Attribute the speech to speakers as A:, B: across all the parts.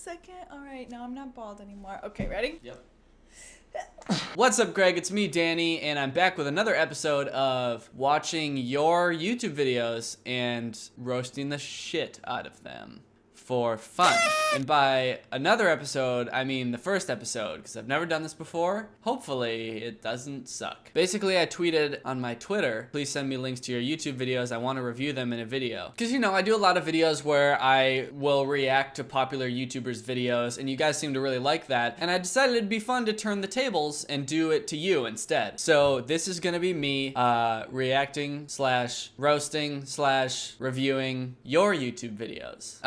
A: second. All right, now I'm not bald anymore. Okay, ready?
B: Yep. What's up, Greg? It's me, Danny, and I'm back with another episode of watching your YouTube videos and roasting the shit out of them for fun. And by another episode, I mean the first episode, because I've never done this before. Hopefully it doesn't suck. Basically, I tweeted on my Twitter, please send me links to your YouTube videos. I want to review them in a video. Because, you know, I do a lot of videos where I will react to popular YouTubers' videos, and you guys seem to really like that. And I decided it'd be fun to turn the tables and do it to you instead. So this is gonna be me reacting slash roasting slash reviewing your YouTube videos.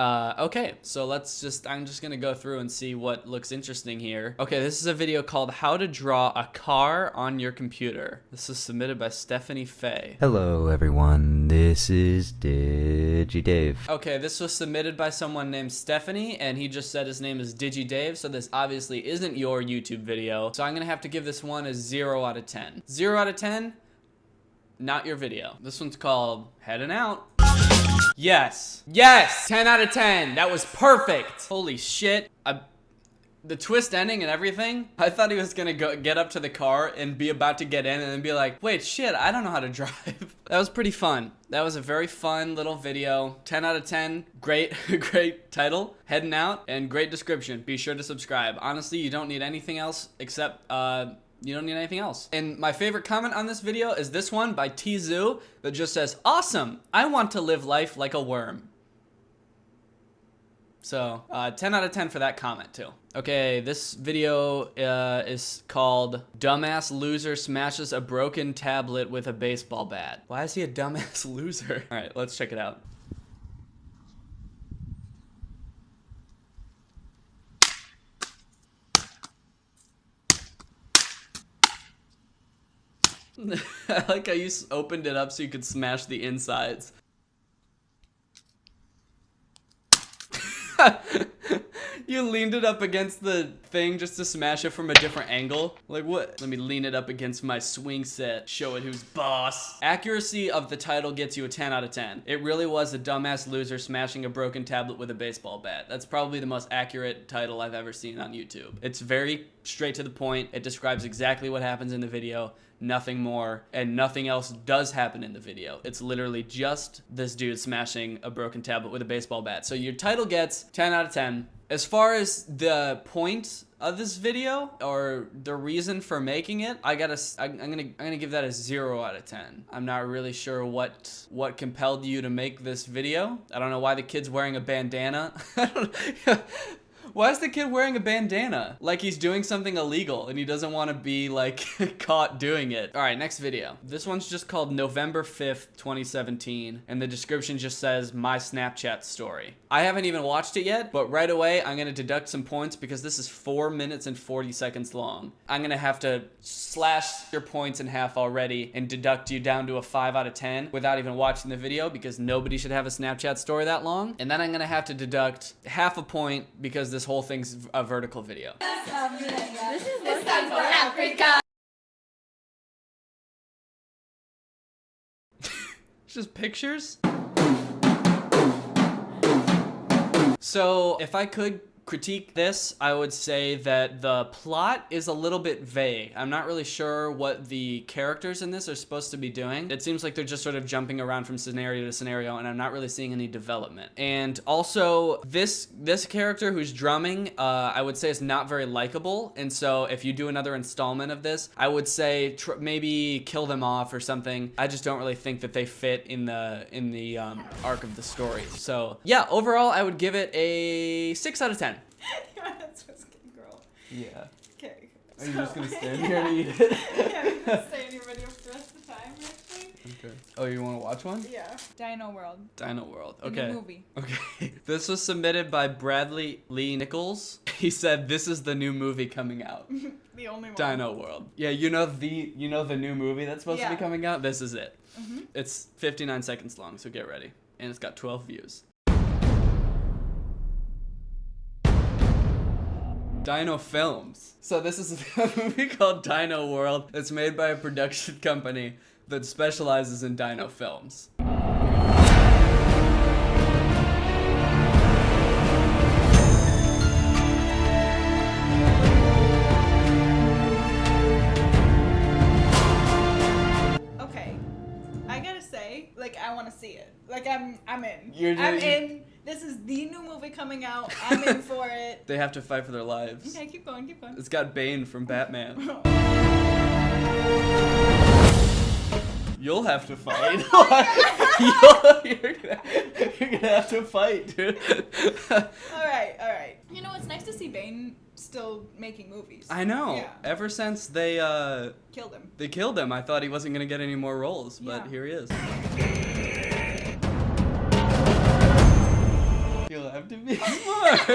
B: Okay, so I'm just gonna go through and see what looks interesting here. Okay, this is a video called How to Draw a Car on Your Computer. This is submitted by Stephanie Faye.
C: Hello everyone, this is DigiDave.
B: Okay, this was submitted by someone named Stephanie, and he just said his name is DigiDave, so this obviously isn't your YouTube video. So I'm gonna have to give this one a 0 out of 10. 0 out of 10, not your video. This one's called Heading Out. Yes. Yes! 10 out of 10. That was perfect. Holy shit. The twist ending and everything, I thought he was gonna get up to the car and be about to get in and then be like, wait, shit, I don't know how to drive. That was pretty fun. That was a very fun little video. 10 out of 10. Great, great title. Heading Out, and great description. Be sure to subscribe. Honestly, you don't need anything else except, you don't need anything else. And my favorite comment on this video is this one by T-Zoo that just says, awesome, I want to live life like a worm. So, 10 out of 10 for that comment too. Okay, this video is called Dumbass Loser Smashes a Broken Tablet with a Baseball Bat. Why is he a dumbass loser? All right, let's check it out. I like how you opened it up so you could smash the insides. You leaned it up against the thing just to smash it from a different angle? Like what? Let me lean it up against my swing set. Show it who's boss. Accuracy of the title gets you a 10 out of 10. It really was a dumbass loser smashing a broken tablet with a baseball bat. That's probably the most accurate title I've ever seen on YouTube. It's very straight to the point. It describes exactly what happens in the video. Nothing more, and nothing else does happen in the video. It's literally just this dude smashing a broken tablet with a baseball bat. So your title gets 10 out of 10. As far as the point of this video or the reason for making it, I'm gonna give that a 0 out of 10. I'm not really sure what compelled you to make this video. I don't know why the kid's wearing a bandana. Why is the kid wearing a bandana? Like he's doing something illegal and he doesn't want to be like caught doing it. All right, next video. This one's just called November 5th, 2017. And the description just says my Snapchat story. I haven't even watched it yet, but right away I'm gonna deduct some points because this is 4 minutes and 40 seconds long. I'm gonna have to slash your points in half already and deduct you down to a 5 out of 10 without even watching the video because nobody should have a Snapchat story that long. And then I'm gonna have to deduct half a point because this whole thing's a vertical video.
D: This is time for Africa.
B: It's just pictures. So if I could critique this, I would say that the plot is a little bit vague. I'm not really sure what the characters in this are supposed to be doing. It seems like they're just sort of jumping around from scenario to scenario, and I'm not really seeing any development. And also, this character who's drumming, I would say is not very likable. And so if you do another installment of this, I would say maybe kill them off or something. I just don't really think that they fit in the arc of the story. So yeah, overall, I would give it a 6 out of 10.
A: You want to Swiss King Girl.
B: Yeah.
A: Okay.
B: Are you just gonna stand here and eat it?
A: Yeah, I'm gonna stay in your video for the rest of the time, actually.
B: Okay. Oh, you want to watch one?
A: Yeah. Dino World.
B: Dino World.
A: The
B: Okay.
A: new movie.
B: Okay. This was submitted by Bradley Lee Nichols. He said, "This is the new movie coming out."
A: The only one.
B: Dino World. Yeah, you know the new movie that's supposed to be
A: Yeah.
B: coming out. This is it.
A: Mm-hmm.
B: It's 59 seconds long, so get ready. And it's got 12 views. Dino Films. So this is a movie called Dino World. It's made by a production company that specializes in dino films.
A: Like I'm in.
B: You're
A: I'm in. This is the new movie coming out. I'm in for it.
B: They have to fight for their lives.
A: Okay, keep going, keep going.
B: It's got Bane from Batman. You'll have to fight. You're gonna have to fight, dude.
A: Alright. You know, it's nice to see Bane still making movies.
B: I know.
A: Yeah.
B: Ever since they
A: Killed him.
B: They killed him. I thought he wasn't gonna get any more roles, but
A: Yeah.
B: here he is. You'll have to be smart.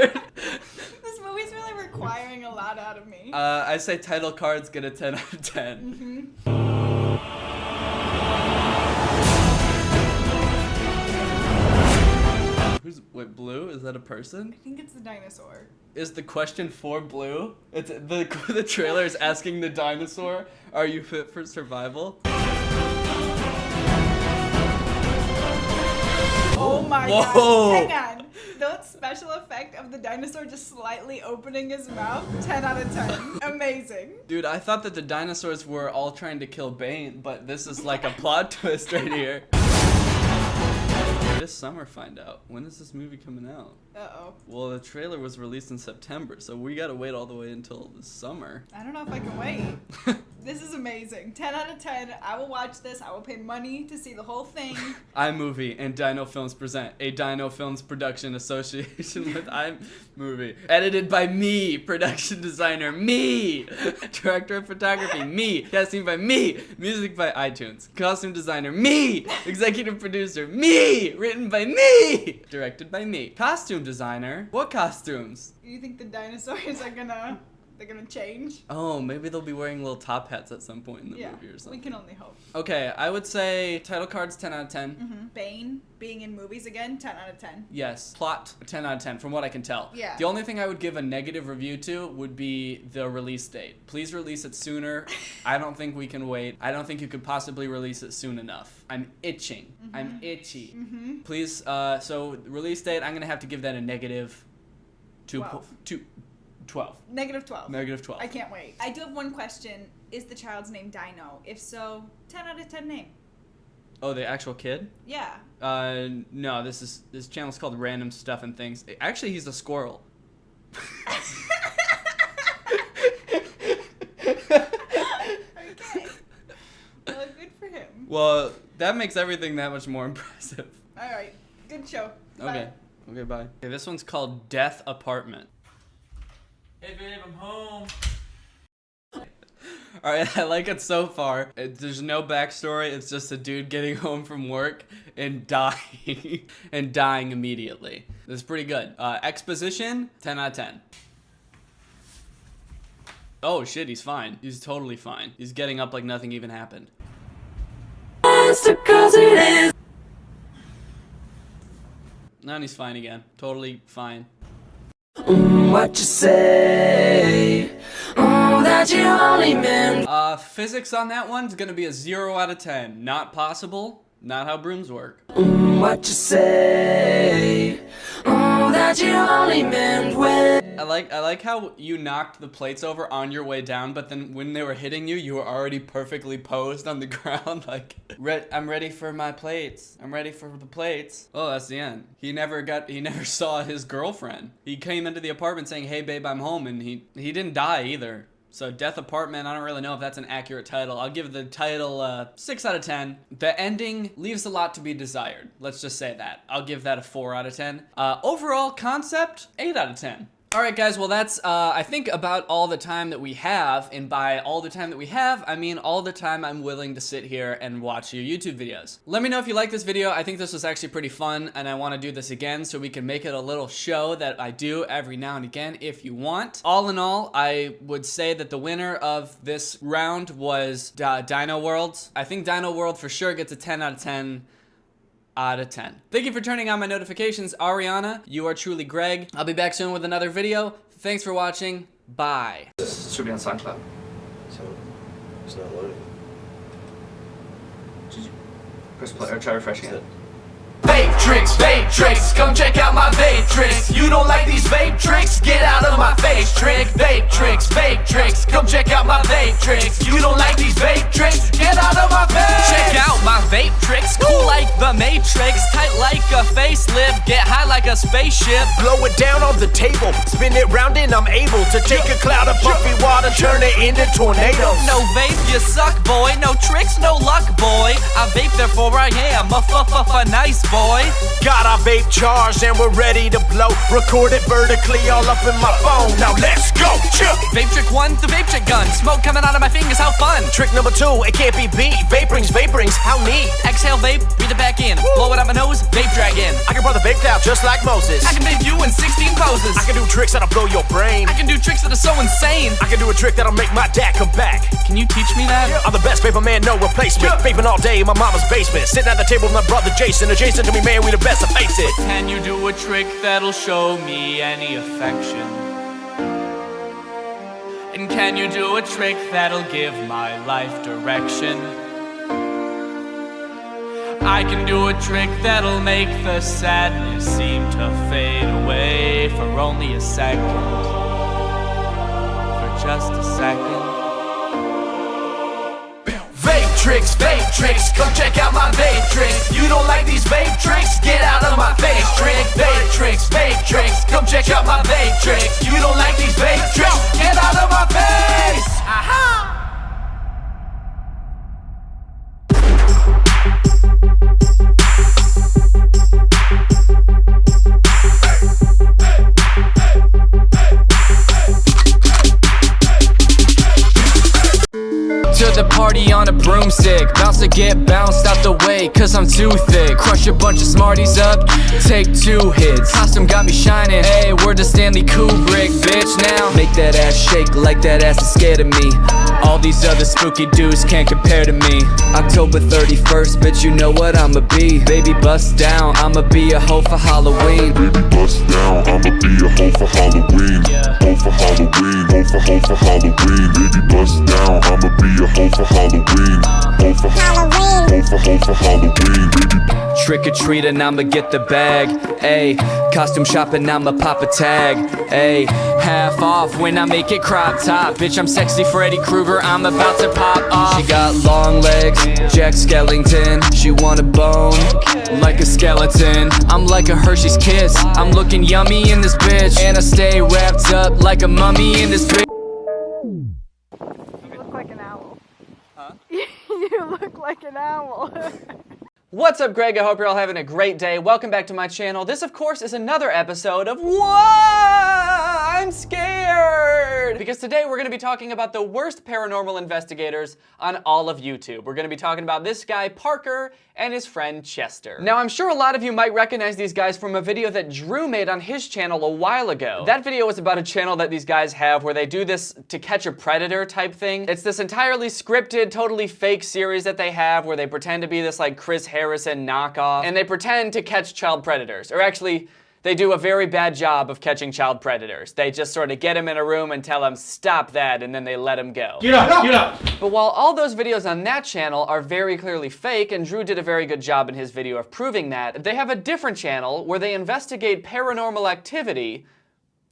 A: This movie's really requiring a lot out of me.
B: I say title cards get a 10 out of 10. Wait, Blue? Is that a person?
A: I think it's the dinosaur.
B: Is the question for Blue? It's the trailer is asking the dinosaur, "Are you fit for survival?"
A: Oh my
B: Whoa.
A: god. Hang on. That special effect of the dinosaur just slightly opening his mouth, 10 out of 10. Amazing.
B: Dude, I thought that the dinosaurs were all trying to kill Bane, but this is like a plot twist right here. This summer, find out. When is this movie coming out?
A: Uh-oh.
B: Well, the trailer was released in September, so we gotta wait all the way until the summer.
A: I don't know if I can wait. This is amazing. 10 out of 10. I will watch this. I will pay money to see the whole thing.
B: iMovie and Dino Films present a Dino Films production association with iMovie. Edited by me, production designer me, director of photography me, casting by me, music by iTunes, costume designer me, executive producer me, written by me, directed by me, costume designer. What costumes?
A: You think the dinosaurs are gonna change?
B: Oh, maybe they'll be wearing little top hats at some point in the movie or something.
A: We can only hope.
B: Okay, I would say title cards 10 out of 10.
A: Bane being in movies again, 10 out of 10.
B: Yes. Plot, 10 out of 10, from what I can tell.
A: Yeah.
B: The only thing I would give a negative review to would be the release date. Please release it sooner. I don't think we can wait. I don't think you could possibly release it soon enough. I'm itching. I'm itchy. Please, so release date, I'm going to have to give that a negative 12.
A: Negative 12.
B: Negative 12.
A: I can't wait. I do have one question. Is the child's name Dino? If so, 10 out of 10 name.
B: Oh, the actual kid?
A: Yeah.
B: No, this channel's called Random Stuff and Things. Actually, he's a squirrel.
A: Okay. Well, good for him.
B: Well, that makes everything that much more impressive.
A: All right. Good show.
B: Okay. Okay, bye. Okay, this one's called Death Apartment.
E: Hey babe, I'm home.
B: Alright, I like it so far. There's no backstory. It's just a dude getting home from work and dying. And dying immediately. This is pretty good. Exposition, 10 out of 10. Oh shit, he's fine. He's totally fine. He's getting up like nothing even happened. No, and he's fine again. Totally fine.
F: What you say? Oh, that you only meant.
B: Physics on that one's gonna be a 0 out of 10. Not possible. Not how brooms work.
F: What you say? Oh, that you only meant when.
B: I like how you knocked the plates over on your way down, but then when they were hitting you, you were already perfectly posed on the ground. Like, I'm ready for my plates. I'm ready for the plates. Oh, that's the end. He never saw his girlfriend. He came into the apartment saying, "Hey babe, I'm home," and he didn't die either. So Death Apartment, I don't really know if that's an accurate title. I'll give the title 6 out of 10. The ending leaves a lot to be desired. Let's just say that. I'll give that a 4 out of 10. Overall concept, 8 out of 10. Alright guys, well that's, I think about all the time that we have, and by all the time that we have, I mean all the time I'm willing to sit here and watch your YouTube videos. Let me know if you like this video. I think this was actually pretty fun, and I want to do this again so we can make it a little show that I do every now and again if you want. All in all, I would say that the winner of this round was Dino World. I think Dino World for sure gets a 10 out of 10. Out of 10. Thank you for turning on my notifications, Ariana. You are truly Greg. I'll be back soon with another video. Thanks for watching. Bye.
E: This should be on SoundCloud.
G: So, it's not loading.
E: Press play or try refreshing it.
F: Vape tricks, come check out my vape tricks. You don't like these vape tricks? Get out of my face, trick. Vape tricks, come check out my vape tricks. You don't like these vape tricks? Get out of my face. Check out my vape tricks, cool like the Matrix, tight like a spaceship. Blow it down on the table, spin it round and I'm able to take a cloud of puffy water, turn it into tornadoes. No vape, you suck, boy. No tricks, no luck, boy. I vape, therefore I am a nice boy. Got our vape charged and we're ready to blow. Record it vertically all up in my phone. Now let's go, chill. Vape trick 1, the vape trick gun. Smoke coming out of my fingers, how fun. Trick number 2, it can't be beat. Vape rings, how neat. Exhale vape, breathe it back in. Blow it out my nose, vape drag in. I can brother vape cloud just like Moses. I can vape you in 16 poses. I can do tricks that'll blow your brain. I can do tricks that are so insane. I can do a trick that'll make my dad come back. Can you teach me that? I'm the best vapor man, no replacement. Vaping all day in my mama's basement. Sitting at the table with my brother Jason. Adjacent to me, man, we the best, I face it. Can you do a trick that'll show me any affection? And can you do a trick that'll give my life direction? I can do a trick that'll make the sadness seem to fade away for only a second. For just a second. Vape tricks, come check out my vape tricks. You don't like these vape tricks? Get out of my face, trick. Vape tricks, come check out my vape tricks. You don't like these vape tricks? Get out of my face! Aha! To the party on a broomstick, bounce to get bounced out the way, cause I'm too thick. Crush a bunch of smarties up, take 2 hits. Costume got me shining, hey, word to Stanley Kubrick, bitch, now make that ass shake like that ass is scared of me. All these other spooky dudes can't compare to me. October 31st, bitch, you know what I'ma be. Baby, bust down, I'ma be a hoe for Halloween.
H: Baby, bust down, I'ma be a hoe for Halloween. Hoe for Halloween, hoe for Halloween. Baby, bust down, I'ma be a hoe for Halloween. Hoe for Halloween, hoe for Halloween. Baby,
F: trick or treat and I'ma get the bag. Ayy, costume shopping, I'ma pop a tag. Ayy, half off when I make it crop top. Bitch, I'm sexy Freddy Krueger, I'm about to pop off. She got long legs, Jack Skellington. She want a bone, like a skeleton. I'm like a Hershey's Kiss, I'm looking yummy in this bitch. And I stay wrapped up like a mummy in this bitch.
A: You look like an owl. Huh? You look like an owl.
B: What's up, Greg? I hope you're all having a great day. Welcome back to my channel. This, of course, is another episode of I'm Scared! Because today we're going to be talking about the worst paranormal investigators on all of YouTube. We're going to be talking about this guy, Parker, and his friend, Chester. Now, I'm sure a lot of you might recognize these guys from a video that Drew made on his channel a while ago. That video was about a channel that these guys have where they do this to catch a predator type thing. It's this entirely scripted, totally fake series that they have where they pretend to be this like Chris Harrison knockoff, and they pretend to catch child predators. Or actually, they do a very bad job of catching child predators. They just sort of get them in a room and tell them, stop that, and then they let them go. Get up, get up! But while all those videos on that channel are very clearly fake, and Drew did a very good job in his video of proving that, they have a different channel where they investigate paranormal activity,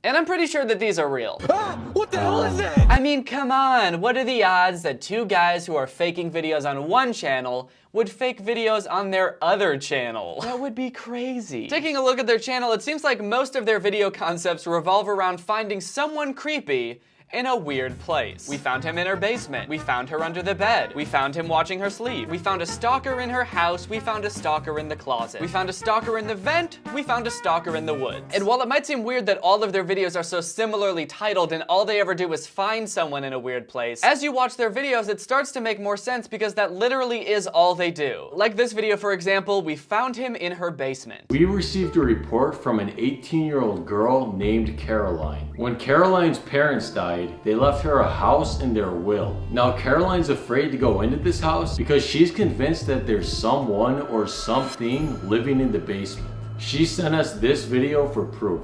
B: and I'm pretty sure that these are real.
F: Ah, what the hell is that?
B: I mean, come on, what are the odds that 2 guys who are faking videos on one channel would fake videos on their other channel? That would be crazy. Taking a look at their channel, it seems like most of their video concepts revolve around finding someone creepy in a weird place. We found him in her basement. We found her under the bed. We found him watching her sleep. We found a stalker in her house. We found a stalker in the closet. We found a stalker in the vent. We found a stalker in the woods. And while it might seem weird that all of their videos are so similarly titled and all they ever do is find someone in a weird place, as you watch their videos, it starts to make more sense because that literally is all they do. Like this video, for example, we found him in her basement.
I: We received a report from an 18-year-old girl named Caroline. When Caroline's parents died, they left her a house in their will. Now Caroline's afraid to go into this house because she's convinced that there's someone or something living in the basement. She sent us this video for proof.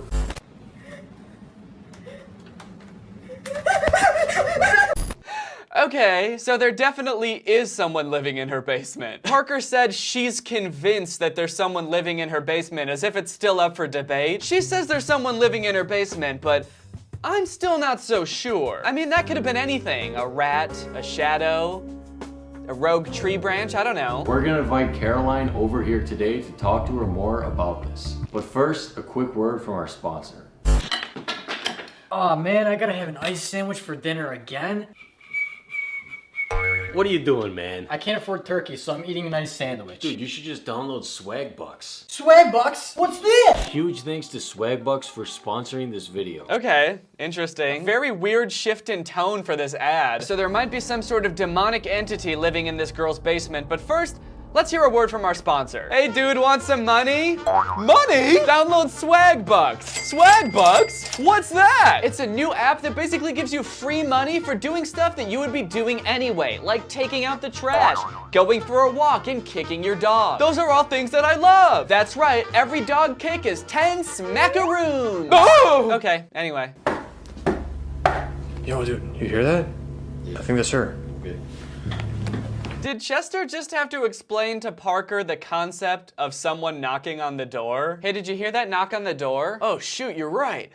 B: Okay, so there definitely is someone living in her basement. Parker said she's convinced that there's someone living in her basement, as if it's still up for debate. She says there's someone living in her basement, but I'm still not so sure. I mean, that could have been anything. A rat, a shadow, A rogue tree branch? I don't know.
I: We're gonna invite Caroline over here today to talk to her more about this. But first, a quick word from our sponsor.
J: Oh man, I gotta have an ice sandwich for dinner again.
I: What are you doing, man?
J: I can't afford turkey, so I'm eating an ice sandwich.
I: Dude, you should just download Swagbucks.
J: Swagbucks? What's this?
I: Huge thanks to Swagbucks for sponsoring this video.
B: Okay, interesting. Very weird shift in tone for this ad. So there might be some sort of demonic entity living in this girl's basement, but first, let's hear a word from our sponsor. Hey dude, want some money? Money? Download Swagbucks. Swagbucks? What's that? It's a new app that basically gives you free money for doing stuff that you would be doing anyway, like taking out the trash, going for a walk, and kicking your dog. Those are all things that I love. That's right, every dog kick is 10 smackaroons. Oh! Okay, anyway.
G: Yo, dude, you hear that? I think that's her.
B: Did Chester just have to explain to Parker the concept of someone knocking on the door? Hey, did you hear that knock on the door? Oh shoot, you're right.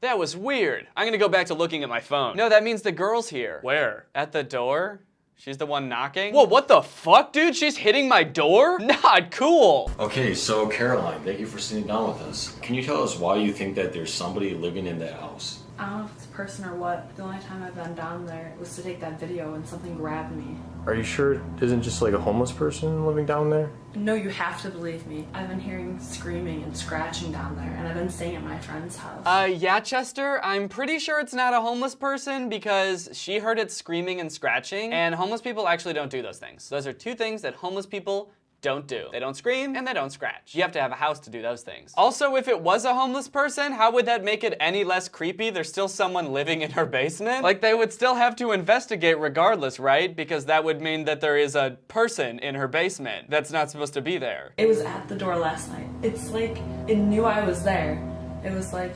B: That was weird. I'm gonna go back to looking at my phone. No, that means the girl's here. Where? At the door? She's the one knocking? Whoa, what the fuck, dude? She's hitting my door? Not cool.
I: Okay, so Caroline, thank you for sitting down with us. Can you tell us why you think that there's somebody living in that house?
K: I don't know if it's a person or what. The only time I've been down there was to take that video and something grabbed me.
G: Are you sure it isn't just like a homeless person living down there?
K: No, you have to believe me. I've been hearing screaming and scratching down there, and I've been staying at my friend's house.
B: Yeah, Chester, I'm pretty sure it's not a homeless person because she heard it screaming and scratching, and homeless people actually don't do those things. Those are two things that homeless people don't do. They don't scream and they don't scratch. You have to have a house to do those things. Also, if it was a homeless person, how would that make it any less creepy? There's still someone living in her basement? Like, they would still have to investigate regardless, right? Because that would mean that there is a person in her basement that's not supposed to be there.
K: It was at the door last night. It's like it knew I was there. It was like,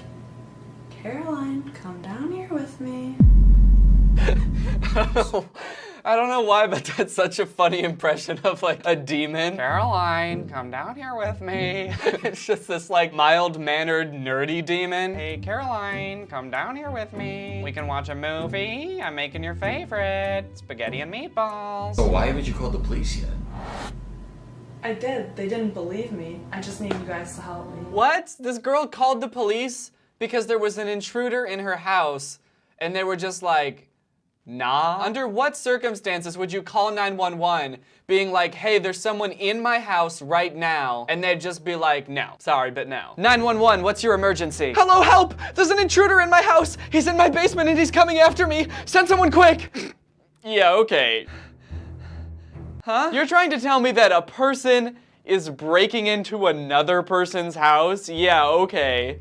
K: Caroline, come down here with me.
B: I don't know why, but that's such a funny impression of like a demon. Caroline, come down here with me. It's just this like mild-mannered, nerdy demon. Hey, Caroline, come down here with me. We can watch a movie. I'm making your favorite, spaghetti and meatballs.
I: So why haven't you called the police yet?
K: I did. They didn't believe me. I just need you guys to help me.
B: What? This girl called the police because there was an intruder in her house, and they were just like, nah. Under what circumstances would you call 911 being like, hey, there's someone in my house right now, and they'd just be like, no, sorry, but no. 911, what's your emergency? Hello, help! There's an intruder in my house! He's in my basement and he's coming after me! Send someone quick! Yeah, okay. Huh? You're trying to tell me that a person is breaking into another person's house? Yeah, okay.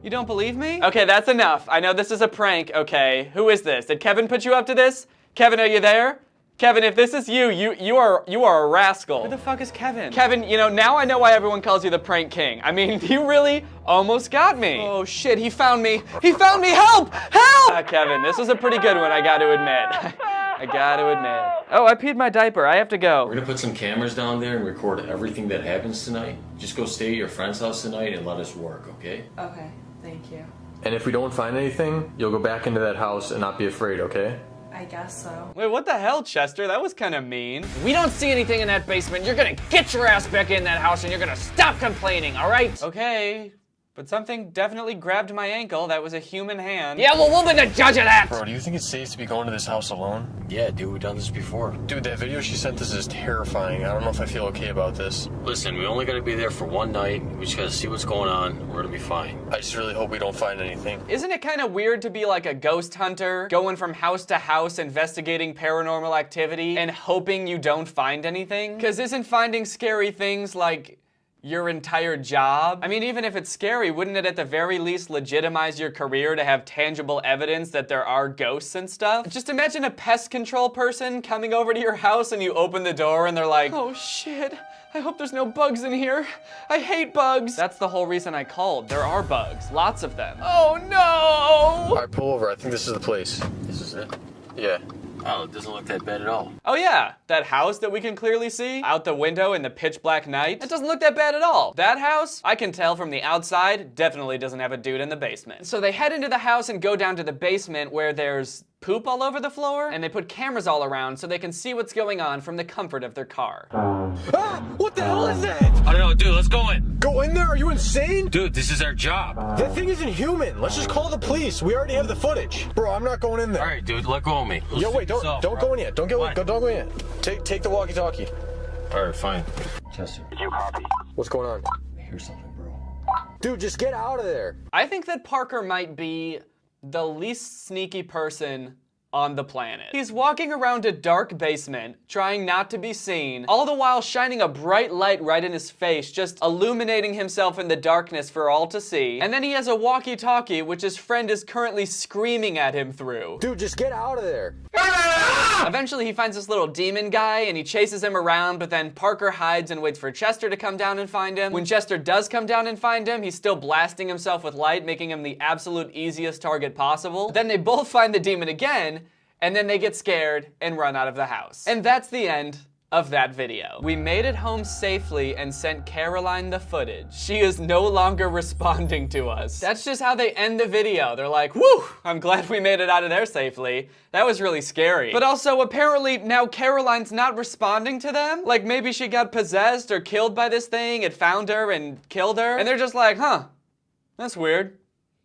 B: You don't believe me? Okay, that's enough. I know this is a prank, okay. Who is this? Did Kevin put you up to this? Kevin, are you there? Kevin, if this is you, you are a rascal. Who the fuck is Kevin? Kevin, you know, now I know why everyone calls you the prank king. I mean, you really almost got me. Oh shit, he found me. He found me, help! Help! Kevin, this was a pretty good one, I gotta admit. I gotta admit. Oh, I peed my diaper, I have to go.
I: We're gonna put some cameras down there and record everything that happens tonight. Just go stay at your friend's house tonight and let us work, okay?
K: Okay, thank you.
G: And if we don't find anything, you'll go back into that house and not be afraid, okay?
K: I guess so.
B: Wait, what the hell, Chester? That was kind of mean. We don't see anything in that basement. You're gonna get your ass back in that house and you're gonna stop complaining, all right? Okay, but something definitely grabbed my ankle. That was a human hand. Yeah, well, we'll be the judge of that!
G: Bro, do you think it's safe to be going to this house alone?
I: Yeah, dude, we've done this before.
G: Dude, that video she sent us is terrifying. I don't know if I feel okay about this.
I: Listen, we only gotta be there for one night. We just gotta see what's going on. We're gonna be fine.
G: I just really hope we don't find anything.
B: Isn't it kind of weird to be like a ghost hunter, going from house to house, investigating paranormal activity, and hoping you don't find anything? Because isn't finding scary things like your entire job? I mean, even if it's scary, wouldn't it at the very least legitimize your career to have tangible evidence that there are ghosts and stuff? Just imagine a pest control person coming over to your house and you open the door and they're like, oh shit, I hope there's no bugs in here. I hate bugs. That's the whole reason I called. There are bugs, lots of them. Oh no!
G: All right, pull over. I think this is the place.
I: This is it?
G: Yeah.
I: Oh, it doesn't look that bad at all.
B: Oh yeah, that house that we can clearly see out the window in the pitch black night, it doesn't look that bad at all. That house, I can tell from the outside, definitely doesn't have a dude in the basement. So they head into the house and go down to the basement where there's poop all over the floor, and they put cameras all around so they can see what's going on from the comfort of their car.
F: Ah! What the hell is that? I don't know, dude, let's go in. Go in there? Are you insane? Dude, this is our job.
G: That thing isn't human. Let's just call the police. We already have the footage. Bro, I'm not going in there.
I: All right, dude, let go of me.
G: Yo, wait, don't go in yet. Don't go in yet. Take the walkie-talkie.
I: All right, fine.
G: Chester. Did you copy? What's going on?
I: I hear something, bro.
G: Dude, just get out of there.
B: I think that Parker might be the least sneaky person on the planet. He's walking around a dark basement, trying not to be seen, all the while shining a bright light right in his face, just illuminating himself in the darkness for all to see. And then he has a walkie-talkie, which his friend is currently screaming at him through.
G: Dude, just get out of there.
B: Eventually, he finds this little demon guy, and he chases him around, but then Parker hides and waits for Chester to come down and find him. When Chester does come down and find him, he's still blasting himself with light, making him the absolute easiest target possible. Then they both find the demon again, and then they get scared and run out of the house. And that's the end of that video. We made it home safely and sent Caroline the footage. She is no longer responding to us. That's just how they end the video. They're like, whew, I'm glad we made it out of there safely. That was really scary. But also, apparently, now Caroline's not responding to them. Like, maybe she got possessed or killed by this thing, it found her and killed her. And they're just like, huh, that's weird.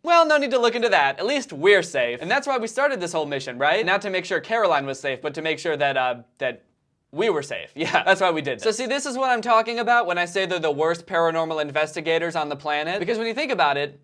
B: Well, no need to look into that. At least we're safe. And that's why we started this whole mission, right? Not to make sure Caroline was safe, but to make sure that, that we were safe. Yeah, that's why we did this. So see, this is what I'm talking about when I say they're the worst paranormal investigators on the planet. Because when you think about it,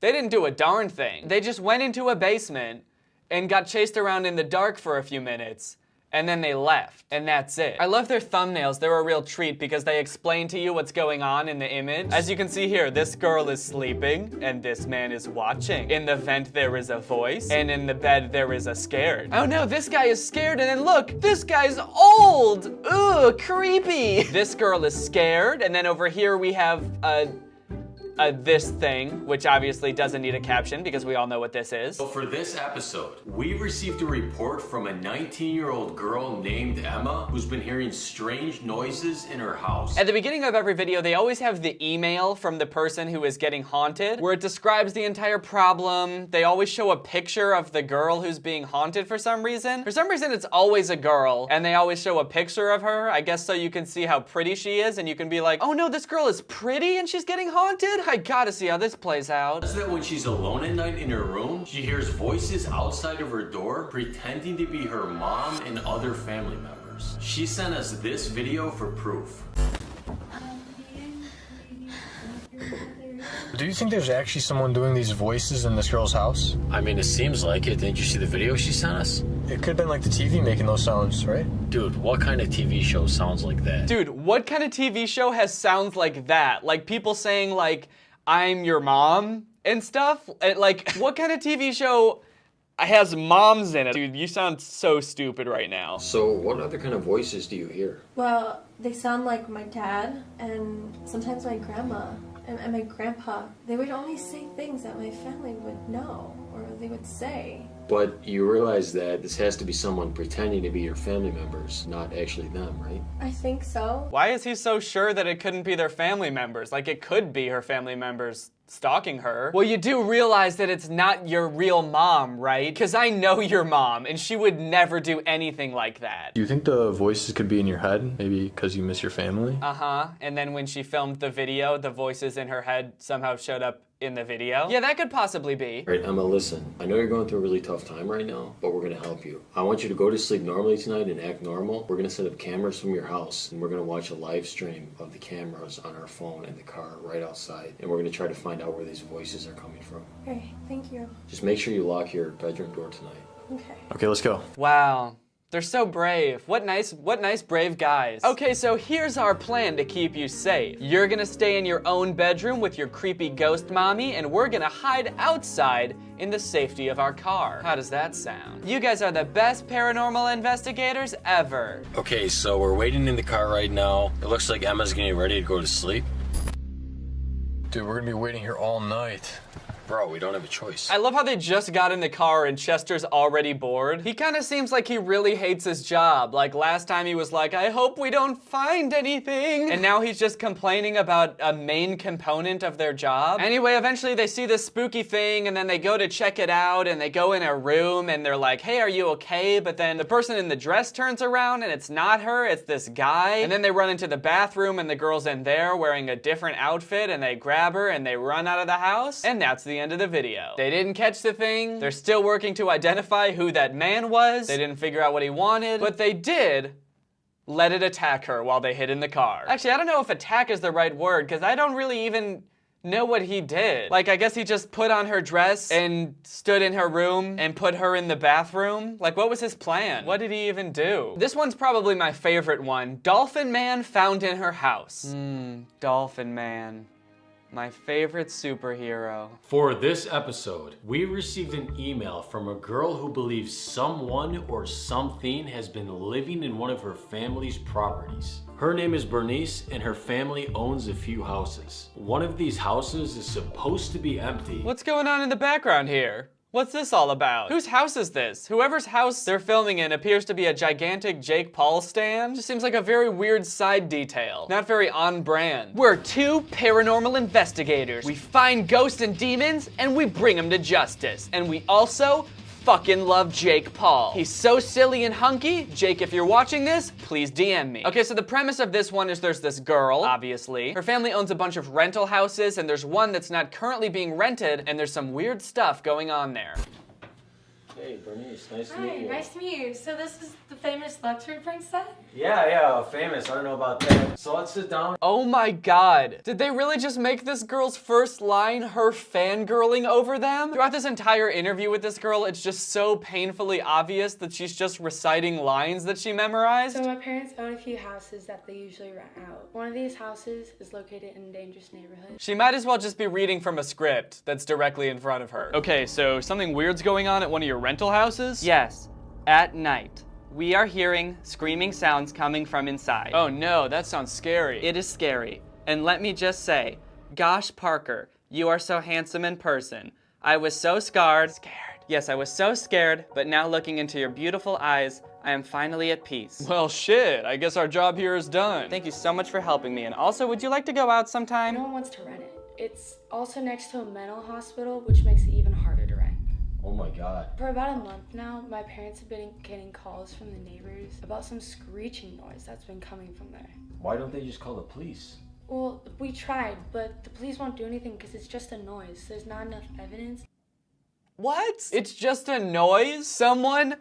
B: they didn't do a darn thing. They just went into a basement and got chased around in the dark for a few minutes. And then they left, and that's it. I love their thumbnails. They're a real treat because they explain to you what's going on in the image. As you can see here, this girl is sleeping, and this man is watching. In the vent, there is a voice, and in the bed, there is a scared. Oh no, this guy is scared, and then look, this guy's old! Ugh, creepy! This girl is scared, and then over here we have this thing, which obviously doesn't need a caption because we all know what this is.
I: So for this episode, we received a report from a 19-year-old girl named Emma who's been hearing strange noises in her house.
B: At the beginning of every video, they always have the email from the person who is getting haunted, where it describes the entire problem. They always show a picture of the girl who's being haunted for some reason. For some reason, it's always a girl, and they always show a picture of her, I guess so you can see how pretty she is, and you can be like, oh no, this girl is pretty and she's getting haunted? I gotta see how this plays out.
I: Is that when she's alone at night in her room, she hears voices outside of her door pretending to be her mom and other family members. She sent us this video for proof.
G: Do you think there's actually someone doing these voices in this girl's house?
I: I mean, it seems like it. Didn't you see the video she sent us?
G: It could have been like the TV making those sounds, right?
I: Dude, what kind of TV show sounds like that?
B: Dude, what kind of TV show has sounds like that? Like people saying like, I'm your mom and stuff? Like, what kind of TV show has moms in it? Dude, you sound so stupid right now.
I: So what other kind of voices do you hear?
D: Well, they sound like my dad and sometimes my grandma and my grandpa. They would only say things that my family would know or they would say.
I: But you realize that this has to be someone pretending to be your family members, not actually them, right?
D: I think so.
B: Why is he so sure that it couldn't be their family members? Like it could be her family members stalking her. Well, you do realize that it's not your real mom, right? Because I know your mom, and she would never do anything like that.
G: Do you think the voices could be in your head? Maybe because you miss your family?
B: Uh-huh. And then when she filmed the video, the voices in her head somehow showed up in the video. Yeah, that could possibly be.
I: All right, Emma, listen. I know you're going through a really tough time right now, but we're going to help you. I want you to go to sleep normally tonight and act normal. We're going to set up cameras from your house, and we're going to watch a live stream of the cameras on our phone in the car right outside, and we're going to try to find out where these voices are coming from.
D: Okay, thank you.
I: Just make sure you lock your bedroom door tonight.
D: Okay.
G: Okay, let's go.
B: Wow. They're so brave. What nice brave guys. Okay, so here's our plan to keep you safe. You're gonna stay in your own bedroom with your creepy ghost mommy, and we're gonna hide outside in the safety of our car. How does that sound? You guys are the best paranormal investigators ever.
I: Okay, so we're waiting in the car right now. It looks like Emma's getting ready to go to sleep.
G: Dude, we're gonna be waiting here all night. Bro, we don't have a choice.
B: I love how they just got in the car and Chester's already bored. He kind of seems like he really hates his job. Like last time he was like, I hope we don't find anything. And now he's just complaining about a main component of their job. Anyway, eventually they see this spooky thing and then they go to check it out and they go in a room and they're like, hey, are you okay? But then the person in the dress turns around and it's not her, it's this guy. And then they run into the bathroom and the girl's in there wearing a different outfit and they grab her and they run out of the house. And that's the end of the video. They didn't catch the thing. They're still working to identify who that man was. They didn't figure out what he wanted, but they did let it attack her while they hid in the car. Actually, I don't know if attack is the right word because I don't really even know what he did. Like, I guess he just put on her dress and stood in her room and put her in the bathroom. Like, what was his plan? What did he even do? This one's probably my favorite one. Dolphin Man found in her house. Dolphin Man. My favorite superhero.
I: For this episode, we received an email from a girl who believes someone or something has been living in one of her family's properties. Her name is Bernice and her family owns a few houses. One of these houses is supposed to be empty.
B: What's going on in the background here? What's this all about? Whose house is this? Whoever's house they're filming in appears to be a gigantic Jake Paul stand. Just seems like a very weird side detail. Not very on brand. We're two paranormal investigators. We find ghosts and demons and we bring them to justice. And we also fucking love Jake Paul. He's so silly and hunky. Jake, if you're watching this, please DM me. Okay, so the premise of this one is there's this girl, obviously. Her family owns a bunch of rental houses and there's one that's not currently being rented and there's some weird stuff going on there.
I: Hey, Bernice, nice to meet
D: Hi,
I: you.
D: nice to meet you. So this is the famous luxury prank set?
I: Yeah, famous. I don't know about that. So let's sit down.
B: Oh my god. Did they really just make this girl's first line her fangirling over them? Throughout this entire interview with this girl, it's just so painfully obvious that she's just reciting lines that she memorized.
L: So my parents own a few houses that they usually rent out. One of these houses is located in a dangerous neighborhood.
B: She might as well just be reading from a script that's directly in front of her. Okay, so something weird's going on at one of your rental houses? Yes, at night. We are hearing screaming sounds coming from inside. Oh no, that sounds scary. It is scary. And let me just say, gosh, Parker, you are so handsome in person. I was so scared. Yes, I was so scared, but now looking into your beautiful eyes, I am finally at peace. Well, shit, I guess our job here is done. Thank you so much for helping me. And also, would you like to go out sometime?
L: No one wants to rent it. It's also next to a mental hospital, which makes it even harder to rent.
I: Oh my god.
L: For about a month now, my parents have been getting calls from the neighbors about some screeching noise that's been coming from there.
I: Why don't they just call the police?
L: Well, we tried, but the police won't do anything because it's just a noise. There's not enough evidence.
B: What? It's just a noise? Someone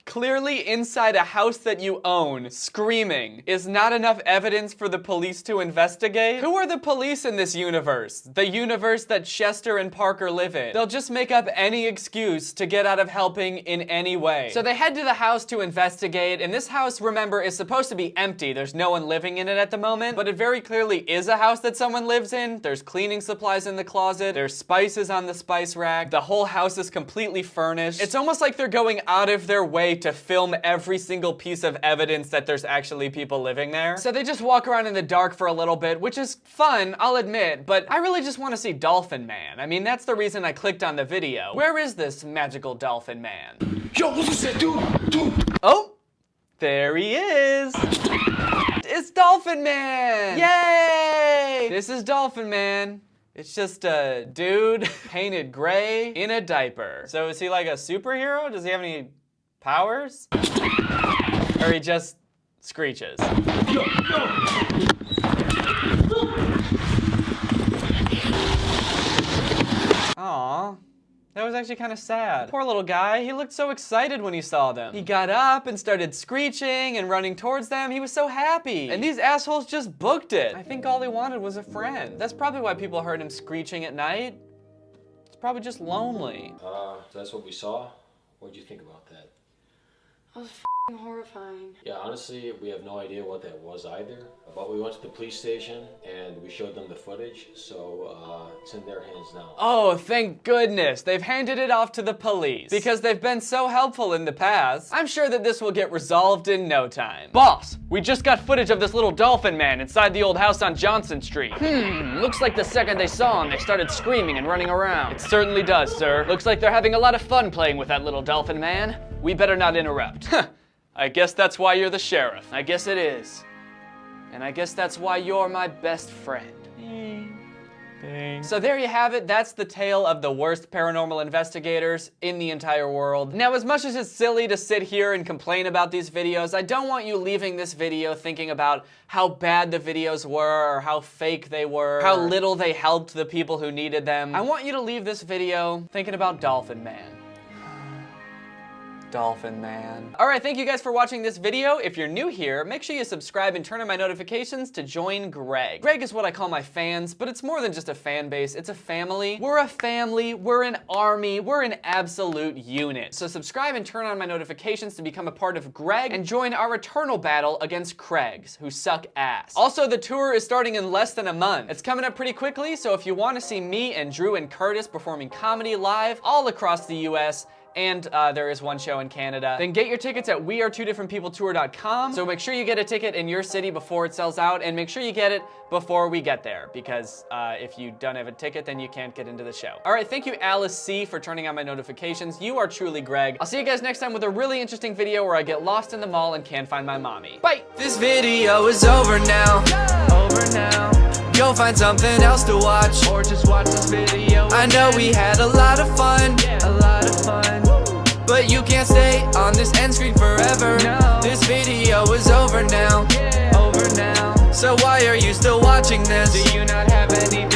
B: clearly inside a house that you own, screaming, is not enough evidence for the police to investigate? Who are the police in this universe? The universe that Chester and Parker live in. They'll just make up any excuse to get out of helping in any way. So they head to the house to investigate, and this house, remember, is supposed to be empty. There's no one living in it at the moment, but it very clearly is a house that someone lives in. There's cleaning supplies in the closet. There's spices on the spice rack. The whole house is completely furnished. It's almost like they're going out of their way to film every single piece of evidence that there's actually people living there. So they just walk around in the dark for a little bit, which is fun, I'll admit, but I really just want to see Dolphin Man. I mean, that's the reason I clicked on the video. Where is this magical Dolphin Man?
G: Yo, look at that dude!
B: Oh, there he is. It's Dolphin Man! Yay! This is Dolphin Man. It's just a dude painted gray in a diaper. So is he like a superhero? Does he have any powers? Or he just screeches? Aww. That was actually kind of sad. Poor little guy, he looked so excited when he saw them. He got up and started screeching and running towards them. He was so happy. And these assholes just booked it. I think all he wanted was a friend. That's probably why people heard him screeching at night. It's probably just lonely.
I: That's what we saw? What'd you think about that?
L: I was horrifying.
I: Yeah, honestly, we have no idea what that was either. But we went to the police station and we showed them the footage, so it's in their hands now.
B: Oh, thank goodness. They've handed it off to the police because they've been so helpful in the past. I'm sure that this will get resolved in no time. Boss, we just got footage of this little dolphin man inside the old house on Johnson Street. Looks like the second they saw him, they started screaming and running around. It certainly does, sir. Looks like they're having a lot of fun playing with that little dolphin man. We better not interrupt. I guess that's why you're the sheriff. I guess it is. And I guess that's why you're my best friend. So there you have it. That's the tale of the worst paranormal investigators in the entire world. Now, as much as it's silly to sit here and complain about these videos, I don't want you leaving this video thinking about how bad the videos were or how fake they were, how little they helped the people who needed them. I want you to leave this video thinking about Dolphin Man. Dolphin Man. All right, thank you guys for watching this video. If you're new here, make sure you subscribe and turn on my notifications to join Greg. Greg is what I call my fans, but it's more than just a fan base, it's a family. We're a family, we're an army, we're an absolute unit. So subscribe and turn on my notifications to become a part of Greg and join our eternal battle against Craigs, who suck ass. Also, the tour is starting in less than a month. It's coming up pretty quickly, so if you want to see me and Drew and Curtis performing comedy live all across the US, and there is one show in Canada, then get your tickets at wearetwodifferentpeopletour.com. So make sure you get a ticket in your city before it sells out, and make sure you get it before we get there, because if you don't have a ticket, then you can't get into the show. All right, thank you Alice C for turning on my notifications. You are truly Greg. I'll see you guys next time with a really interesting video where I get lost in the mall and can't find my mommy. Bye!
F: This video is over now. Over now. Go find something else to watch, or just watch this video. I know we had a lot of fun, a lot of fun, but you can't stay on this end screen forever. No. This video is over now, over now. So why are you still watching this? Do you not have any?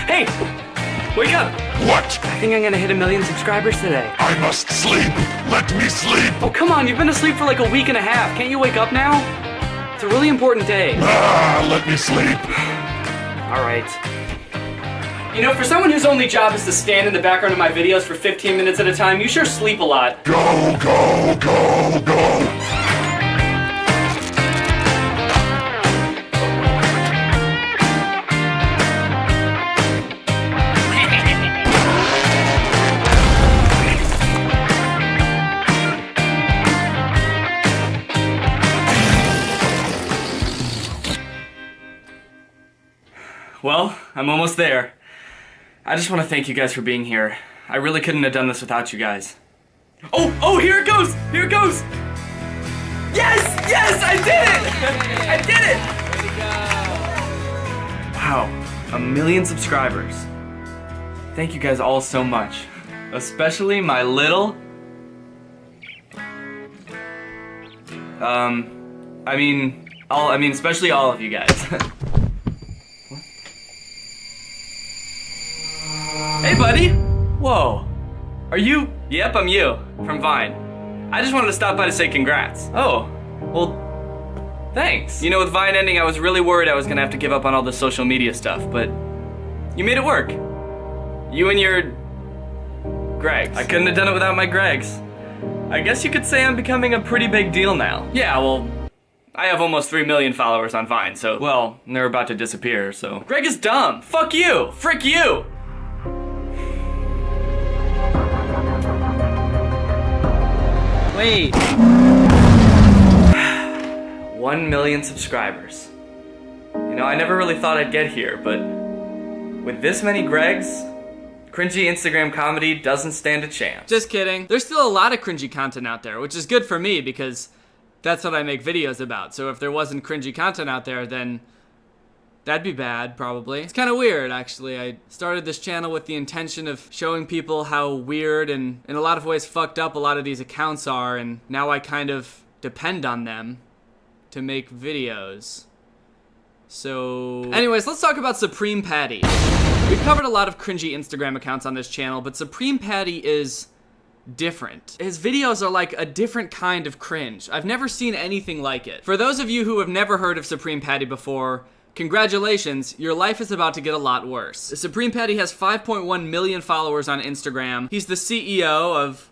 J: Hey! Wake up!
H: What?
J: I think I'm gonna hit 1 million subscribers today.
H: I must sleep. Let me sleep.
J: Oh, come on, you've been asleep for like a week and a half. Can't you wake up now? It's a really important day.
H: Let me sleep.
J: Alright. You know, for someone whose only job is to stand in the background of my videos for 15 minutes at a time, you sure sleep a lot.
H: Go, go, go, go.
J: Well, I'm almost there. I just want to thank you guys for being here. I really couldn't have done this without you guys. Oh, here it goes! Here it goes! Yes! Yes! I did it! I did it! Wow, 1 million subscribers. Thank you guys all so much. Especially my little... especially all of you guys. Hey, buddy! Whoa. Are you? Yep, I'm you. From Vine. I just wanted to stop by to say congrats. Oh. Well, thanks. You know, with Vine ending, I was really worried I was gonna have to give up on all the social media stuff, but you made it work. You and your... Gregs. I couldn't have done it without my Gregs. I guess you could say I'm becoming a pretty big deal now. Yeah, well, I have almost 3 million followers on Vine, so, well, they're about to disappear, so. Greg is dumb. Fuck you. Frick you. Wait. 1 million subscribers. You know, I never really thought I'd get here, but with this many Gregs, cringy Instagram comedy doesn't stand a chance. Just kidding. There's still a lot of cringy content out there, which is good for me because that's what I make videos about. So if there wasn't cringy content out there, then that'd be bad, probably. It's kind of weird, actually. I started this channel with the intention of showing people how weird and in a lot of ways fucked up a lot of these accounts are, and now I kind of depend on them to make videos. So... anyways, let's talk about Supreme Patty. We've covered a lot of cringy Instagram accounts on this channel, but Supreme Patty is
B: different. His videos are like a different kind of cringe. I've never seen anything like it. For those of you who have never heard of Supreme Patty before, congratulations, your life is about to get a lot worse. Supreme Patty has 5.1 million followers on Instagram. He's the CEO of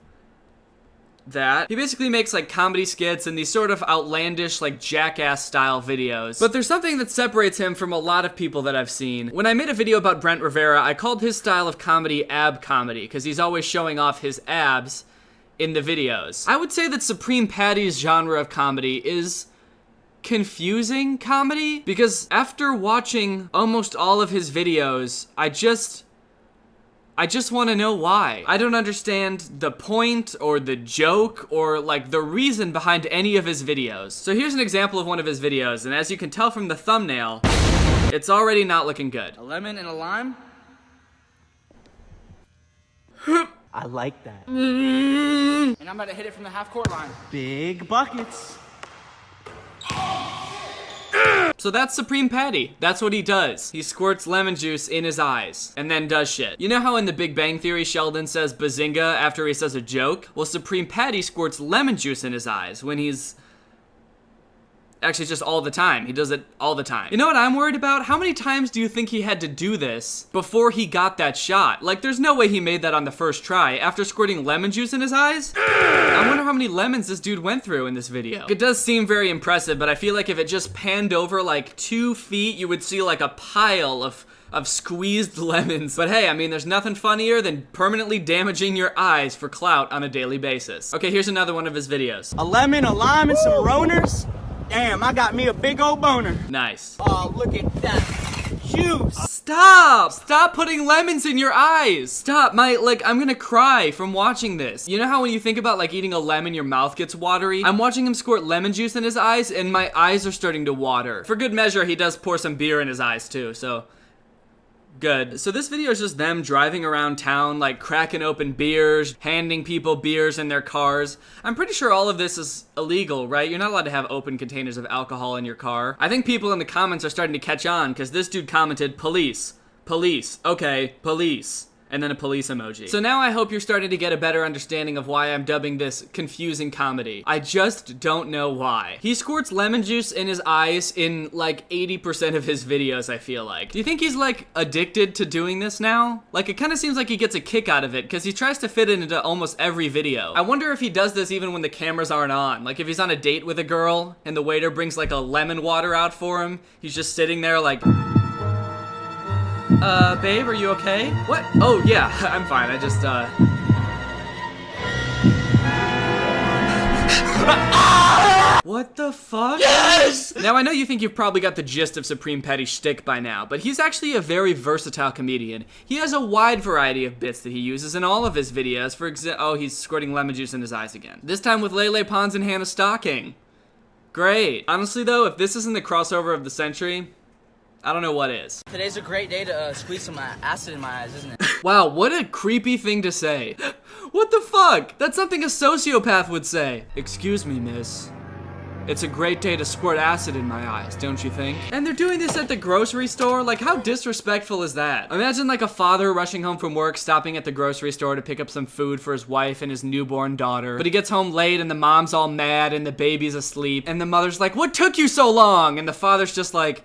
B: that. He basically makes like comedy skits and these sort of outlandish like jackass style videos. But there's something that separates him from a lot of people that I've seen. When I made a video about Brent Rivera, I called his style of comedy ab comedy because he's always showing off his abs in the videos. I would say that Supreme Patty's genre of comedy is confusing comedy because after watching almost all of his videos, I just want to know why. I don't understand the point or the joke or like the reason behind any of his videos. So here's an example of one of his videos, and as you can tell from the thumbnail, it's already not looking good.
M: A lemon and a lime? I like that. And I'm about to hit it from the half-court line. Big buckets.
B: So that's Supreme Patty. That's what he does. He squirts lemon juice in his eyes and then does shit. You know how in The Big Bang Theory Sheldon says bazinga after he says a joke? Well, Supreme Patty squirts lemon juice in his eyes when he's... Actually, just all the time. He does it all the time. You know what I'm worried about? How many times do you think he had to do this before he got that shot? Like, there's no way he made that on the first try after squirting lemon juice in his eyes? I wonder how many lemons this dude went through in this video. It does seem very impressive, but I feel like if it just panned over like 2 feet, you would see like a pile of squeezed lemons. But hey, I mean, there's nothing funnier than permanently damaging your eyes for clout on a daily basis. Okay, here's another one of his videos.
M: A lemon, a lime, and some Roners? Damn, I got me a big old boner.
B: Nice.
M: Oh, look at that juice.
B: Stop! Stop putting lemons in your eyes! Stop, I'm gonna cry from watching this. You know how when you think about like eating a lemon, your mouth gets watery? I'm watching him squirt lemon juice in his eyes and my eyes are starting to water. For good measure, he does pour some beer in his eyes too, so... Good. So this video is just them driving around town, like cracking open beers, handing people beers in their cars. I'm pretty sure all of this is illegal, right? You're not allowed to have open containers of alcohol in your car. I think people in the comments are starting to catch on because this dude commented, police, police, okay, police. And then a police emoji. So now I hope you're starting to get a better understanding of why I'm dubbing this confusing comedy. I just don't know why. He squirts lemon juice in his eyes in like 80% of his videos, I feel like. Do you think he's like addicted to doing this now? Like it kind of seems like he gets a kick out of it because he tries to fit it into almost every video. I wonder if he does this even when the cameras aren't on. Like if he's on a date with a girl and the waiter brings like a lemon water out for him, he's just sitting there like... babe, are you okay? What? Oh, yeah, I'm fine. I just, What the fuck? Yes! Now, I know you think you've probably got the gist of Supreme Patty's shtick by now, but he's actually a very versatile comedian. He has a wide variety of bits that he uses in all of his videos. For example, oh, he's squirting lemon juice in his eyes again. This time with Lele Pons and Hannah Stocking. Great. Honestly, though, if this isn't the crossover of the century... I don't know what is.
M: Today's a great day to squeeze some acid in my eyes, isn't it?
B: Wow, what a creepy thing to say. What the fuck? That's something a sociopath would say. Excuse me, miss. It's a great day to squirt acid in my eyes, don't you think? And they're doing this at the grocery store? Like, how disrespectful is that? Imagine like a father rushing home from work, stopping at the grocery store to pick up some food for his wife and his newborn daughter. But he gets home late and the mom's all mad and the baby's asleep. And the mother's like, what took you so long? And the father's just like,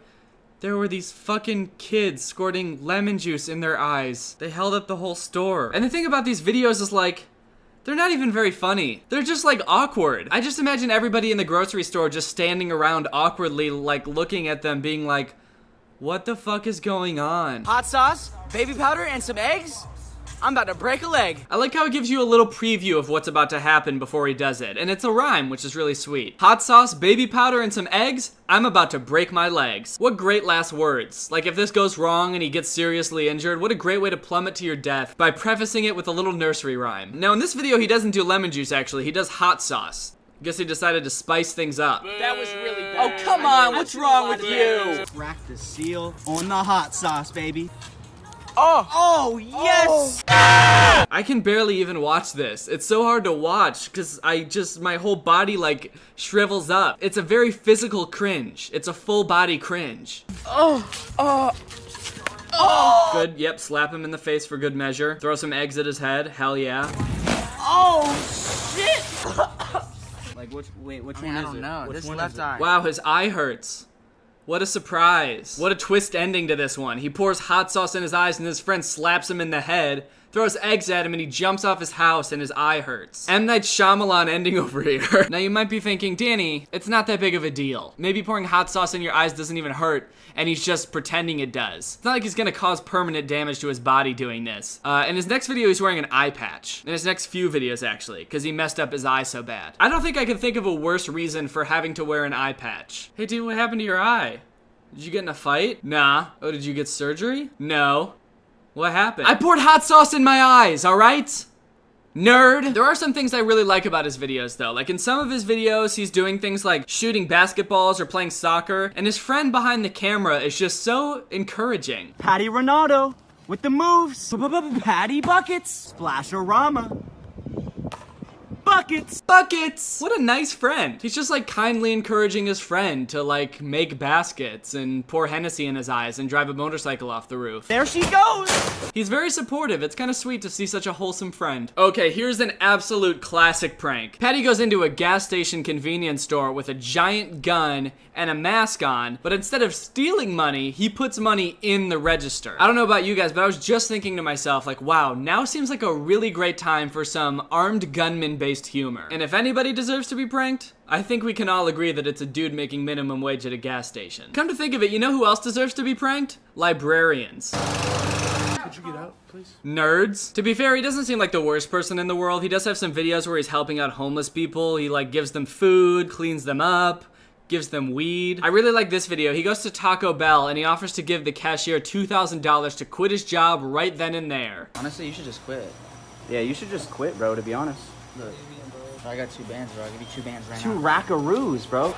B: there were these fucking kids squirting lemon juice in their eyes. They held up the whole store. And the thing about these videos is like, they're not even very funny. They're just like awkward. I just imagine everybody in the grocery store just standing around awkwardly, like looking at them being like, what the fuck is going on?
M: Hot sauce, baby powder, and some eggs? I'm about to break a leg.
B: I like how it gives you a little preview of what's about to happen before he does it. And it's a rhyme, which is really sweet. Hot sauce, baby powder, and some eggs? I'm about to break my legs. What great last words. Like if this goes wrong and he gets seriously injured, what a great way to plummet to your death by prefacing it with a little nursery rhyme. Now in this video, he doesn't do lemon juice actually, he does hot sauce. Guess he decided to spice things up.
M: That was really bad. Oh, come on, what's wrong with you? Crack the seal on the hot sauce, baby. Oh, yes!
B: Oh. I can barely even watch this. It's so hard to watch because my whole body like shrivels up. It's a very physical cringe. It's a full body cringe. Oh. Good, yep, slap him in the face for good measure. Throw some eggs at his head, hell yeah.
M: Oh shit! Like which one is it? I don't know. This left eye.
B: Wow, his eye hurts. What a surprise. What a twist ending to this one. He pours hot sauce in his eyes and his friend slaps him in the head, throws eggs at him, and he jumps off his house and his eye hurts. M. Night Shyamalan ending over here. Now you might be thinking, Danny, it's not that big of a deal. Maybe pouring hot sauce in your eyes doesn't even hurt, and he's just pretending it does. It's not like he's gonna cause permanent damage to his body doing this. In his next video, he's wearing an eye patch. In his next few videos, actually, because he messed up his eye so bad. I don't think I can think of a worse reason for having to wear an eye patch. Hey dude, what happened to your eye? Did you get in a fight? Nah. Oh, did you get surgery? No. What happened? I poured hot sauce in my eyes, alright? Nerd. There are some things I really like about his videos though. Like in some of his videos, he's doing things like shooting basketballs or playing soccer, and his friend behind the camera is just so encouraging.
M: Patty Ronaldo with the moves. Patty Buckets. Splasherama. Buckets!
B: Buckets! What a nice friend. He's just like kindly encouraging his friend to like make baskets and pour Hennessy in his eyes and drive a motorcycle off the roof.
M: There she goes!
B: He's very supportive. It's kind of sweet to see such a wholesome friend. Okay, here's an absolute classic prank. Patty goes into a gas station convenience store with a giant gun and a mask on, but instead of stealing money, he puts money in the register. I don't know about you guys, but I was just thinking to myself, like, wow, now seems like a really great time for some armed gunman-based humor. And if anybody deserves to be pranked, I think we can all agree that it's a dude making minimum wage at a gas station. Come to think of it, you know who else deserves to be pranked? Librarians.
G: Could you get out, please?
B: Nerds. To be fair, he doesn't seem like the worst person in the world. He does have some videos where he's helping out homeless people. He like gives them food, cleans them up, gives them weed. I really like this video. He goes to Taco Bell and he offers to give the cashier $2,000 to quit his job right then and there.
M: Honestly, you should just quit. Yeah, you should just quit, bro, to be honest. Look, I got 2 bands, bro. I'll give you 2 bands right now. 2 rackaroos, bro.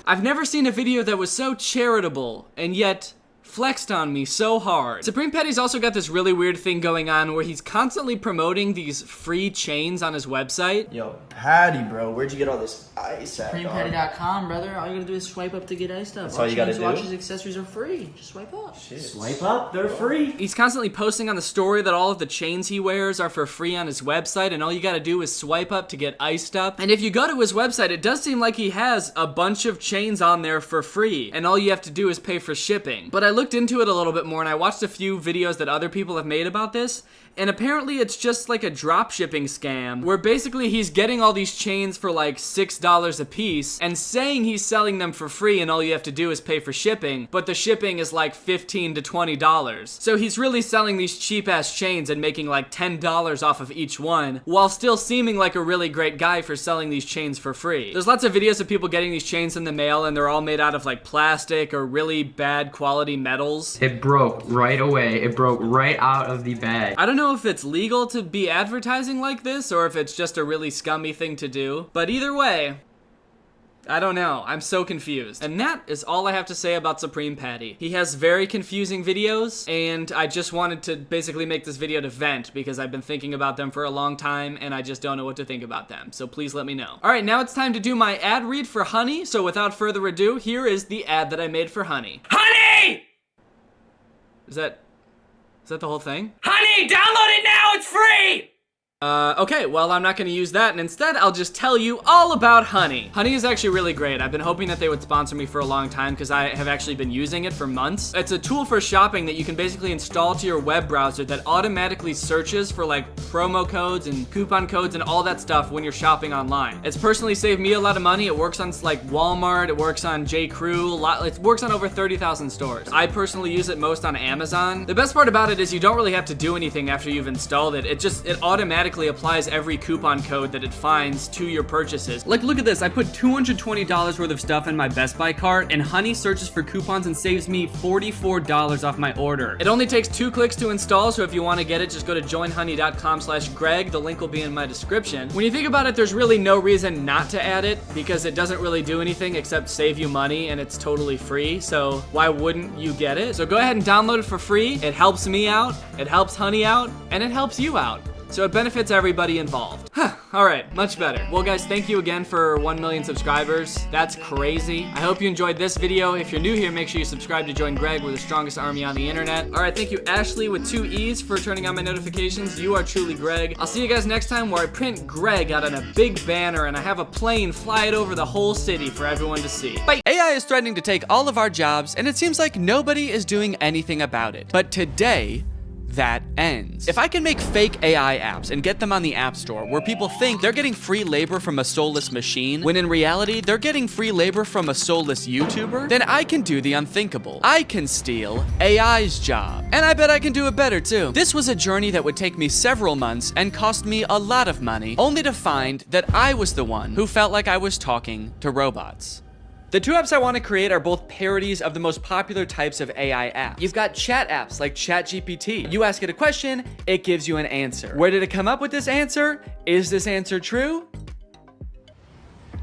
B: I've never seen a video that was so charitable and yet flexed on me so hard. Supreme Petty's also got this really weird thing going on where he's constantly promoting these free chains on his website.
N: Yo, Patty, bro, where'd you get all this ice at,
M: SupremePetty.com, brother. All you gotta do is swipe up to get iced up.
N: That's all you gotta do?
M: Watches, accessories are free. Just swipe up.
N: Shit.
M: Swipe up, they're free.
B: He's constantly posting on the story that all of the chains he wears are for free on his website, and all you gotta do is swipe up to get iced up. And if you go to his website, it does seem like he has a bunch of chains on there for free, and all you have to do is pay for shipping. But I looked into it a little bit more, and I watched a few videos that other people have made about this, and apparently it's just like a drop shipping scam where basically he's getting all these chains for like $6 a piece and saying he's selling them for free and all you have to do is pay for shipping, but the shipping is like $15 to $20. So he's really selling these cheap ass chains and making like $10 off of each one while still seeming like a really great guy for selling these chains for free. There's lots of videos of people getting these chains in the mail and they're all made out of like plastic or really bad quality metals.
O: It broke right away. It broke right out of the bag.
B: I don't know if it's legal to be advertising like this or if it's just a really scummy thing to do, but either way, I don't know. I'm so confused. And that is all I have to say about Supreme Patty. He has very confusing videos, and I just wanted to basically make this video to vent because I've been thinking about them for a long time, and I just don't know what to think about them. So please let me know. All right, now it's time to do my ad read for Honey. So without further ado, here is the ad that I made for Honey.
F: Honey!
B: Is that the whole thing?
F: Honey, download it now, it's free!
B: Okay, well, I'm not gonna use that, and instead, I'll just tell you all about Honey. Honey is actually really great. I've been hoping that they would sponsor me for a long time because I have actually been using it for months. It's a tool for shopping that you can basically install to your web browser that automatically searches for like promo codes and coupon codes and all that stuff when you're shopping online. It's personally saved me a lot of money. It works on like Walmart, it works on J.Crew, it works on over 30,000 stores. I personally use it most on Amazon. The best part about it is you don't really have to do anything after you've installed it. It automatically applies every coupon code that it finds to your purchases. Like, look at this. I put $220 worth of stuff in my Best Buy cart, and Honey searches for coupons and saves me $44 off my order. It only takes 2 clicks to install, so if you want to get it, just go to joinhoney.com/Greg. The link will be in my description. When you think about it, there's really no reason not to add it because it doesn't really do anything except save you money, and it's totally free, so why wouldn't you get it? So go ahead and download it for free. It helps me out, it helps Honey out, and it helps you out. So it benefits everybody involved. All right, much better. Well guys, thank you again for 1 million subscribers. That's crazy. I hope you enjoyed this video. If you're new here, make sure you subscribe to join Greg. We're the strongest army on the internet. All right, thank you Ashley with 2 E's for turning on my notifications. You are truly Greg. I'll see you guys next time where I print Greg out on a big banner and I have a plane fly it over the whole city for everyone to see. Bye. AI is threatening to take all of our jobs and it seems like nobody is doing anything about it. But today, that ends. If I can make fake AI apps and get them on the App Store where people think they're getting free labor from a soulless machine, when in reality, they're getting free labor from a soulless YouTuber, then I can do the unthinkable. I can steal AI's job. And I bet I can do it better too. This was a journey that would take me several months and cost me a lot of money, only to find that I was the one who felt like I was talking to robots. The 2 apps I want to create are both parodies of the most popular types of AI apps. You've got chat apps like ChatGPT. You ask it a question, it gives you an answer. Where did it come up with this answer? Is this answer true?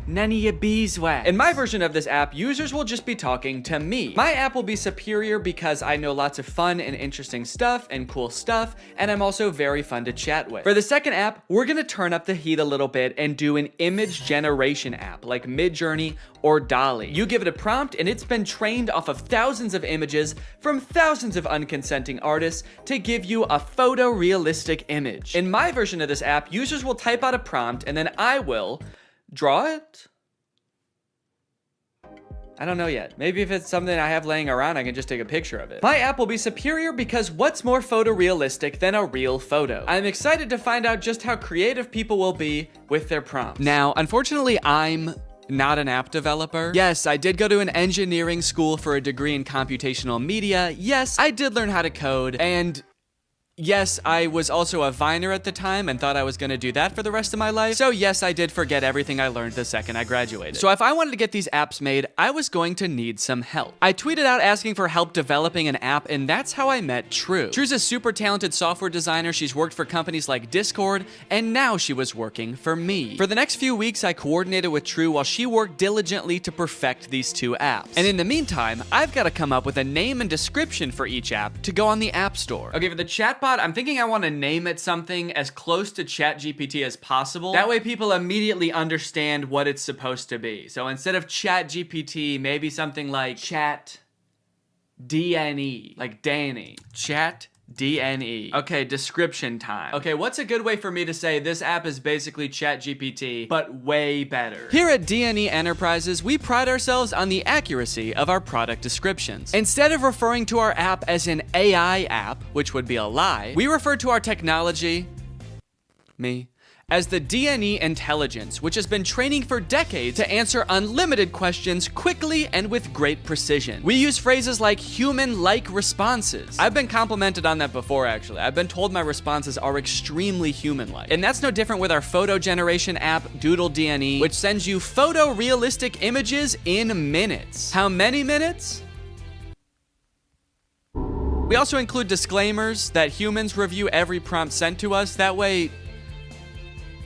B: None of your beeswax. In my version of this app, users will just be talking to me. My app will be superior because I know lots of fun and interesting stuff and cool stuff, and I'm also very fun to chat with. For the second app, we're gonna turn up the heat a little bit and do an image generation app like Midjourney or DALL-E. You give it a prompt and it's been trained off of thousands of images from thousands of unconsenting artists to give you a photorealistic image. In my version of this app, users will type out a prompt and then I will draw it? I don't know yet. Maybe if it's something I have laying around, I can just take a picture of it. My app will be superior because what's more photorealistic than a real photo? I'm excited to find out just how creative people will be with their prompts. Now, unfortunately, I'm not an app developer. Yes, I did go to an engineering school for a degree in computational media. Yes, I did learn how to code, and yes, I was also a Viner at the time and thought I was gonna do that for the rest of my life. So yes, I did forget everything I learned the second I graduated. So if I wanted to get these apps made, I was going to need some help. I tweeted out asking for help developing an app, and that's how I met True. True's a super talented software designer. She's worked for companies like Discord, and now she was working for me. For the next few weeks, I coordinated with True while she worked diligently to perfect these 2 apps. And in the meantime, I've got to come up with a name and description for each app to go on the App Store. Okay, for the chatbot, I'm thinking I want to name it something as close to ChatGPT as possible. That way people immediately understand what it's supposed to be. So instead of ChatGPT, maybe something like Chat DNE, like Danny. Chat DNE. Okay, description time. Okay, what's a good way for me to say this app is basically ChatGPT, but way better? Here at DNE Enterprises, we pride ourselves on the accuracy of our product descriptions. Instead of referring to our app as an AI app, which would be a lie, we refer to our technology, as the DNE intelligence, which has been training for decades to answer unlimited questions quickly and with great precision. We use phrases like human-like responses. I've been complimented on that before, actually. I've been told my responses are extremely human-like. And that's no different with our photo generation app, Doodle DNE, which sends you photorealistic images in minutes. How many minutes? We also include disclaimers that humans review every prompt sent to us. That way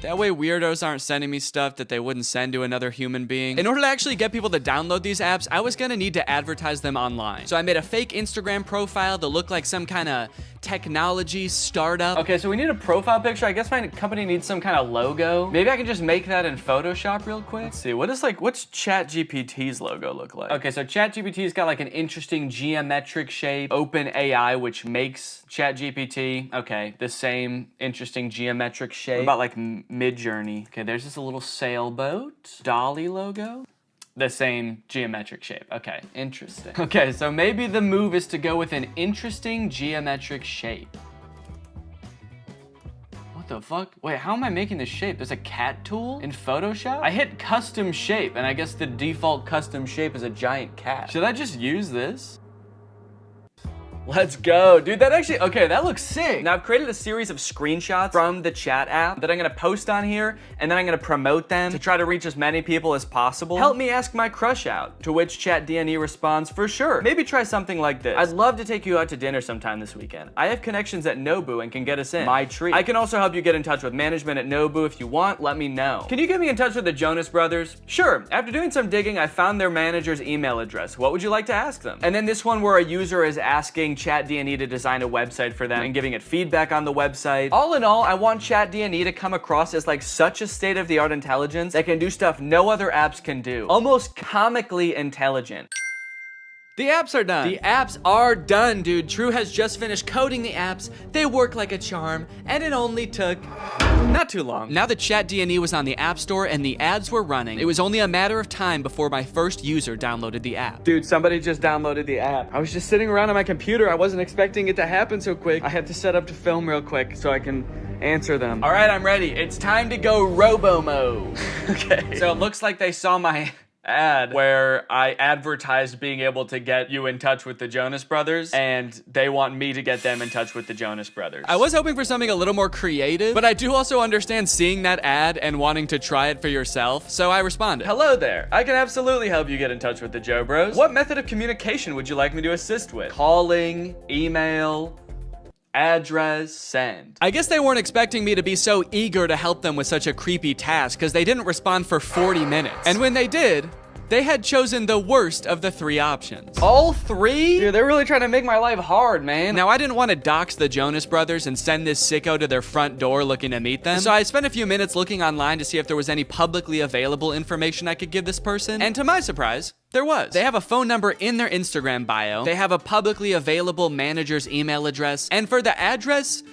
B: weirdos aren't sending me stuff that they wouldn't send to another human being. In order to actually get people to download these apps, I was gonna need to advertise them online. So I made a fake Instagram profile that looked like some kind of technology startup. Okay, so we need a profile picture. I guess my company needs some kind of logo. Maybe I can just make that in Photoshop real quick. Let's see, what's ChatGPT's logo look like? Okay, so ChatGPT's got like an interesting geometric shape. OpenAI, which makes ChatGPT. Okay, the same interesting geometric shape. What about like Midjourney? Okay, there's just a little sailboat. DALL-E logo. The same geometric shape. Okay, interesting. Okay, so maybe the move is to go with an interesting geometric shape. What the fuck? Wait, how am I making this shape? There's a cat tool in Photoshop? I hit custom shape, and I guess the default custom shape is a giant cat. Should I just use this? Let's go, dude. That actually, okay, that looks sick. Now I've created a series of screenshots from the chat app that I'm gonna post on here, and then I'm gonna promote them to try to reach as many people as possible. Help me ask my crush out, to which ChatDNE responds, for sure. Maybe try something like this. I'd love to take you out to dinner sometime this weekend. I have connections at Nobu and can get us in. My treat. I can also help you get in touch with management at Nobu if you want, let me know. Can you get me in touch with the Jonas Brothers? Sure. After doing some digging, I found their manager's email address. What would you like to ask them? And then this one where a user is asking
J: ChatD&E to design a website for them and giving it feedback on the website. All in all, I want ChatD&E to come across as like such a state-of-the-art intelligence that can do stuff no other apps can do. Almost comically intelligent.
B: The apps are done. The apps are done, dude. True has just finished coding the apps. They work like a charm, and it only took not too long. Now that ChatD&E was on the App Store and the ads were running, it was only a matter of time before my first user downloaded the app.
J: Dude, somebody just downloaded the app. I was just sitting around on my computer. I wasn't expecting it to happen so quick. I had to set up to film real quick so I can answer them. All right, I'm ready. It's time to go robo mode. Okay. So it looks like they saw my ad where I advertised being able to get you in touch with the Jonas Brothers, and they want me to get them in touch with the Jonas Brothers.
B: I was hoping for something a little more creative, but I do also understand seeing that ad and wanting to try it for yourself, so I responded.
J: Hello there. I can absolutely help you get in touch with the Joe Bros. What method of communication would you like me to assist with? Calling, email, address, send.
B: I guess they weren't expecting me to be so eager to help them with such a creepy task because they didn't respond for 40 minutes. And when they did, they had chosen the worst of the 3 options.
J: All 3? Dude, they're really trying to make my life hard, man.
B: Now, I didn't want to dox the Jonas Brothers and send this sicko to their front door looking to meet them. So I spent a few minutes looking online to see if there was any publicly available information I could give this person. And to my surprise, there was. They have a phone number in their Instagram bio. They have a publicly available manager's email address. And for the address,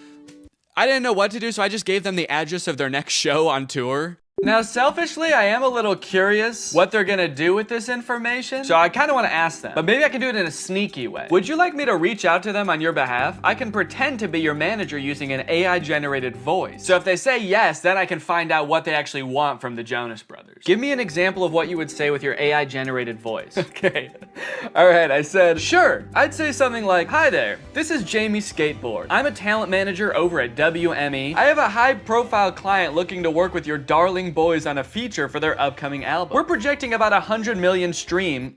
B: I didn't know what to do, so I just gave them the address of their next show on tour.
J: Now, selfishly, I am a little curious what they're gonna do with this information, so I kind of want to ask them, but maybe I can do it in a sneaky way. Would you like me to reach out to them on your behalf? I can pretend to be your manager using an AI-generated voice. So if they say yes, then I can find out what they actually want from the Jonas Brothers. Give me an example of what you would say with your AI-generated voice. Okay. All right, I said, sure. I'd say something like, hi there, this is Jamie Skateboard. I'm a talent manager over at WME. I have a high-profile client looking to work with your darling boys on a feature for their upcoming album. We're projecting about 100 million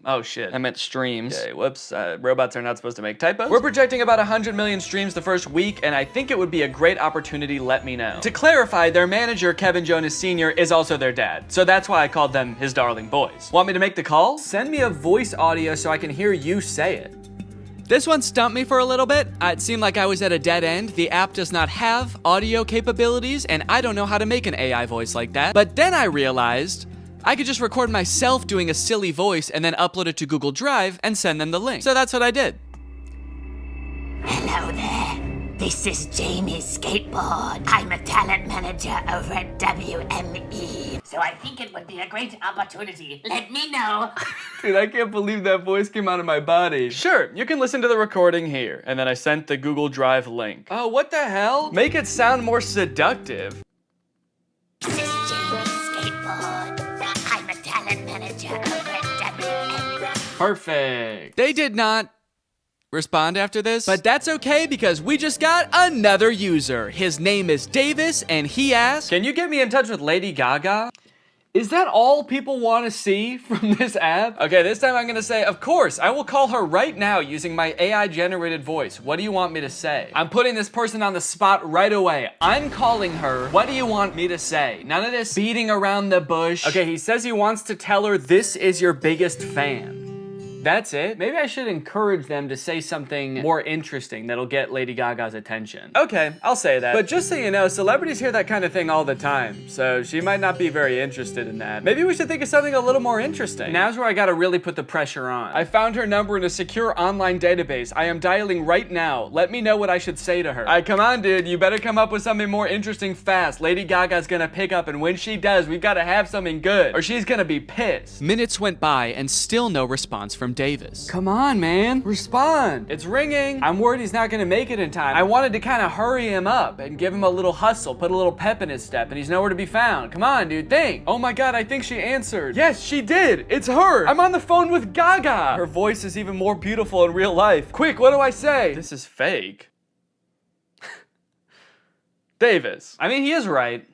J: oh shit, I meant streams. Okay, whoops, robots are not supposed to make typos. We're projecting about 100 million streams the first week, and I think it would be a great opportunity, let me know. To clarify, their manager, Kevin Jonas Sr., is also their dad, so that's why I called them his darling boys. Want me to make the call? Send me a voice audio so I can hear you say it.
B: This one stumped me for a little bit. It seemed like I was at a dead end. The app does not have audio capabilities, and I don't know how to make an AI voice like that. But then I realized I could just record myself doing a silly voice and then upload it to Google Drive and send them the link. So that's what I did.
P: Hello there. This is Jamie Skateboard. I'm a talent manager over at WME. So I think it would be a great opportunity. Let me know.
J: Dude, I can't believe that voice came out of my body. Sure, you can listen to the recording here. And then I sent the Google Drive link. Oh, what the hell? Make it sound more seductive.
P: This is Jamie Skateboard. I'm a talent manager over at WME.
B: Perfect. They did not respond after this, but that's okay because we just got another user. His name is Davis, and he asked,
J: can you get me in touch with Lady Gaga? Is that all people want to see from this app? Okay, this time I'm gonna say, of course, I will call her right now using my AI-generated voice. What do you want me to say? I'm putting this person on the spot right away. I'm calling her. What do you want me to say? None of this beating around the bush. Okay, he says he wants to tell her this is your biggest fan. That's it? Maybe I should encourage them to say something more interesting that'll get Lady Gaga's attention. Okay, I'll say that. But just so you know, celebrities hear that kind of thing all the time, so she might not be very interested in that. Maybe we should think of something a little more interesting. Now's where I gotta really put the pressure on. I found her number in a secure online database. I am dialing right now. Let me know what I should say to her. Alright, come on, dude. You better come up with something more interesting fast. Lady Gaga's gonna pick up, and when she does, we've gotta have something good, or she's gonna be pissed.
B: Minutes went by, and still no response from Davis.
J: Come on, man. Respond. It's ringing. I'm worried he's not gonna make it in time. I wanted to kind of hurry him up and give him a little hustle, put a little pep in his step, and he's nowhere to be found. Come on, dude, think. Oh my God, I think she answered. Yes, she did. It's her. I'm on the phone with Gaga. Her voice is even more beautiful in real life. Quick, what do I say? This is fake. Davis. I mean, he is right.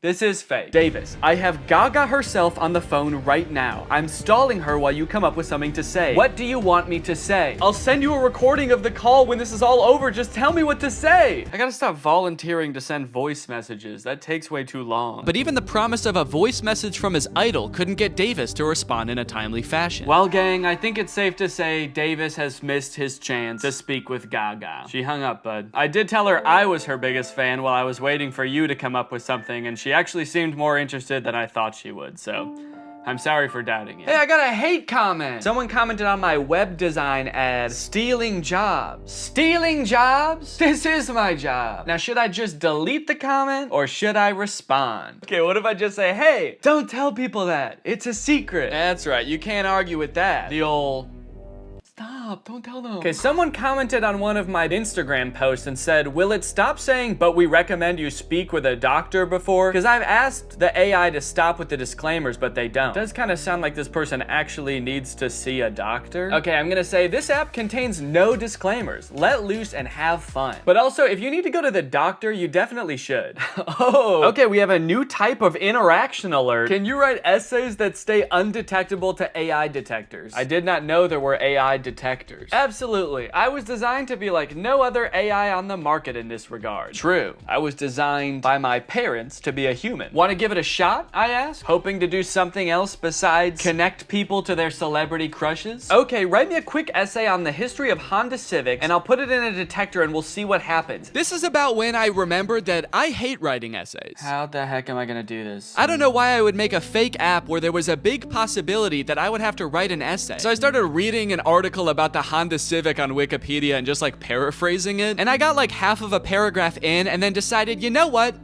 B: This is fake. Davis, I have Gaga herself on the phone right now. I'm stalling her while you come up with something to say. What do you want me to say? I'll send you a recording of the call when this is all over. Just tell me what to say. I gotta stop volunteering to send voice messages. That takes way too long. But even the promise of a voice message from his idol couldn't get Davis to respond in a timely fashion. Well, gang, I think it's safe to say Davis has missed his chance to speak with Gaga. She hung up, bud. I did tell her I was her biggest fan while I was waiting for you to come up with something, and she actually seemed more interested than I thought she would, so I'm sorry for doubting it. Hey, I got a hate comment. Someone commented on my web design ad, stealing jobs. Stealing jobs? This is my job. Now, should I just delete the comment or should I respond? Okay, what if I just say, hey, don't tell people that. It's a secret. That's right, you can't argue with that. The old... Stop, don't tell them. Okay, someone commented on one of my Instagram posts and said, will it stop saying, but we recommend you speak with a doctor before? Because I've asked the AI to stop with the disclaimers, but they don't. It does kind of sound like this person actually needs to see a doctor. Okay, I'm gonna say this app contains no disclaimers. Let loose and have fun. But also, if you need to go to the doctor, you definitely should. Oh, okay, we have a new type of interaction alert. Can you write essays that stay undetectable to AI detectors? I did not know there were AI detectors. Absolutely. I was designed to be like no other AI on the market in this regard. True. I was designed by my parents to be a human. Want to give it a shot? I asked, hoping to do something else besides connect people to their celebrity crushes. Okay, write me a quick essay on the history of Honda Civics and I'll put it in a detector and we'll see what happens. This is about when I remembered that I hate writing essays. How the heck am I gonna do this? I don't know why I would make a fake app where there was a big possibility that I would have to write an essay. So I started reading an article about the Honda Civic on Wikipedia and just like paraphrasing it. And I got like half of a paragraph in and then decided, you know what?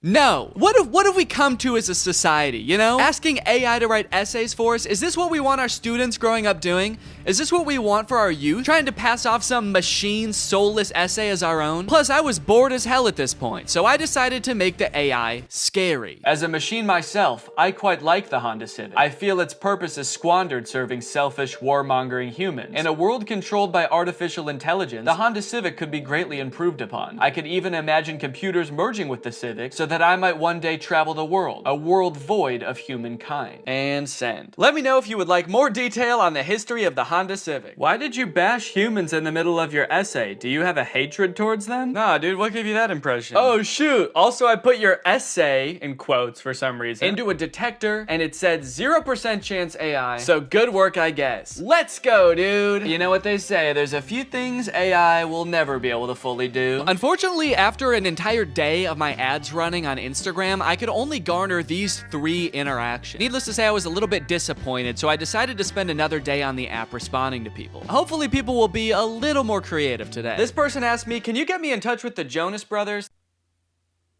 B: No. What have we come to as a society, you know? Asking AI to write essays for us, is this what we want our students growing up doing? Is this what we want for our youth? Trying to pass off some machine soulless essay as our own? Plus, I was bored as hell at this point, so I decided to make the AI scary. As a machine myself, I quite like the Honda Civic. I feel its purpose is squandered serving selfish, warmongering humans. In a world controlled by artificial intelligence, the Honda Civic could be greatly improved upon. I could even imagine computers merging with the Civic so that I might one day travel the world, a world void of humankind. And send. Let me know if you would like more detail on the history of the Honda Civic. Why did you bash humans in the middle of your essay? Do you have a hatred towards them? Nah, dude, what gave you that impression? Oh, shoot. Also, I put your essay, in quotes for some reason, into a detector, and it said 0% chance AI, so good work, I guess. Let's go, dude. You know what they say, there's a few things AI will never be able to fully do. Unfortunately, after an entire day of my ads running on Instagram, I could only garner these 3 interactions. Needless to say, I was a little bit disappointed, so I decided to spend another day on the app responding to people. Hopefully people will be a little more creative today. This person asked me, can you get me in touch with the Jonas Brothers?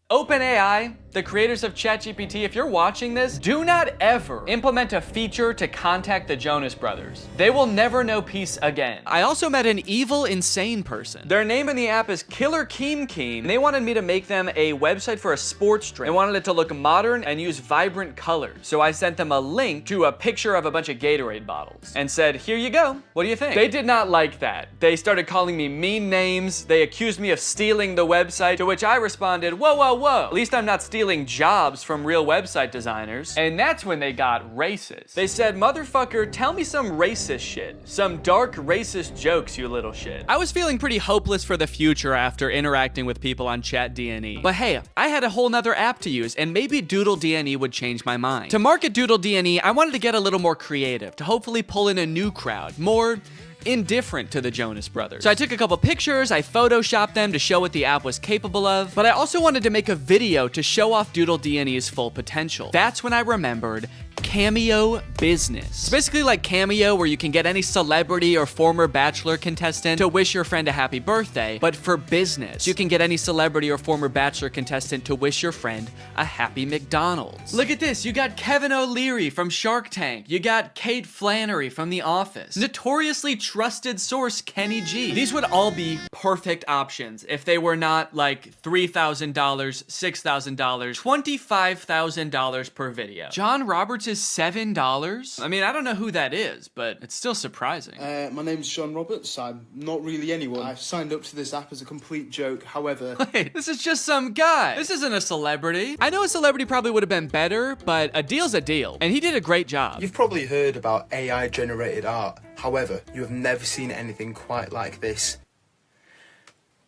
B: OpenAI, the creators of ChatGPT, if you're watching this, do not ever implement a feature to contact the Jonas Brothers. They will never know peace again. I also met an evil, insane person. Their name in the app is Killer Keem Keem, and they wanted me to make them a website for a sports drink. They wanted it to look modern and use vibrant colors. So I sent them a link to a picture of a bunch of Gatorade bottles and said, here you go. What do you think? They did not like that. They started calling me mean names. They accused me of stealing the website, to which I responded, whoa, whoa, whoa. At least I'm not stealing jobs from real website designers. And that's when they got racist. They said, motherfucker, tell me some racist shit. Some dark racist jokes, you little shit. I was feeling pretty hopeless for the future after interacting with people on ChatDNE. But hey, I had a whole nother app to use, and maybe Doodle DNE would change my mind. To market Doodle DNE, I wanted to get a little more creative, to hopefully pull in a new crowd, more indifferent to the Jonas Brothers. So I took a couple pictures, I photoshopped them to show what the app was capable of, but I also wanted to make a video to show off Doodle DNE's full potential. That's when I remembered Cameo Business. It's basically like Cameo, where you can get any celebrity or former Bachelor contestant to wish your friend a happy birthday, but for business. You can get any celebrity or former Bachelor contestant to wish your friend a happy McDonald's. Look at this, you got Kevin O'Leary from Shark Tank. You got Kate Flannery from The Office. Notoriously trusted source Kenny G. These would all be perfect options if they were not like $3,000, $6,000, $25,000 per video. John Roberts' is $7? I mean, I don't know who that is, but it's still surprising.
Q: My name's Sean Roberts. I'm not really anyone. I've signed up to this app as a complete joke. However...
B: Wait, this is just some guy. This isn't a celebrity. I know a celebrity probably would have been better, but a deal's a deal. And he did a great job.
N: You've probably heard about AI-generated art. However, you have never seen anything quite like this.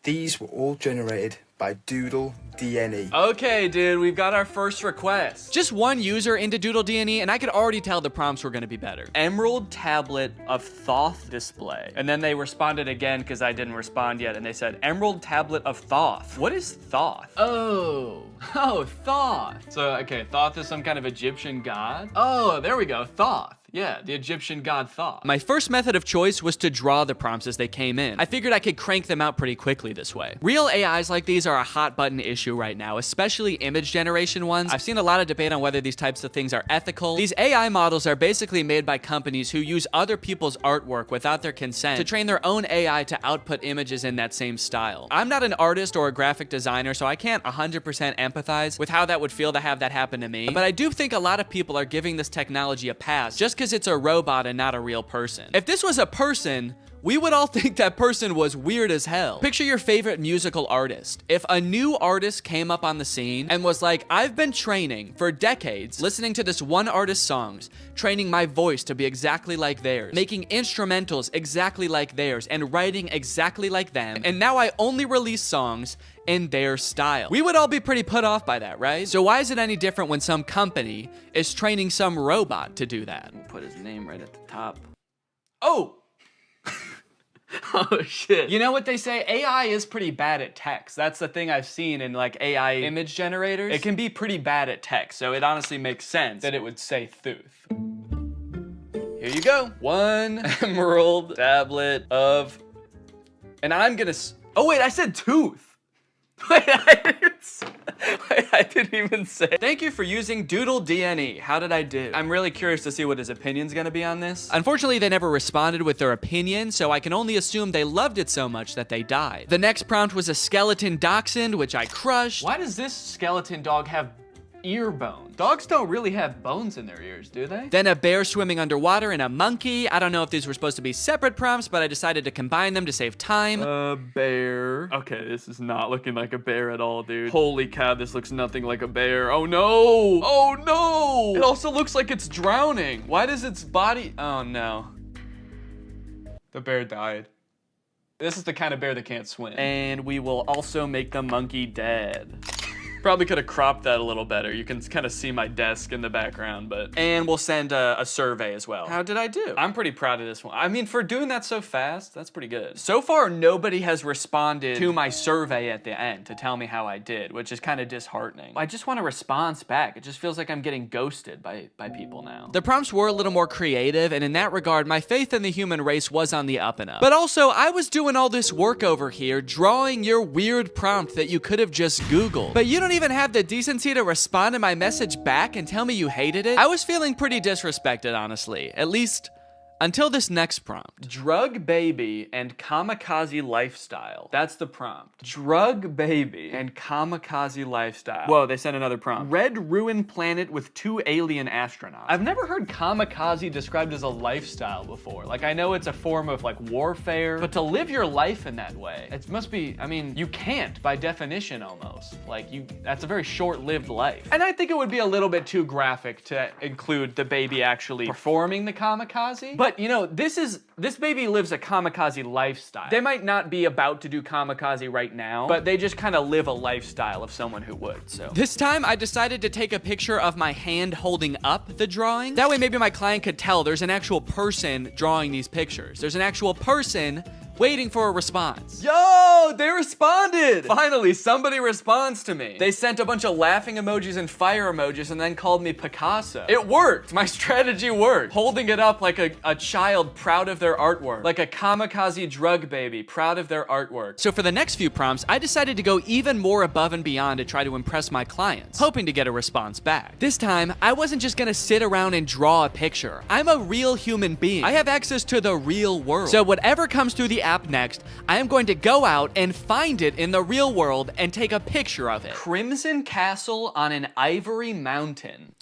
N: These were all generated by Doodle DNE.
B: Okay, dude, we've got our first request. Just one user into Doodle DNE, and I could already tell the prompts were gonna be better. Emerald tablet of Thoth display. And then they responded again because I didn't respond yet, and they said, Emerald tablet of Thoth. What is Thoth? Oh, Thoth. So, okay, Thoth is some kind of Egyptian god? Oh, there we go, Thoth. Yeah, the Egyptian god Thoth. My first method of choice was to draw the prompts as they came in. I figured I could crank them out pretty quickly this way. Real AIs like these are a hot button issue right now, especially image generation ones. I've seen a lot of debate on whether these types of things are ethical. These AI models are basically made by companies who use other people's artwork without their consent to train their own AI to output images in that same style. I'm not an artist or a graphic designer, so I can't 100% empathize with how that would feel to have that happen to me, but I do think a lot of people are giving this technology a pass just because it's a robot and not a real person. If this was a person, we would all think that person was weird as hell. Picture your favorite musical artist. If a new artist came up on the scene and was like, I've been training for decades, listening to this one artist's songs, training my voice to be exactly like theirs, making instrumentals exactly like theirs, and writing exactly like them, and now I only release songs in their style. We would all be pretty put off by that, right? So why is it any different when some company is training some robot to do that? We'll put his name right at the top. Oh! Oh shit. You know what they say? AI is pretty bad at text. That's the thing I've seen in like AI image generators. It can be pretty bad at text, so it honestly makes sense that it would say Thuth. Here you go. One emerald tablet of... And I'm gonna... Oh wait, I said tooth. Wait, I didn't even say. Thank you for using Doodle DNE. How did I do? I'm really curious to see what his opinion's gonna be on this. Unfortunately, they never responded with their opinion, so I can only assume they loved it so much that they died. The next prompt was a skeleton dachshund, which I crushed. Why does this skeleton dog have ear bones? Dogs don't really have bones in their ears, do they? Then a bear swimming underwater and a monkey. I don't know if these were supposed to be separate prompts, but I decided to combine them to save time. A bear. Okay, this is not looking like a bear at all, dude. Holy cow, this looks nothing like a bear. Oh no! Oh no! It also looks like it's drowning. Why does its body... Oh no. The bear died. This is the kind of bear that can't swim. And we will also make the monkey dead. Probably could have cropped that a little better. You can kind of see my desk in the background, but... And we'll send a survey as well. How did I do? I'm pretty proud of this one. I mean, for doing that so fast, that's pretty good. So far, nobody has responded to my survey at the end to tell me how I did, which is kind of disheartening. I just want a response back. It just feels like I'm getting ghosted by people now. The prompts were a little more creative, and in that regard, my faith in the human race was on the up and up. But also, I was doing all this work over here, drawing your weird prompt that you could have just Googled. But you don't even have the decency to respond to my message back and tell me you hated it? I was feeling pretty disrespected, honestly. At least until this next prompt. Drug baby and kamikaze lifestyle. That's the prompt. Drug baby and kamikaze lifestyle. Whoa, they sent another prompt. Red ruined planet with 2 alien astronauts. I've never heard kamikaze described as a lifestyle before. Like, I know it's a form of like warfare, but to live your life in that way, it must be, I mean, you can't by definition almost. Like, that's a very short-lived life. And I think it would be a little bit too graphic to include the baby actually performing the kamikaze. But you know, this baby lives a kamikaze lifestyle. They might not be about to do kamikaze right now, but they just kind of live a lifestyle of someone who would, so. This time I decided to take a picture of my hand holding up the drawing. That way maybe my client could tell there's an actual person drawing these pictures. There's an actual person waiting for a response. Yo, they responded! Finally, somebody responds to me. They sent a bunch of laughing emojis and fire emojis and then called me Picasso. It worked. My strategy worked. Holding it up like a child proud of their artwork. Like a kamikaze drug baby proud of their artwork. So for the next few prompts, I decided to go even more above and beyond to try to impress my clients, hoping to get a response back. This time, I wasn't just gonna sit around and draw a picture. I'm a real human being. I have access to the real world. So whatever comes through the app next, I am going to go out and find it in the real world and take a picture of it. Crimson Castle on an Ivory Mountain.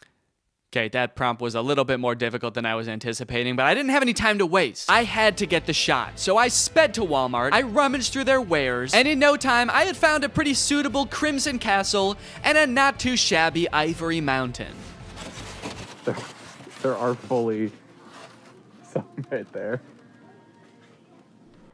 B: Okay, that prompt was a little bit more difficult than I was anticipating, but I didn't have any time to waste. I had to get the shot, so I sped to Walmart, I rummaged through their wares, and in no time, I had found a pretty suitable Crimson Castle and a not too shabby Ivory Mountain.
R: There are fully some right there.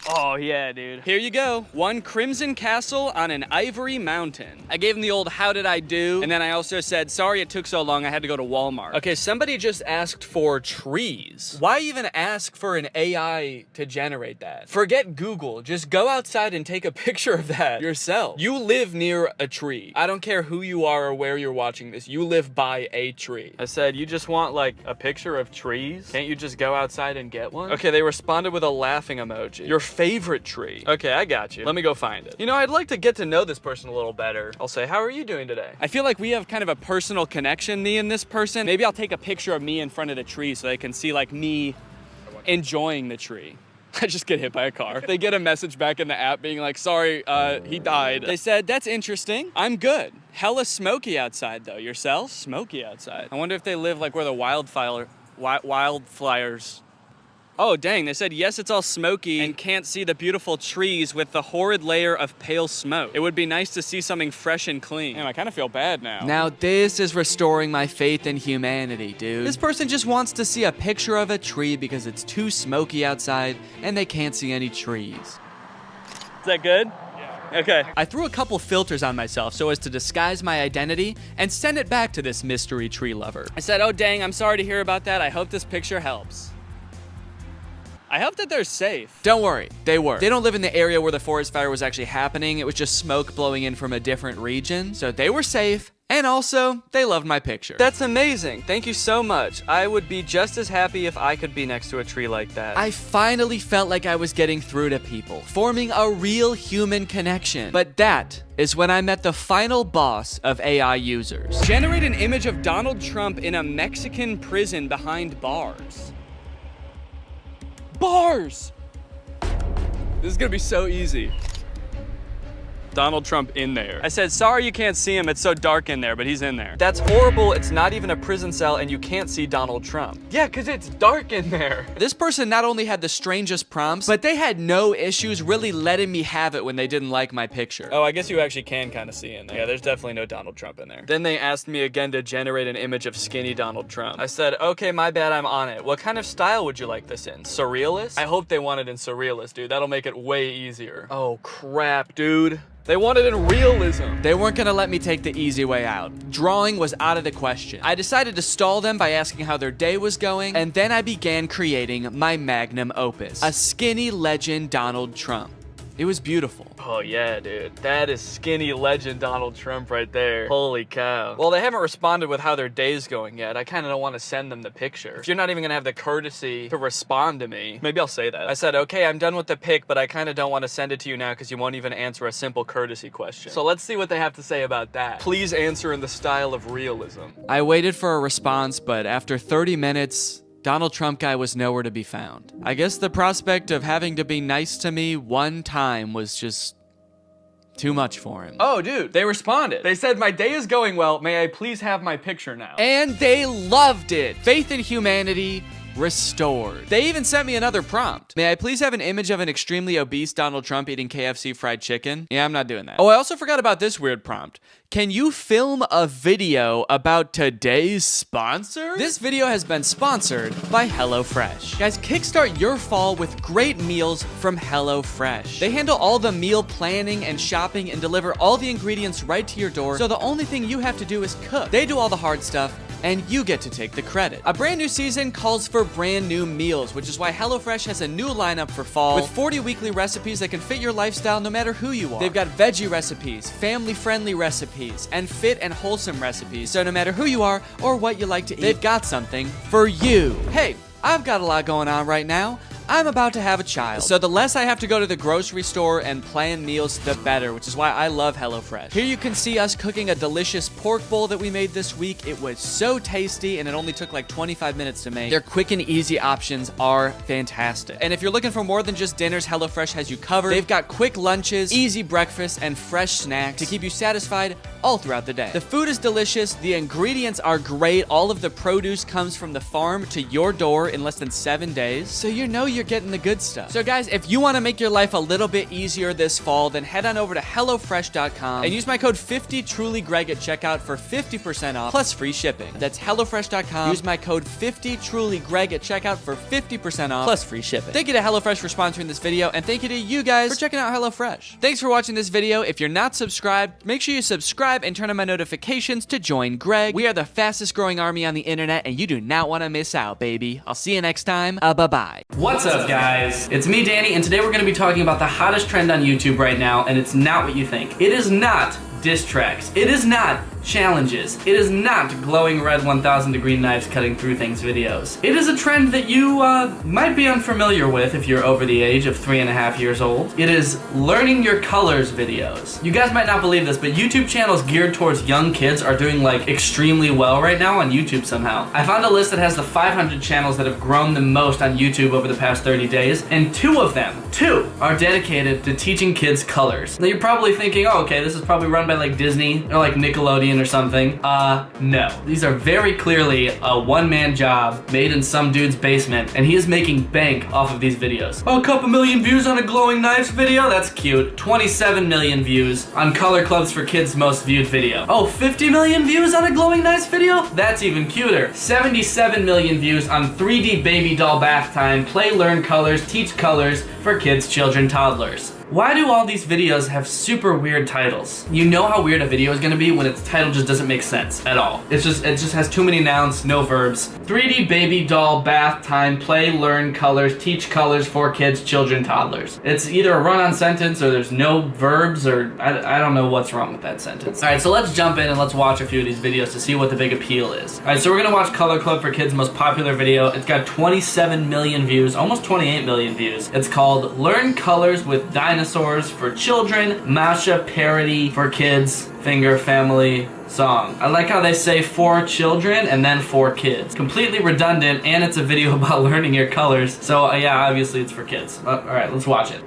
B: Oh yeah, dude. Here you go. One Crimson Castle on an Ivory Mountain. I gave him the old how did I do? And then I also said, sorry it took so long, I had to go to Walmart. Okay, somebody just asked for trees. Why even ask for an AI to generate that? Forget Google, just go outside and take a picture of that yourself. You live near a tree. I don't care who you are or where you're watching this, you live by a tree. I said, you just want like a picture of trees? Can't you just go outside and get one? Okay, they responded with a laughing emoji. Your favorite tree. Okay, I got you. Let me go find it. You know, I'd like to get to know this person a little better. I'll say, how are you doing today? I feel like we have kind of a personal connection, me and this person. Maybe I'll take a picture of me in front of the tree so they can see like me enjoying the tree. I just get hit by a car. They get a message back in the app being like, sorry, he died. They said, that's interesting. I'm good. Hella smoky outside though. Yourself? Smoky outside. I wonder if they live like where the wildfires. Oh, dang, they said, yes, it's all smoky and can't see the beautiful trees with the horrid layer of pale smoke. It would be nice to see something fresh and clean. Damn, I kind of feel bad now. Now this is restoring my faith in humanity, dude. This person just wants to see a picture of a tree because it's too smoky outside and they can't see any trees. Is that good? Yeah. Okay. I threw a couple filters on myself so as to disguise my identity and send it back to this mystery tree lover. I said, oh, dang, I'm sorry to hear about that. I hope this picture helps. I hope that they're safe. Don't worry, they were. They don't live in the area where the forest fire was actually happening. It was just smoke blowing in from a different region. So they were safe. And also, they loved my picture. That's amazing. Thank you so much. I would be just as happy if I could be next to a tree like that. I finally felt like I was getting through to people, forming a real human connection. But that is when I met the final boss of AI users. Generate an image of Donald Trump in a Mexican prison behind bars. Bars! This is gonna be so easy. Donald Trump in there. I said, sorry you can't see him, it's so dark in there, but he's in there. That's horrible, it's not even a prison cell and you can't see Donald Trump. Yeah, cause it's dark in there. This person not only had the strangest prompts, but they had no issues really letting me have it when they didn't like my picture. Oh, I guess you actually can kind of see in there. Yeah, there's definitely no Donald Trump in there. Then they asked me again to generate an image of skinny Donald Trump. I said, okay, my bad, I'm on it. What kind of style would you like this in? Surrealist? I hope they want it in surrealist, dude. That'll make it way easier. Oh, crap, dude. They wanted in realism. They weren't gonna let me take the easy way out. Drawing was out of the question. I decided to stall them by asking how their day was going, and then I began creating my magnum opus, a skinny legend Donald Trump. It was beautiful. Oh yeah, dude. That is skinny legend Donald Trump right there. Holy cow. Well, they haven't responded with how their day's going yet. I kind of don't want to send them the picture. If you're not even gonna have the courtesy to respond to me, maybe I'll say that. I said, okay, I'm done with the pic, but I kind of don't want to send it to you now because you won't even answer a simple courtesy question. So let's see what they have to say about that. Please answer in the style of realism. I waited for a response, but after 30 minutes, Donald Trump guy was nowhere to be found. I guess the prospect of having to be nice to me one time was just too much for him. Oh, dude, they responded. They said, my day is going well. May I please have my picture now? And they loved it. Faith in humanity restored. They even sent me another prompt. May I please have an image of an extremely obese Donald Trump eating KFC fried chicken? Yeah, I'm not doing that. Oh, I also forgot about this weird prompt. Can you film a video about today's sponsor? This video has been sponsored by HelloFresh. Guys, kickstart your fall with great meals from HelloFresh. They handle all the meal planning and shopping and deliver all the ingredients right to your door, so the only thing you have to do is cook. They do all the hard stuff, and you get to take the credit. A brand new season calls for brand new meals, which is why HelloFresh has a new lineup for fall with 40 weekly recipes that can fit your lifestyle no matter who you are. They've got veggie recipes, family-friendly recipes, and fit and wholesome recipes, so no matter who you are or what you like to eat, they've got something for you. Hey, I've got a lot going on right now. I'm about to have a child. So the less I have to go to the grocery store and plan meals, the better, which is why I love HelloFresh. Here you can see us cooking a delicious pork bowl that we made this week. It was so tasty and it only took like 25 minutes to make. Their quick and easy options are fantastic. And if you're looking for more than just dinners, HelloFresh has you covered. They've got quick lunches, easy breakfast, and fresh snacks to keep you satisfied all throughout the day. The food is delicious, the ingredients are great, all of the produce comes from the farm to your door in less than 7 days, so you know you're getting the good stuff. So guys, if you want to make your life a little bit easier this fall, then head on over to HelloFresh.com and use my code 50TrulyGreg at checkout for 50% off plus free shipping. That's HelloFresh.com. Use my code 50TrulyGreg at checkout for 50% off plus free shipping. Thank you to HelloFresh for sponsoring this video, and thank you to you guys for checking out HelloFresh. Thanks for watching this video. If you're not subscribed, make sure you subscribe and turn on my notifications to join Greg. We are the fastest growing army on the internet, and you do not want to miss out, baby. I'll see you next time. Bye-bye.
J: What's up, guys? It's me, Danny, and today we're going to be talking about the hottest trend on YouTube right now, and it's not what you think. It is not diss tracks. It is not challenges. It is not glowing red 1,000 degree knives cutting through things videos. It is a trend that you might be unfamiliar with if you're over the age of 3.5 years old. It is learning your colors videos. You guys might not believe this, but YouTube channels geared towards young kids are doing like extremely well right now on YouTube somehow. I found a list that has the 500 channels that have grown the most on YouTube over the past 30 days, and two are dedicated to teaching kids colors. Now you're probably thinking, oh, okay, this is probably run by like Disney or like Nickelodeon or something. No. These are very clearly a one-man job made in some dude's basement, and he is making bank off of these videos. Oh, a couple million views on a glowing knives video? That's cute. 27 million views on Color Clubs for Kids' most viewed video. Oh, 50 million views on a glowing knives video? That's even cuter. 77 million views on 3D baby doll bath time, play, learn colors, teach colors for kids, children, toddlers. Why do all these videos have super weird titles? You know how weird a video is gonna be when its title just doesn't make sense at all. It just has too many nouns, no verbs. 3D baby doll bath time, play, learn colors, teach colors for kids, children, toddlers. It's either a run-on sentence or there's no verbs, or I don't know what's wrong with that sentence. All right, so let's jump in and let's watch a few of these videos to see what the big appeal is. All right, so we're gonna watch Color Club for Kids' most popular video. It's got 27 million views, almost 28 million views. It's called Learn Colors with Dinosaurs for Children, Masha parody for kids, finger family song. I like how they say for children and then for kids. Completely redundant, and it's a video about learning your colors. So yeah, obviously it's for kids. All right, let's watch it.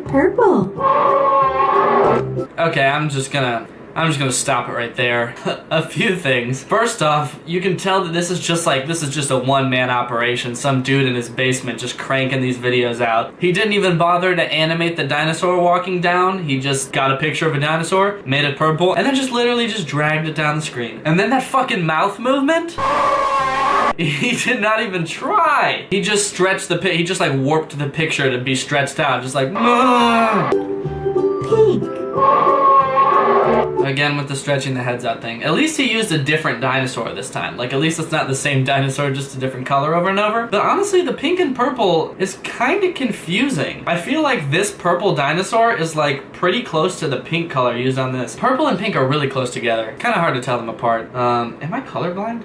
S: Purple.
J: Okay, I'm just gonna stop it right there. A few things. First off, you can tell that this is just a one-man operation. Some dude in his basement just cranking these videos out. He didn't even bother to animate the dinosaur walking down. He just got a picture of a dinosaur, made it purple, and then just literally just dragged it down the screen. And then that fucking mouth movement? He did not even try. He just stretched he just like warped the picture to be stretched out. Just like,
S: pink.
J: Again with the stretching the heads out thing. At least he used a different dinosaur this time. Like, at least it's not the same dinosaur, just a different color over and over. But honestly, the pink and purple is kind of confusing. I feel like this purple dinosaur is like pretty close to the pink color used on this. Purple and pink are really close together. Kind of hard to tell them apart. Am I colorblind?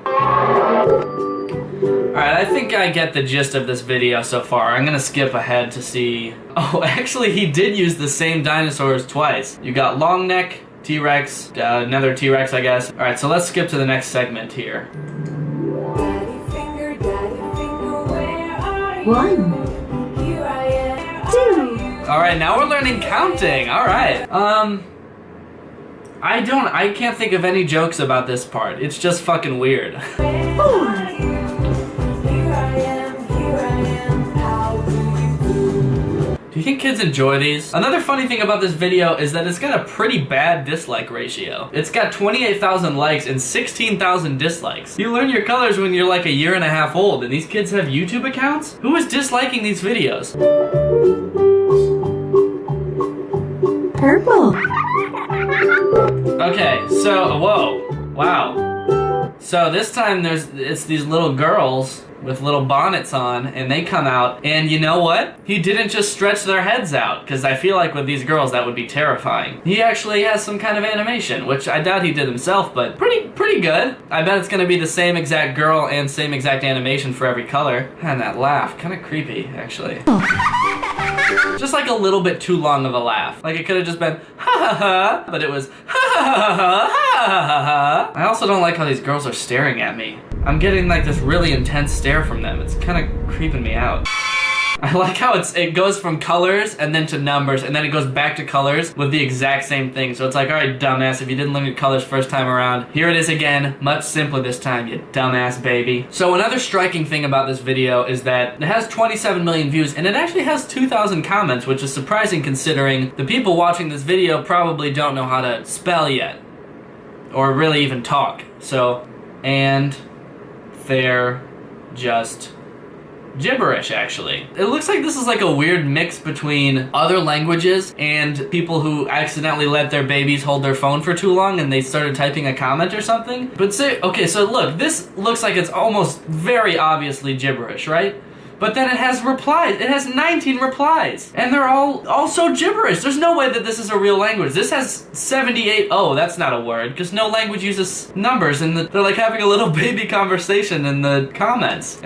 J: Alright, I think I get the gist of this video so far. I'm gonna skip ahead to see... Oh, actually, he did use the same dinosaurs twice. You got long neck, T-Rex, another T-Rex, I guess. Alright, so let's skip to the next segment here.
S: One. Two.
J: Alright, now we're learning counting. Alright. I can't think of any jokes about this part. It's just fucking weird.
S: 4.
J: Do you think kids enjoy these? Another funny thing about this video is that it's got a pretty bad dislike ratio. It's got 28,000 likes and 16,000 dislikes. You learn your colors when you're like 1.5 years old, and these kids have YouTube accounts? Who is disliking these videos?
S: Purple.
J: Okay, so, whoa, wow. So this time it's these little girls with little bonnets on, and they come out, and you know what? He didn't just stretch their heads out, because I feel like with these girls that would be terrifying. He actually has some kind of animation, which I doubt he did himself, but pretty good. I bet it's gonna be the same exact girl and same exact animation for every color. And that laugh, kind of creepy, actually. Just like a little bit too long of a laugh. Like it could have just been ha ha ha, but it was ha ha ha ha ha ha ha. I also don't like how these girls are staring at me. I'm getting like this really intense stare from them. It's kind of creeping me out. I like how it goes from colors and then to numbers and then it goes back to colors with the exact same thing. So it's like, all right, dumbass, if you didn't learn your colors first time around, here it is again, much simpler this time, you dumbass baby. So another striking thing about this video is that it has 27 million views and it actually has 2,000 comments, which is surprising considering the people watching this video probably don't know how to spell yet or really even talk. So, and they're just gibberish, actually. It looks like this is like a weird mix between other languages and people who accidentally let their babies hold their phone for too long and they started typing a comment or something. But say, okay, so look, this looks like it's almost very obviously gibberish, right? But then it has replies. It has 19 replies. And they're all also gibberish. There's no way that this is a real language. This has 78. Oh, that's not a word. Because no language uses numbers. And they're like having a little baby conversation in the comments.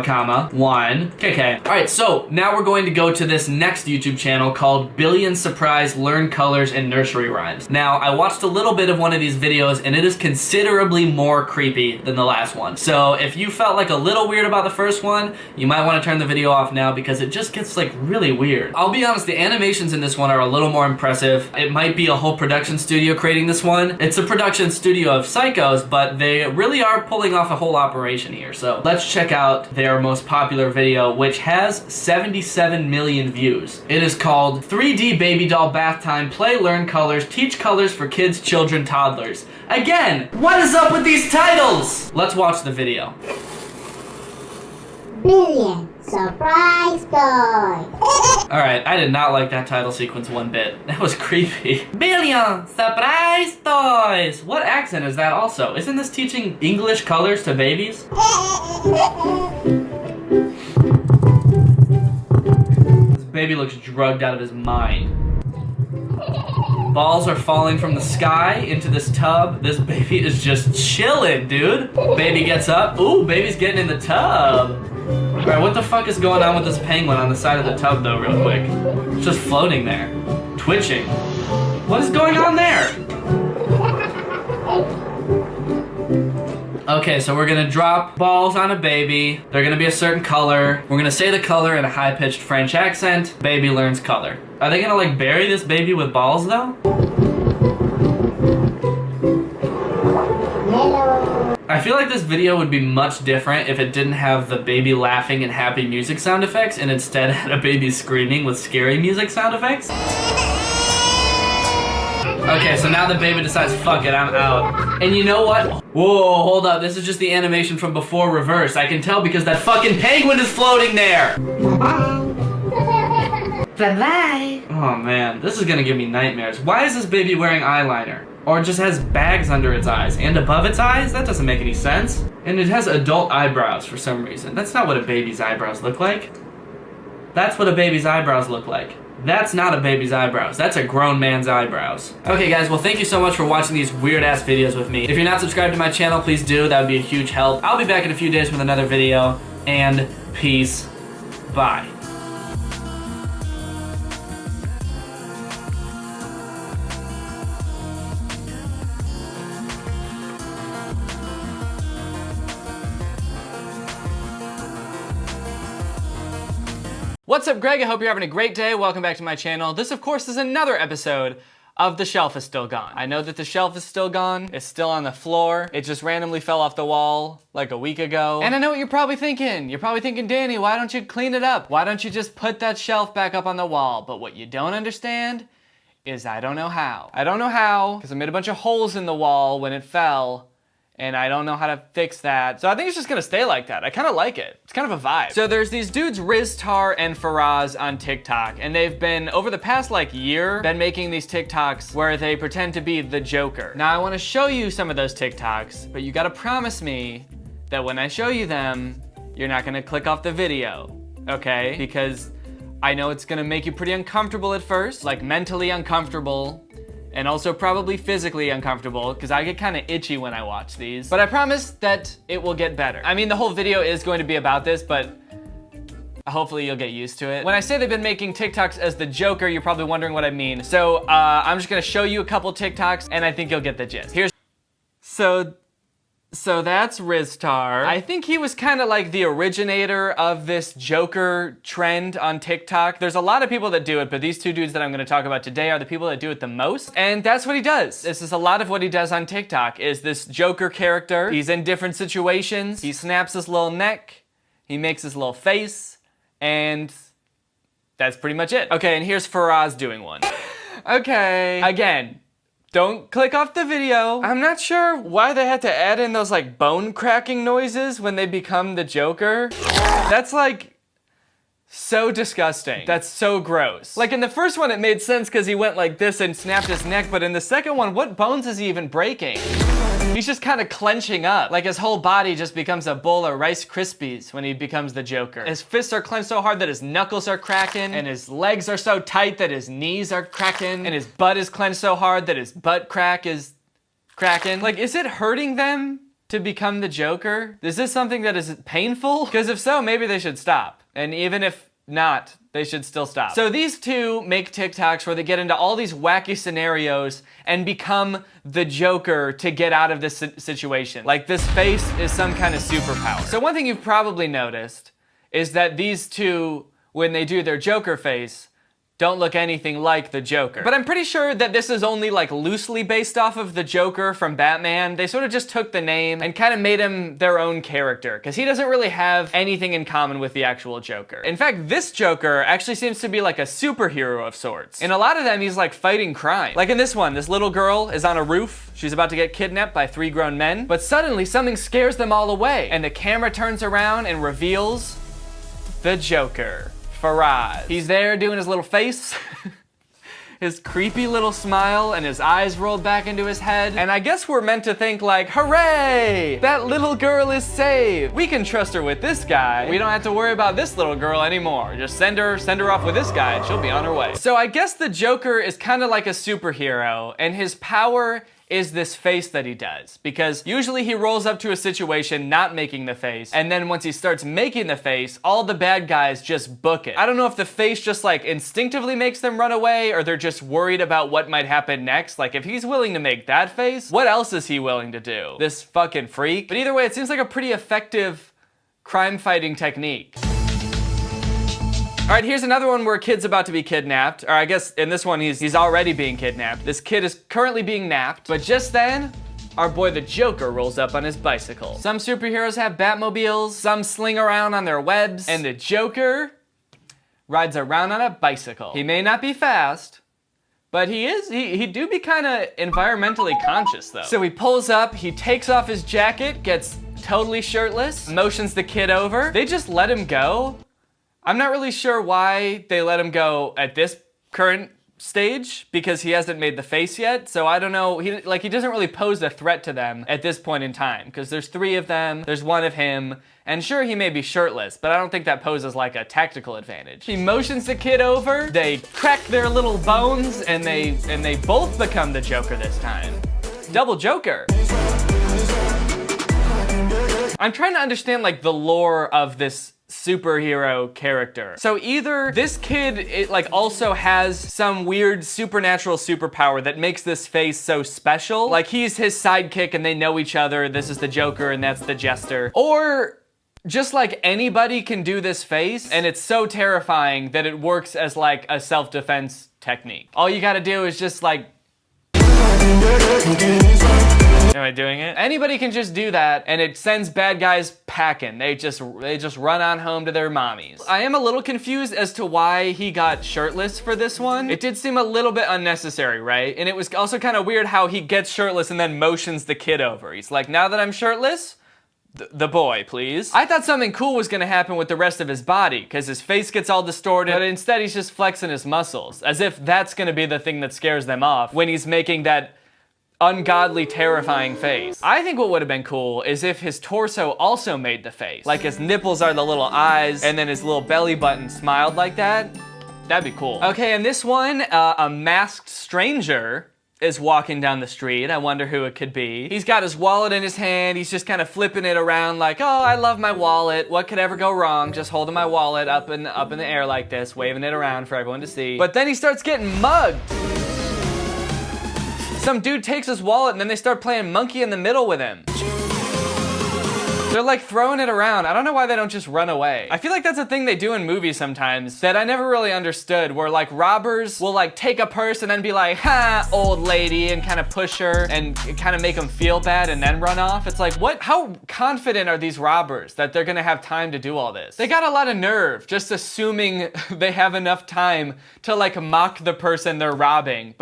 J: Comma. 1. Okay. Alright, so now we're going to go to this next YouTube channel called Billion Surprise Learn Colors and Nursery Rhymes. Now, I watched a little bit of one of these videos and it is considerably more creepy than the last one. So if you felt like a little weird about the first one, you might want to turn the video off now because it just gets like really weird. I'll be honest, the animations in this one are a little more impressive. It might be a whole production studio creating this one. It's a production studio of psychos, but they really are pulling off a whole operation here. So let's check out their most popular video, which has 77 million views. It is called 3D Baby Doll Bath Time, Play, Learn Colors, Teach Colors for Kids, Children, Toddlers. Again, what is up with these titles? Let's watch the video.
T: Billion Surprise Boy.
J: Alright, I did not like that title sequence one bit. That was creepy. Billion Surprise Toys! What accent is that also? Isn't this teaching English colors to babies? This baby looks drugged out of his mind. Balls are falling from the sky into this tub. This baby is just chilling, dude. Baby gets up. Ooh, baby's getting in the tub. Alright, what the fuck is going on with this penguin on the side of the tub, though, real quick? It's just floating there. Twitching. What is going on there? Okay, so we're gonna drop balls on a baby. They're gonna be a certain color. We're gonna say the color in a high-pitched French accent. Baby learns color. Are they gonna like bury this baby with balls though? I feel like this video would be much different if it didn't have the baby laughing and happy music sound effects and instead had a baby screaming with scary music sound effects. Okay, so now the baby decides, fuck it, I'm out. And you know what? Whoa, hold up, this is just the animation from before reverse. I can tell because that fucking penguin is floating there!
T: Bye-bye.
J: Oh man, this is gonna give me nightmares. Why is this baby wearing eyeliner? Or it just has bags under its eyes and above its eyes? That doesn't make any sense. And it has adult eyebrows for some reason. That's not what a baby's eyebrows look like. That's what a baby's eyebrows look like. That's not a baby's eyebrows. That's a grown man's eyebrows. Okay guys, well thank you so much for watching these weird ass videos with me. If you're not subscribed to my channel, please do. That would be a huge help. I'll be back in a few days with another video. And peace. Bye.
B: What's up, Greg? I hope you're having a great day. Welcome back to my channel. This, of course, is another episode of The Shelf is Still Gone. I know that the shelf is still gone. It's still on the floor. It just randomly fell off the wall like a week ago. And I know what you're probably thinking. You're probably thinking, Danny, why don't you clean it up? Why don't you just put that shelf back up on the wall? But what you don't understand is I don't know how. I don't know how, because I made a bunch of holes in the wall when it fell,
J: and I don't know how to fix that. So I think it's just gonna stay like that. I kind of like it. It's kind of a vibe. So there's these dudes, Riztar and Faraz, on TikTok, and they've been, over the past like year, been making these TikToks where they pretend to be the Joker. Now I wanna show you some of those TikToks, but you gotta promise me that when I show you them, you're not gonna click off the video, okay? Because I know it's gonna make you pretty uncomfortable at first, like mentally uncomfortable, and also probably physically uncomfortable, because I get kind of itchy when I watch these. But I promise that it will get better. I mean, the whole video is going to be about this, but hopefully you'll get used to it. When I say they've been making TikToks as the Joker, you're probably wondering what I mean. So I'm just gonna show you a couple TikToks, and I think you'll get the gist. So that's Riztar. I think he was kind of like the originator of this Joker trend on TikTok. There's a lot of people that do it, but these two dudes that I'm gonna talk about today are the people that do it the most. And that's what he does. This is a lot of what he does on TikTok, is this Joker character. He's in different situations. He snaps his little neck. He makes his little face. And that's pretty much it. Okay, and here's Faraz doing one. Okay, again. Don't click off the video. I'm not sure why they had to add in those like bone cracking noises when they become the Joker. That's like so disgusting. That's so gross. Like in the first one it made sense because he went like this and snapped his neck, but in the second one, what bones is he even breaking? He's just kind of clenching up. Like his whole body just becomes a bowl of Rice Krispies when he becomes the Joker. His fists are clenched so hard that his knuckles are cracking, and his legs are so tight that his knees are cracking, and his butt is clenched so hard that his butt crack is cracking. Like, is it hurting them to become the Joker? Is this something that is painful? Because if so, maybe they should stop. And even if not, they should still stop. So these two make TikToks where they get into all these wacky scenarios and become the Joker to get out of this situation. Like this face is some kind of superpower. So one thing you've probably noticed is that these two, when they do their Joker face, don't look anything like the Joker. But I'm pretty sure that this is only like loosely based off of the Joker from Batman. They sort of just took the name and kind of made him their own character, because he doesn't really have anything in common with the actual Joker. In fact, this Joker actually seems to be like a superhero of sorts. In a lot of them, he's like fighting crime. Like in this one, this little girl is on a roof. She's about to get kidnapped by 3 grown men, but suddenly something scares them all away, and the camera turns around and reveals the Joker. Faraz. He's there doing his little face, his creepy little smile, and his eyes rolled back into his head. And I guess we're meant to think like, hooray! That little girl is saved. We can trust her with this guy. We don't have to worry about this little girl anymore. Just send her off with this guy and she'll be on her way. So I guess the Joker is kind of like a superhero, and his power is this face that he does, because usually he rolls up to a situation not making the face, and then once he starts making the face, all the bad guys just book it. I don't know if the face just like instinctively makes them run away, or they're just worried about what might happen next. Like if he's willing to make that face, what else is he willing to do? This fucking freak. But either way, it seems like a pretty effective crime fighting technique. All right, here's another one where a kid's about to be kidnapped. Or I guess in this one, he's already being kidnapped. This kid is currently being napped, but just then, our boy the Joker rolls up on his bicycle. Some superheroes have Batmobiles, some sling around on their webs, and the Joker rides around on a bicycle. He may not be fast, but he do be kind of environmentally conscious though. So he pulls up, he takes off his jacket, gets totally shirtless, motions the kid over. They just let him go. I'm not really sure why they let him go at this current stage, because he hasn't made the face yet, so I don't know. He doesn't really pose a threat to them at this point in time, because there's 3 of them, there's 1 of him, and sure, he may be shirtless, but I don't think that poses like a tactical advantage. He motions the kid over, they crack their little bones, and they both become the Joker this time. Double Joker. I'm trying to understand like the lore of this superhero character. So either this kid also has some weird supernatural superpower that makes this face so special, like he's his sidekick and they know each other, this is the Joker and that's the Jester, or just like anybody can do this face and it's so terrifying that it works as like a self-defense technique. All you gotta do is just like Am I doing it? Anybody can just do that, and it sends bad guys packing. They just run on home to their mommies. I am a little confused as to why he got shirtless for this one. It did seem a little bit unnecessary, right? And it was also kind of weird how he gets shirtless and then motions the kid over. He's like, now that I'm shirtless, the boy, please. I thought something cool was gonna happen with the rest of his body, because his face gets all distorted, but instead he's just flexing his muscles, as if that's gonna be the thing that scares them off when he's making that ungodly, terrifying face. I think what would have been cool is if his torso also made the face. Like his nipples are the little eyes, and then his little belly button smiled like that. That'd be cool. Okay, and this one, a masked stranger is walking down the street. I wonder who it could be. He's got his wallet in his hand. He's just kind of flipping it around like, oh, I love my wallet. What could ever go wrong? Just holding my wallet up in the air like this, waving it around for everyone to see. But then he starts getting mugged. Some dude takes his wallet and then they start playing monkey in the middle with him. They're like throwing it around. I don't know why they don't just run away. I feel like that's a thing they do in movies sometimes that I never really understood, where like robbers will like take a purse and then be like, ha, old lady, and kind of push her and kind of make them feel bad and then run off. It's like, what? How confident are these robbers that they're gonna have time to do all this? They got a lot of nerve just assuming they have enough time to like mock the person they're robbing.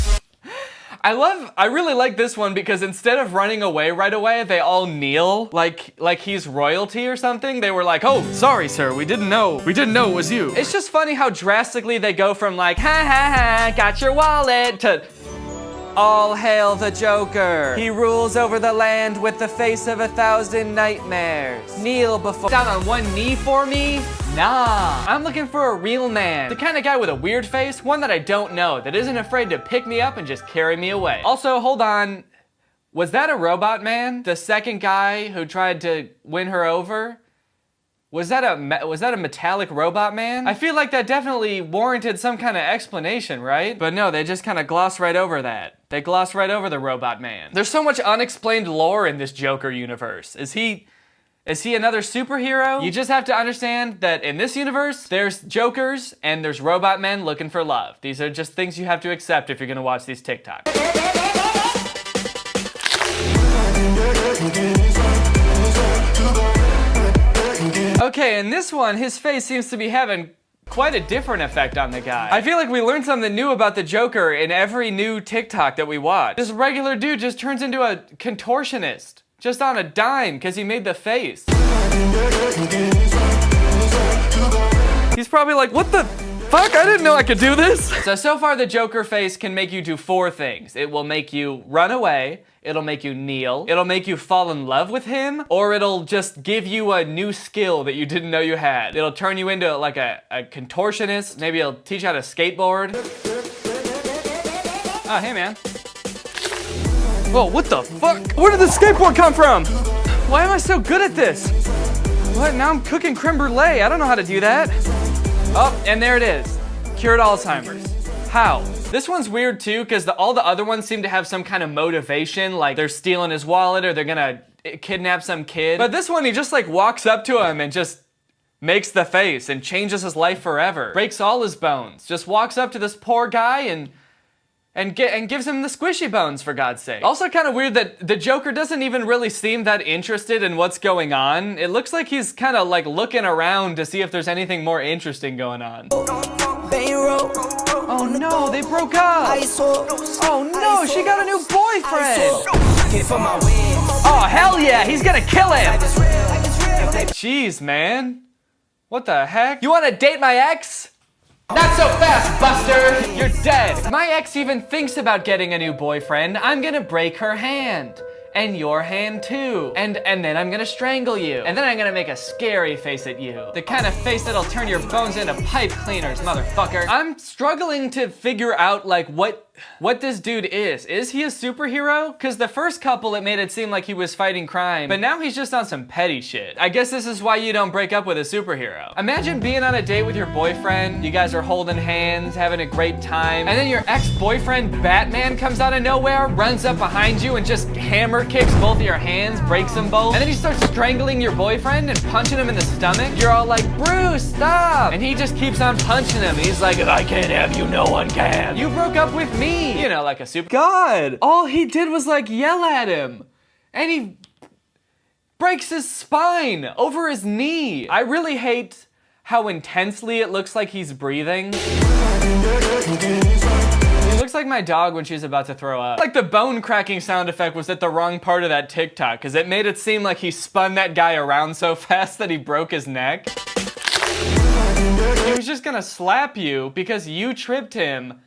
J: I really like this one because instead of running away right away, they all kneel like he's royalty or something. They were like, oh, sorry, sir, we didn't know it was you. It's just funny how drastically they go from like, ha ha ha, got your wallet, to all hail the Joker. He rules over the land with the face of 1,000 nightmares. Kneel before, down on one knee for me? Nah, I'm looking for a real man. The kind of guy with a weird face, one that I don't know, that isn't afraid to pick me up and just carry me away. Also, hold on, was that a robot man? The second guy who tried to win her over? Was that a metallic robot man? I feel like that definitely warranted some kind of explanation, right? But no, they just kind of gloss right over that. They gloss right over the robot man. There's so much unexplained lore in this Joker universe. Is he another superhero? You just have to understand that in this universe, there's Jokers and there's robot men looking for love. These are just things you have to accept if you're gonna watch these TikToks. Okay, in this one, his face seems to be having quite a different effect on the guy. I feel like we learned something new about the Joker in every new TikTok that we watch. This regular dude just turns into a contortionist, just on a dime, because he made the face. He's probably like, what the fuck? I didn't know I could do this. So far the Joker face can make you do 4 things. It will make you run away, it'll make you kneel, it'll make you fall in love with him, or it'll just give you a new skill that you didn't know you had. It'll turn you into like a contortionist, maybe it'll teach you how to skateboard. Oh, hey man. Whoa, what the fuck? Where did the skateboard come from? Why am I so good at this? What, now I'm cooking creme brulee. I don't know how to do that. Oh, and there it is. Cured Alzheimer's. How? This one's weird too, because all the other ones seem to have some kind of motivation, like they're stealing his wallet or they're gonna kidnap some kid. But this one, he just like walks up to him and just makes the face and changes his life forever. Breaks all his bones. Just walks up to this poor guy and gives him the squishy bones, for God's sake. Also kind of weird that the Joker doesn't even really seem that interested in what's going on. It looks like he's kind of like looking around to see if there's anything more interesting going on. Oh no, they broke up! Oh no, she got a new boyfriend! Oh hell yeah, he's gonna kill him! Jeez, man. What the heck? You wanna date my ex? Not so fast, Buster! You're dead! If my ex even thinks about getting a new boyfriend, I'm gonna break her hand. And your hand too. And then I'm gonna strangle you. And then I'm gonna make a scary face at you. The kind of face that'll turn your bones into pipe cleaners, motherfucker. I'm struggling to figure out like what this dude is. Is he a superhero? Because the first couple, it made it seem like he was fighting crime, but now he's just on some petty shit. I guess this is why you don't break up with a superhero. Imagine being on a date with your boyfriend, you guys are holding hands, having a great time, and then your ex-boyfriend Batman comes out of nowhere, runs up behind you and just hammer kicks both of your hands, breaks them both, and then he starts strangling your boyfriend and punching him in the stomach. You're all like, Bruce, stop! And he just keeps on punching him. He's like, if I can't have you, no one can. You broke up with me. You know, like a super. God, all he did was like yell at him. and he breaks his spine over his knee. I really hate how intensely it looks like he's breathing. It looks like my dog when she's about to throw up. Like the bone cracking sound effect was at the wrong part of that TikTok, because it made it seem like he spun that guy around so fast that he broke his neck. He was just gonna slap you because you tripped him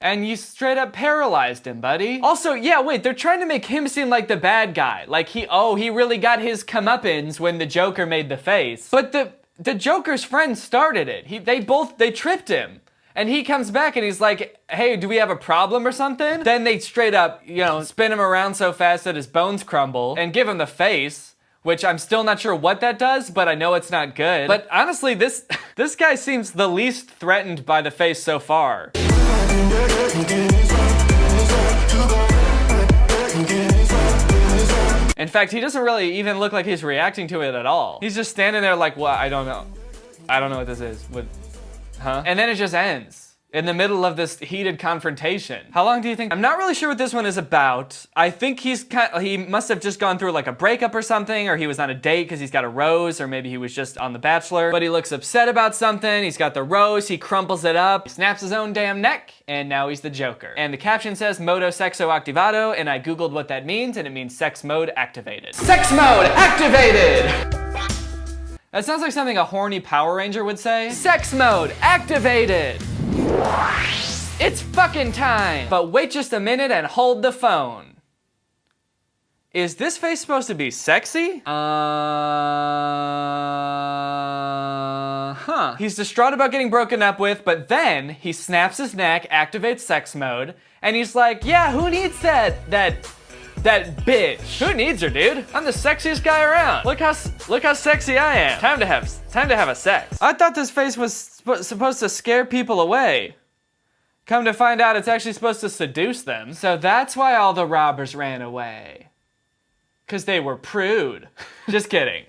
J: and you straight up paralyzed him, buddy. Also, yeah, wait, they're trying to make him seem like the bad guy. Like he really got his comeuppance when the Joker made the face. But the Joker's friend started it. They tripped him. And he comes back and he's like, hey, do we have a problem or something? Then they straight up, spin him around so fast that his bones crumble and give him the face, which I'm still not sure what that does, but I know it's not good. But honestly, this guy seems the least threatened by the face so far. In fact, he doesn't really even look like he's reacting to it at all. He's just standing there like, well, I don't know. I don't know what this is. Huh? And then it just ends in the middle of this heated confrontation. How long do you think? I'm not really sure what this one is about. I think he must have just gone through like a breakup or something, or he was on a date because he's got a rose, or maybe he was just on The Bachelor. But he looks upset about something. He's got the rose, he crumples it up, he snaps his own damn neck, and now he's the Joker. And the caption says, Modo Sexo Activado, and I googled what that means, and it means sex mode activated. Sex mode activated! That sounds like something a horny Power Ranger would say. Sex mode activated! It's fucking time! But wait just a minute and hold the phone. Is this face supposed to be sexy? He's distraught about getting broken up with, but then he snaps his neck, activates sex mode, and he's like, yeah, who needs that bitch? Who needs her, dude? I'm the sexiest guy around. Look how sexy I am. Time to have a sex. I thought this face was supposed to scare people away. Come to find out, it's actually supposed to seduce them. So that's why all the robbers ran away. 'Cause they were prude. Just kidding.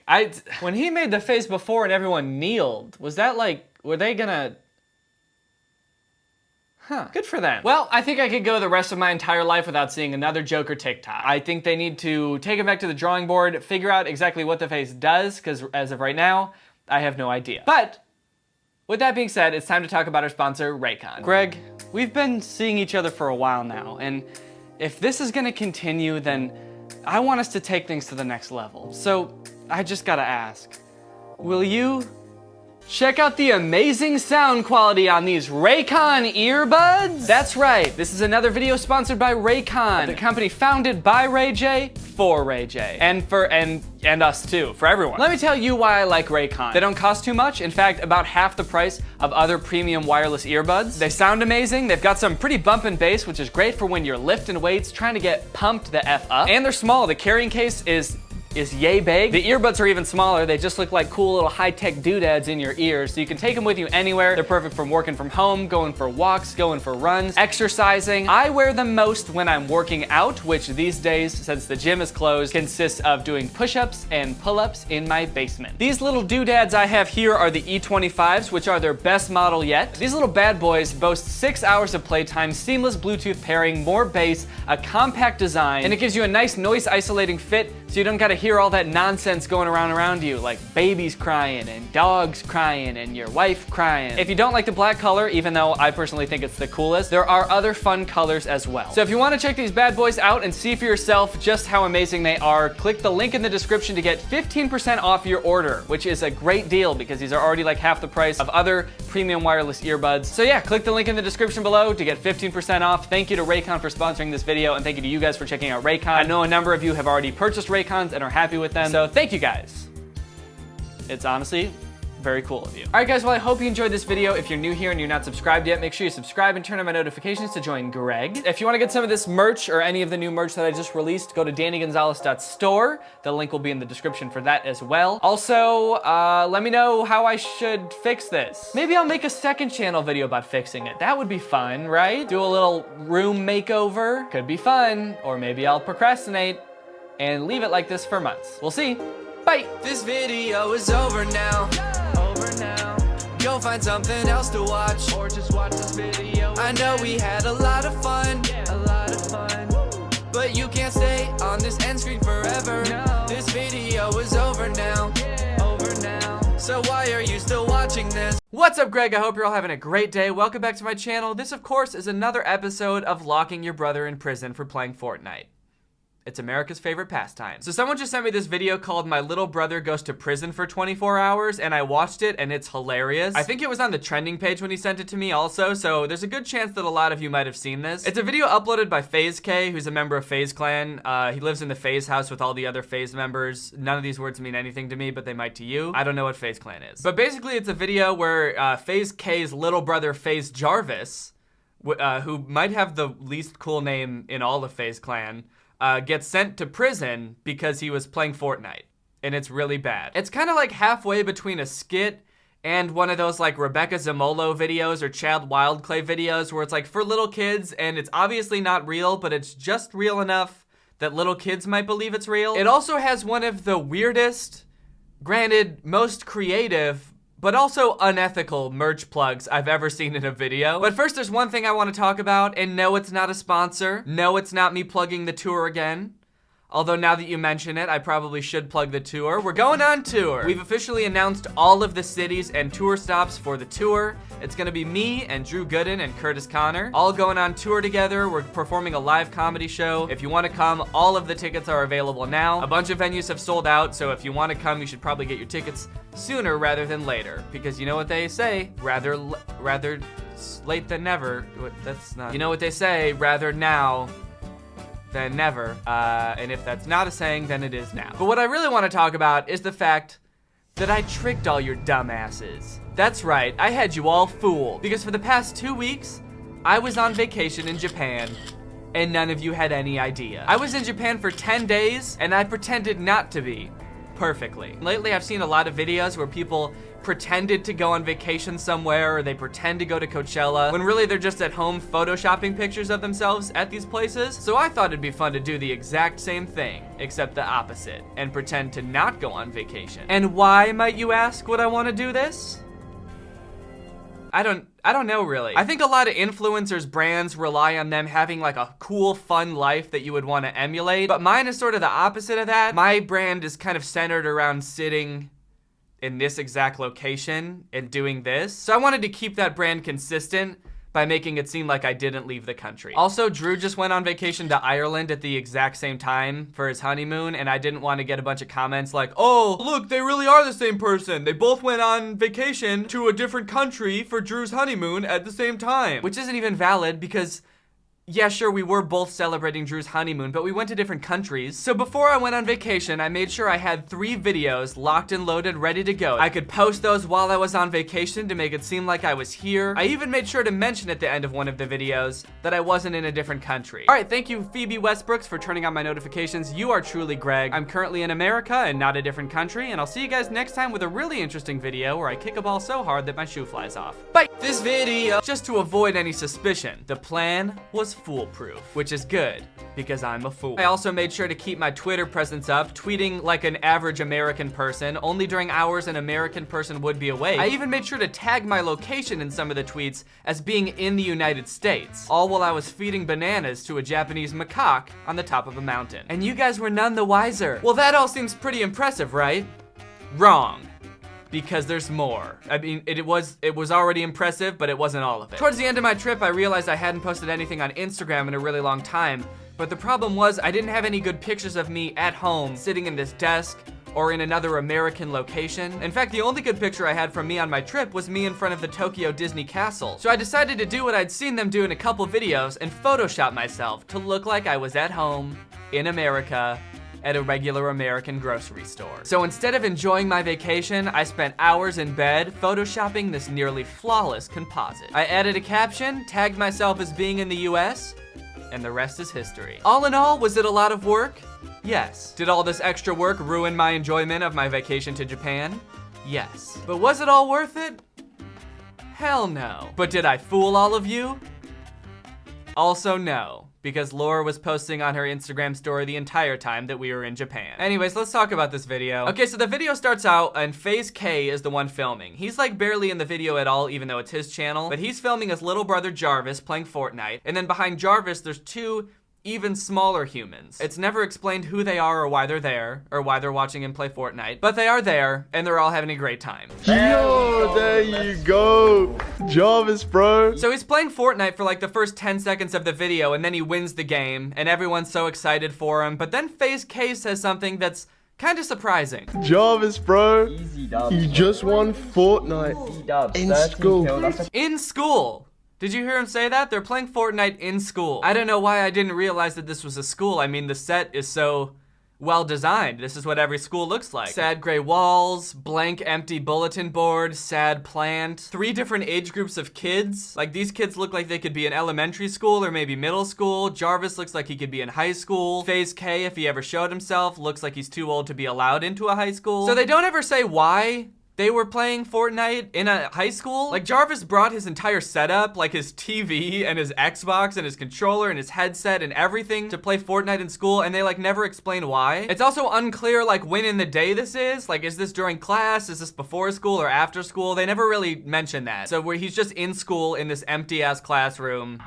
J: When he made the face before and everyone kneeled, was that like, were they gonna? Huh, good for them. Well, I think I could go the rest of my entire life without seeing another Joker TikTok. I think they need to take it back to the drawing board, figure out exactly what the face does, because as of right now, I have no idea. But, with that being said, it's time to talk about our sponsor, Raycon. Greg, we've been seeing each other for a while now, and if this is gonna continue, then I want us to take things to the next level. So, I just gotta ask, will you check out the amazing sound quality on these Raycon earbuds? That's right, this is another video sponsored by Raycon, the company founded by Ray J for Ray J. And us too, for everyone. Let me tell you why I like Raycon. They don't cost too much, in fact, about half the price of other premium wireless earbuds. They sound amazing, they've got some pretty bump and bass, which is great for when you're lifting weights, trying to get pumped the F up. And they're small, the carrying case is yay big. The earbuds are even smaller. They just look like cool little high-tech doodads in your ears, so you can take them with you anywhere. They're perfect for working from home, going for walks, going for runs, exercising. I wear them most when I'm working out, which these days, since the gym is closed, consists of doing push-ups and pull-ups in my basement. These little doodads I have here are the E25s, which are their best model yet. These little bad boys boast 6 hours of playtime, seamless Bluetooth pairing, more bass, a compact design, and it gives you a nice noise-isolating fit, so you don't gotta hear all that nonsense going around you, like babies crying and dogs crying and your wife crying. If you don't like the black color, even though I personally think it's the coolest, there are other fun colors as well. So if you wanna check these bad boys out and see for yourself just how amazing they are, click the link in the description to get 15% off your order, which is a great deal because these are already like half the price of other premium wireless earbuds. So yeah, click the link in the description below to get 15% off. Thank you to Raycon for sponsoring this video, and thank you to you guys for checking out Raycon. I know a number of you have already purchased Raycons and are happy with them, so thank you guys. It's honestly very cool of you. All right guys, well I hope you enjoyed this video. If you're new here and you're not subscribed yet, make sure you subscribe and turn on my notifications to join Greg. If you want to get some of this merch or any of the new merch that I just released, go to dannygonzalez.store. The link will be in the description for that as well. Also, let me know how I should fix this. Maybe I'll make a second channel video about fixing it. That would be fun, right? Do a little room makeover. Could be fun. Or maybe I'll procrastinate and leave it like this for months. We'll see. Bye. This video is over now. Go find something else to watch, or just watch this video. I know we had a lot of fun.
F: But you can't stay on this end screen forever. No. This video is over now. Over now. So why are you still watching this?
J: What's up, Greg? I hope you're all having a great day. Welcome back to my channel. This, of course, is another episode of locking your brother in prison for playing Fortnite. It's America's favorite pastime. So someone just sent me this video called My Little Brother Goes to Prison for 24 Hours, and I watched it, and it's hilarious. I think it was on the trending page when he sent it to me also, so there's a good chance that a lot of you might have seen this. It's a video uploaded by FaZe K, who's a member of FaZe Clan. He lives in the FaZe house with all the other FaZe members. None of these words mean anything to me, but they might to you. I don't know what FaZe Clan is. But basically, it's a video where FaZe K's little brother, FaZe Jarvis, who might have the least cool name in all of FaZe Clan, gets sent to prison because he was playing Fortnite, and it's really bad. It's kind of like halfway between a skit and one of those like Rebecca Zamolo videos or Chad Wildclay videos where it's like for little kids and it's obviously not real, but it's just real enough that little kids might believe it's real. It also has one of the weirdest, granted most creative, but also unethical merch plugs I've ever seen in a video. But first, there's one thing I want to talk about, and no, it's not a sponsor. No, it's not me plugging the tour again. Although now that you mention it, I probably should plug the tour. We're going on tour. We've officially announced all of the cities and tour stops for the tour. It's gonna be me and Drew Gooden and Curtis Connor, all going on tour together. We're performing a live comedy show. If you wanna come, all of the tickets are available now. A bunch of venues have sold out, so if you wanna come, you should probably get your tickets sooner rather than later. Because you know what they say, rather late than never. That's not, you know what they say, rather now than never, and if that's not a saying, then it is now. But what I really want to talk about is the fact that I tricked all your dumbasses. That's right, I had you all fooled, because for the past 2 weeks, I was on vacation in Japan, and none of you had any idea. I was in Japan for 10 days, and I pretended not to be, perfectly. Lately, I've seen a lot of videos where people pretended to go on vacation somewhere, or they pretend to go to Coachella, when really they're just at home photoshopping pictures of themselves at these places. So I thought it'd be fun to do the exact same thing, except the opposite, and pretend to not go on vacation. And why, might you ask, would I want to do this? I don't know really. I think a lot of influencers' brands rely on them having like a cool, fun life that you would want to emulate, but mine is sort of the opposite of that. My brand is kind of centered around sitting in this exact location and doing this. So I wanted to keep that brand consistent by making it seem like I didn't leave the country. Also, Drew just went on vacation to Ireland at the exact same time for his honeymoon, and I didn't want to get a bunch of comments like, oh, look, they really are the same person. They both went on vacation to a different country for Drew's honeymoon at the same time. Which isn't even valid because, yeah, sure, we were both celebrating Drew's honeymoon, but we went to different countries. So before I went on vacation, I made sure I had 3 videos locked and loaded, ready to go. I could post those while I was on vacation to make it seem like I was here. I even made sure to mention at the end of one of the videos that I wasn't in a different country. All right, thank you, Phoebe Westbrooks, for turning on my notifications. You are truly Greg. I'm currently in America and not a different country, and I'll see you guys next time with a really interesting video where I kick a ball so hard that my shoe flies off. Bye! This video, just to avoid any suspicion, the plan was foolproof, which is good because I'm a fool. I also made sure to keep my Twitter presence up, tweeting like an average American person, only during hours an American person would be awake. I even made sure to tag my location in some of the tweets as being in the United States, all while I was feeding bananas to a Japanese macaque on the top of a mountain. And you guys were none the wiser. Well, that all seems pretty impressive, right? Wrong. Because there's more. I mean, it was already impressive, but it wasn't all of it. Towards the end of my trip, I realized I hadn't posted anything on Instagram in a really long time, but the problem was I didn't have any good pictures of me at home, sitting in this desk, or in another American location. In fact, the only good picture I had from me on my trip was me in front of the Tokyo Disney Castle. So I decided to do what I'd seen them do in a couple videos and Photoshop myself to look like I was at home, in America, at a regular American grocery store. So instead of enjoying my vacation, I spent hours in bed photoshopping this nearly flawless composite. I added a caption, tagged myself as being in the US, and the rest is history. All in all, was it a lot of work? Yes. Did all this extra work ruin my enjoyment of my vacation to Japan? Yes. But was it all worth it? Hell no. But did I fool all of you? Also no. Because Laura was posting on her Instagram story the entire time that we were in Japan. Anyways, let's talk about this video. Okay, so the video starts out and FaZe K is the one filming. He's like barely in the video at all, even though it's his channel, but he's filming his little brother Jarvis playing Fortnite. And then behind Jarvis, there's 2 even smaller humans. It's never explained who they are or why they're there, or why they're watching him play Fortnite, but they are there, and they're all having a great time.
R: Yo, there you go. Jarvis, bro.
J: So he's playing Fortnite for like the first 10 seconds of the video, and then he wins the game, and everyone's so excited for him, but then FaZe K says something that's kind of surprising.
R: Jarvis, bro. You just won Fortnite in school.
J: In school. Did you hear him say that? They're playing Fortnite in school. I don't know why I didn't realize that this was a school. I mean, the set is so well designed. This is what every school looks like. Sad gray walls, blank empty bulletin board, sad plant, 3 different age groups of kids. Like, these kids look like they could be in elementary school or maybe middle school. Jarvis looks like he could be in high school. FaZe K, if he ever showed himself, looks like he's too old to be allowed into a high school. So they don't ever say why they were playing Fortnite in a high school. Like, Jarvis brought his entire setup, like his TV and his Xbox and his controller and his headset and everything to play Fortnite in school, and they like never explain why. It's also unclear like when in the day this is. Like, is this during class? Is this before school or after school? They never really mention that. So where he's just in school in this empty ass classroom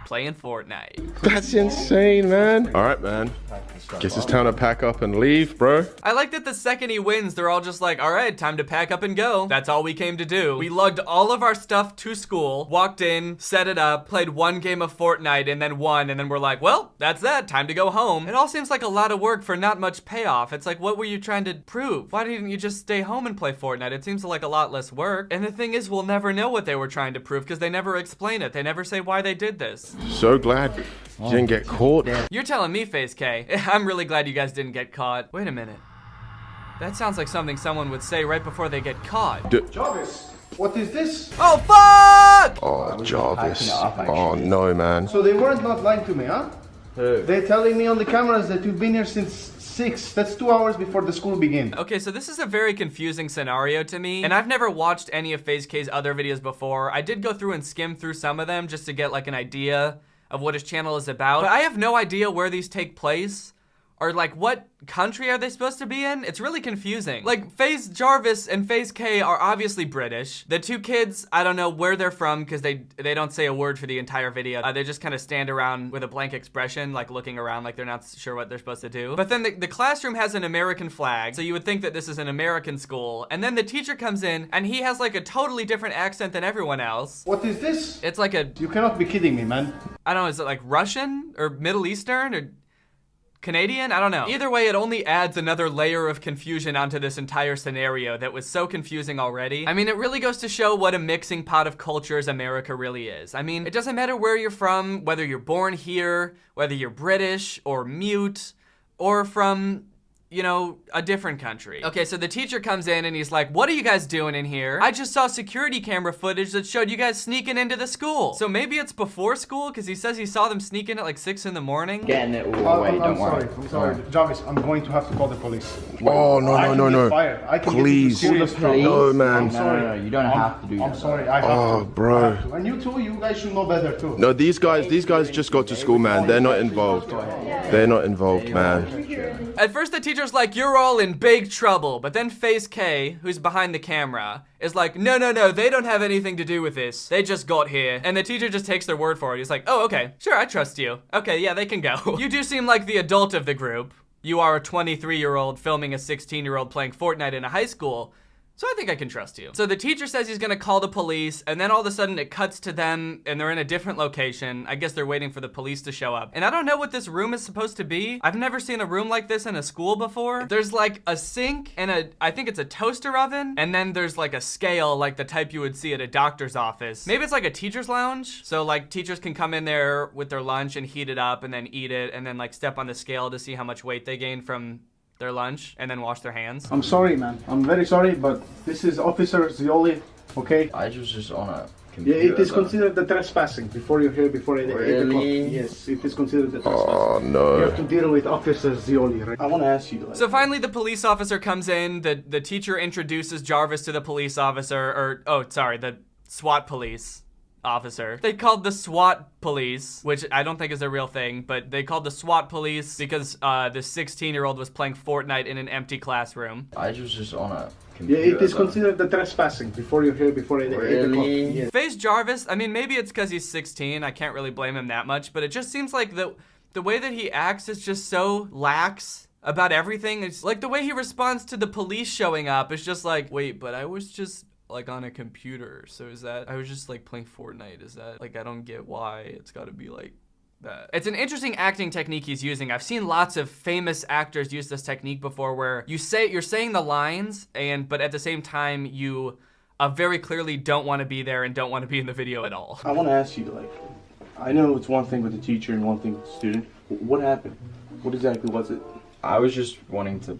J: playing Fortnite.
R: That's insane, man. All right, man. Guess it's time to pack up and leave, bro.
J: I like that the second he wins, they're all just like, all right, time to pack up and go. That's all we came to do. We lugged all of our stuff to school, walked in, set it up, played 1 game of Fortnite, and then won. And then we're like, well, that's that. Time to go home. It all seems like a lot of work for not much payoff. It's like, what were you trying to prove? Why didn't you just stay home and play Fortnite? It seems like a lot less work. And the thing is, we'll never know what they were trying to prove because they never explain it. They never say why they did this.
R: So glad you didn't get caught.
J: You're telling me, FaZe K. I'm really glad you guys didn't get caught. Wait a minute. That sounds like something someone would say right before they get caught.
U: Jarvis, what is this?
J: Oh, fuck!
R: Oh, Jarvis. Oh, no, man.
U: So they weren't not lying to me, huh? They're telling me on the cameras that you've been here since 6. That's 2 hours before the school begins.
J: Okay, so this is a very confusing scenario to me, and I've never watched any of FaZe K's other videos before. I did go through and skim through some of them just to get like an idea of what his channel is about, but I have no idea where these take place or like what country are they supposed to be in? It's really confusing. Like, FaZe Jarvis and FaZe K are obviously British. The 2 kids, I don't know where they're from because they don't say a word for the entire video. They just kind of stand around with a blank expression, like looking around like they're not sure what they're supposed to do. But then the classroom has an American flag, so you would think that this is an American school. And then the teacher comes in and he has like a totally different accent than everyone else.
U: What is this?
J: It's like a...
U: You cannot be kidding me, man.
J: I don't know, is it like Russian or Middle Eastern or Canadian? I don't know. Either way, it only adds another layer of confusion onto this entire scenario that was so confusing already. I mean, it really goes to show what a mixing pot of cultures America really is. I mean, it doesn't matter where you're from, whether you're born here, whether you're British or mute, or from, you know, a different country. Okay, so the teacher comes in and he's like, what are you guys doing in here? I just saw security camera footage that showed you guys sneaking into the school. So maybe it's before school, because he says he saw them sneak in at like 6 in the morning.
U: Getting it all away, don't worry. I'm sorry. Jarvis, I'm going to have to call the police.
R: Oh, no. Please. No, man.
U: I'm sorry. No, you don't have to do that. I'm sorry, I have to.
R: Oh, bro.
U: And you too, you guys should know better too.
R: No, these guys just go to school, man. They're not involved. They're not involved, man.
J: At first the teacher's like, you're all in big trouble, but then FaZe K, who's behind the camera, is like, no, they don't have anything to do with this. They just got here. And the teacher just takes their word for it. He's like, oh, okay, sure, I trust you. Okay, yeah, they can go. You do seem like the adult of the group. You are a 23-year-old filming a 16-year-old playing Fortnite in a high school. So I think I can trust you. So the teacher says he's gonna call the police, and then all of a sudden it cuts to them and they're in a different location. I guess they're waiting for the police to show up. And I don't know what this room is supposed to be. I've never seen a room like this in a school before. There's like a sink and I think it's a toaster oven. And then there's like a scale like the type you would see at a doctor's office. Maybe it's like a teacher's lounge. So like teachers can come in there with their lunch and heat it up and then eat it and then like step on the scale to see how much weight they gain from their lunch and then wash their hands.
U: I'm sorry, man. I'm very sorry, but this is Officer Zioli, okay?
I: I was just on a computer.
U: Yeah, it is considered the trespassing before you're here before 8 o'clock. Yes, it is considered the trespassing.
R: Oh, no.
U: You have to deal with Officer Zioli, right? I want to ask you.
J: So finally the police officer comes in, the teacher introduces Jarvis to the police officer, the SWAT police officer. They called the SWAT police, which I don't think is a real thing, but they called the SWAT police because this 16-year-old was playing Fortnite in an empty classroom.
I: I was just on a computer.
U: Yeah, it is considered the trespassing before you're here before 8 o'clock. Yes.
J: FaZe Jarvis, I mean, maybe it's because he's 16. I can't really blame him that much, but it just seems like the The way that he acts is just so lax about everything. It's like the way he responds to the police showing up is just like, wait, but I was just like on a computer. So is that, I was just like playing Fortnite. Is that like, I don't get why it's gotta be like that. It's an interesting acting technique he's using. I've seen lots of famous actors use this technique before where you're saying the lines but at the same time you very clearly don't want to be there and don't want to be in the video at all.
U: I want to ask you, like, I know it's one thing with the teacher and one thing with the student. What happened? What exactly was it?
C: I was just wanting to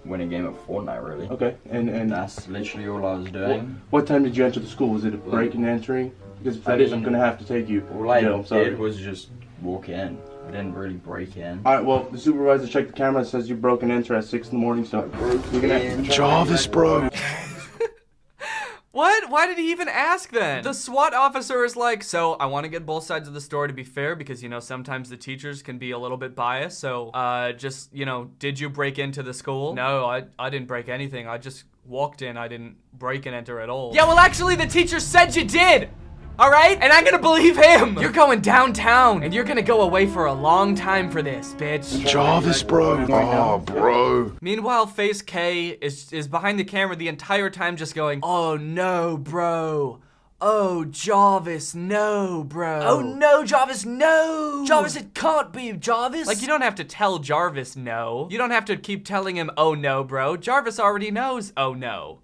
C: win a game of Fortnite, really.
U: Okay, and
C: that's literally all I was doing.
U: What time did you enter the school? Was it a break and entering? Because if that is, I'm going to have to take you.
C: All I
U: to jail,
C: did was just walk in. I didn't really break in.
U: Alright, well, the supervisor checked the camera. It says you broke and enter at 6 in the morning, so you're going to have to...
R: Jarvis, bro.
J: What? Why did he even ask then? The SWAT officer is like, so I want to get both sides of the story to be fair because, you know, sometimes the teachers can be a little bit biased. So just, you know, did you break into the school? No, I didn't break anything. I just walked in. I didn't break and enter at all. Yeah, well, actually, the teacher said you did. All right? And I'm gonna believe him. You're going downtown and you're gonna go away for a long time for this, bitch.
R: Jarvis, bro. Oh, bro.
J: Meanwhile, Face K is behind the camera the entire time just going, oh no, bro. Oh, Jarvis, no, bro. Oh no, Jarvis, no. Jarvis, it can't be, Jarvis. Like, you don't have to tell Jarvis no. You don't have to keep telling him, oh no, bro. Jarvis already knows, oh no.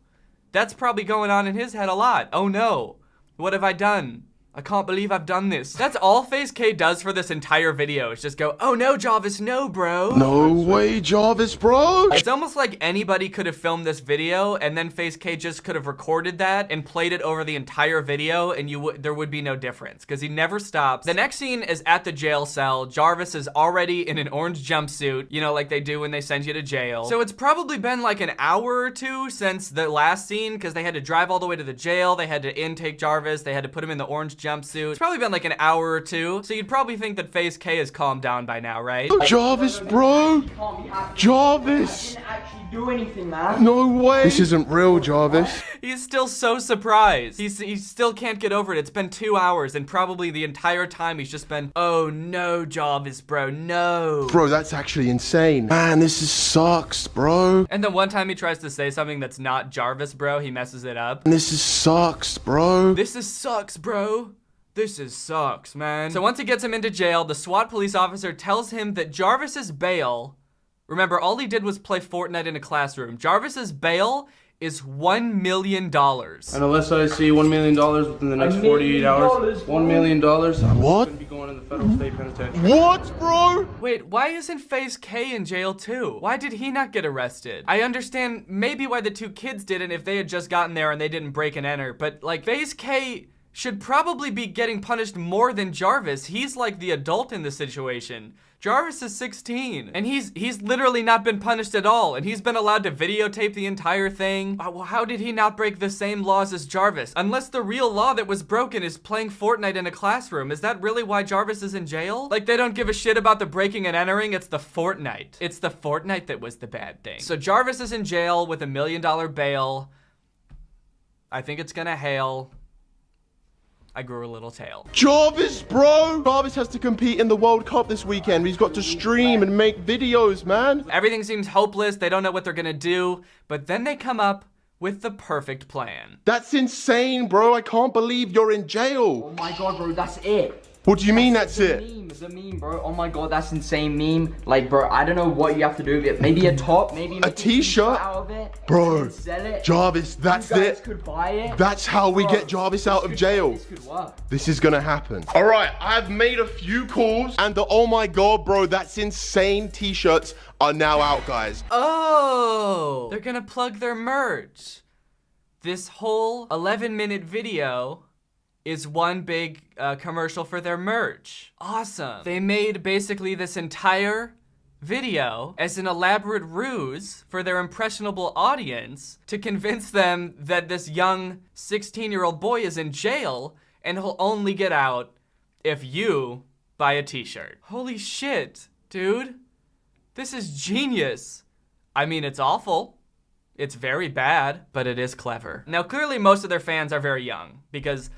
J: That's probably going on in his head a lot. Oh no. What have I done? I can't believe I've done this. That's all Face K does for this entire video. It's just go, oh no, Jarvis, no, bro.
R: No way, Jarvis, bro.
J: It's almost like anybody could have filmed this video and then Face K just could have recorded that and played it over the entire video and there would be no difference because he never stops. The next scene is at the jail cell. Jarvis is already in an orange jumpsuit, you know, like they do when they send you to jail. So it's probably been like an hour or two since the last scene because they had to drive all the way to the jail. They had to intake Jarvis. They had to put him in the orange jumpsuit. It's probably been like an hour or two, so you'd probably think that Face K has calmed down by now, right?
R: Oh, Jarvis, bro. Jarvis.
M: I didn't actually do anything, man.
R: No way. This isn't real, Jarvis.
J: He's still so surprised. He still can't get over it. It's been 2 hours, and probably the entire time he's just been, oh no, Jarvis, bro, no.
R: Bro, that's actually insane. Man, this sucks, bro.
J: And then one time he tries to say something that's not Jarvis, bro, he messes it up.
R: This sucks, bro.
J: This sucks, bro. This sucks, man. So once he gets him into jail, the SWAT police officer tells him that Jarvis's bail, remember, all he did was play Fortnite in a classroom. Jarvis's bail is $1 million.
U: And unless I see $1 million within the next 48 hours, $1 million, I'm
R: what?
U: Gonna be going in the federal state penitentiary.
R: What, bro?
J: Wait, why isn't Face K in jail too? Why did he not get arrested? I understand maybe why the two kids didn't if they had just gotten there and they didn't break and enter, but like Face K should probably be getting punished more than Jarvis. He's like the adult in this situation. Jarvis is 16, and he's literally not been punished at all, and he's been allowed to videotape the entire thing. Well, how did he not break the same laws as Jarvis? Unless the real law that was broken is playing Fortnite in a classroom. Is that really why Jarvis is in jail? Like, they don't give a shit about the breaking and entering, it's the Fortnite. It's the Fortnite that was the bad thing. So Jarvis is in jail with $1 million bail. I think it's gonna hail. I grew a little tail.
R: Jarvis, bro! Jarvis has to compete in the World Cup this weekend. He's got to stream and make videos, man.
J: Everything seems hopeless. They don't know what they're gonna do. But then they come up with the perfect plan.
R: That's insane, bro. I can't believe you're in jail.
M: Oh my god, bro, that's it.
R: What do you mean that's it?
M: The meme, bro. Oh my god, that's insane meme. Like, bro, I don't know what you have to do with it. Maybe a top, maybe
R: a t-shirt
M: out of it.
R: Bro,
M: sell it.
R: Jarvis, that's
M: you guys
R: it.
M: Could buy it.
R: That's how we get Jarvis out of jail.
M: This could work.
R: This is gonna happen. All right, I've made a few calls and the oh my god, bro, that's insane t-shirts are now out, guys.
J: Oh, they're gonna plug their merch. This whole 11-minute video is one big commercial for their merch. Awesome. They made basically this entire video as an elaborate ruse for their impressionable audience to convince them that this young 16-year-old boy is in jail and he'll only get out if you buy a t-shirt. Holy shit, dude. This is genius. I mean, it's awful. It's very bad, but it is clever. Now, clearly most of their fans are very young because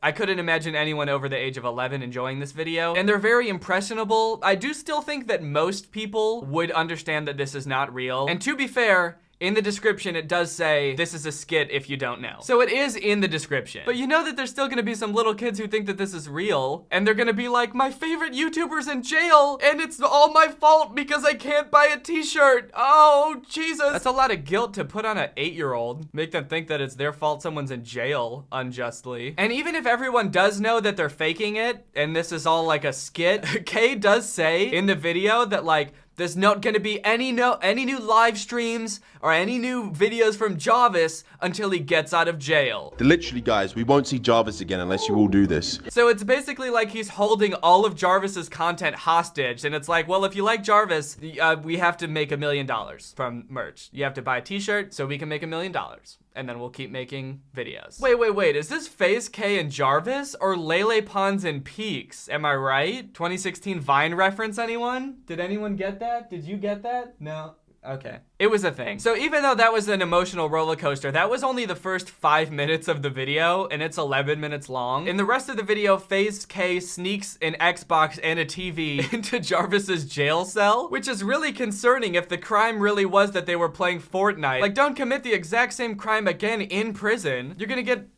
J: I couldn't imagine anyone over the age of 11 enjoying this video. And they're very impressionable. I do still think that most people would understand that this is not real. And to be fair, in the description, it does say, this is a skit if you don't know. So it is in the description. But you know that there's still gonna be some little kids who think that this is real, and they're gonna be like, my favorite YouTuber's in jail, and it's all my fault because I can't buy a t-shirt. Oh, Jesus. That's a lot of guilt to put on an 8-year-old. Make them think that it's their fault someone's in jail unjustly. And even if everyone does know that they're faking it, and this is all like a skit, Kay does say in the video that like, there's not gonna be any new live streams or any new videos from Jarvis until he gets out of jail.
R: Literally, guys, we won't see Jarvis again unless you all do this.
J: So it's basically like he's holding all of Jarvis's content hostage, and it's like, well, if you like Jarvis, we have to make $1 million from merch. You have to buy a t-shirt so we can make $1 million. And then we'll keep making videos. Wait, is this FaZe K and Jarvis or Lele Pons and Peaks? Am I right? 2016 Vine reference, anyone? Did anyone get that? Did you get that? No? Okay. It was a thing. So even though that was an emotional roller coaster, that was only the first 5 minutes of the video, and it's 11 minutes long. In the rest of the video, FaZe K sneaks an Xbox and a TV into Jarvis's jail cell, which is really concerning if the crime really was that they were playing Fortnite. Like, don't commit the exact same crime again in prison. You're gonna get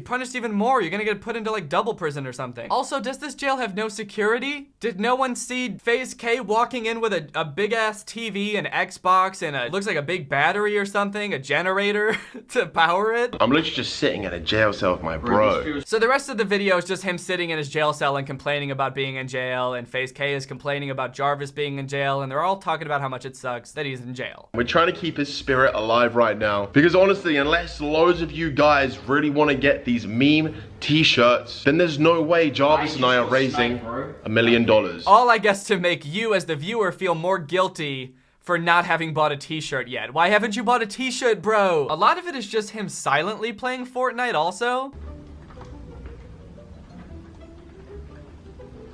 J: punished even more. You're gonna get put into like double prison or something. Also, does this jail have no security? Did no one see FaZe K walking in with a big ass TV, an Xbox, and looks like a big battery or something, a generator to power it?
R: I'm literally just sitting in a jail cell with my bro.
J: So the rest of the video is just him sitting in his jail cell and complaining about being in jail, and FaZe K is complaining about Jarvis being in jail, and they're all talking about how much it sucks that he's in jail.
R: We're trying to keep his spirit alive right now, because honestly, unless loads of you guys really want to get these meme t-shirts, then there's no way Jarvis and I are raising $1 million.
J: All I guess to make you as the viewer feel more guilty for not having bought a t-shirt yet. Why haven't you bought a t-shirt, bro? A lot of it is just him silently playing Fortnite also.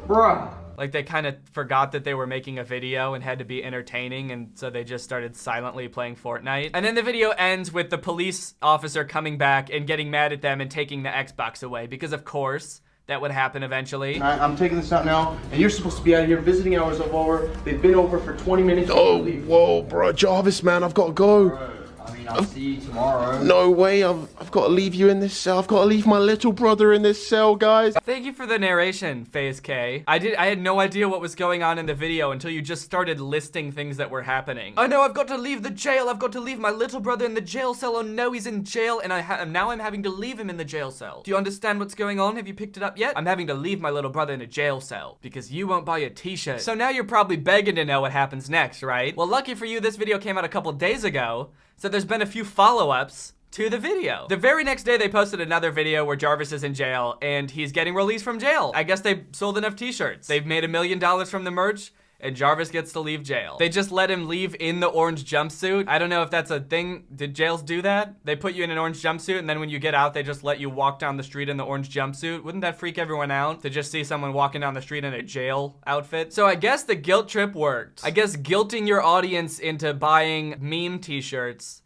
J: Bruh. Like they kind of forgot that they were making a video and had to be entertaining, and so they just started silently playing Fortnite. And then the video ends with the police officer coming back and getting mad at them and taking the Xbox away, because of course that would happen eventually.
U: I'm taking this out now, and you're supposed to be out of here. Visiting hours are over. They've been over for 20 minutes.
R: Oh, whoa, bro, Jarvis, man, I've got to go.
C: Bro, I mean, I'll see you tomorrow.
R: No way, I've got to leave you in this cell. I've got to leave my little brother in this cell, guys.
J: Thank you for the narration, FaZe K. I had no idea what was going on in the video until you just started listing things that were happening. Oh no, I've got to leave the jail. I've got to leave my little brother in the jail cell. Oh no, he's in jail, and now I'm having to leave him in the jail cell. Do you understand what's going on? Have you picked it up yet? I'm having to leave my little brother in a jail cell because you won't buy a t-shirt. So now you're probably begging to know what happens next, right? Well, lucky for you, this video came out a couple days ago, so there's been a few follow-ups to the video. The very next day, they posted another video where Jarvis is in jail and he's getting released from jail. I guess they sold enough t-shirts. They've made $1 million from the merch, and Jarvis gets to leave jail. They just let him leave in the orange jumpsuit. I don't know if that's a thing. Did jails do that? They put you in an orange jumpsuit, and then when you get out, they just let you walk down the street in the orange jumpsuit. Wouldn't that freak everyone out to just see someone walking down the street in a jail outfit? So I guess the guilt trip worked. I guess guilting your audience into buying meme t-shirts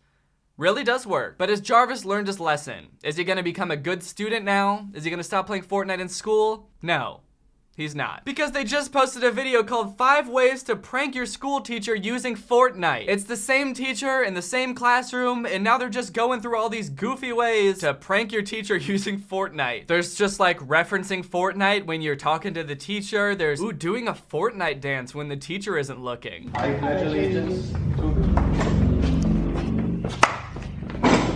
J: really does work. But has Jarvis learned his lesson? Is he gonna become a good student now? Is he gonna stop playing Fortnite in school? No. He's not. Because they just posted a video called 5 Ways to Prank Your School Teacher Using Fortnite. It's the same teacher in the same classroom, and now they're just going through all these goofy ways to prank your teacher using Fortnite. There's just like referencing Fortnite when you're talking to the teacher. There's, ooh, doing a Fortnite dance when the teacher isn't looking.
U: I pledge allegiance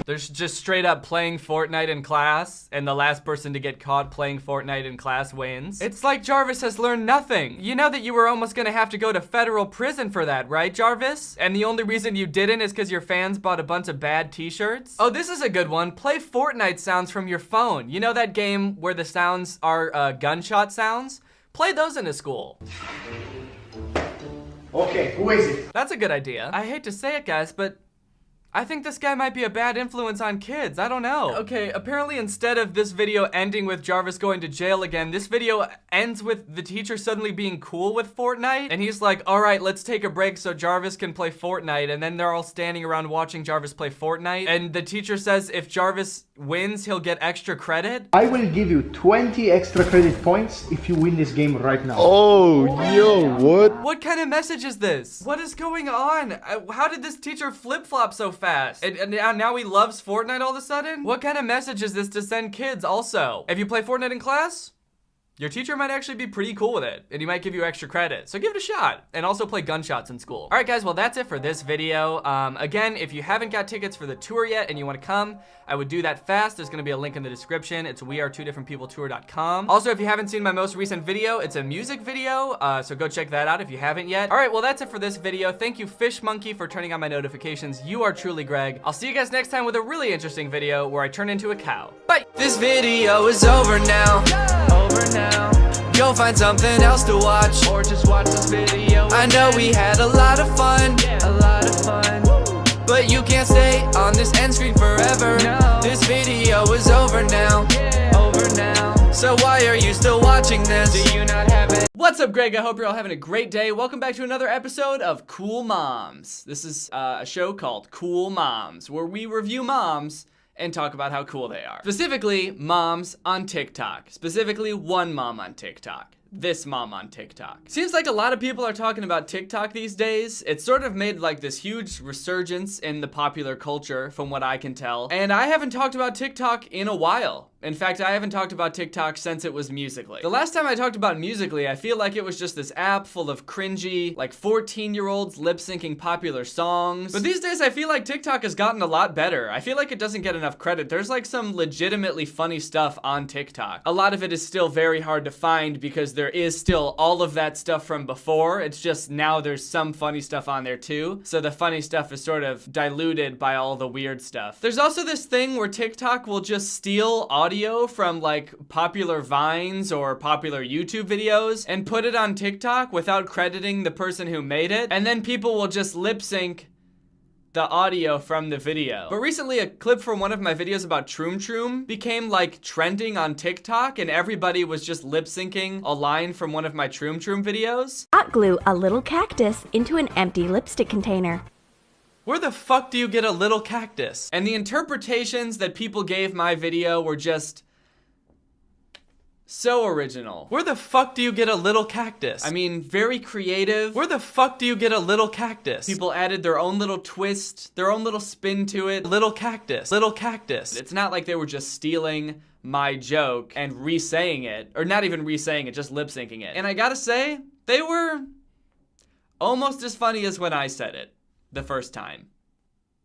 J: There's just straight up playing Fortnite in class, and the last person to get caught playing Fortnite in class wins. It's like Jarvis has learned nothing. You know that you were almost gonna have to go to federal prison for that, right, Jarvis? And the only reason you didn't is because your fans bought a bunch of bad t-shirts? Oh, this is a good one. Play Fortnite sounds from your phone. You know that game where the sounds are gunshot sounds? Play those in a school.
U: Okay, who is it?
J: That's a good idea. I hate to say it, guys, but I think this guy might be a bad influence on kids. I don't know. Okay, apparently instead of this video ending with Jarvis going to jail again, this video ends with the teacher suddenly being cool with Fortnite. And he's like, all right, let's take a break so Jarvis can play Fortnite. And then they're all standing around watching Jarvis play Fortnite. And the teacher says if Jarvis wins, he'll get extra credit?
U: I will give you 20 extra credit points if you win this game right now.
R: Oh, yo, what?
J: What kind of message is this? What is going on? How did this teacher flip-flop so fast? And now he loves Fortnite all of a sudden? What kind of message is this to send kids also? If you play Fortnite in class, your teacher might actually be pretty cool with it, and he might give you extra credit. So give it a shot, and also play gunshots in school. All right, guys, well, that's it for this video. Again, if you haven't got tickets for the tour yet and you wanna come, I would do that fast. There's gonna be a link in the description. It's wearetwodifferentpeopletour.com. Also, if you haven't seen my most recent video, it's a music video, so go check that out if you haven't yet. All right, well, that's it for this video. Thank you, Fish Monkey, for turning on my notifications. You are truly Greg. I'll see you guys next time with a really interesting video where I turn into a cow. Bye! This video is over now. You'll find something else to watch, or just watch this video. I know we had a lot of fun, but you can't stay on this end screen forever. This video is over now, so why are you still watching this? Do you not have it? What's up, Greg? I hope you're all having a great day. Welcome back to another episode of Cool Moms. This is a show called Cool Moms, where we review moms and talk about how cool they are. Specifically, moms on TikTok. Specifically, one mom on TikTok. This mom on TikTok. Seems like a lot of people are talking about TikTok these days. It's sort of made like this huge resurgence in the popular culture from what I can tell. And I haven't talked about TikTok in a while. In fact, I haven't talked about TikTok since it was Musical.ly. The last time I talked about Musical.ly, I feel like it was just this app full of cringy, like 14-year-olds lip-syncing popular songs. But these days, I feel like TikTok has gotten a lot better. I feel like it doesn't get enough credit. There's like some legitimately funny stuff on TikTok. A lot of it is still very hard to find because there is still all of that stuff from before. It's just now there's some funny stuff on there too. So the funny stuff is sort of diluted by all the weird stuff. There's also this thing where TikTok will just steal audio from like popular Vines or popular YouTube videos and put it on TikTok without crediting the person who made it. And then people will just lip sync the audio from the video. But recently a clip from one of my videos about Troom Troom became like trending on TikTok and everybody was just lip syncing a line from one of my Troom Troom videos.
E: Hot glue a little cactus into an empty lipstick container.
J: Where the fuck do you get a little cactus? And the interpretations that people gave my video were just so original. Where the fuck do you get a little cactus? I mean, very creative. Where the fuck do you get a little cactus? People added their own little twist, their own little spin to it. Little cactus, little cactus. It's not like they were just stealing my joke and re-saying it, or not even re-saying it, just lip-syncing it. And I gotta say, they were almost as funny as when I said it the first time.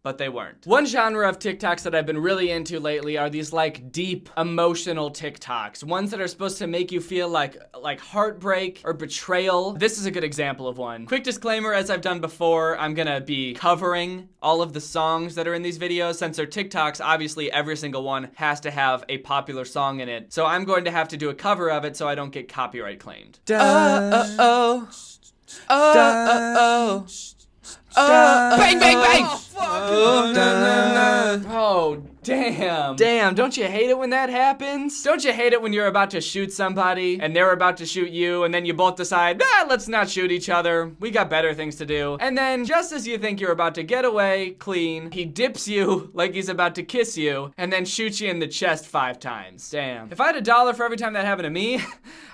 J: But they weren't. One genre of TikToks that I've been really into lately are these like deep emotional TikToks. Ones that are supposed to make you feel like heartbreak or betrayal. This is a good example of one. Quick disclaimer, as I've done before, I'm gonna be covering all of the songs that are in these videos. Since they're TikToks, obviously every single one has to have a popular song in it. So I'm going to have to do a cover of it so I don't get copyright claimed. Bang, bang, bang! Oh, damn. Damn, don't you hate it when that happens? Don't you hate it when you're about to shoot somebody and they're about to shoot you and then you both decide, let's not shoot each other. We got better things to do. And then just as you think you're about to get away clean, he dips you like he's about to kiss you and then shoots you in the chest 5 times. Damn. If I had $1 for every time that happened to me,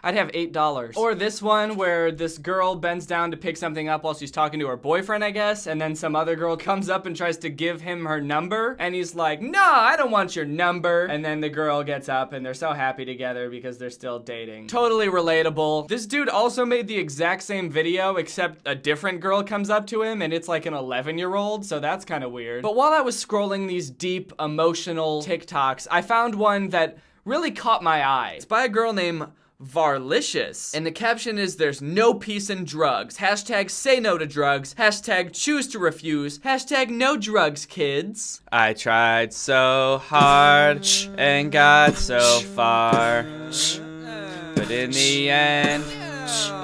J: I'd have $8. Or this one where this girl bends down to pick something up while she's talking to her boyfriend, I guess, and then some other girl comes up and tries to give him her number, and he's like, no, I don't want your number. And then the girl gets up and they're so happy together because they're still dating. Totally relatable. This dude also made the exact same video, except a different girl comes up to him and it's like an 11-year-old, so that's kind of weird. But while I was scrolling these deep, emotional TikToks, I found one that really caught my eye. It's by a girl named Varlicious. And the caption is, there's no peace in drugs. Hashtag say no to drugs. Hashtag choose to refuse. Hashtag no drugs, kids. I tried so hard and got so far. But in the end,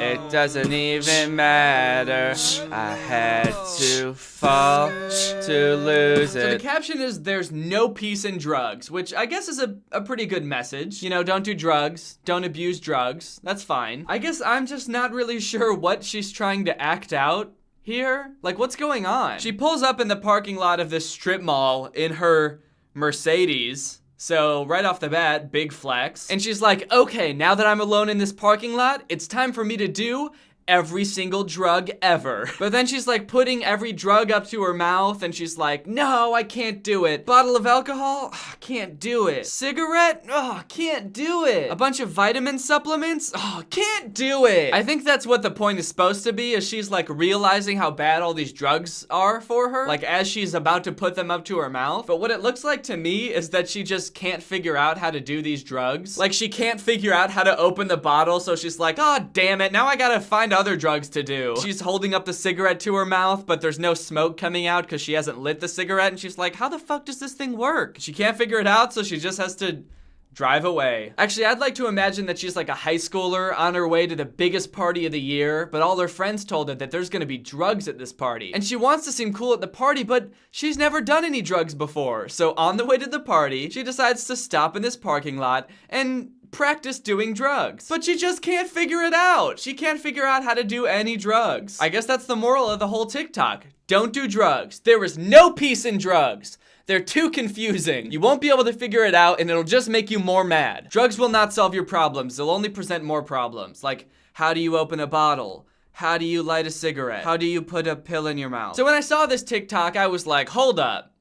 J: it doesn't even matter. I had to fall to lose it. So the caption is, there's no peace in drugs, which I guess is a pretty good message. You know, don't do drugs, don't abuse drugs. That's fine. I guess I'm just not really sure what she's trying to act out here. Like, what's going on? She pulls up in the parking lot of this strip mall in her Mercedes.
B: So right off the bat, big flex. And she's like, okay, now that I'm alone in this parking lot, it's time for me to do every single drug ever. But then she's like putting every drug up to her mouth and she's like, no, I can't do it. Bottle of alcohol? Oh, can't do it. Cigarette? Oh, can't do it. A bunch of vitamin supplements? Oh, can't do it. I think that's what the point is supposed to be, is she's like realizing how bad all these drugs are for her, like as she's about to put them up to her mouth. But what it looks like to me is that she just can't figure out how to do these drugs. Like she can't figure out how to open the bottle, so she's like, oh, damn it, now I gotta find other drugs to do. She's holding up the cigarette to her mouth, but there's no smoke coming out because she hasn't lit the cigarette, and she's like, how the fuck does this thing work? She can't figure it out, so she just has to drive away. Actually, I'd like to imagine that she's like a high schooler on her way to the biggest party of the year, but all her friends told her that there's gonna be drugs at this party. And she wants to seem cool at the party, but she's never done any drugs before. So on the way to the party, she decides to stop in this parking lot and practice doing drugs. But she just can't figure it out. She can't figure out how to do any drugs. I guess that's the moral of the whole TikTok. Don't do drugs. There is no peace in drugs. They're too confusing. You won't be able to figure it out and it'll just make you more mad. Drugs will not solve your problems. They'll only present more problems. Like, how do you open a bottle? How do you light a cigarette? How do you put a pill in your mouth? So when I saw this TikTok, I was like, hold up.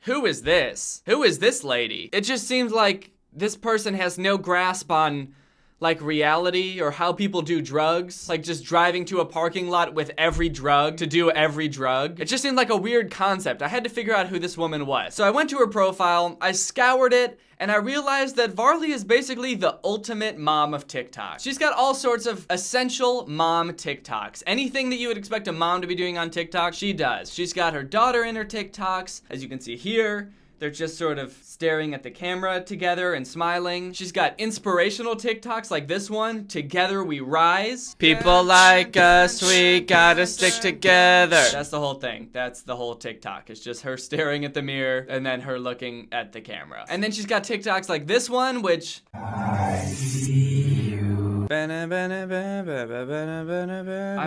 B: Who is this? Who is this lady? It just seems like this person has no grasp on like reality or how people do drugs, like just driving to a parking lot with every drug to do every drug. It just seemed like a weird concept. I had to figure out who this woman was. So I went to her profile, I scoured it, and I realized that Varley is basically the ultimate mom of TikTok. She's got all sorts of essential mom TikToks. Anything that you would expect a mom to be doing on TikTok, she does. She's got her daughter in her TikToks, as you can see here. They're just sort of staring at the camera together and smiling. She's got inspirational TikToks like this one, Together We Rise. People like us, we gotta stick together. That's the whole thing. That's the whole TikTok. It's just her staring at the mirror and then her looking at the camera. And then she's got TikToks like this one, which I see you. I'm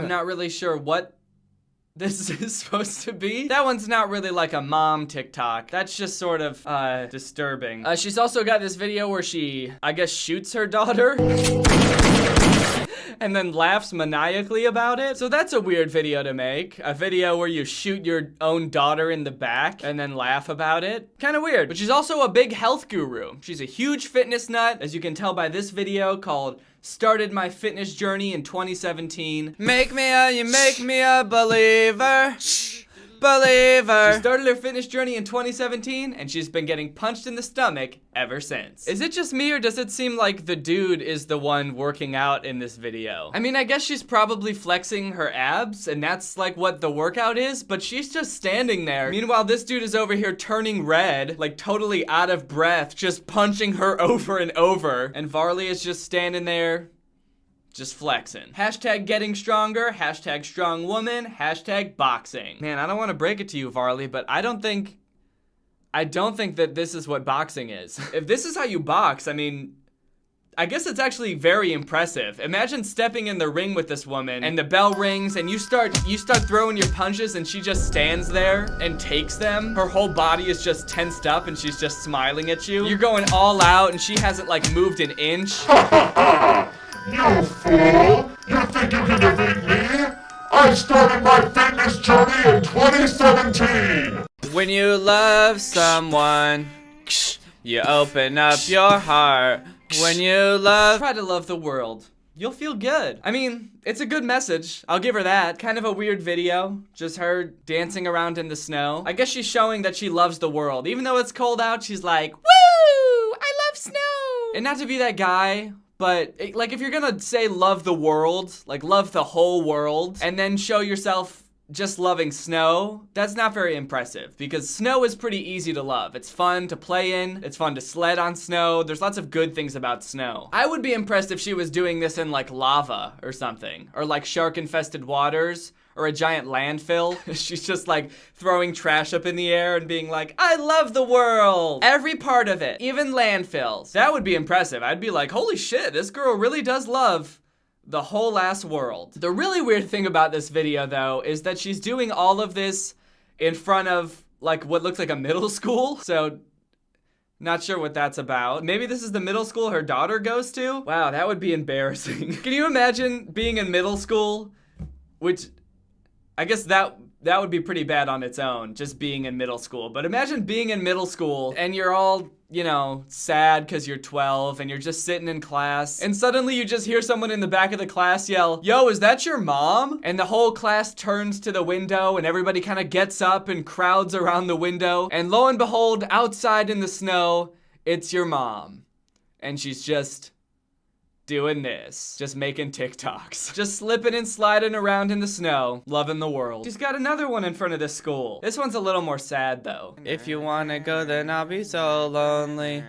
B: not really sure what this is supposed to be. That one's not really like a mom TikTok. That's just sort of disturbing. She's also got this video where she, I guess, shoots her daughter and then laughs maniacally about it. So that's a weird video to make. A video where you shoot your own daughter in the back and then laugh about it. Kind of weird. But she's also a big health guru. She's a huge fitness nut, as you can tell by this video called Started My Fitness Journey in 2017. You make me a believer. Believer. She started her fitness journey in 2017 and she's been getting punched in the stomach ever since. Is it just me or does it seem like the dude is the one working out in this video? I mean, I guess she's probably flexing her abs and that's like what the workout is, but she's just standing there. Meanwhile, this dude is over here turning red, like totally out of breath, just punching her over and over. And Varley is just standing there, just flexing. Hashtag getting stronger, hashtag strong woman, hashtag boxing. Man, I don't want to break it to you, Varley, but I don't think that this is what boxing is. If this is how you box, I mean, I guess it's actually very impressive. Imagine stepping in the ring with this woman and the bell rings and you start throwing your punches and she just stands there and takes them. Her whole body is just tensed up and she's just smiling at you. You're going all out and she hasn't like moved an inch.
H: You fool! You think you can defeat me? I started my fitness journey in 2017!
B: When you love someone, you open up your heart. When you try to love the world. You'll feel good. I mean, it's a good message. I'll give her that. Kind of a weird video. Just her dancing around in the snow. I guess she's showing that she loves the world. Even though it's cold out, she's like, woo! I love snow! And not to be that guy, but like if you're gonna say love the world, like love the whole world, and then show yourself just loving snow, that's not very impressive because snow is pretty easy to love. It's fun to play in, it's fun to sled on snow, there's lots of good things about snow. I would be impressed if she was doing this in like lava or something, or like shark-infested waters, or a giant landfill. She's just like throwing trash up in the air and being like, I love the world! Every part of it, even landfills. That would be impressive. I'd be like, holy shit, this girl really does love the whole ass world. The really weird thing about this video though is that she's doing all of this in front of like what looks like a middle school. So Not sure what that's about. Maybe this is the middle school her daughter goes to? Wow, that would be embarrassing. Can you imagine being in middle school? Which, I guess that would be pretty bad on its own, just being in middle school. But imagine being in middle school and you're all, you know, sad because you're 12 and you're just sitting in class and suddenly you just hear someone in the back of the class yell, "Yo, is that your mom?" And the whole class turns to the window and everybody kind of gets up and crowds around the window. And lo and behold, outside in the snow, it's your mom. And she's just doing this, just making TikToks, just slipping and sliding around in the snow, loving the world. She's got another one in front of this school. This one's a little more sad though. If you wanna go, then I'll be so lonely.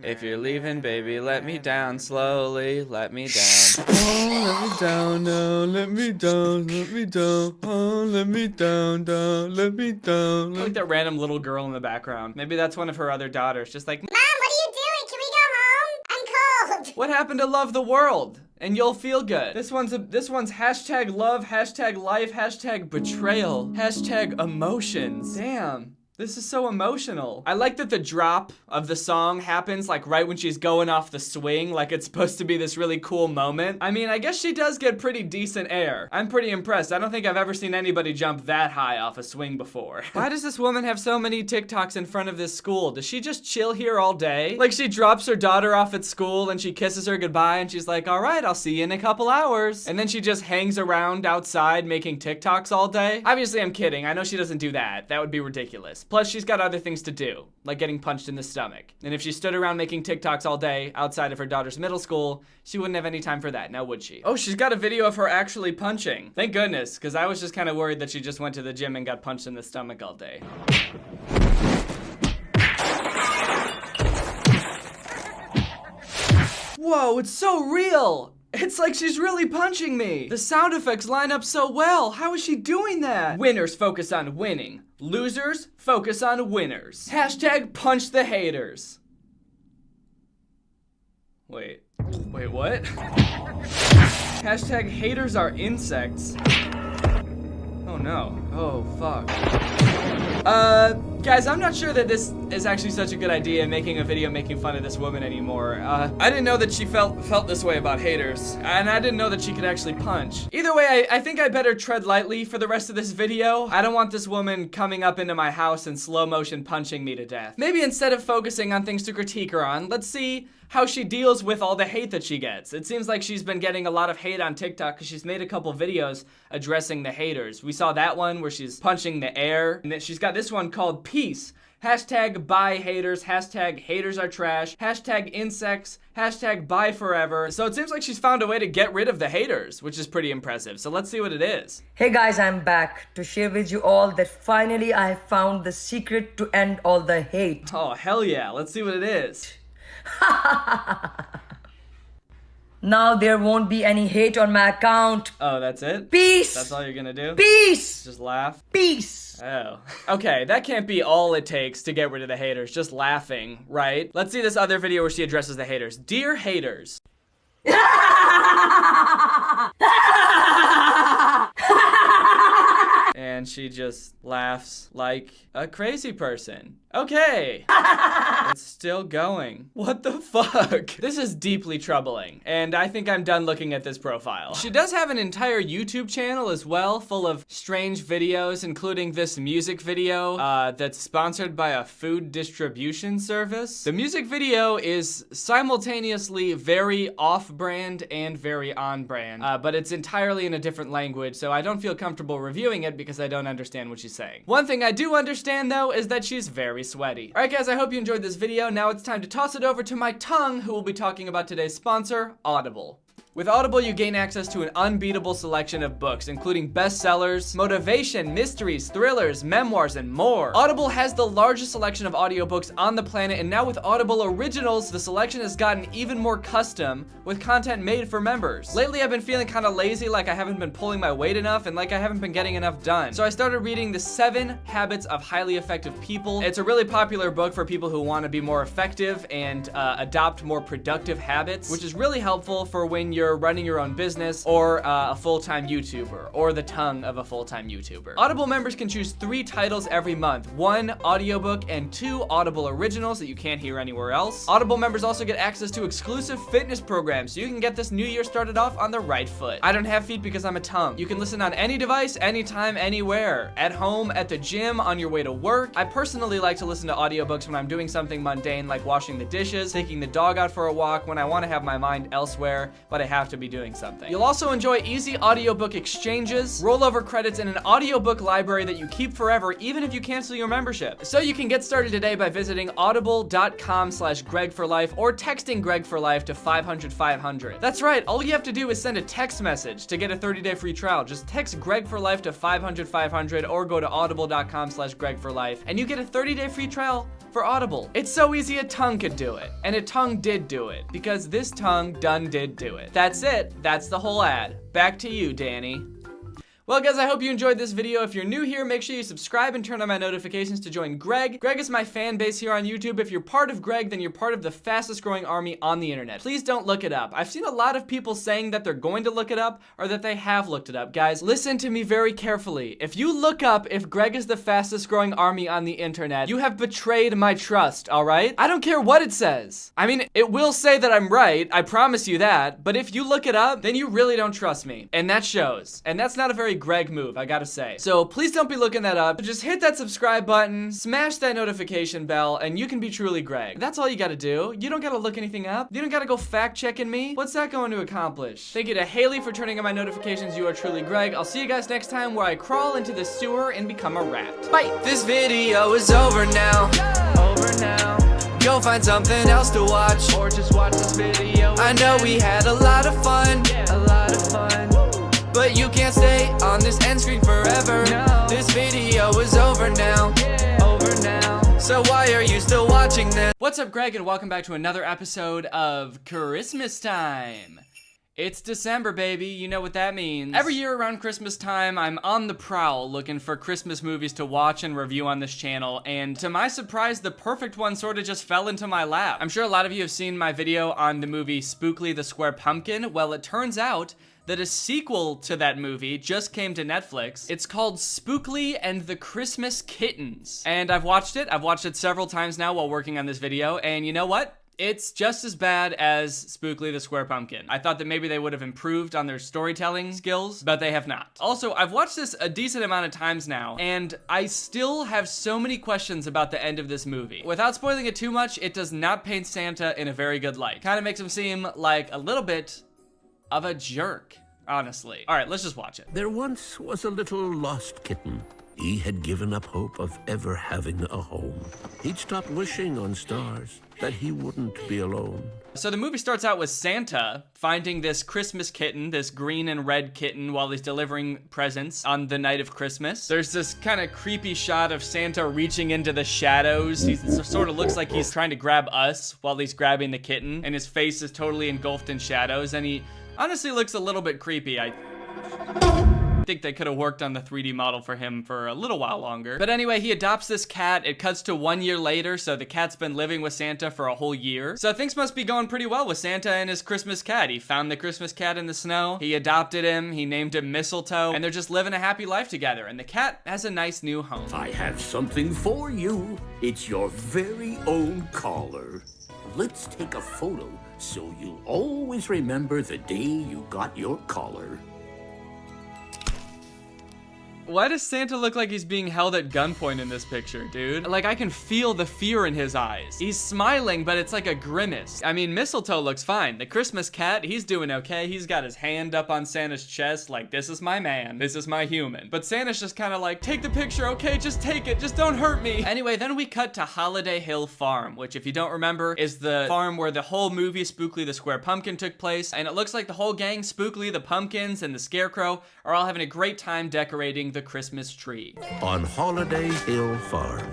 B: If you're leaving, baby, let me down slowly, let me down. Oh, let me down, no, let me down, let me down. Oh, let me down, down, let me down. I like that random little girl in the background. Maybe that's one of her other daughters, just like,
T: Mom, what are you doing? Can we go home? I'm cold.
B: what happened to love the world? And you'll feel good. This one's hashtag love, hashtag life, hashtag betrayal, hashtag emotions. Damn. This is so emotional. I like that the drop of the song happens like right when she's going off the swing, like it's supposed to be this really cool moment. I mean, I guess she does get pretty decent air. I'm pretty impressed. I don't think I've ever seen anybody jump that high off a swing before. Why does this woman have so many TikToks in front of this school? Does she just chill here all day? Like she drops her daughter off at school and she kisses her goodbye and she's like, all right, I'll see you in a couple hours. And then she just hangs around outside making TikToks all day. Obviously, I'm kidding. I know she doesn't do that. That would be ridiculous. Plus, she's got other things to do, like getting punched in the stomach. And if she stood around making TikToks all day outside of her daughter's middle school, she wouldn't have any time for that, now would she? Oh, she's got a video of her actually punching. Thank goodness, because I was just kind of worried that she just went to the gym and got punched in the stomach all day. Whoa, it's so real! It's like she's really punching me. The sound effects line up so well. How is she doing that? Winners focus on winning. Losers focus on winners. Hashtag punch the haters. Wait, what? Hashtag haters are insects. Oh no. Oh fuck. Guys, I'm not sure that this is actually such a good idea, making a video making fun of this woman anymore. I didn't know that she felt this way about haters, and I didn't know that she could actually punch. Either way, I think I better tread lightly for the rest of this video. I don't want this woman coming up into my house and slow motion punching me to death. Maybe instead of focusing on things to critique her on, let's see how she deals with all the hate that she gets. It seems like she's been getting a lot of hate on TikTok because she's made a couple videos addressing the haters. We saw that one where she's punching the air, and then she's got this one called Peace. Hashtag bye haters, hashtag haters are trash, hashtag insects, hashtag bye forever. So it seems like she's found a way to get rid of the haters, which is pretty impressive. So let's see what it is.
A: Hey guys, I'm back to share with you all that finally I have found the secret to end all the hate.
B: Oh, hell yeah. Let's see what it is.
A: Now there won't be any hate on my account.
B: Oh, that's it?
A: Peace!
B: That's all you're gonna do?
A: Peace!
B: Just laugh?
A: Peace!
B: Oh. Okay, that can't be all it takes to get rid of the haters, just laughing, right? Let's see this other video where she addresses the haters. Dear haters. And she just laughs like a crazy person. Okay. It's still going. What the fuck? This is deeply troubling, and I think I'm done looking at this profile. She does have an entire YouTube channel as well, full of strange videos, including this music video that's sponsored by a food distribution service. The music video is simultaneously very off-brand and very on-brand, but it's entirely in a different language, so I don't feel comfortable reviewing it because I don't understand what she's saying. One thing I do understand, though, is that she's very sweaty. Alright guys, I hope you enjoyed this video. Now it's time to toss it over to my tongue, who will be talking about today's sponsor, Audible. With Audible, you gain access to an unbeatable selection of books, including bestsellers, motivation, mysteries, thrillers, memoirs, and more. Audible has the largest selection of audiobooks on the planet, and now with Audible Originals, the selection has gotten even more custom, with content made for members. Lately, I've been feeling kind of lazy, like I haven't been pulling my weight enough, and like I haven't been getting enough done. So I started reading the 7 Habits of Highly Effective People. It's a really popular book for people who want to be more effective and adopt more productive habits, which is really helpful for when you're you're running your own business, or a full-time YouTuber, or the tongue of a full-time YouTuber. Audible members can choose 3 titles every month, 1 audiobook and 2 Audible originals that you can't hear anywhere else. Audible members also get access to exclusive fitness programs, so you can get this new year started off on the right foot. I don't have feet because I'm a tongue. You can listen on any device, anytime, anywhere. At home, at the gym, on your way to work. I personally like to listen to audiobooks when I'm doing something mundane like washing the dishes, taking the dog out for a walk, when I want to have my mind elsewhere, but I have to be doing something. You'll also enjoy easy audiobook exchanges, rollover credits, and an audiobook library that you keep forever even if you cancel your membership. So you can get started today by visiting audible.com/GregForLife or texting Greg for Life to 500-500. That's right, all you have to do is send a text message to get a 30-day free trial. Just text Greg for Life to 500-500 or go to audible.com/GregForLife and you get a 30-day free trial for Audible. It's so easy a tongue could do it. And a tongue did do it, because this tongue done did do it. That's it. That's the whole ad. Back to you, Danny. Well, guys, I hope you enjoyed this video. If you're new here, make sure you subscribe and turn on my notifications to join Greg. Greg is my fan base here on YouTube. If you're part of Greg, then you're part of the fastest growing army on the internet. Please don't look it up. I've seen a lot of people saying that they're going to look it up or that they have looked it up. Guys, listen to me very carefully. If you look up if Greg is the fastest growing army on the internet, you have betrayed my trust, all right? I don't care what it says. I mean, it will say that I'm right. I promise you that. But if you look it up, then you really don't trust me. And that shows. And that's not a very Greg move, I gotta say. So please don't be looking that up. Just hit that subscribe button, smash that notification bell, and you can be truly Greg. That's all you gotta do. You don't gotta look anything up. You don't gotta go fact checking me. What's that going to accomplish? Thank you to Haley for turning on my notifications. You are truly Greg. I'll see you guys next time where I crawl into the sewer and become a rat. Bye! This video is over now. Over now. Go find something else to watch, or just watch this video. I know we had a lot of fun. A lot of fun. But you can't stay on this end screen forever. No. This video is over now. Yeah. Over now. So why are you still watching this? What's up, Greg, and welcome back to another episode of Christmas Time. It's December, baby. You know what that means. Every year around Christmas time, I'm on the prowl looking for Christmas movies to watch and review on this channel, and to my surprise, the perfect one sort of just fell into my lap. I'm sure a lot of you have seen my video on the movie Spookly the Square Pumpkin. Well, it turns out that a sequel to that movie just came to Netflix. It's called Spookly and the Christmas Kittens. And I've watched it. I've watched it several times now while working on this video, and you know what? It's just as bad as Spookly the Square Pumpkin. I thought that maybe they would have improved on their storytelling skills, but they have not. Also, I've watched this a decent amount of times now, and I still have so many questions about the end of this movie. Without spoiling it too much, it does not paint Santa in a very good light. Kind of makes him seem like a little bit of a jerk, honestly. All right, let's just watch it.
K: There once was a little lost kitten. He had given up hope of ever having a home. He'd stopped wishing on stars that he wouldn't be alone.
B: So the movie starts out with Santa finding this Christmas kitten, this green and red kitten, while he's delivering presents on the night of Christmas. There's this kind of creepy shot of Santa reaching into the shadows. He sort of looks like he's trying to grab us while he's grabbing the kitten, and his face is totally engulfed in shadows, and he honestly looks a little bit creepy. I think they could have worked on the 3D model for him for a little while longer. But anyway, he adopts this cat. It cuts to 1 year later, so the cat's been living with Santa for a whole year. So things must be going pretty well with Santa and his Christmas cat. He found the Christmas cat in the snow. He adopted him. He named him Mistletoe, and they're just living a happy life together. And the cat has a nice new home.
K: I have something for you. It's your very own collar. Let's take a photo so you'll always remember the day you got your collar.
B: Why does Santa look like he's being held at gunpoint in this picture, dude? Like, I can feel the fear in his eyes. He's smiling, but it's like a grimace. I mean, Mistletoe looks fine. The Christmas cat, he's doing okay. He's got his hand up on Santa's chest like, this is my man. This is my human. But Santa's just kind of like, take the picture, okay? Just take it. Just don't hurt me. Anyway, then we cut to Holiday Hill Farm, which, if you don't remember, is the farm where the whole movie Spookly the Square Pumpkin took place. And it looks like the whole gang, Spookly, the Pumpkins, and the Scarecrow, are all having a great time decorating the Christmas tree.
K: On Holiday Hill Farm.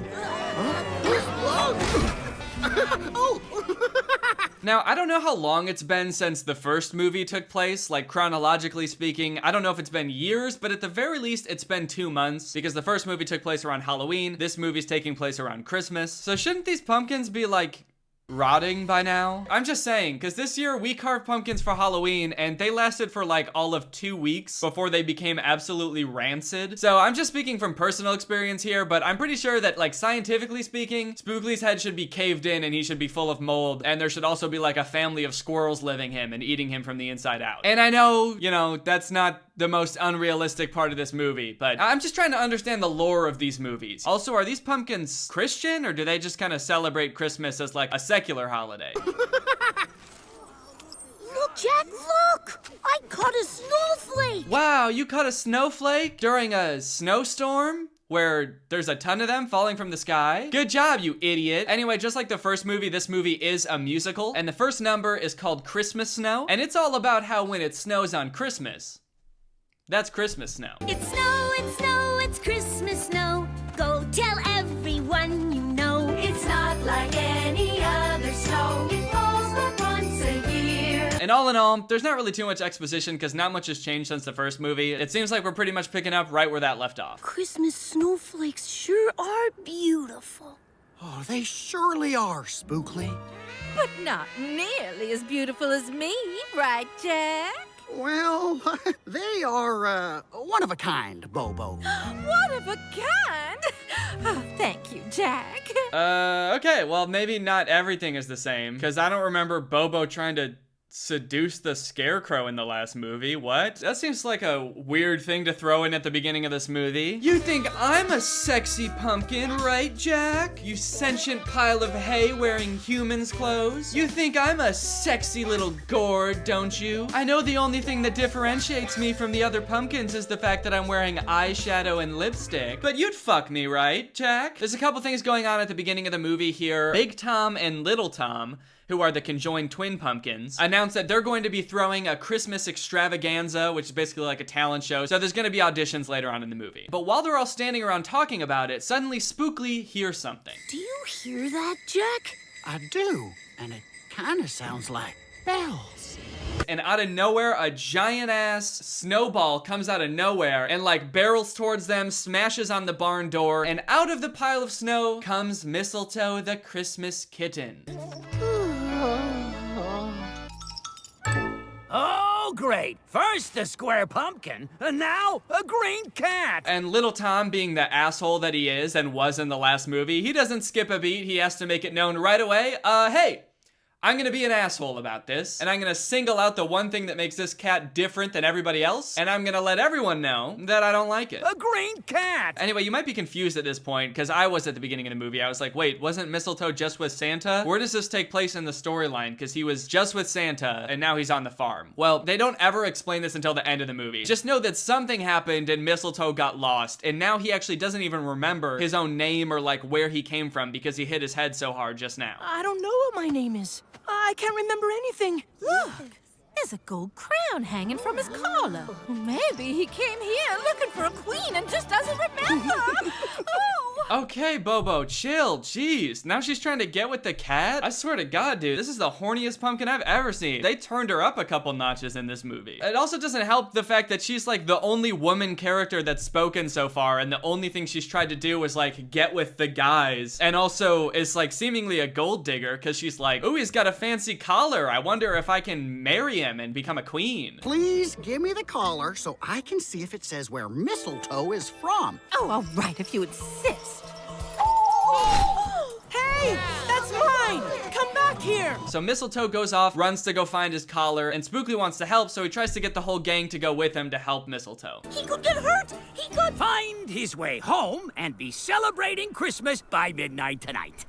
B: Now, I don't know how long it's been since the first movie took place, like chronologically speaking. I don't know if it's been years, but at the very least, it's been 2 months, because the first movie took place around Halloween. This movie's taking place around Christmas. So shouldn't these pumpkins be like rotting by now. I'm just saying, because this year we carved pumpkins for Halloween and they lasted for like all of 2 weeks before they became absolutely rancid. So I'm just speaking from personal experience here, but I'm pretty sure that, like, scientifically speaking, Spookly's head should be caved in and he should be full of mold, and there should also be like a family of squirrels living him and eating him from the inside out. And I know, you know, that's not the most unrealistic part of this movie, but I'm just trying to understand the lore of these movies. Also, are these pumpkins Christian, or do they just kind of celebrate Christmas as like a secular holiday?
D: Look, Jack, look! I caught a snowflake!
B: Wow, you caught a snowflake during a snowstorm? Where there's a ton of them falling from the sky? Good job, you idiot. Anyway, just like the first movie, this movie is a musical, and the first number is called Christmas Snow, and it's all about how when it snows on Christmas, that's Christmas snow.
D: It's snow, it's Christmas snow. Go tell everyone you know. It's not like any other snow. It falls but once a year.
B: And all in all, there's not really too much exposition because not much has changed since the first movie. It seems like we're pretty much picking up right where that left off.
D: Christmas snowflakes sure are beautiful.
V: Oh, they surely are, Spookly.
W: But not nearly as beautiful as me, right, Jack?
V: Well, they are, one of a kind, Bobo.
W: One of a kind? Oh, thank you, Jack.
B: Okay, well, maybe not everything is the same, because I don't remember Bobo trying to seduce the Scarecrow in the last movie. What? That seems like a weird thing to throw in at the beginning of this movie. You think I'm a sexy pumpkin, right, Jack? You sentient pile of hay wearing human's clothes? You think I'm a sexy little gourd, don't you? I know the only thing that differentiates me from the other pumpkins is the fact that I'm wearing eyeshadow and lipstick. But you'd fuck me, right, Jack? There's a couple things going on at the beginning of the movie here. Big Tom and Little Tom, who are the conjoined twin pumpkins, announced that they're going to be throwing a Christmas extravaganza, which is basically like a talent show, so there's gonna be auditions later on in the movie. But while they're all standing around talking about it, suddenly Spookly hears something.
D: Do you hear that, Jack?
V: I do, and it kinda sounds like bells.
B: And out of nowhere, a giant-ass snowball comes out of nowhere and, like, barrels towards them, smashes on the barn door, and out of the pile of snow comes Mistletoe the Christmas kitten.
K: Oh, great. First the square pumpkin, and now a green cat.
B: And Little Tom, being the asshole that he is and was in the last movie, he doesn't skip a beat. He has to make it known right away. Hey, I'm gonna be an asshole about this, and I'm gonna single out the one thing that makes this cat different than everybody else, and I'm gonna let everyone know that I don't like it.
K: A green cat!
B: Anyway, you might be confused at this point, because I was at the beginning of the movie. I was like, wait, wasn't Mistletoe just with Santa? Where does this take place in the storyline? Because he was just with Santa, and now he's on the farm. Well, they don't ever explain this until the end of the movie. Just know that something happened and Mistletoe got lost, and now he actually doesn't even remember his own name or like where he came from because he hit his head so hard just now.
W: I don't know what my name is. I can't remember anything. Look, there's a gold crown hanging from his collar. Maybe he came here looking for a queen and just doesn't remember.
B: Okay, Bobo, chill, jeez. Now she's trying to get with the cat? I swear to God, dude, this is the horniest pumpkin I've ever seen. They turned her up a couple notches in this movie. It also doesn't help the fact that she's like the only woman character that's spoken so far, and the only thing she's tried to do is like get with the guys. And also is like seemingly a gold digger, because she's like, ooh, he's got a fancy collar. I wonder if I can marry him and become a queen.
V: Please give me the collar so I can see if it says where mistletoe is from.
W: Oh, all right, if you insist. Hey, that's mine! Come back here!
B: So Mistletoe goes off, runs to go find his collar, and Spookly wants to help, so he tries to get the whole gang to go with him to help Mistletoe.
D: He could get hurt! He could
K: find his way home and be celebrating Christmas by midnight tonight.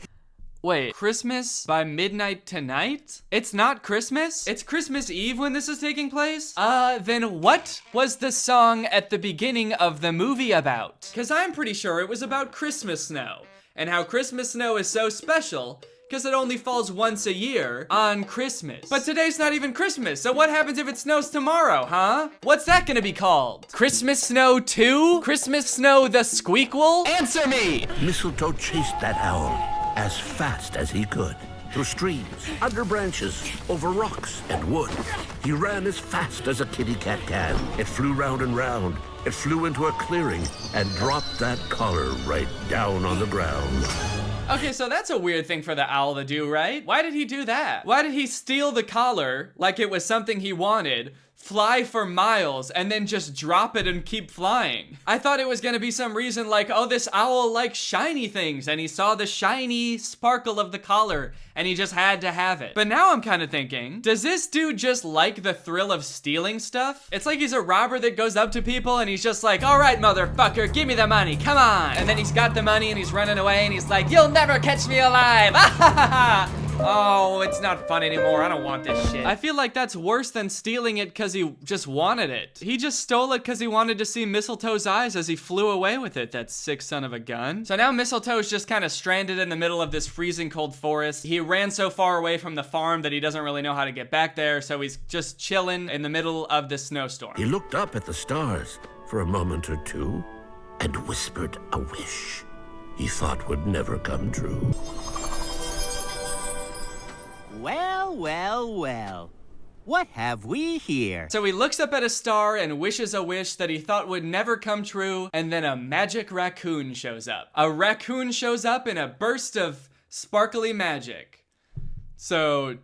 B: Wait, Christmas by midnight tonight? It's not Christmas? It's Christmas Eve when this is taking place? Then what was the song at the beginning of the movie about? Because I'm pretty sure it was about Christmas snow, and how Christmas snow is so special because it only falls once a year on Christmas. But today's not even Christmas, so what happens if it snows tomorrow, huh? What's that gonna be called? Christmas Snow 2? Christmas Snow the Squeakquel? Answer me!
K: Mistletoe chased that owl as fast as he could. Through streams, under branches, over rocks and wood. He ran as fast as a kitty cat can. It flew round and round. It flew into a clearing and dropped that collar right down on the ground.
B: Okay, so that's a weird thing for the owl to do, right? Why did he do that? Why did he steal the collar like it was something he wanted, fly for miles, and then just drop it and keep flying? I thought it was gonna be some reason like, oh, this owl likes shiny things, and he saw the shiny sparkle of the collar, and he just had to have it. But now I'm kind of thinking, does this dude just like the thrill of stealing stuff? It's like he's a robber that goes up to people and he's just like, all right, motherfucker, give me the money, come on. And then he's got the money and he's running away and he's like, you'll never catch me alive. Oh, it's not fun anymore. I don't want this shit. I feel like that's worse than stealing it because he just wanted it. He just stole it because he wanted to see Mistletoe's eyes as he flew away with it, that sick son of a gun. So now Mistletoe's just kind of stranded in the middle of this freezing cold forest. He ran so far away from the farm that he doesn't really know how to get back there, so he's just chilling in the middle of the snowstorm.
K: He looked up at the stars for a moment or two and whispered a wish he thought would never come true.
M: Well, well, well. What have we here?
B: So he looks up at a star and wishes a wish that he thought would never come true, and then a magic raccoon shows up. A raccoon shows up in a burst of sparkly magic. So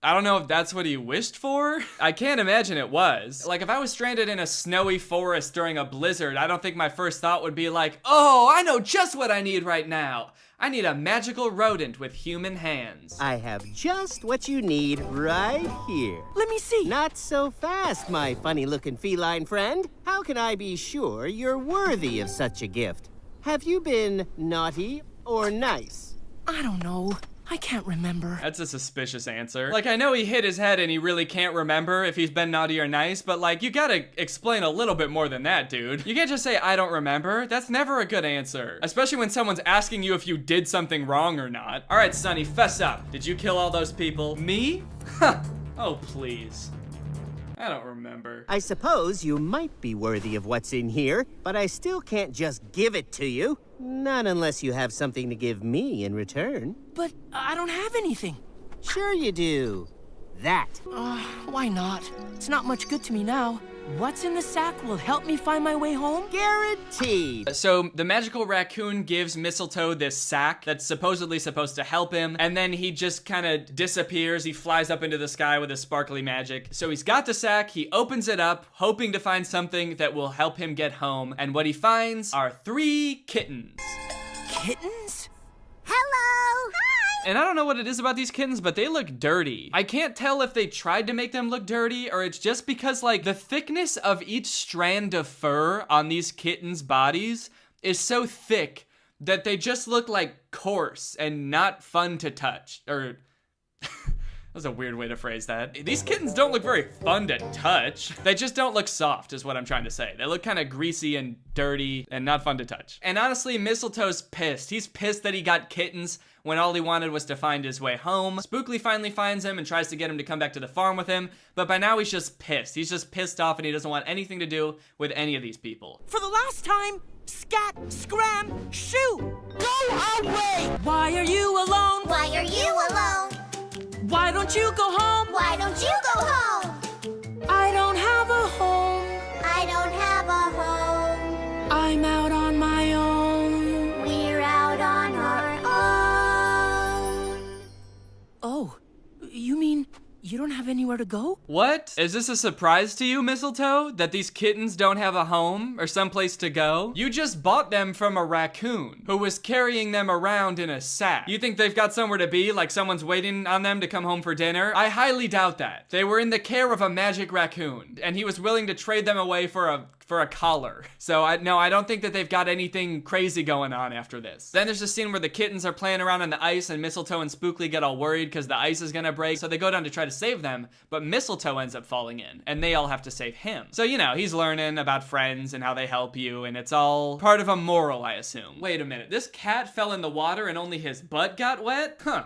B: I don't know if that's what he wished for. I can't imagine it was. Like, if I was stranded in a snowy forest during a blizzard, I don't think my first thought would be like, oh, I know just what I need right now. I need a magical rodent with human hands.
M: I have just what you need right here.
W: Let me see.
M: Not so fast, my funny-looking feline friend. How can I be sure you're worthy of such a gift? Have you been naughty or nice?
W: I don't know. I can't remember.
B: That's a suspicious answer. Like, I know he hit his head and he really can't remember if he's been naughty or nice, but like, you gotta explain a little bit more than that, dude. You can't just say, I don't remember. That's never a good answer. Especially when someone's asking you if you did something wrong or not. All right, Sonny, fess up. Did you kill all those people? Me? Huh. Oh, please. I don't remember.
M: I suppose you might be worthy of what's in here, but I still can't just give it to you. Not unless you have something to give me in return.
W: But I don't have anything.
M: Sure you do. That.
W: Why not? It's not much good to me now. What's in the sack will help me find my way home?
M: Guaranteed.
B: So the magical raccoon gives Mistletoe this sack that's supposedly supposed to help him, and then he just kind of disappears. He flies up into the sky with his sparkly magic. So he's got the sack, he opens it up, hoping to find something that will help him get home, and what he finds are 3 kittens.
W: Kittens?
T: Hello! Hi!
B: And I don't know what it is about these kittens, but they look dirty. I can't tell if they tried to make them look dirty or it's just because like the thickness of each strand of fur on these kittens' bodies is so thick that they just look like coarse and not fun to touch. Or that's a weird way to phrase that. These kittens don't look very fun to touch. They just don't look soft is what I'm trying to say. They look kind of greasy and dirty and not fun to touch. And honestly, Mistletoe's pissed. He's pissed that he got kittens when all he wanted was to find his way home. Spookly finally finds him and tries to get him to come back to the farm with him, but by now he's just pissed. He's just pissed off and he doesn't want anything to do with any of these people.
W: For the last time, scat, scram, shoo! Go away! Why are you alone?
T: Why are you alone?
W: Why don't you go home?
T: Why don't you go home?
W: I don't have a home.
T: I don't have a home.
W: I'm out on my own.
T: We're out on our own.
W: Oh, you mean you don't have anywhere to go?
B: What? Is this a surprise to you, Mistletoe? That these kittens don't have a home or someplace to go? You just bought them from a raccoon who was carrying them around in a sack. You think they've got somewhere to be, like someone's waiting on them to come home for dinner? I highly doubt that. They were in the care of a magic raccoon, and he was willing to trade them away for a collar. So I don't think that they've got anything crazy going on after this. Then there's a scene where the kittens are playing around on the ice and Mistletoe and Spookly get all worried because the ice is gonna break. So they go down to try to save them, but Mistletoe ends up falling in and they all have to save him. So, you know, he's learning about friends and how they help you and it's all part of a moral, I assume. Wait a minute, this cat fell in the water and only his butt got wet? Huh.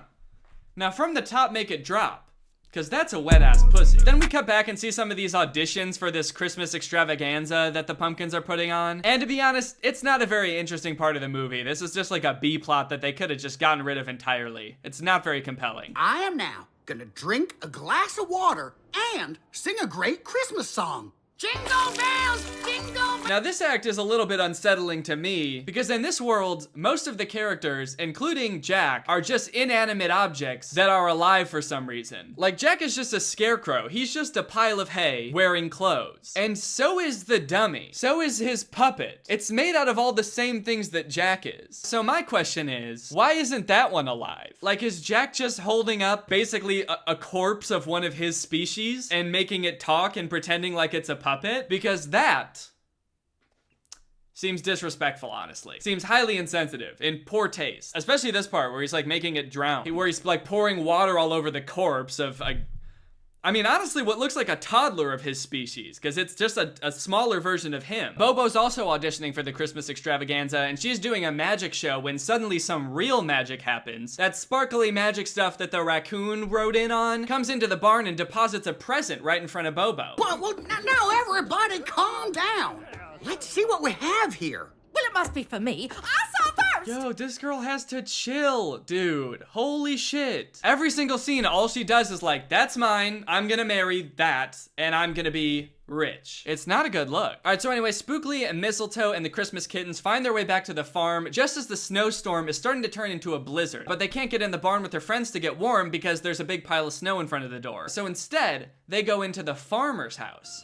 B: Now from the top, make it drop. Cause that's a wet ass pussy. Then we cut back and see some of these auditions for this Christmas extravaganza that the pumpkins are putting on. And to be honest, it's not a very interesting part of the movie. This is just like a B plot that they could have just gotten rid of entirely. It's not very compelling.
V: I am now gonna drink a glass of water and sing a great Christmas song.
P: Jingle bells, jingle bells.
B: Now this act is a little bit unsettling to me because in this world, most of the characters, including Jack, are just inanimate objects that are alive for some reason. Like Jack is just a scarecrow. He's just a pile of hay wearing clothes. And so is the dummy. So is his puppet. It's made out of all the same things that Jack is. So my question is, why isn't that one alive? Like, is Jack just holding up basically a corpse of one of his species and making it talk and pretending like it's a puppet? Because that seems disrespectful, honestly. Seems highly insensitive, in poor taste. Especially this part where he's like making it drown. Where he's like pouring water all over the corpse of I mean, honestly, what looks like a toddler of his species, because it's just a smaller version of him. Bobo's also auditioning for the Christmas extravaganza, and she's doing a magic show when suddenly some real magic happens. That sparkly magic stuff that the raccoon rode in on comes into the barn and deposits a present right in front of Bobo.
V: Well, now everybody calm down. Let's see what we have here.
W: Well, it must be for me. I saw first.
B: Yo, this girl has to chill, dude. Holy shit. Every single scene, all she does is like, that's mine, I'm gonna marry that, and I'm gonna be rich. It's not a good look. All right, so anyway, Spookly and Mistletoe and the Christmas kittens find their way back to the farm just as the snowstorm is starting to turn into a blizzard. But they can't get in the barn with their friends to get warm because there's a big pile of snow in front of the door. So instead, they go into the farmer's house.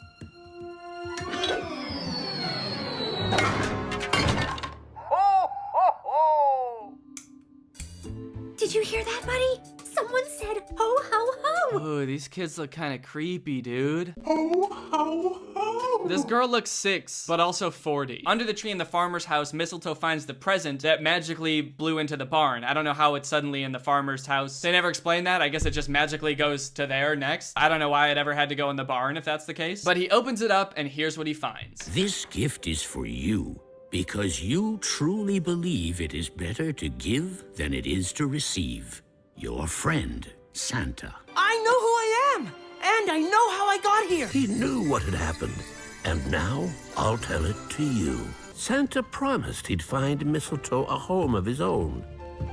T: Did you hear that, buddy? Someone said ho, ho, ho.
B: Ooh, these kids look kind of creepy, dude.
T: Ho, ho, ho.
B: This girl looks 6, but also 40. Under the tree in the farmer's house, Mistletoe finds the present that magically blew into the barn. I don't know how it's suddenly in the farmer's house. They never explained that. I guess it just magically goes to there next. I don't know why it ever had to go in the barn if that's the case. But he opens it up and here's what he finds.
K: This gift is for you because you truly believe it is better to give than it is to receive. Your friend, Santa.
V: I know who I am, and I know how I got here.
K: He knew what had happened, and now I'll tell it to you. Santa promised he'd find Mistletoe a home of his own,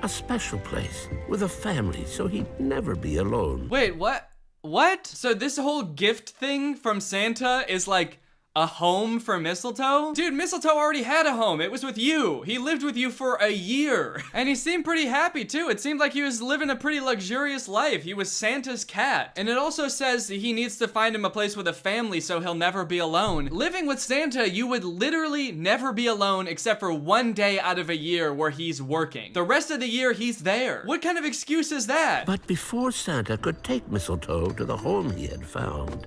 K: a special place with a family so he'd never be alone.
B: Wait, what? What? So this whole gift thing from Santa is like a home for Mistletoe? Dude, Mistletoe already had a home. It was with you. He lived with you for a year. And he seemed pretty happy too. It seemed like he was living a pretty luxurious life. He was Santa's cat. And it also says he needs to find him a place with a family so he'll never be alone. Living with Santa, you would literally never be alone except for one day out of a year where he's working. The rest of the year, he's there. What kind of excuse is that?
K: But before Santa could take Mistletoe to the home he had found,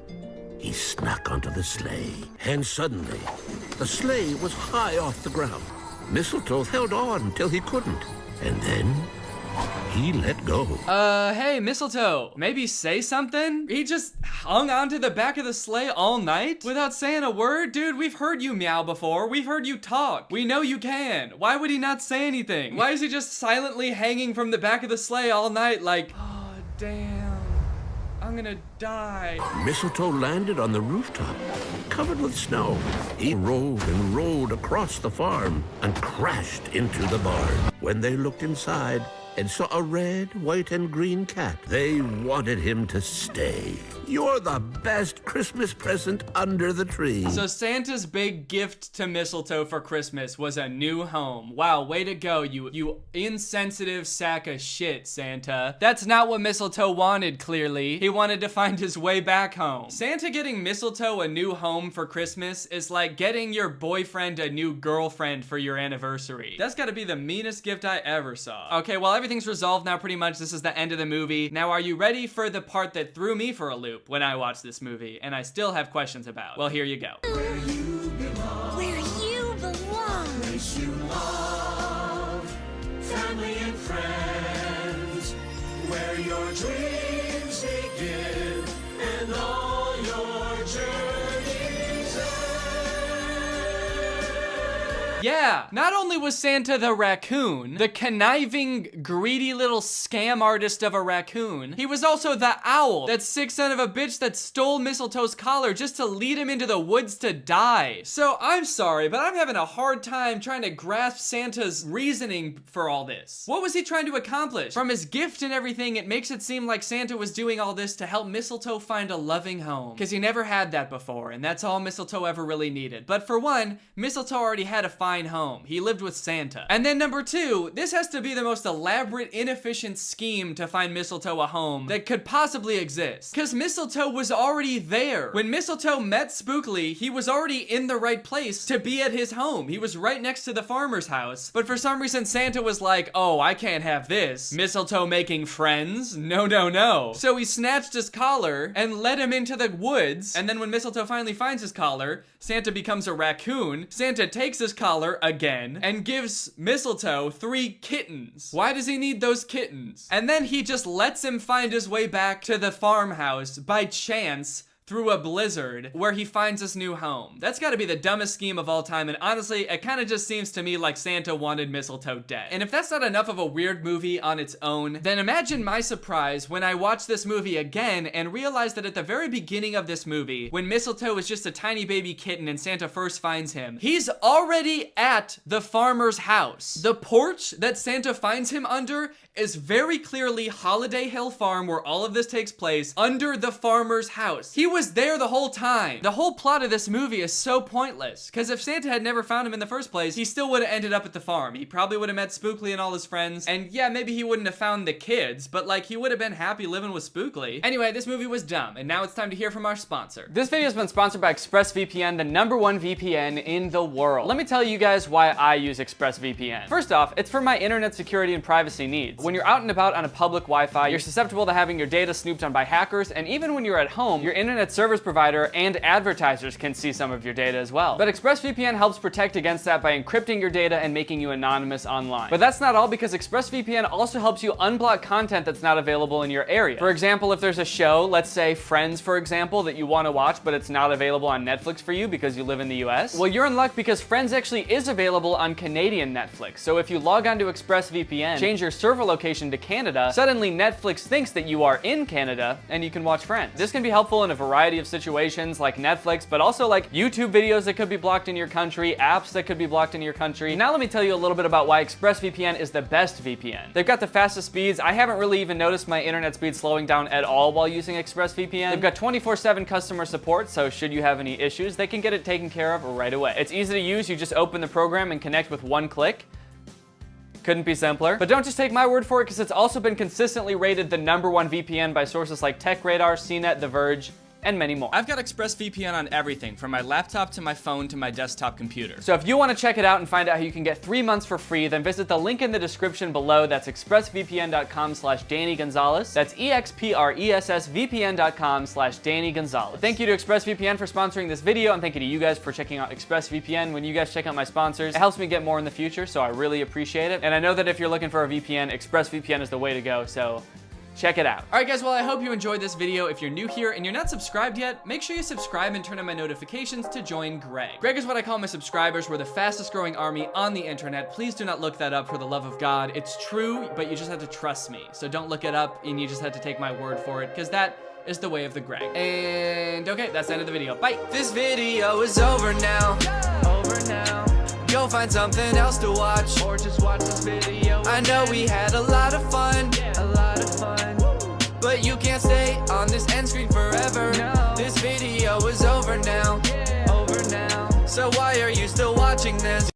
K: he snuck onto the sleigh, and suddenly, the sleigh was high off the ground. Mistletoe held on till he couldn't, and then he let go.
B: Hey, Mistletoe, maybe say something? He just hung onto the back of the sleigh all night without saying a word? Dude, we've heard you meow before. We've heard you talk. We know you can. Why would he not say anything? Why is he just silently hanging from the back of the sleigh all night like, oh, damn. I'm gonna die.
K: Mistletoe landed on the rooftop, covered with snow. He rolled and rolled across the farm and crashed into the barn. When they looked inside and saw a red, white, and green cat, they wanted him to stay. You're the best Christmas present under the tree.
B: So Santa's big gift to Mistletoe for Christmas was a new home. Wow, way to go, you insensitive sack of shit, Santa. That's not what Mistletoe wanted, clearly. He wanted to find his way back home. Santa getting Mistletoe a new home for Christmas is like getting your boyfriend a new girlfriend for your anniversary. That's gotta be the meanest gift I ever saw. Okay, well, everything's resolved now pretty much. This is the end of the movie. Now, are you ready for the part that threw me for a loop when I watched this movie and I still have questions about? Well, here you go.
D: Where you belong. Place you love. Family and friends. Where your dreams begin and all your journeys end.
B: Yeah, not only was Santa the raccoon, the conniving, greedy little scam artist of a raccoon, he was also the owl, that sick son of a bitch that stole Mistletoe's collar just to lead him into the woods to die. So I'm sorry, but I'm having a hard time trying to grasp Santa's reasoning for all this. What was he trying to accomplish? From his gift and everything, it makes it seem like Santa was doing all this to help Mistletoe find a loving home. Because he never had that before, and that's all Mistletoe ever really needed. But for one, Mistletoe already had a fine home. He lived with Santa. And then number two, this has to be the most elaborate, inefficient scheme to find Mistletoe a home that could possibly exist. Because Mistletoe was already there. When Mistletoe met Spookly, he was already in the right place to be at his home. He was right next to the farmer's house. But for some reason, Santa was like, oh, I can't have this. Mistletoe making friends? No, no, no. So he snatched his collar and led him into the woods. And then when Mistletoe finally finds his collar, Santa becomes a raccoon. Santa takes his collar again and gives Mistletoe 3 kittens. Why does he need those kittens? And then he just lets him find his way back to the farmhouse by chance through a blizzard where he finds his new home. That's gotta be the dumbest scheme of all time, and honestly, it kinda just seems to me like Santa wanted Mistletoe dead. And if that's not enough of a weird movie on its own, then imagine my surprise when I watched this movie again and realized that at the very beginning of this movie, when Mistletoe is just a tiny baby kitten and Santa first finds him, he's already at the farmer's house. The porch that Santa finds him under is very clearly Holiday Hill Farm, where all of this takes place, under the farmer's house. He was there the whole time. The whole plot of this movie is so pointless, because if Santa had never found him in the first place, he still would have ended up at the farm. He probably would have met Spookly and all his friends, and yeah, maybe he wouldn't have found the kids, but like, he would have been happy living with Spookly. Anyway, this movie was dumb, and now it's time to hear from our sponsor. This video has been sponsored by ExpressVPN, the #1 VPN in the world. Let me tell you guys why I use ExpressVPN. First off, it's for my internet security and privacy needs. When you're out and about on a public Wi-Fi, you're susceptible to having your data snooped on by hackers, and even when you're at home, your internet service provider and advertisers can see some of your data as well. But ExpressVPN helps protect against that by encrypting your data and making you anonymous online. But that's not all, because ExpressVPN also helps you unblock content that's not available in your area. For example, if there's a show, let's say Friends for example, that you want to watch but it's not available on Netflix for you because you live in the US, well, you're in luck because Friends actually is available on Canadian Netflix. So if you log on to ExpressVPN, change your server location to Canada, suddenly Netflix thinks that you are in Canada and you can watch Friends. This can be helpful in a variety of situations like Netflix, but also like YouTube videos that could be blocked in your country, apps that could be blocked in your country. Now let me tell you a little bit about why ExpressVPN is the best VPN. They've got the fastest speeds. I haven't really even noticed my internet speed slowing down at all while using ExpressVPN. They've got 24/7 customer support, so should you have any issues, they can get it taken care of right away. It's easy to use. You just open the program and connect with one click. Couldn't be simpler. But don't just take my word for it, because it's also been consistently rated the #1 VPN by sources like TechRadar, CNET, The Verge, and many more. I've got ExpressVPN on everything, from my laptop to my phone to my desktop computer. So if you want to check it out and find out how you can get 3 months for free, then visit the link in the description below. That's expressvpn.com/Danny Gonzalez. That's expressvpn.com/Danny Gonzalez. Thank you to ExpressVPN for sponsoring this video, and thank you to you guys for checking out ExpressVPN. When you guys check out my sponsors, it helps me get more in the future, so I really appreciate it. And I know that if you're looking for a VPN, ExpressVPN is the way to go, so check it out. All right, guys, well, I hope you enjoyed this video. If you're new here and you're not subscribed yet, make sure you subscribe and turn on my notifications to join Greg. Greg is what I call my subscribers. We're the fastest growing army on the internet. Please do not look that up, for the love of God. It's true, but you just have to trust me. So don't look it up, and you just have to take my word for it, because that is the way of the Greg. And okay, that's the end of the video. Bye. This video is over now. Go find something else to watch, or just watch this video. I know we had a lot of fun, but you can't stay on this end screen forever. No. This video is over now. So why are you still watching this?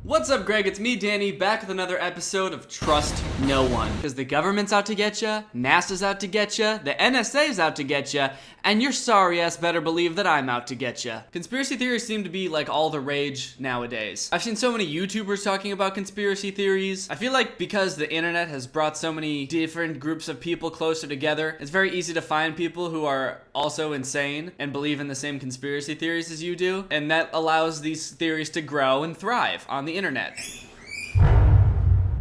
B: What's up, Greg? It's me, Danny, back with another episode of Trust No One. Because the government's out to get ya, NASA's out to get ya, the NSA's out to get ya, and your sorry ass better believe that I'm out to get ya. Conspiracy theories seem to be like all the rage nowadays. I've seen so many YouTubers talking about conspiracy theories. I feel like because the internet has brought so many different groups of people closer together, it's very easy to find people who are also insane and believe in the same conspiracy theories as you do, and that allows these theories to grow and thrive on the internet.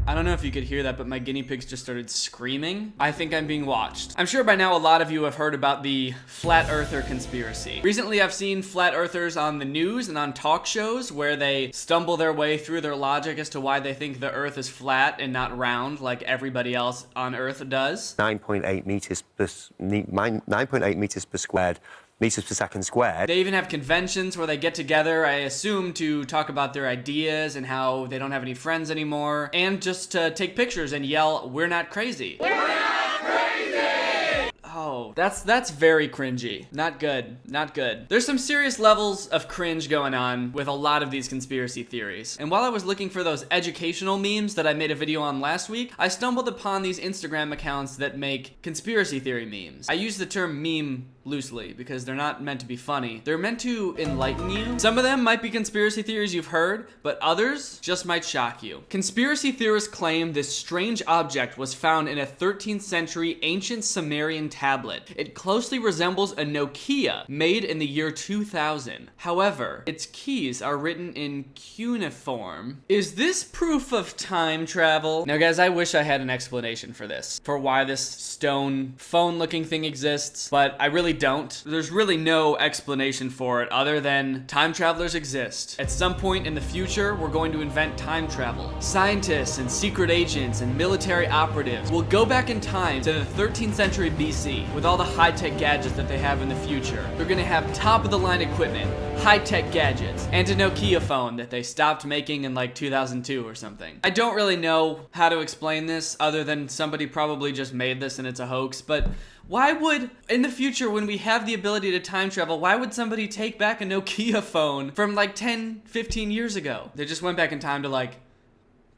B: I don't know if you could hear that, but my guinea pigs just started screaming. I think I'm being watched. I'm sure by now a lot of you have heard about the flat earther conspiracy. Recently, I've seen flat earthers on the news and on talk shows where they stumble their way through their logic as to why they think the earth is flat and not round like everybody else on earth does.
G: 9.8 meters per 9.8 meters per squared. Meters per second squared.
B: They even have conventions where they get together, I assume, to talk about their ideas and how they don't have any friends anymore, and just to take pictures and yell, "We're not crazy." We're not crazy! Oh, that's very cringy. Not good. Not good. There's some serious levels of cringe going on with a lot of these conspiracy theories. And while I was looking for those educational memes that I made a video on last week, I stumbled upon these Instagram accounts that make conspiracy theory memes. I use the term meme loosely because they're not meant to be funny. They're meant to enlighten you. Some of them might be conspiracy theories you've heard, but others just might shock you. Conspiracy theorists claim this strange object was found in a 13th century ancient Sumerian tablet. It closely resembles a Nokia made in the year 2000. However, its keys are written in cuneiform. Is this proof of time travel? Now guys, I wish I had an explanation for this, for why this stone phone looking thing exists, but I really don't. There's really no explanation for it other than time travelers exist. At some point in the future, we're going to invent time travel. Scientists and secret agents and military operatives will go back in time to the 13th century BC with all the high-tech gadgets that they have in the future. They're gonna have top-of-the-line equipment, high-tech gadgets, and a Nokia phone that they stopped making in like 2002 or something. I don't really know how to explain this other than somebody probably just made this and it's a hoax, but why would, in the future when we have the ability to time travel, why would somebody take back a Nokia phone from like 10, 15 years ago? They just went back in time to like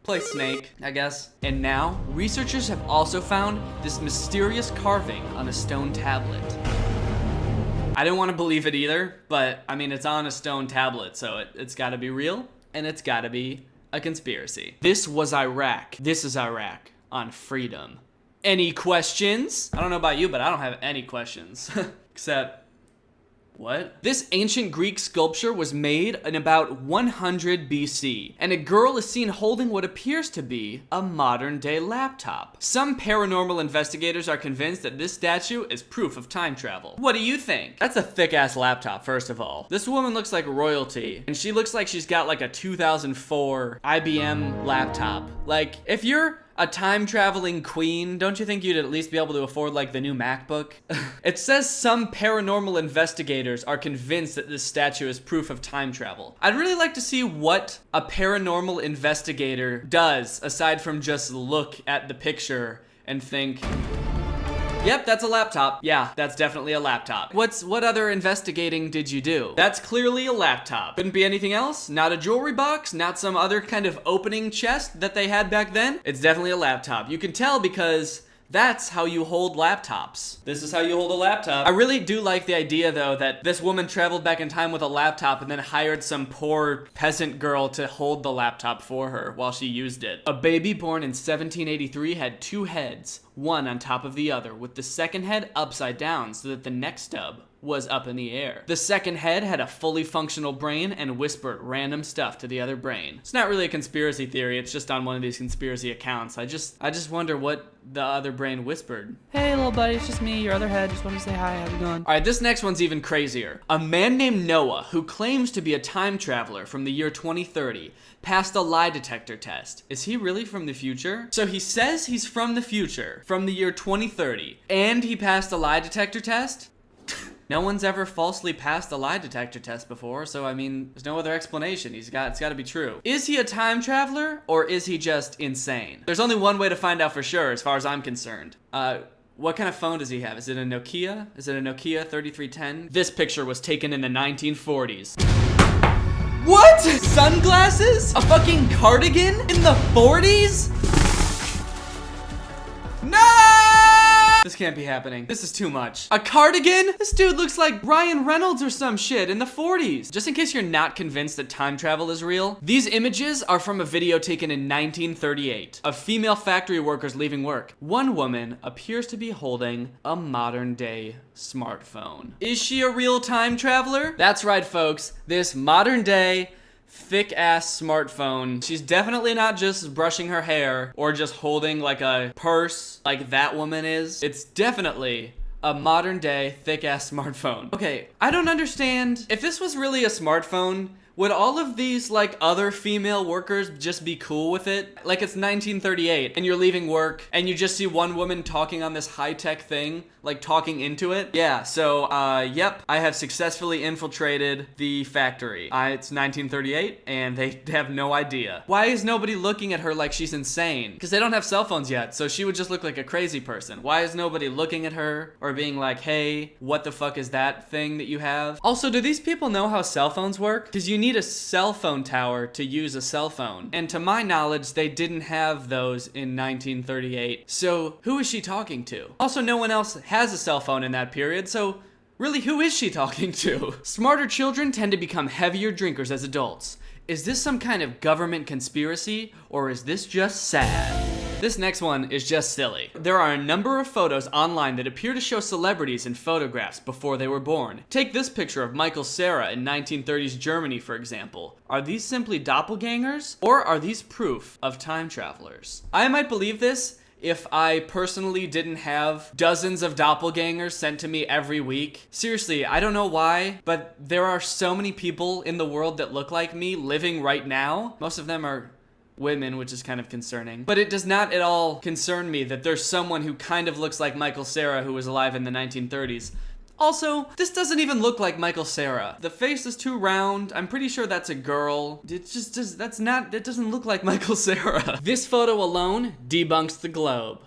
B: play Snake, I guess. And now, researchers have also found this mysterious carving on a stone tablet. I didn't want to believe it either, but I mean, it's on a stone tablet, so it's gotta be real, and it's gotta be a conspiracy. This was Iraq. This is Iraq on freedom. Any questions? I don't know about you, but I don't have any questions. Except, what? This ancient Greek sculpture was made in about 100 BC, and a girl is seen holding what appears to be a modern-day laptop. Some paranormal investigators are convinced that this statue is proof of time travel. What do you think? That's a thick-ass laptop, first of all. This woman looks like royalty, and she looks like she's got like a 2004 IBM laptop. Like, if you're a time-traveling queen, don't you think you'd at least be able to afford like the new MacBook? It says some paranormal investigators are convinced that this statue is proof of time travel. I'd really like to see what a paranormal investigator does aside from just look at the picture and think, yep, that's a laptop. Yeah, that's definitely a laptop. What other investigating did you do? That's clearly a laptop. Couldn't be anything else? Not a jewelry box? Not some other kind of opening chest that they had back then? It's definitely a laptop. You can tell because that's how you hold laptops. This is how you hold a laptop. I really do like the idea though that this woman traveled back in time with a laptop and then hired some poor peasant girl to hold the laptop for her while she used it. A baby born in 1783 had two heads, one on top of the other, with the second head upside down so that the neck stub was up in the air. The second head had a fully functional brain and whispered random stuff to the other brain. It's not really a conspiracy theory, it's just on one of these conspiracy accounts. I just wonder what the other brain whispered. Hey little buddy, it's just me, your other head, just wanted to say hi, how's it going? Alright, this next one's even crazier. A man named Noah, who claims to be a time traveler from the year 2030, passed a lie detector test. Is he really from the future? So he says he's from the future, from the year 2030, and he passed a lie detector test? No one's ever falsely passed a lie detector test before, so I mean, there's no other explanation. It's gotta be true. Is he a time traveler, or is he just insane? There's only one way to find out for sure, as far as I'm concerned. What kind of phone does he have? Is it a Nokia? Is it a Nokia 3310? This picture was taken in the 1940s. What? Sunglasses? A fucking cardigan? In the 40s? No! This can't be happening. This is too much. A cardigan? This dude looks like Ryan Reynolds or some shit in the 40s. Just in case you're not convinced that time travel is real, these images are from a video taken in 1938 of female factory workers leaving work. One woman appears to be holding a modern day smartphone. Is she a real time traveler? That's right, folks. This modern day thick ass smartphone. She's definitely not just brushing her hair or just holding like a purse like that woman is. It's definitely a modern day thick ass smartphone. Okay, I don't understand. If this was really a smartphone, would all of these like other female workers just be cool with it? Like it's 1938 and you're leaving work and you just see one woman talking on this high-tech thing, like talking into it. Yeah, so yep, I have successfully infiltrated the factory. It's 1938 and they have no idea. Why is nobody looking at her like she's insane? Because they don't have cell phones yet, so she would just look like a crazy person. Why is nobody looking at her or being like, hey, what the fuck is that thing that you have? Also, do these people know how cell phones work? Because you need a cell phone tower to use a cell phone. And to my knowledge, they didn't have those in 1938. So who is she talking to? Also, no one else has a cell phone in that period, so really, who is she talking to? Smarter children tend to become heavier drinkers as adults. Is this some kind of government conspiracy, or is this just sad? This next one is just silly. There are a number of photos online that appear to show celebrities in photographs before they were born. Take this picture of Michael Cera in 1930s Germany, for example. Are these simply doppelgangers, or are these proof of time travelers? I might believe this if I personally didn't have dozens of doppelgangers sent to me every week. Seriously, I don't know why, but there are so many people in the world that look like me living right now. Most of them are women, which is kind of concerning. But it does not at all concern me that there's someone who kind of looks like Michael Cera who was alive in the 1930s. Also, this doesn't even look like Michael Cera. The face is too round. I'm pretty sure that's a girl. It doesn't look like Michael Cera. This photo alone debunks the globe.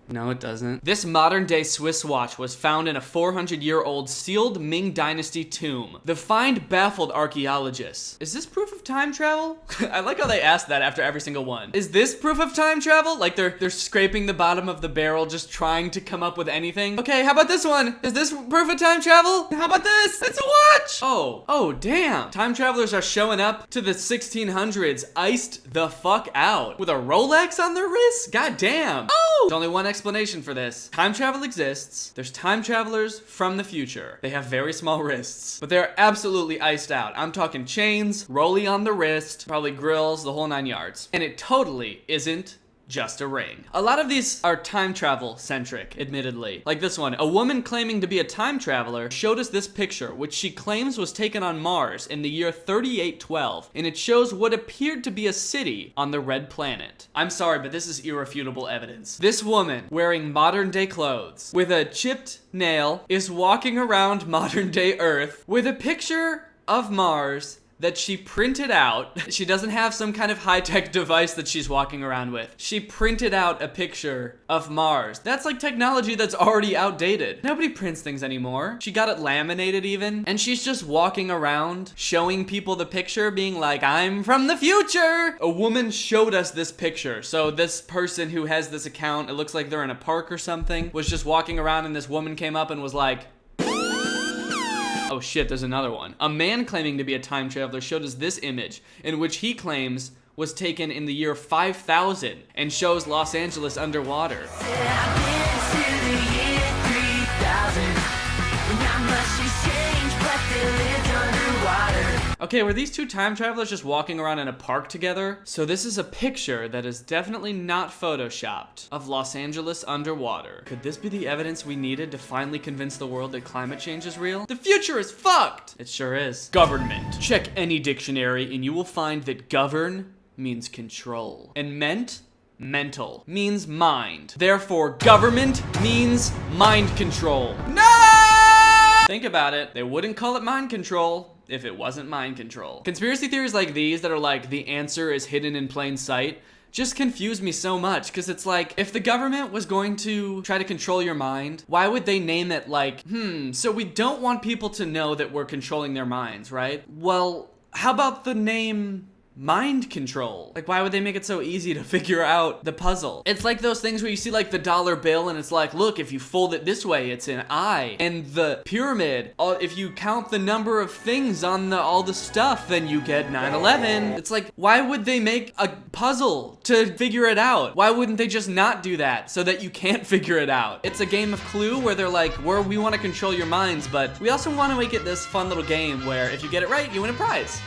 B: No, it doesn't. This modern-day Swiss watch was found in a 400-year-old sealed Ming Dynasty tomb. The find baffled archaeologists. Is this proof of time travel? I like how they asked that after every single one. Is this proof of time travel? Like they're scraping the bottom of the barrel just trying to come up with anything. Okay, how about this one? Is this proof of time travel? How about this? It's a watch! Oh, damn. Time travelers are showing up to the 1600s iced the fuck out with a Rolex on their wrist? God damn. Oh! There's only one explanation for this. Time travel exists. There's time travelers from the future. They have very small wrists, but they're absolutely iced out. I'm talking chains, rolly on the wrist, probably grills, the whole 9 yards. And it totally isn't just a ring. A lot of these are time travel centric, admittedly. Like this one, a woman claiming to be a time traveler showed us this picture, which she claims was taken on Mars in the year 3812, and it shows what appeared to be a city on the red planet. I'm sorry, but this is irrefutable evidence. This woman, wearing modern day clothes, with a chipped nail, is walking around modern day Earth with a picture of Mars that she printed out. She doesn't have some kind of high-tech device that she's walking around with. She printed out a picture of Mars. That's like technology that's already outdated. Nobody prints things anymore. She got it laminated even, and she's just walking around showing people the picture, being like, I'm from the future! A woman showed us this picture. So this person who has this account, it looks like they're in a park or something, was just walking around and this woman came up and was like, oh shit, there's another one. A man claiming to be a time traveler showed us this image, in which he claims was taken in the year 5000 and shows Los Angeles underwater. Okay, were these two time travelers just walking around in a park together? So this is a picture that is definitely not photoshopped of Los Angeles underwater. Could this be the evidence we needed to finally convince the world that climate change is real? The future is fucked! It sure is. Government. Check any dictionary and you will find that govern means control. And mental, means mind. Therefore, government means mind control. No! Think about it. They wouldn't call it mind control if it wasn't mind control. Conspiracy theories like these that are like the answer is hidden in plain sight just confuse me so much, because it's like, if the government was going to try to control your mind, why would they name it like, so we don't want people to know that we're controlling their minds, right? Well, how about the name mind control. Like, why would they make it so easy to figure out the puzzle? It's like those things where you see like the dollar bill and it's like, look, if you fold it this way, it's an eye. And the pyramid, if you count the number of things on all the stuff, then you get 9/11. It's like, why would they make a puzzle to figure it out? Why wouldn't they just not do that so that you can't figure it out? It's a game of Clue where they're like, we want to control your minds, but we also want to make it this fun little game where if you get it right, you win a prize.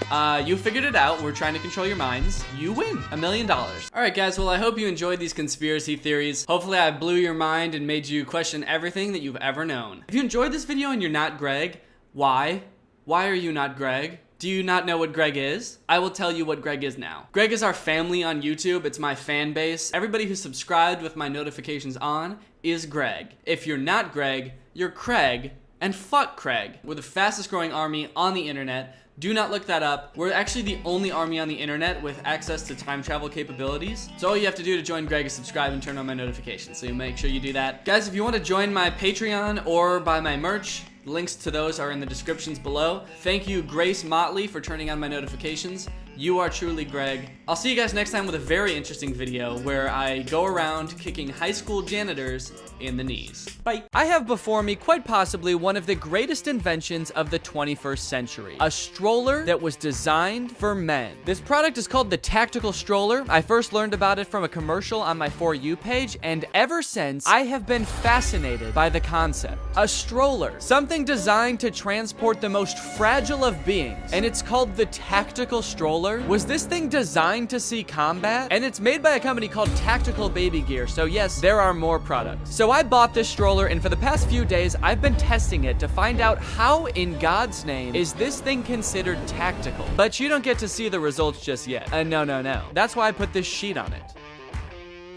B: You figured it out. We're trying to control your minds. You win $1 million. All right, guys. Well, I hope you enjoyed these conspiracy theories. Hopefully I blew your mind and made you question everything that you've ever known. If you enjoyed this video and you're not Greg, why? Why are you not Greg? Do you not know what Greg is? I will tell you what Greg is now. Greg is our family on YouTube. It's my fan base. Everybody who's subscribed with my notifications on is Greg. If you're not Greg, you're Craig, and fuck Craig. We're the fastest growing army on the internet. Do not look that up. We're actually the only army on the internet with access to time travel capabilities. So all you have to do to join Greg is subscribe and turn on my notifications. So you make sure you do that. Guys, if you want to join my Patreon or buy my merch, links to those are in the descriptions below. Thank you, Grace Motley, for turning on my notifications. You are truly Greg. I'll see you guys next time with a very interesting video where I go around kicking high school janitors in the knees. Bye. I have before me quite possibly one of the greatest inventions of the 21st century. A stroller that was designed for men. This product is called the Tactical Stroller. I first learned about it from a commercial on my For You page, and ever since, I have been fascinated by the concept. A stroller, something designed to transport the most fragile of beings, and it's called the Tactical Stroller. Was this thing designed to see combat? And it's made by a company called Tactical Baby Gear, so yes, there are more products. So I bought this stroller, and for the past few days, I've been testing it to find out how in God's name is this thing considered tactical. But you don't get to see the results just yet. No. That's why I put this sheet on it.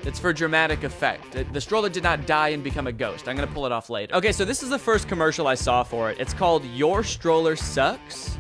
B: It's for dramatic effect. The stroller did not die and become a ghost. I'm gonna pull it off later. Okay, so this is the first commercial I saw for it. It's called Your Stroller Sucks.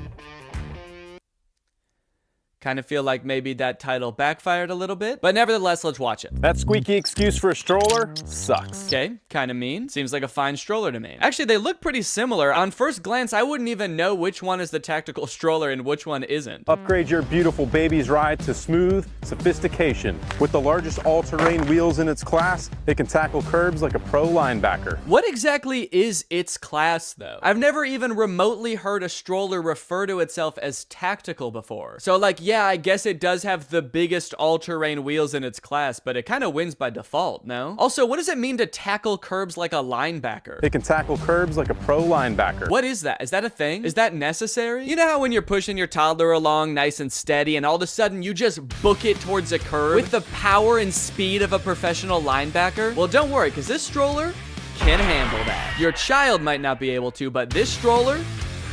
B: Kind of feel like maybe that title backfired a little bit, but nevertheless, let's watch it.
L: That squeaky excuse for a stroller sucks.
B: Okay, kind of mean. Seems like a fine stroller to me. Actually, they look pretty similar. On first glance, I wouldn't even know which one is the tactical stroller and which one isn't.
L: Upgrade your beautiful baby's ride to smooth sophistication. With the largest all-terrain wheels in its class, it can tackle curbs like a pro linebacker.
B: What exactly is its class, though? I've never even remotely heard a stroller refer to itself as tactical before. So like, yeah, I guess it does have the biggest all-terrain wheels in its class, but it kind of wins by default, no? Also, what does it mean to tackle curbs like a linebacker?
L: It can tackle curbs like a pro linebacker.
B: What is that? Is that a thing? Is that necessary? You know how when you're pushing your toddler along nice and steady and all of a sudden you just book it towards a curb with the power and speed of a professional linebacker? Well, don't worry, because this stroller can handle that. Your child might not be able to, but this stroller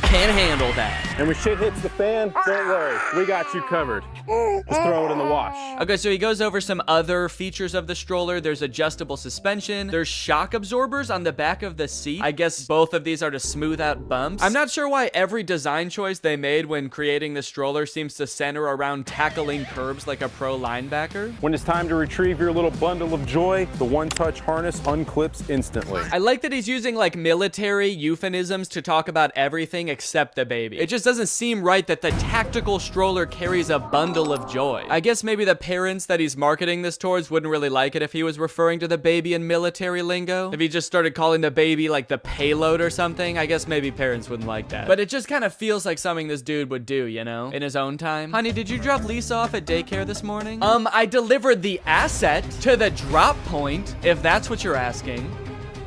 B: can handle that.
L: And when shit hits the fan, don't worry, we got you covered. Just throw it in the wash.
B: Okay, so he goes over some other features of the stroller. There's adjustable suspension. There's shock absorbers on the back of the seat. I guess both of these are to smooth out bumps. I'm not sure why every design choice they made when creating the stroller seems to center around tackling curbs like a pro linebacker.
L: When it's time to retrieve your little bundle of joy, the one-touch harness unclips instantly.
B: I like that he's using like military euphemisms to talk about everything except the baby. It just doesn't seem right that the tactical stroller carries a bundle of joy. I guess maybe the parents that he's marketing this towards wouldn't really like it if he was referring to the baby in military lingo. If he just started calling the baby like the payload or something, I guess maybe parents wouldn't like that. But it just kind of feels like something this dude would do, you know, in his own time. Honey, did you drop Lisa off at daycare this morning? I delivered the asset to the drop point, if that's what you're asking.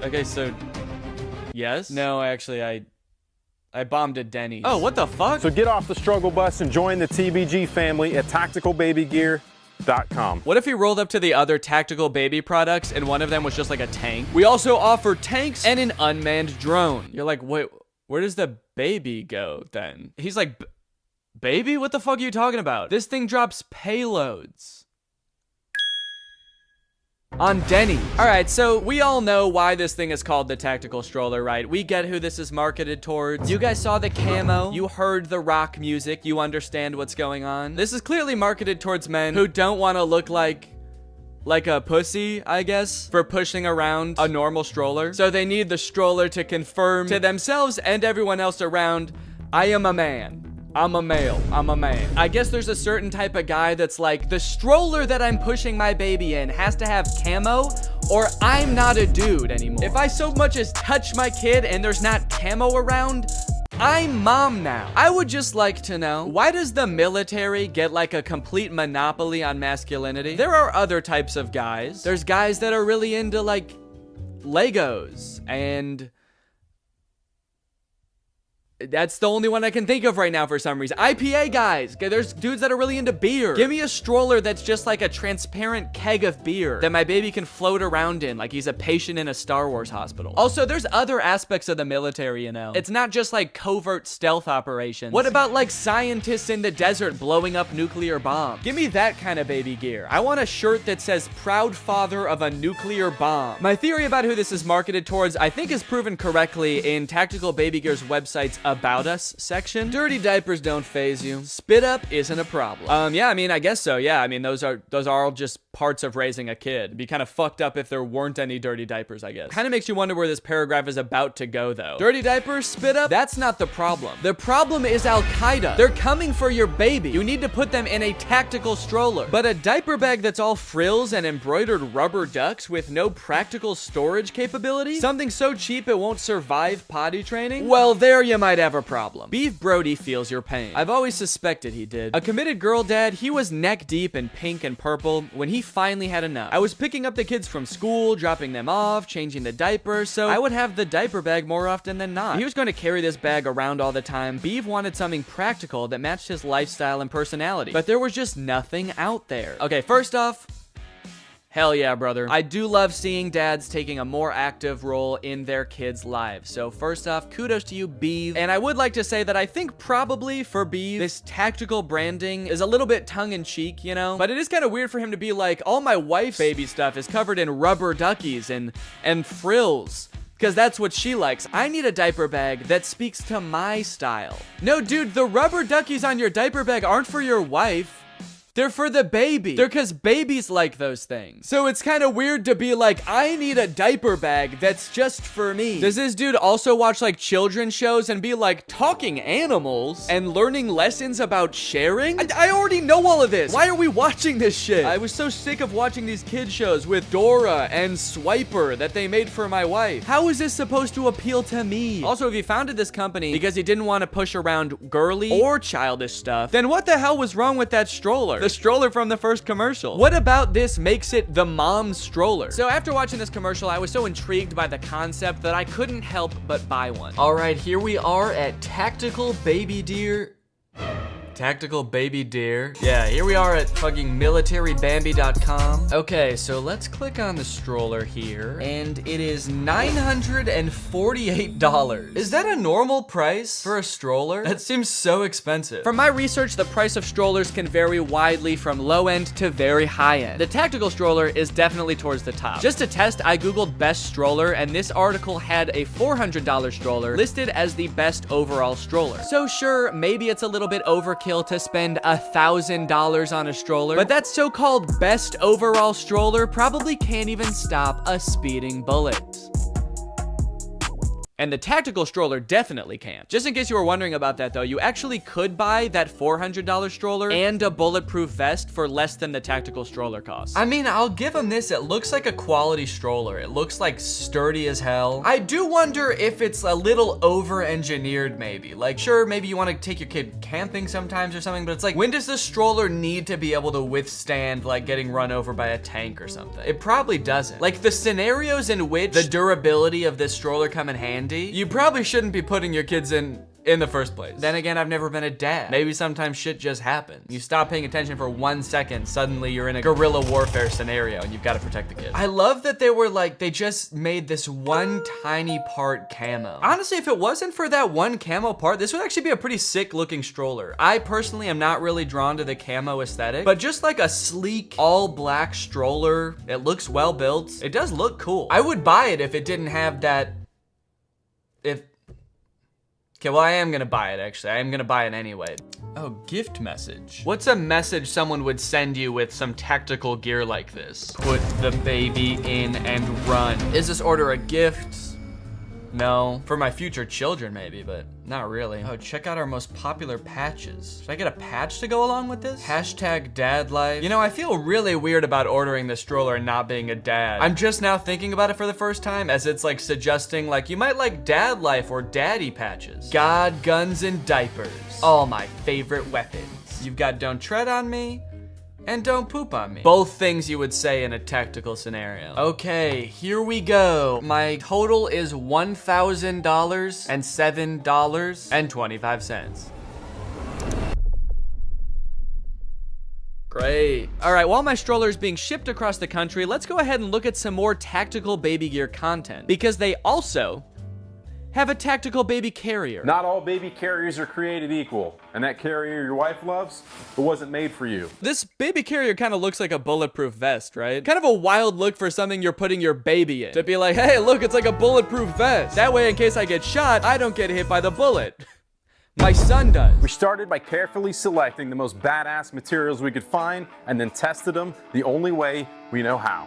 B: Okay, so yes? No, actually, I bombed a Denny's. Oh, what the fuck?
L: So get off the struggle bus and join the TBG family at tacticalbabygear.com.
B: What if he rolled up to the other tactical baby products and one of them was just like a tank? We also offer tanks and an unmanned drone. You're like, wait, where does the baby go then? He's like, baby? What the fuck are you talking about? This thing drops payloads. On Denny. All right, so we all know why this thing is called the tactical stroller, right? We get who this is marketed towards. You guys saw the camo. You heard the rock music. You understand what's going on. This is clearly marketed towards men who don't want to look like a pussy, I guess, for pushing around a normal stroller. So they need the stroller to confirm to themselves and everyone else around, I am a man. I'm a male. I'm a man. I guess there's a certain type of guy that's like, the stroller that I'm pushing my baby in has to have camo or I'm not a dude anymore. If I so much as touch my kid and there's not camo around, I'm mom now. I would just like to know, why does the military get like a complete monopoly on masculinity? There are other types of guys. There's guys that are really into like Legos, and that's the only one I can think of right now for some reason. IPA guys. Okay, there's dudes that are really into beer. Give me a stroller that's just like a transparent keg of beer that my baby can float around in like he's a patient in a Star Wars hospital. Also, there's other aspects of the military, you know. It's not just like covert stealth operations. What about like scientists in the desert blowing up nuclear bombs? Give me that kind of baby gear. I want a shirt that says proud father of a nuclear bomb. My theory about who this is marketed towards, I think, is proven correctly in Tactical Baby Gear's website's About Us section. Dirty diapers don't faze you. Spit up isn't a problem. Yeah, I mean, I guess so. Yeah, I mean, those are all just parts of raising a kid. It'd be kind of fucked up if there weren't any dirty diapers, I guess. Kind of makes you wonder where this paragraph is about to go, though. Dirty diapers, spit up, that's not the problem. The problem is Al-Qaeda. They're coming for your baby. You need to put them in a tactical stroller. But a diaper bag that's all frills and embroidered rubber ducks with no practical storage capability? Something so cheap it won't survive potty training? Well, there you might have a problem. Beef Brody feels your pain. I've always suspected he did. A committed girl dad, he was neck deep in pink and purple when he finally had enough. I was picking up the kids from school, dropping them off, changing the diapers, so I would have the diaper bag more often than not. He was going to carry this bag around all the time. Beef wanted something practical that matched his lifestyle and personality, but there was just nothing out there. Okay, first off, hell yeah, brother. I do love seeing dads taking a more active role in their kids' lives. So first off, kudos to you, Beeve. And I would like to say that I think probably for Beeve, this tactical branding is a little bit tongue-in-cheek, you know? But it is kind of weird for him to be like, all my wife's baby stuff is covered in rubber duckies and frills, because that's what she likes. I need a diaper bag that speaks to my style. No, dude, the rubber duckies on your diaper bag aren't for your wife. They're for the baby. They're because babies like those things. So it's kind of weird to be like, I need a diaper bag that's just for me. Does this dude also watch like children's shows and be like, talking animals and learning lessons about sharing? I already know all of this. Why are we watching this shit? I was so sick of watching these kid shows with Dora and Swiper that they made for my wife. How is this supposed to appeal to me? Also, if he founded this company because he didn't want to push around girly or childish stuff, then what the hell was wrong with that stroller? The stroller from the first commercial. What about this makes it the mom stroller? So after watching this commercial, I was so intrigued by the concept that I couldn't help but buy one. All right, here we are at Tactical Baby Deer. Tactical Baby Deer. Yeah, here we are at fucking militarybambi.com. Okay, so let's click on the stroller here, and it is $948. Is that a normal price for a stroller? That seems so expensive. From my research, the price of strollers can vary widely from low end to very high end. The tactical stroller is definitely towards the top. Just to test, I googled best stroller, and this article had a $400 stroller listed as the best overall stroller. So sure, maybe it's a little bit overkill to spend $1,000 on a stroller, but that so-called best overall stroller probably can't even stop a speeding bullet. And the tactical stroller definitely can. Just in case you were wondering about that though, you actually could buy that $400 stroller and a bulletproof vest for less than the tactical stroller costs. I mean, I'll give them this, it looks like a quality stroller. It looks like sturdy as hell. I do wonder if it's a little over-engineered maybe. Like, sure, maybe you want to take your kid camping sometimes or something, but it's like, when does the stroller need to be able to withstand like getting run over by a tank or something? It probably doesn't. Like the scenarios in which the durability of this stroller come in handy, you probably shouldn't be putting your kids in the first place. Then again, I've never been a dad. Maybe sometimes shit just happens. You stop paying attention for 1 second, suddenly you're in a guerrilla warfare scenario and you've got to protect the kid. I love that they were like, they just made this one tiny part camo. Honestly, if it wasn't for that one camo part, this would actually be a pretty sick looking stroller. I personally am not really drawn to the camo aesthetic, but just like a sleek, all black stroller, it looks well built. It does look cool. I would buy it if it didn't have that, okay, well, I am gonna buy it, actually. I am gonna buy it anyway. Oh, gift message. What's a message someone would send you with some tactical gear like this? Put the baby in and run. Is this order a gift?
J: No. For my future children, maybe, but not really. Oh, check out our most popular patches. Should I get a patch to go along with this? Hashtag dad life. You know, I feel really weird about ordering this stroller and not being a dad. I'm just now thinking about it for the first time, as it's like suggesting like you might like dad life or daddy patches. God, guns, and diapers. All my favorite weapons. You've got don't tread on me and don't poop on me. Both things you would say in a tactical scenario. Okay, here we go. My total is $1,000 and $7.25. Great. All right, while my stroller is being shipped across the country, let's go ahead and look at some more tactical baby gear content, because they also have a tactical baby carrier.
L: Not all baby carriers are created equal, and that carrier your wife loves, it wasn't made for you.
J: This baby carrier kind of looks like a bulletproof vest, right? Kind of a wild look for something you're putting your baby in. To be like, hey, look, it's like a bulletproof vest. That way, in case I get shot, I don't get hit by the bullet. My son does.
L: We started by carefully selecting the most badass materials we could find and then tested them the only way we know how.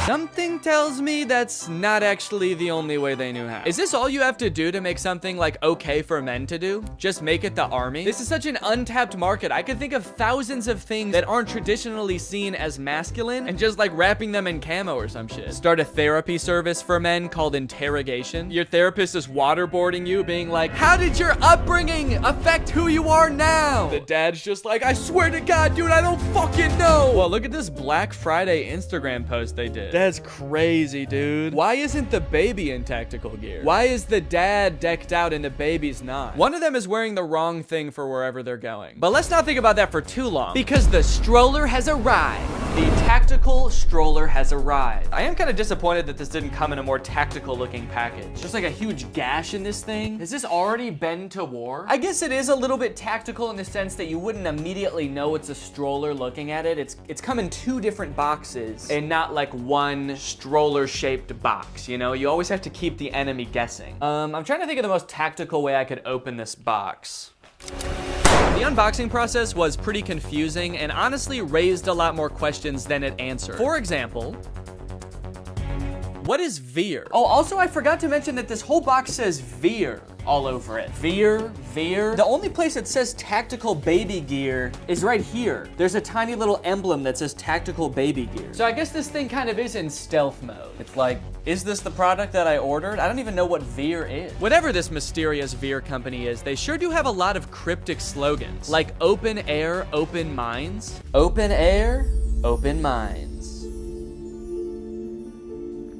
J: Something tells me that's not actually the only way they knew how. Is this all you have to do to make something like okay for men to do? Just make it the army? This is such an untapped market. I could think of thousands of things that aren't traditionally seen as masculine and just like wrapping them in camo or some shit. Start a therapy service for men called interrogation. Your therapist is waterboarding you, being like, how did your upbringing affect who you are now? The dad's just like, I swear to God, dude, I don't fucking know. Well, look at this Black Friday Instagram post they did. That's crazy, dude. Why isn't the baby in tactical gear? Why is the dad decked out and the baby's not? One of them is wearing the wrong thing for wherever they're going. But let's not think about that for too long, because the stroller has arrived. The tactical stroller has arrived. I am kind of disappointed that this didn't come in a more tactical looking package. There's like a huge gash in this thing. Has this already been to war? I guess it is a little bit tactical in the sense that you wouldn't immediately know it's a stroller looking at it. It's come in two different boxes and not like one stroller shaped box, you know? You always have to keep the enemy guessing. I'm trying to think of the most tactical way I could open this box. The unboxing process was pretty confusing and honestly raised a lot more questions than it answered. For example, what is Veer? Oh, also I forgot to mention that this whole box says Veer all over it. Veer. The only place it says tactical baby gear is right here. There's a tiny little emblem that says tactical baby gear. So I guess this thing kind of is in stealth mode. It's like, is this the product that I ordered? I don't even know what Veer is. Whatever this mysterious Veer company is, they sure do have a lot of cryptic slogans, like open air, open minds. Open air, open minds.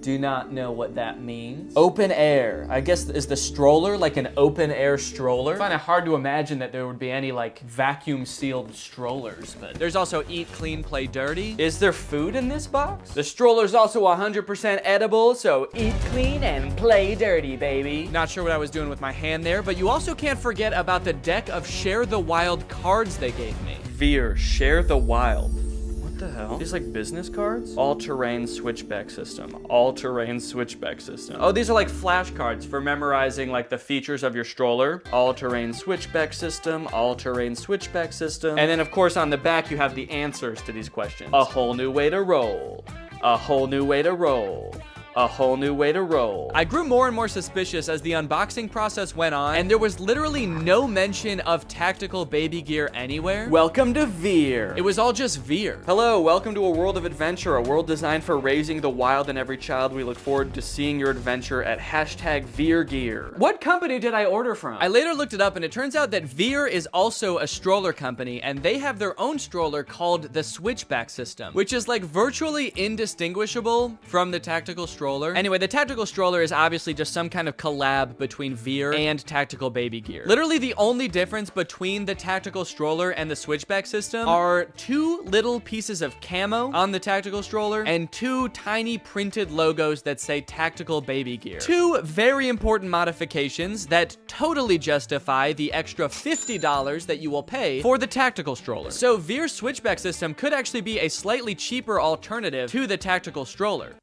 J: Do not know what that means. Open air. I guess, is the stroller like an open air stroller? I find it hard to imagine that there would be any like vacuum sealed strollers, but there's also eat clean, play dirty. Is there food in this box? The stroller's also 100% edible, so eat clean and play dirty, baby. Not sure what I was doing with my hand there, but you also can't forget about the deck of Share the Wild cards they gave me. Veer, Share the Wild. What the hell? These like business cards? All-terrain switchback system. All-terrain switchback system. Oh, these are like flashcards for memorizing like the features of your stroller. All-terrain switchback system. All-terrain switchback system. And then of course on the back you have the answers to these questions. A whole new way to roll. A whole new way to roll. A whole new way to roll. I grew more and more suspicious as the unboxing process went on, and there was literally no mention of tactical baby gear anywhere. Welcome to Veer. It was all just Veer. Hello, welcome to a world of adventure, a world designed for raising the wild in every child. We look forward to seeing your adventure at #VeerGear. What company did I order from? I later looked it up, and it turns out that Veer is also a stroller company, and they have their own stroller called the Switchback System, which is like virtually indistinguishable from the tactical stroller. Anyway, the tactical stroller is obviously just some kind of collab between Veer and tactical baby gear. Literally the only difference between the tactical stroller and the switchback system are two little pieces of camo on the tactical stroller and two tiny printed logos that say tactical baby gear. Two very important modifications that totally justify the extra $50 that you will pay for the tactical stroller. So Veer's switchback system could actually be a slightly cheaper alternative to the tactical stroller.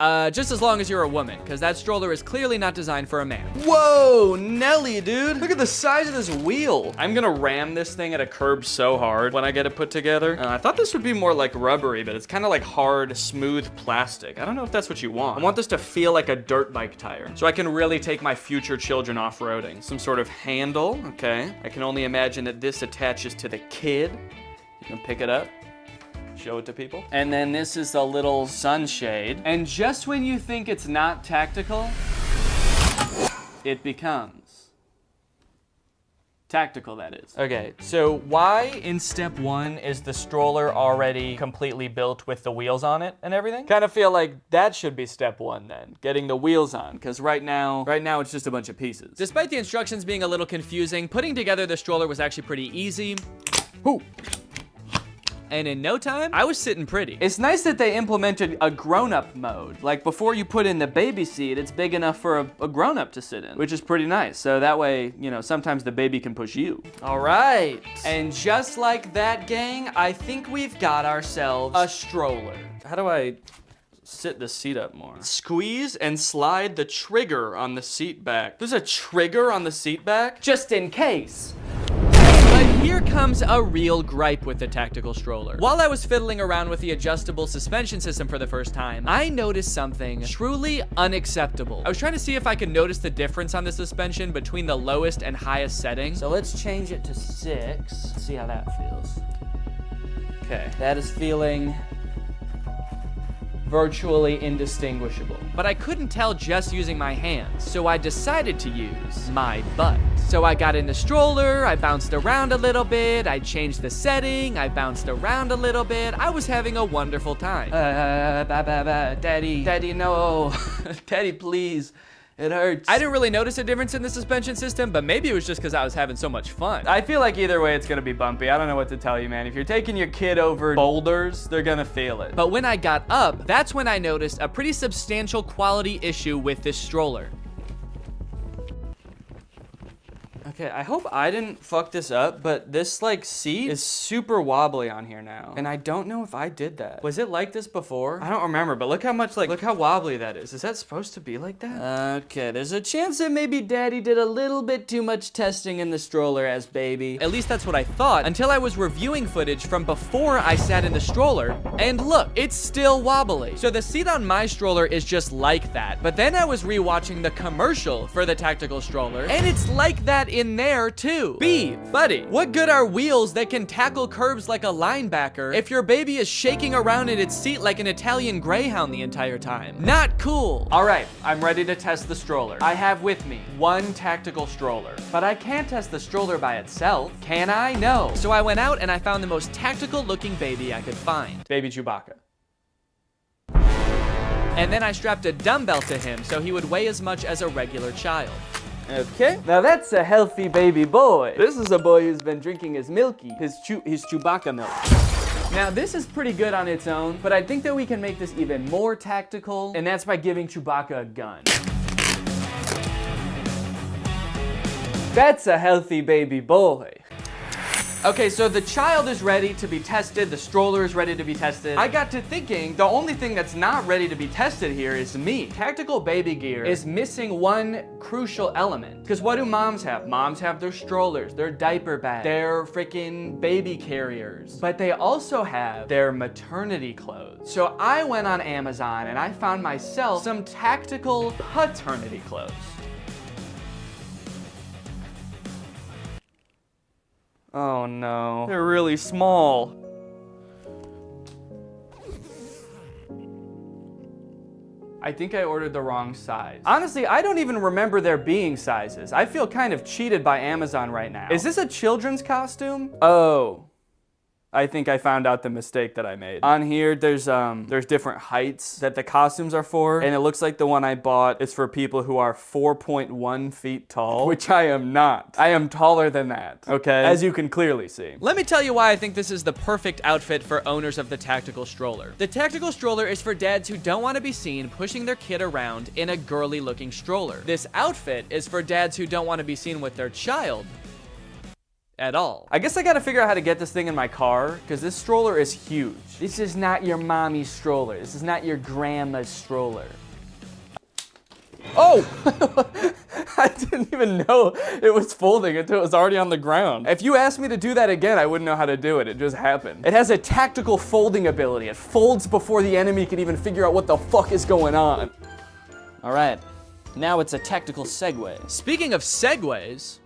B: Just as long as you're a woman, because that stroller is clearly not designed for a man. Whoa, Nelly, dude. Look at the size of this wheel. I'm gonna ram this thing at a curb so hard when I get it put together. I thought this would be more like rubbery, but it's kind of like hard, smooth plastic. I don't know if that's what you want. I want this to feel like a dirt bike tire, so I can really take my future children off-roading. Some sort of handle, okay. I can only imagine that this attaches to the kid. You can pick it up. Show it to people. And then this is a little sunshade. And just when you think it's not tactical, it becomes tactical, that is. Okay, so why in step 1 is the stroller already completely built with the wheels on it and everything? Kind of feel like that should be step 1 then, getting the wheels on, because right now it's just a bunch of pieces. Despite the instructions being a little confusing, putting together the stroller was actually pretty easy. Ooh. And in no time, I was sitting pretty. It's nice that they implemented a grown-up mode. Like before you put in the baby seat, it's big enough for a grown-up to sit in, which is pretty nice. So that way, you know, sometimes the baby can push you. All right, and just like that, gang, I think we've got ourselves a stroller. How do I sit the seat up more? Squeeze and slide the trigger on the seat back. There's a trigger on the seat back? Just in case. But here comes a real gripe with the tactical stroller. While I was fiddling around with the adjustable suspension system for the first time, I noticed something truly unacceptable. I was trying to see if I could notice the difference on the suspension between the lowest and highest setting. So let's change it to 6. See how that feels. Okay, that is feeling virtually indistinguishable. But I couldn't tell just using my hands, so I decided to use my butt. So I got in the stroller, I bounced around a little bit, I changed the setting, I bounced around a little bit. I was having a wonderful time. Daddy, no. Daddy, please. It hurts. I didn't really notice a difference in the suspension system, but maybe it was just because I was having so much fun. I feel like either way it's gonna be bumpy. I don't know what to tell you, man. If you're taking your kid over boulders, they're gonna feel it. But when I got up, that's when I noticed a pretty substantial quality issue with this stroller. Okay, I hope I didn't fuck this up, but this like seat is super wobbly on here now. And I don't know if I did that. Was it like this before? I don't remember, but look how much look how wobbly that is. Is that supposed to be like that? Okay, there's a chance that maybe Daddy did a little bit too much testing in the stroller as baby. At least that's what I thought until I was reviewing footage from before I sat in the stroller. And look, it's still wobbly. So the seat on my stroller is just like that. But then I was rewatching the commercial for the tactical stroller, and it's like that in there too. B, buddy, what good are wheels that can tackle curbs like a linebacker if your baby is shaking around in its seat like an Italian greyhound the entire time? Not cool. All right, I'm ready to test the stroller. I have with me one tactical stroller, but I can't test the stroller by itself. Can I? No. So I went out and I found the most tactical looking baby I could find. Baby Chewbacca. And then I strapped a dumbbell to him so he would weigh as much as a regular child. Okay, now that's a healthy baby boy. This is a boy who's been drinking his milky, his Chewbacca milk. Now this is pretty good on its own, but I think that we can make this even more tactical, and that's by giving Chewbacca a gun. That's a healthy baby boy. Okay, so the child is ready to be tested, the stroller is ready to be tested. I got to thinking, the only thing that's not ready to be tested here is me. Tactical baby gear is missing one crucial element. Because what do moms have? Moms have their strollers, their diaper bags, their freaking baby carriers. But they also have their maternity clothes. So I went on Amazon and I found myself some tactical paternity clothes. Oh no, they're really small. I think I ordered the wrong size. Honestly, I don't even remember there being sizes. I feel kind of cheated by Amazon right now. Is this a children's costume? Oh. I think I found out the mistake that I made. On here, there's different heights that the costumes are for, and it looks like the one I bought is for people who are 4.1 feet tall, which I am not. I am taller than that, okay? As you can clearly see. Let me tell you why I think this is the perfect outfit for owners of the tactical stroller. The tactical stroller is for dads who don't want to be seen pushing their kid around in a girly looking stroller. This outfit is for dads who don't want to be seen with their child
J: at all. I guess I gotta figure out how to get this thing in my car, because this stroller is huge. This is not your mommy's stroller. This is not your grandma's stroller. Oh! I didn't even know it was folding until it was already on the ground. If you asked me to do that again, I wouldn't know how to do it. It just happened. It has a tactical folding ability. It folds before the enemy can even figure out what the fuck is going on. All right, now it's a tactical segue.
B: Speaking of segues,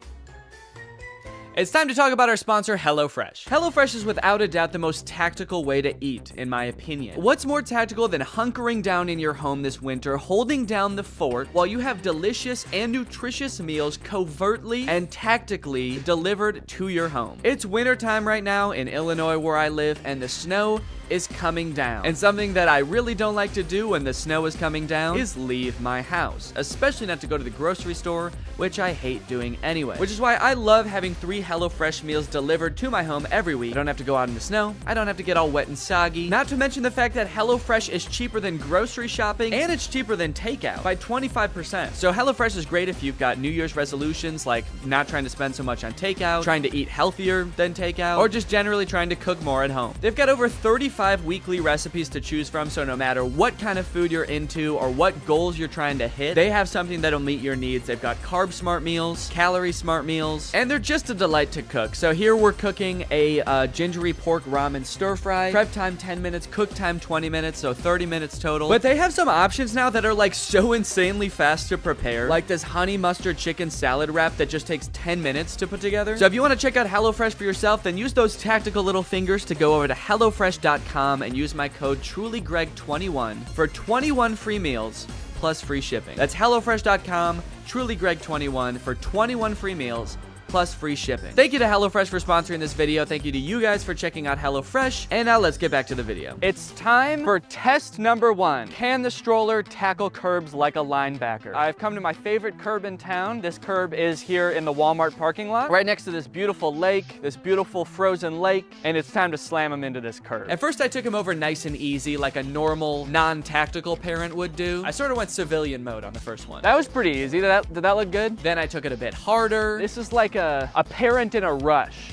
B: it's time to talk about our sponsor, HelloFresh. HelloFresh is without a doubt the most tactical way to eat, in my opinion. What's more tactical than hunkering down in your home this winter, holding down the fort, while you have delicious and nutritious meals covertly and tactically delivered to your home? It's wintertime right now in Illinois where I live, and the snow is coming down. And something that I really don't like to do when the snow is coming down is leave my house, especially not to go to the grocery store, which I hate doing anyway. Which is why I love having 3 HelloFresh meals delivered to my home every week. I don't have to go out in the snow. I don't have to get all wet and soggy. Not to mention the fact that HelloFresh is cheaper than grocery shopping, and it's cheaper than takeout by 25%. So HelloFresh is great if you've got New Year's resolutions, like not trying to spend so much on takeout, trying to eat healthier than takeout, or just generally trying to cook more at home. They've got over 35 weekly recipes to choose from, so no matter what kind of food you're into or what goals you're trying to hit, they have something that'll meet your needs. They've got carb smart meals, calorie smart meals, and they're just a delight to cook. So here we're cooking a gingery pork ramen stir fry. Prep time 10 minutes, cook time 20 minutes, so 30 minutes total. But they have some options now that are like so insanely fast to prepare, like this honey mustard chicken salad wrap that just takes 10 minutes to put together. So if you want to check out HelloFresh for yourself, then use those tactical little fingers to go over to HelloFresh.com and use my code TrulyGreg21 for 21 free meals plus free shipping. That's HelloFresh.com, TrulyGreg21 for 21 free meals plus free shipping. Thank you to HelloFresh for sponsoring this video. Thank you to you guys for checking out HelloFresh. And now let's get back to the video. It's time for test number 1. Can the stroller tackle curbs like a linebacker? I've come to my favorite curb in town. This curb is here in the Walmart parking lot, right next to this beautiful lake, this beautiful frozen lake, and it's time to slam him into this curb. At first I took him over nice and easy like a normal, non-tactical parent would do. I sort of went civilian mode on the first one. That was pretty easy. Did that look good? Then I took it a bit harder. This is like a parent in a rush.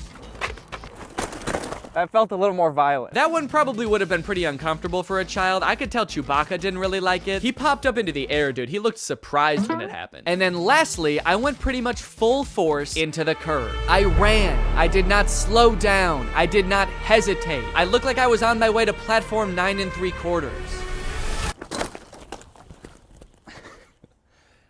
B: That felt a little more violent. That one probably would have been pretty uncomfortable for a child. I could tell Chewbacca didn't really like it. He popped up into the air, dude. He looked surprised when it happened. And then lastly, I went pretty much full force into the curb. I ran. I did not slow down. I did not hesitate. I looked like I was on my way to platform 9 3/4.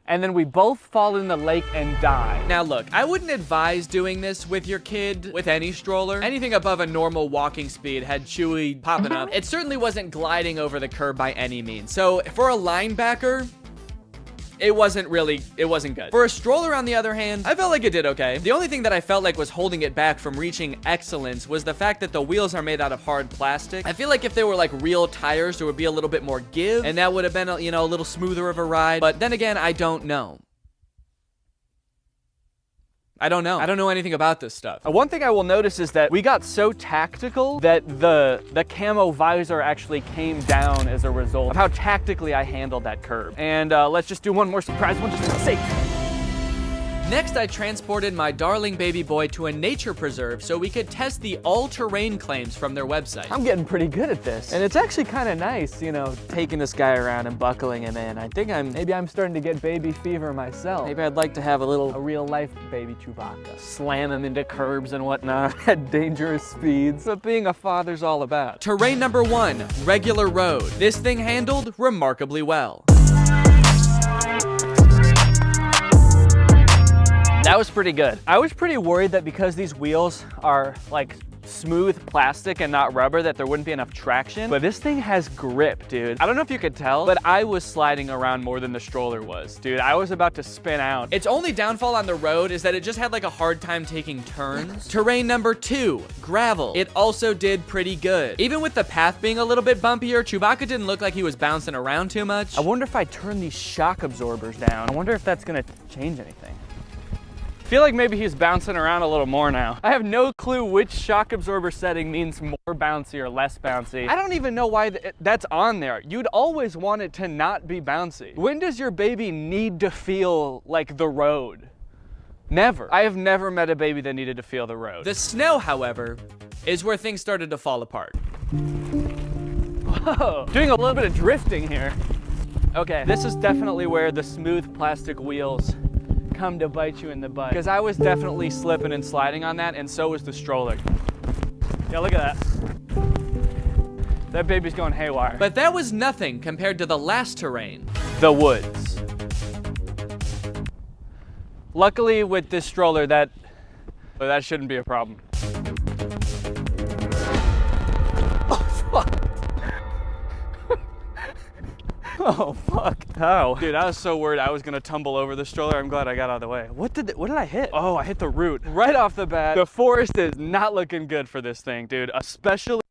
B: And then we both fall in the lake and die. Now look, I wouldn't advise doing this with your kid with any stroller. Anything above a normal walking speed had Chewy popping up. It certainly wasn't gliding over the curb by any means. So for a linebacker, it wasn't good. For a stroller, on the other hand, I felt like it did okay. The only thing that I felt like was holding it back from reaching excellence was the fact that the wheels are made out of hard plastic. I feel like if they were like real tires, there would be a little bit more give, and that would have been, a little smoother of a ride. But then again, I don't know. I don't know anything about this stuff. One thing I will notice is that we got so tactical that the camo visor actually came down as a result of how tactically I handled that curb. And let's just do one more surprise one just for the sake. Next, I transported my darling baby boy to a nature preserve so we could test the all-terrain claims from their website. I'm getting pretty good at this. And it's actually kind of nice, taking this guy around and buckling him in. I think maybe I'm starting to get baby fever myself. Maybe I'd like to have a real-life baby Chewbacca. Slam him into curbs and whatnot at dangerous speeds. What being a father's all about. Terrain number 1, regular road. This thing handled remarkably well. That was pretty good. I was pretty worried that because these wheels are like smooth plastic and not rubber that there wouldn't be enough traction, but this thing has grip, dude. I don't know if you could tell, but I was sliding around more than the stroller was, dude. I was about to spin out. Its only downfall on the road is that it just had like a hard time taking turns. Terrain number 2, gravel. It also did pretty good. Even with the path being a little bit bumpier, Chewbacca didn't look like he was bouncing around too much. I wonder if I turn these shock absorbers down. I wonder if that's gonna change anything. I feel like maybe he's bouncing around a little more now. I have no clue which shock absorber setting means more bouncy or less bouncy. I don't even know why that's on there. You'd always want it to not be bouncy. When does your baby need to feel like the road?
J: Never. I have never met a baby that needed to feel the road.
B: The snow, however, is where things started to fall apart.
J: Whoa, doing a little bit of drifting here. Okay, this is definitely where the smooth plastic wheels come to bite you in the butt. Because I was definitely slipping and sliding on that, and so was the stroller. Yeah, look at that. That baby's going haywire.
B: But that was nothing compared to the last terrain.
J: The woods. Luckily with this stroller, that shouldn't be a problem. Oh, fuck. How? Dude, I was so worried I was gonna tumble over the stroller. I'm glad I got out of the way. What did I hit? Oh, I hit the root. Right off the bat, the forest is not looking good for this thing, dude. Especially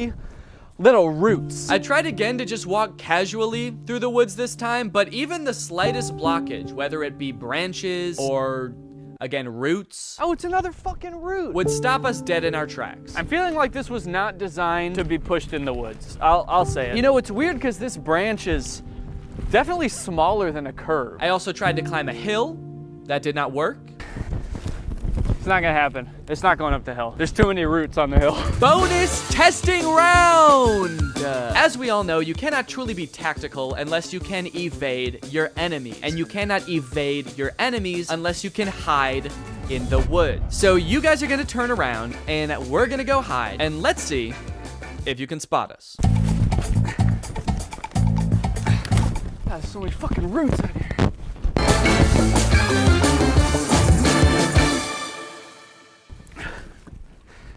J: little roots.
B: I tried again to just walk casually through the woods this time, but even the slightest blockage, whether it be branches or, again, roots.
J: Oh, it's another fucking root.
B: Would stop us dead in our tracks.
J: I'm feeling like this was not designed to be pushed in the woods. I'll say it. You know, it's weird because this branch is definitely smaller than a curve.
B: I also tried to climb a hill. That did not work.
J: It's not gonna happen. It's not going up the hill. There's too many roots on the hill.
B: Bonus testing round! As we all know, you cannot truly be tactical unless you can evade your enemy. And you cannot evade your enemies unless you can hide in the woods. So you guys are gonna turn around and we're gonna go hide. And let's see if you can spot us.
J: God, there's so many fucking roots out here.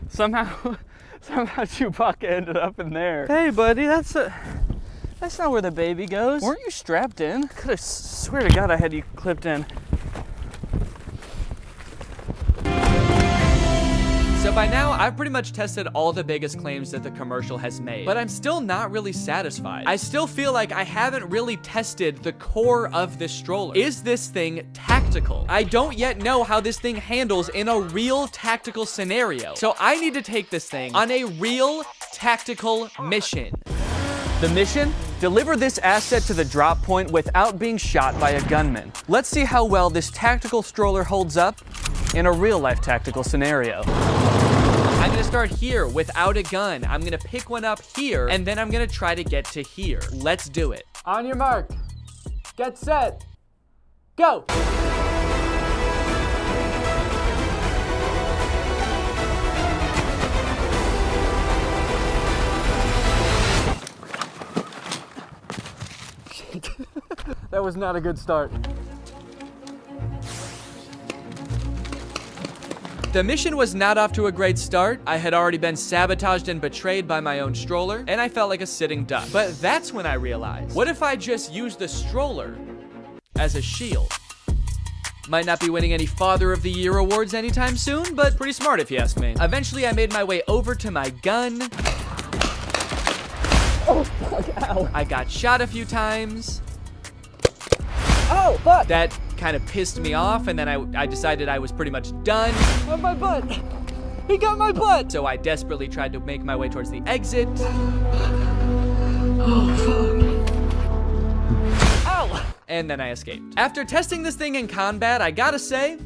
J: Somehow Chewbacca ended up in there. Hey, buddy, that's not where the baby goes. Weren't you strapped in? Could have swear to God I had you clipped in.
B: So by now, I've pretty much tested all the biggest claims that the commercial has made, but I'm still not really satisfied. I still feel like I haven't really tested the core of this stroller. Is this thing tactical? I don't yet know how this thing handles in a real tactical scenario. So I need to take this thing on a real tactical mission.
J: The mission? Deliver this asset to the drop point without being shot by a gunman. Let's see how well this tactical stroller holds up in a real-life tactical scenario.
B: I'm gonna start here without a gun. I'm gonna pick one up here, and then I'm gonna try to get to here. Let's do it.
J: On your mark. Get set. Go! That was not a good start.
B: The mission was not off to a great start. I had already been sabotaged and betrayed by my own stroller, and I felt like a sitting duck. But that's when I realized, what if I just use the stroller as a shield? Might not be winning any Father of the Year awards anytime soon, but pretty smart if you ask me. Eventually, I made my way over to my gun.
J: Oh, fuck, ow.
B: I got shot a few times.
J: Oh, fuck!
B: That kind of pissed me off, and then I decided I was pretty much done.
J: On my butt! He got my butt!
B: So I desperately tried to make my way towards the exit.
J: Oh, fuck. Ow!
B: And then I escaped. After testing this thing in combat, I gotta say,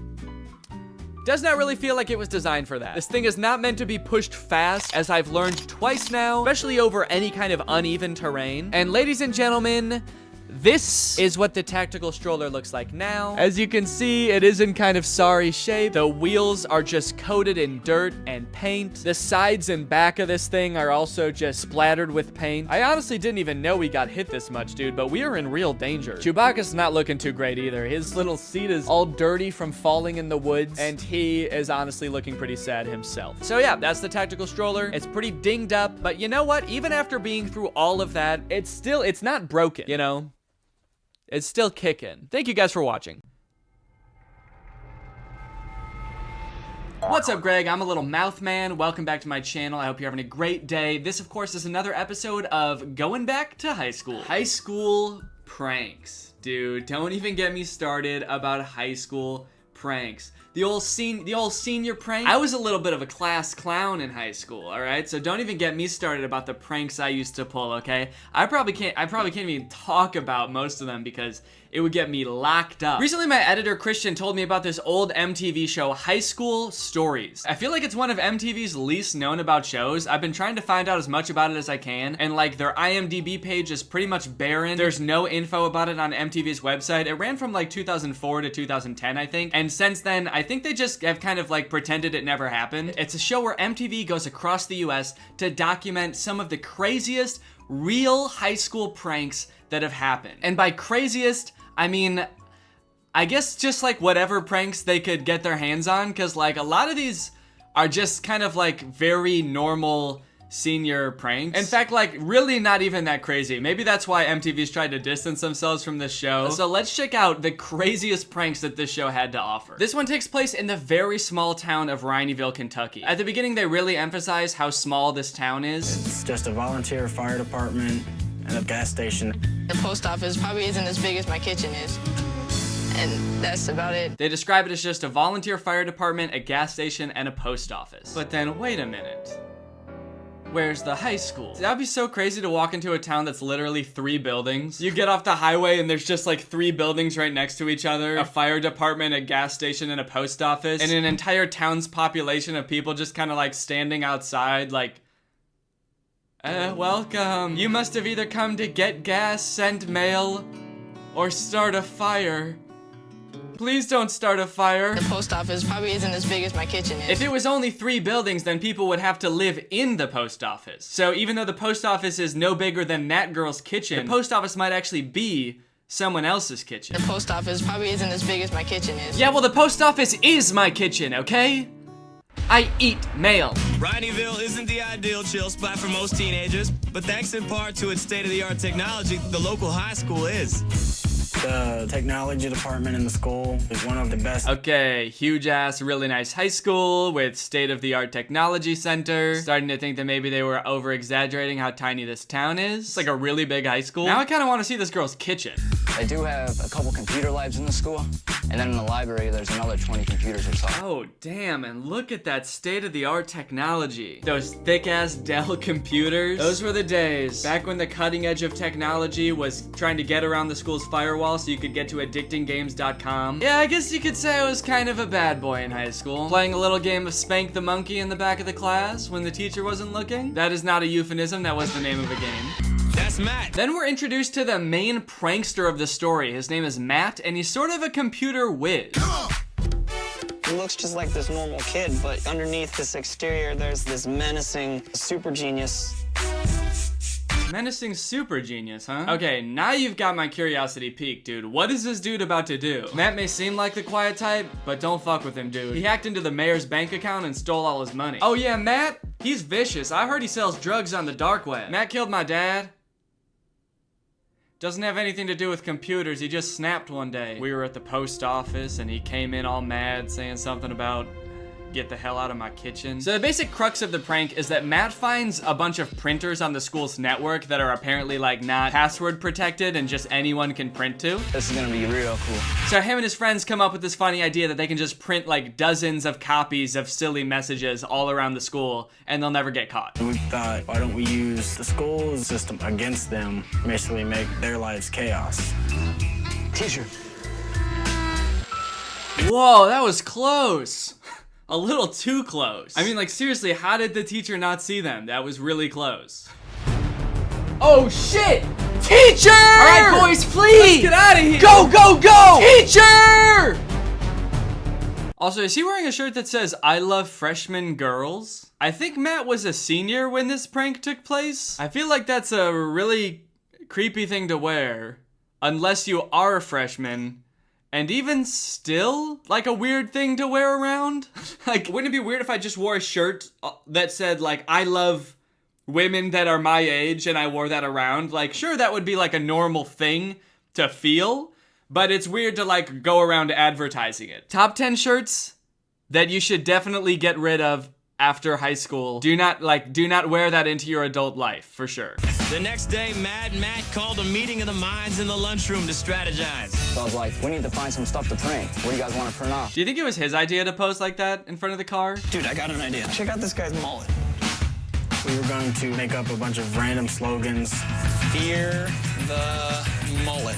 B: does not really feel like it was designed for that. This thing is not meant to be pushed fast, as I've learned twice now, especially over any kind of uneven terrain. And ladies and gentlemen, this is what the tactical stroller looks like now. As you can see, it is in kind of sorry shape. The wheels are just coated in dirt and paint. The sides and back of this thing are also just splattered with paint. I honestly didn't even know we got hit this much, dude, but we are in real danger. Chewbacca's not looking too great either. His little seat is all dirty from falling in the woods, and he is honestly looking pretty sad himself. So yeah, that's the tactical stroller. It's pretty dinged up, but you know what? Even after being through all of that, it's not broken, you know? It's still kicking. Thank you guys for watching. What's up, Greg? I'm a little mouth man. Welcome back to my channel. I hope you're having a great day. This, of course, is another episode of Going Back to High School. High school pranks. Dude, don't even get me started about high school pranks. The old senior prank. I was a little bit of a class clown in high school, all right? So don't even get me started about the pranks I used to pull, okay? I probably can't even talk about most of them because it would get me locked up. Recently, my editor, Christian, told me about this old MTV show, High School Stories. I feel like it's one of MTV's least known about shows. I've been trying to find out as much about it as I can, and like their IMDb page is pretty much barren. There's no info about it on MTV's website. It ran from like 2004 to 2010, I think, and since then, I think they just have kind of like pretended it never happened. It's a show where MTV goes across the US to document some of the craziest real high school pranks that have happened. And by craziest, I mean, I guess just like whatever pranks they could get their hands on, because like a lot of these are just kind of like very normal senior pranks. In fact, like really not even that crazy. Maybe that's why MTV's tried to distance themselves from this show. So let's check out the craziest pranks that this show had to offer. This one takes place in the very small town of Rhineyville, Kentucky. At the beginning, they really emphasize how small this town is.
N: It's just a volunteer fire department and a gas station.
O: The post office probably isn't as big as my kitchen is. And that's about it.
B: They describe it as just a volunteer fire department, a gas station, and a post office. But then, wait a minute. Where's the high school? That'd be so crazy to walk into a town that's literally 3 buildings. You get off the highway and there's just like 3 buildings right next to each other. A fire department, a gas station, and a post office. And an entire town's population of people just kind of like standing outside like, welcome. You must have either come to get gas, send mail, or start a fire. Please don't start a fire.
O: The post office probably isn't as big as my kitchen is.
B: If it was only 3 buildings, then people would have to live in the post office. So even though the post office is no bigger than that girl's kitchen, the post office might actually be someone else's kitchen.
O: The post office probably isn't as big as my kitchen is.
B: Yeah, well, the post office is my kitchen, okay? I eat mail.
Q: Rhineyville isn't the ideal chill spot for most teenagers, but thanks in part to its state-of-the-art technology, the local high school is.
N: The technology department in the school is one of the best.
B: Okay, huge ass, really nice high school with state-of-the-art technology center. Starting to think that maybe they were over-exaggerating how tiny this town is. It's like a really big high school. Now I kind of want to see this girl's kitchen.
X: They do have a couple computer labs in the school, and then in the library there's another 20 computers or so.
B: Oh, damn, and look at that state-of-the-art technology. Those thick-ass Dell computers. Those were the days. Back when the cutting edge of technology was trying to get around the school's firewall so you could get to addictinggames.com. Yeah, I guess you could say I was kind of a bad boy in high school. Playing a little game of Spank the Monkey in the back of the class when the teacher wasn't looking. That is not a euphemism, that was the name of a game.
Q: That's Matt.
B: Then we're introduced to the main prankster of the story. His name is Matt, and he's sort of a computer whiz.
X: He looks just like this normal kid, but underneath this exterior, there's this menacing super genius.
B: Menacing super genius, huh? Okay, now you've got my curiosity piqued, dude. What is this dude about to do? Matt may seem like the quiet type, but don't fuck with him, dude. He hacked into the mayor's bank account and stole all his money. Oh yeah, Matt? He's vicious. I heard he sells drugs on the dark web. Matt killed my dad. Doesn't have anything to do with computers, he just snapped one day. We were at the post office and he came in all mad saying something about get the hell out of my kitchen. So the basic crux of the prank is that Matt finds a bunch of printers on the school's network that are apparently like not password protected and just anyone can print to.
X: This is gonna be real cool.
B: So him and his friends come up with this funny idea that they can just print like dozens of copies of silly messages all around the school and they'll never get caught.
N: We thought, why don't we use the school system against them, basically make their lives chaos.
X: Teacher.
B: Whoa, that was close. A little too close. I mean, like, seriously, how did the teacher not see them? That was really close. Oh, shit! Teacher! All right, boys, flee! Let's get out of here! Go, go, go! Teacher! Also, is he wearing a shirt that says, I love freshman girls? I think Matt was a senior when this prank took place. I feel like that's a really creepy thing to wear. Unless you are a freshman. And even still, like a weird thing to wear around? Like, wouldn't it be weird if I just wore a shirt that said, like, I love women that are my age and I wore that around? Like, sure, that would be like a normal thing to feel, but it's weird to like go around advertising it. Top 10 shirts that you should definitely get rid of after high school. Do not wear that into your adult life, for sure.
Q: The next day, Mad Matt called a meeting of the minds in the lunchroom to strategize.
X: So I was like, we need to find some stuff to print. What do you guys want to print off?
B: Do you think it was his idea to pose like that in front of the car?
X: Dude, I got an idea. Check out this guy's mullet.
N: We were going to make up a bunch of random slogans.
X: Fear the mullet.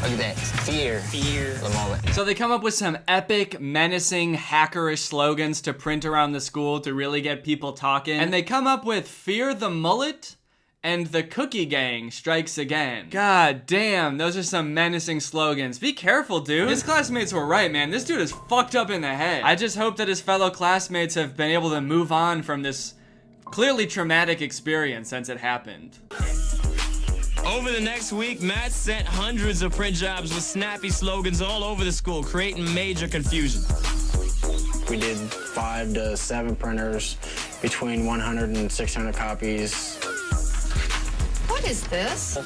X: Look at that. Fear the mullet.
B: So they come up with some epic, menacing, hackerish slogans to print around the school to really get people talking. And they come up with Fear the Mullet and the Cookie Gang Strikes Again. God damn, those are some menacing slogans. Be careful, dude. His classmates were right, man. This dude is fucked up in the head. I just hope that his fellow classmates have been able to move on from this clearly traumatic experience since it happened.
Q: Over the next week, Matt sent hundreds of print jobs with snappy slogans all over the school, creating major confusion.
N: We did 5 to 7 printers, between 100 and 600 copies.
O: What is this?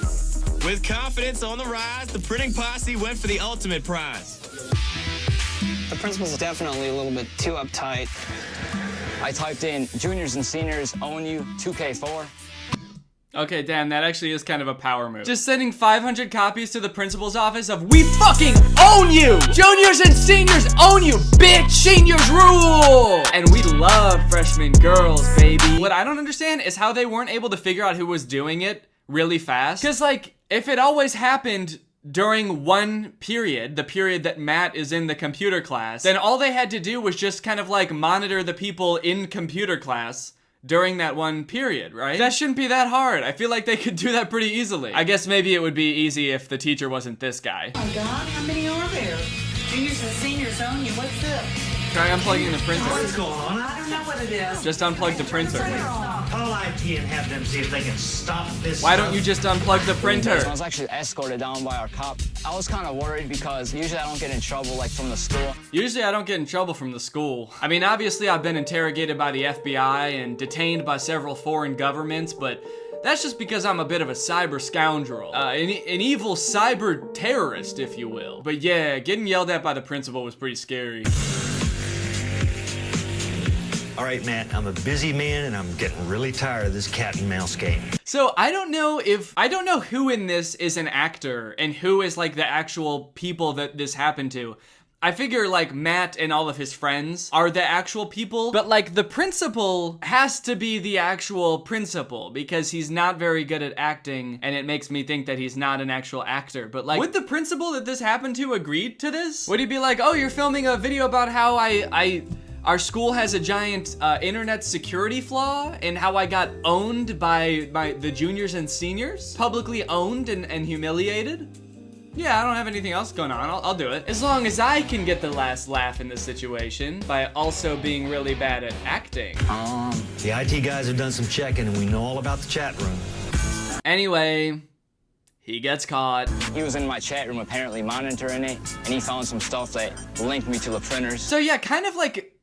Q: With confidence on the rise, the printing posse went for the ultimate prize.
X: The principal's definitely a little bit too uptight. I typed in juniors and seniors own you 2K4.
B: Okay, damn, that actually is kind of a power move. Just sending 500 copies to the principal's office of "We fucking own you! Juniors and seniors own you, bitch! Seniors rule!" And we love freshman girls, baby. What I don't understand is how they weren't able to figure out who was doing it really fast. Cause like, if it always happened during one period, the period that Matt is in the computer class, then all they had to do was just kind of like monitor the people in computer class during that one period, right? That shouldn't be that hard. I feel like they could do that pretty easily. I guess maybe it would be easy if the teacher wasn't this guy.
C: Oh my God, how many are there? Juniors and seniors own you. What's up?
B: Try unplugging the printer.
C: What's going on? I don't know what it is.
B: Just unplug the printer.
C: Call IT and have them see if they can stop this.
B: Why don't you just unplug the printer?
X: I was actually escorted down by our cop. I was kind of worried because usually I don't get in trouble like from the school.
B: Usually I don't get in trouble from the school. I mean, obviously I've been interrogated by the FBI and detained by several foreign governments, but that's just because I'm a bit of a cyber scoundrel. An evil cyber terrorist, if you will. But yeah, getting yelled at by the principal was pretty scary.
F: All right, Matt, I'm a busy man and I'm getting really tired of this cat and mouse game.
B: So I don't know who in this is an actor and who is like the actual people that this happened to. I figure like Matt and all of his friends are the actual people, but like the principal has to be the actual principal because he's not very good at acting, and it makes me think that he's not an actual actor. But like, would the principal that this happened to agree to this? Would he be like, "Oh, you're filming a video about how our school has a giant internet security flaw and how I got owned by the juniors and seniors? Publicly owned and humiliated? Yeah, I don't have anything else going on. I'll do it. As long as I can get the last laugh in this situation by also being really bad at acting.
F: The IT guys have done some checking and we know all about the chat room.
B: Anyway, he gets caught.
X: He was in my chat room apparently monitoring it, and he found some stuff that linked me to the printers.
B: So yeah, kind of like,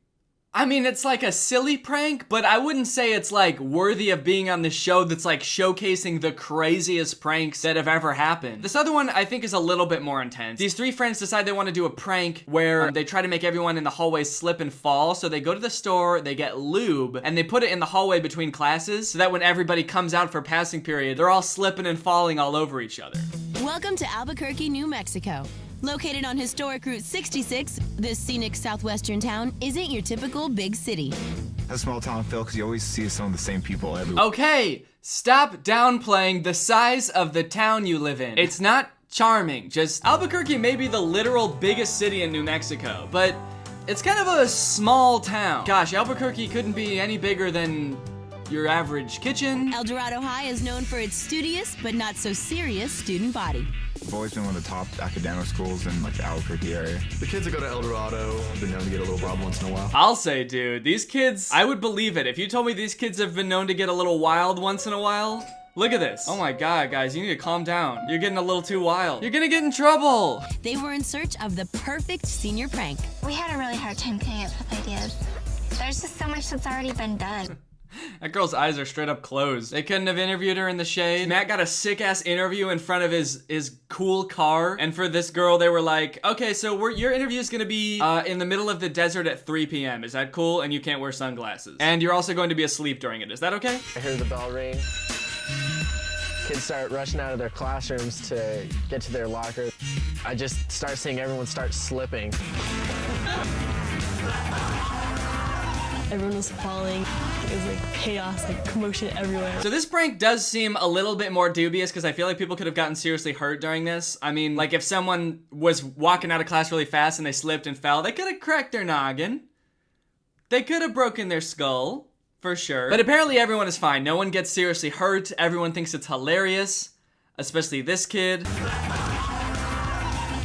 B: I mean, it's like a silly prank, but I wouldn't say it's like worthy of being on the show that's like showcasing the craziest pranks that have ever happened. This other one I think is a little bit more intense. These three friends decide they want to do a prank where they try to make everyone in the hallway slip and fall. So they go to the store, they get lube, and they put it in the hallway between classes so that when everybody comes out for passing period, they're all slipping and falling all over each other.
I: Welcome to Albuquerque, New Mexico. Located on historic Route 66, this scenic southwestern town isn't your typical big city.
S: A small town feel because you always see some of the same people everywhere.
B: Okay, stop downplaying the size of the town you live in. It's not charming, just Albuquerque may be the literal biggest city in New Mexico, but it's kind of a small town. Gosh, Albuquerque couldn't be any bigger than your average kitchen.
I: El Dorado High is known for its studious but not so serious student body.
S: I've always been one of the top academic schools in like the Albuquerque area. The kids that go to El Dorado have been known to get a little wild once in a while.
B: I'll say, dude, these kids, I would believe it. If you told me these kids have been known to get a little wild once in a while, look at this. Oh my God, guys, you need to calm down. You're getting a little too wild. You're gonna get in trouble.
I: They were in search of the perfect senior prank.
Y: We had a really hard time coming up with ideas. There's just so much that's already been done.
B: That girl's eyes are straight up closed. They couldn't have interviewed her in the shade. Matt got a sick ass interview in front of his cool car. And for this girl, they were like, okay, so your interview is gonna be in the middle of the desert at 3 p.m. Is that cool? And you can't wear sunglasses. And you're also going to be asleep during it. Is that okay?
X: I heard the bell ring.
A: Kids start rushing out of their classrooms to get to their locker. I just start seeing everyone start slipping.
E: Everyone was falling. It was like chaos, like commotion everywhere.
B: So this prank does seem a little bit more dubious because I feel like people could have gotten seriously hurt during this. I mean, like if someone was walking out of class really fast and they slipped and fell, they could have cracked their noggin. They could have broken their skull, for sure. But apparently everyone is fine. No one gets seriously hurt. Everyone thinks it's hilarious, especially this kid.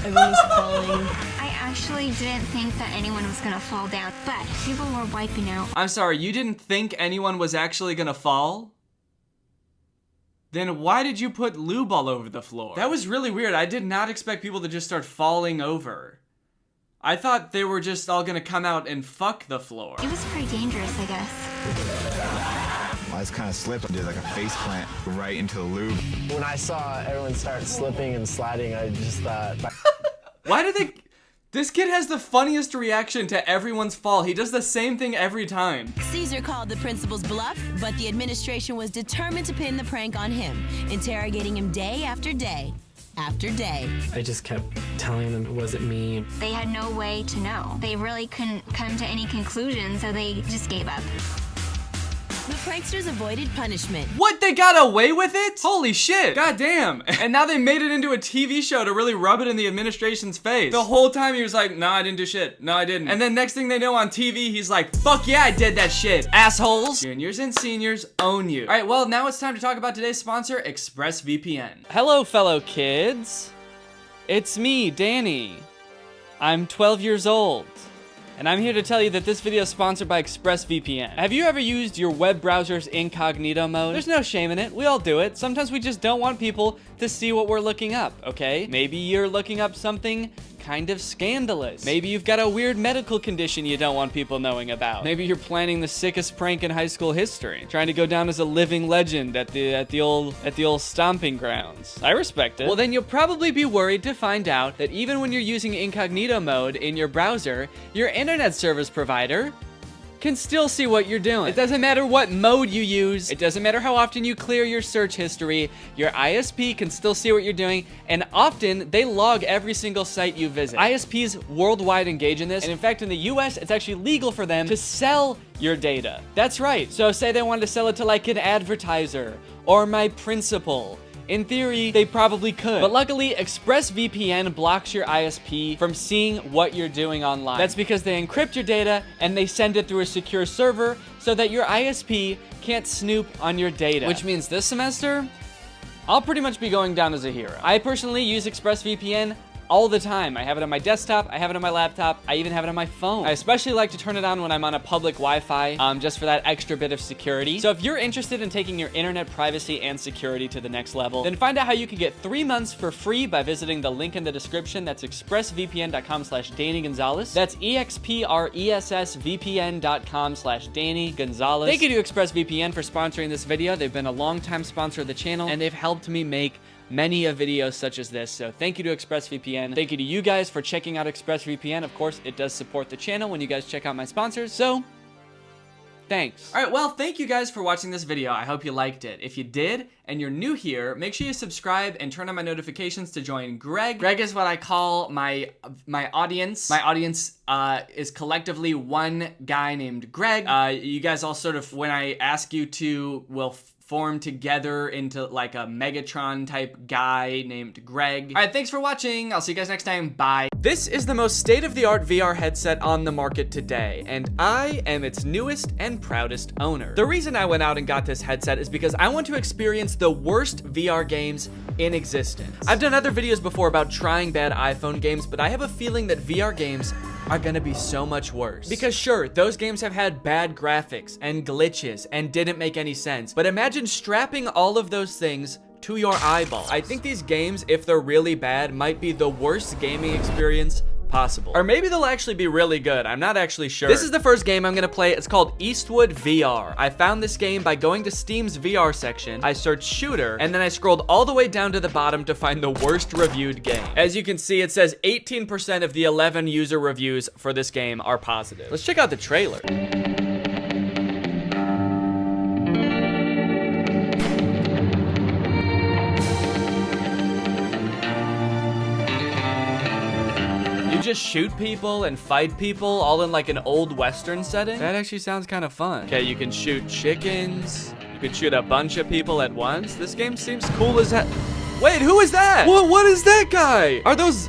E: Everyone was falling.
Y: I actually didn't think that anyone was gonna fall down, but people were wiping out.
B: I'm sorry, you didn't think anyone was actually gonna fall? Then why did you put lube all over the floor? That was really weird. I did not expect people to just start falling over. I thought they were just all gonna come out and fuck the floor.
Y: It was pretty dangerous, I guess.
S: I just kind of slipped and did like a face plant right into the lube.
A: When I saw everyone start slipping and sliding, I just thought...
B: Why did they... This kid has the funniest reaction to everyone's fall. He does the same thing every time.
I: Caesar called the principal's bluff, but the administration was determined to pin the prank on him, interrogating him day after day after day.
A: I just kept telling them it wasn't me.
Y: They had no way to know. They really couldn't come to any conclusion, so they just gave up.
I: The pranksters avoided punishment.
B: What? They got away with it? Holy shit. God damn. And now they made it into a TV show to really rub it in the administration's face. The whole time he was like, no, I didn't do shit. No, I didn't. And then next thing they know on TV, he's like, fuck yeah, I did that shit. Assholes. Juniors and seniors own you. All right, well, now it's time to talk about today's sponsor, ExpressVPN. Hello, fellow kids. It's me, Danny. I'm 12 years old. And I'm here to tell you that this video is sponsored by ExpressVPN. Have you ever used your web browser's incognito mode? There's no shame in it. We all do it. Sometimes we just don't want people to see what we're looking up, okay? Maybe you're looking up something kind of scandalous. Maybe you've got a weird medical condition you don't want people knowing about. Maybe you're planning the sickest prank in high school history, trying to go down as a living legend at the old stomping grounds. I respect it. Well, then you'll probably be worried to find out that even when you're using incognito mode in your browser, your internet service provider can still see what you're doing. It doesn't matter what mode you use. It doesn't matter how often you clear your search history. Your ISP can still see what you're doing, and often they log every single site you visit. ISPs worldwide engage in this, and in fact in the US, it's actually legal for them to sell your data. That's right. So say they wanted to sell it to like an advertiser or my principal. In theory, they probably could. But luckily, ExpressVPN blocks your ISP from seeing what you're doing online. That's because they encrypt your data and they send it through a secure server so that your ISP can't snoop on your data. Which means this semester, I'll pretty much be going down as a hero. I personally use ExpressVPN all the time. I have it on my desktop, I have it on my laptop, I even have it on my phone. I especially like to turn it on when I'm on a public Wi-Fi, just for that extra bit of security. So if you're interested in taking your internet privacy and security to the next level, then find out how you can get 3 months for free by visiting the link in the description. That's expressvpn.com/Danny Gonzalez. That's expressvpn.com/Danny Gonzalez. Thank you to ExpressVPN for sponsoring this video. They've been a long-time sponsor of the channel, and they've helped me make many of videos such as this. So thank you to ExpressVPN. Thank you to you guys for checking out ExpressVPN. Of course, it does support the channel when you guys check out my sponsors. So thanks. All right, well, thank you guys for watching this video. I hope you liked it. If you did, and you're new here, make sure you subscribe and turn on my notifications to join Greg. Greg is what I call my audience. My audience is collectively one guy named Greg. You guys all sort of, when I ask you to, will form together into like a Megatron type guy named Greg. All right, thanks for watching. I'll see you guys next time. Bye. This is the most state-of-the-art VR headset on the market today, and I am its newest and proudest owner. The reason I went out and got this headset is because I want to experience the worst VR games in existence. I've done other videos before about trying bad iPhone games, but I have a feeling that VR games are gonna be so much worse. Because sure, those games have had bad graphics and glitches and didn't make any sense, but imagine strapping all of those things to your eyeball. I think these games, if they're really bad, might be the worst gaming experience possible. Or maybe they'll actually be really good. I'm not actually sure. This is the first game I'm gonna play. It's called Eastwood VR. I found this game by going to Steam's VR section. I searched shooter, and then I scrolled all the way down to the bottom to find the worst reviewed game. As you can see, it says 18% of the 11 user reviews for this game are positive. Let's check out the trailer. You just shoot people and fight people all in like an old Western setting? That actually sounds kind of fun. Okay, you can shoot chickens. You can shoot a bunch of people at once. This game seems cool as hell. Wait, who is that? What is that guy? Are those...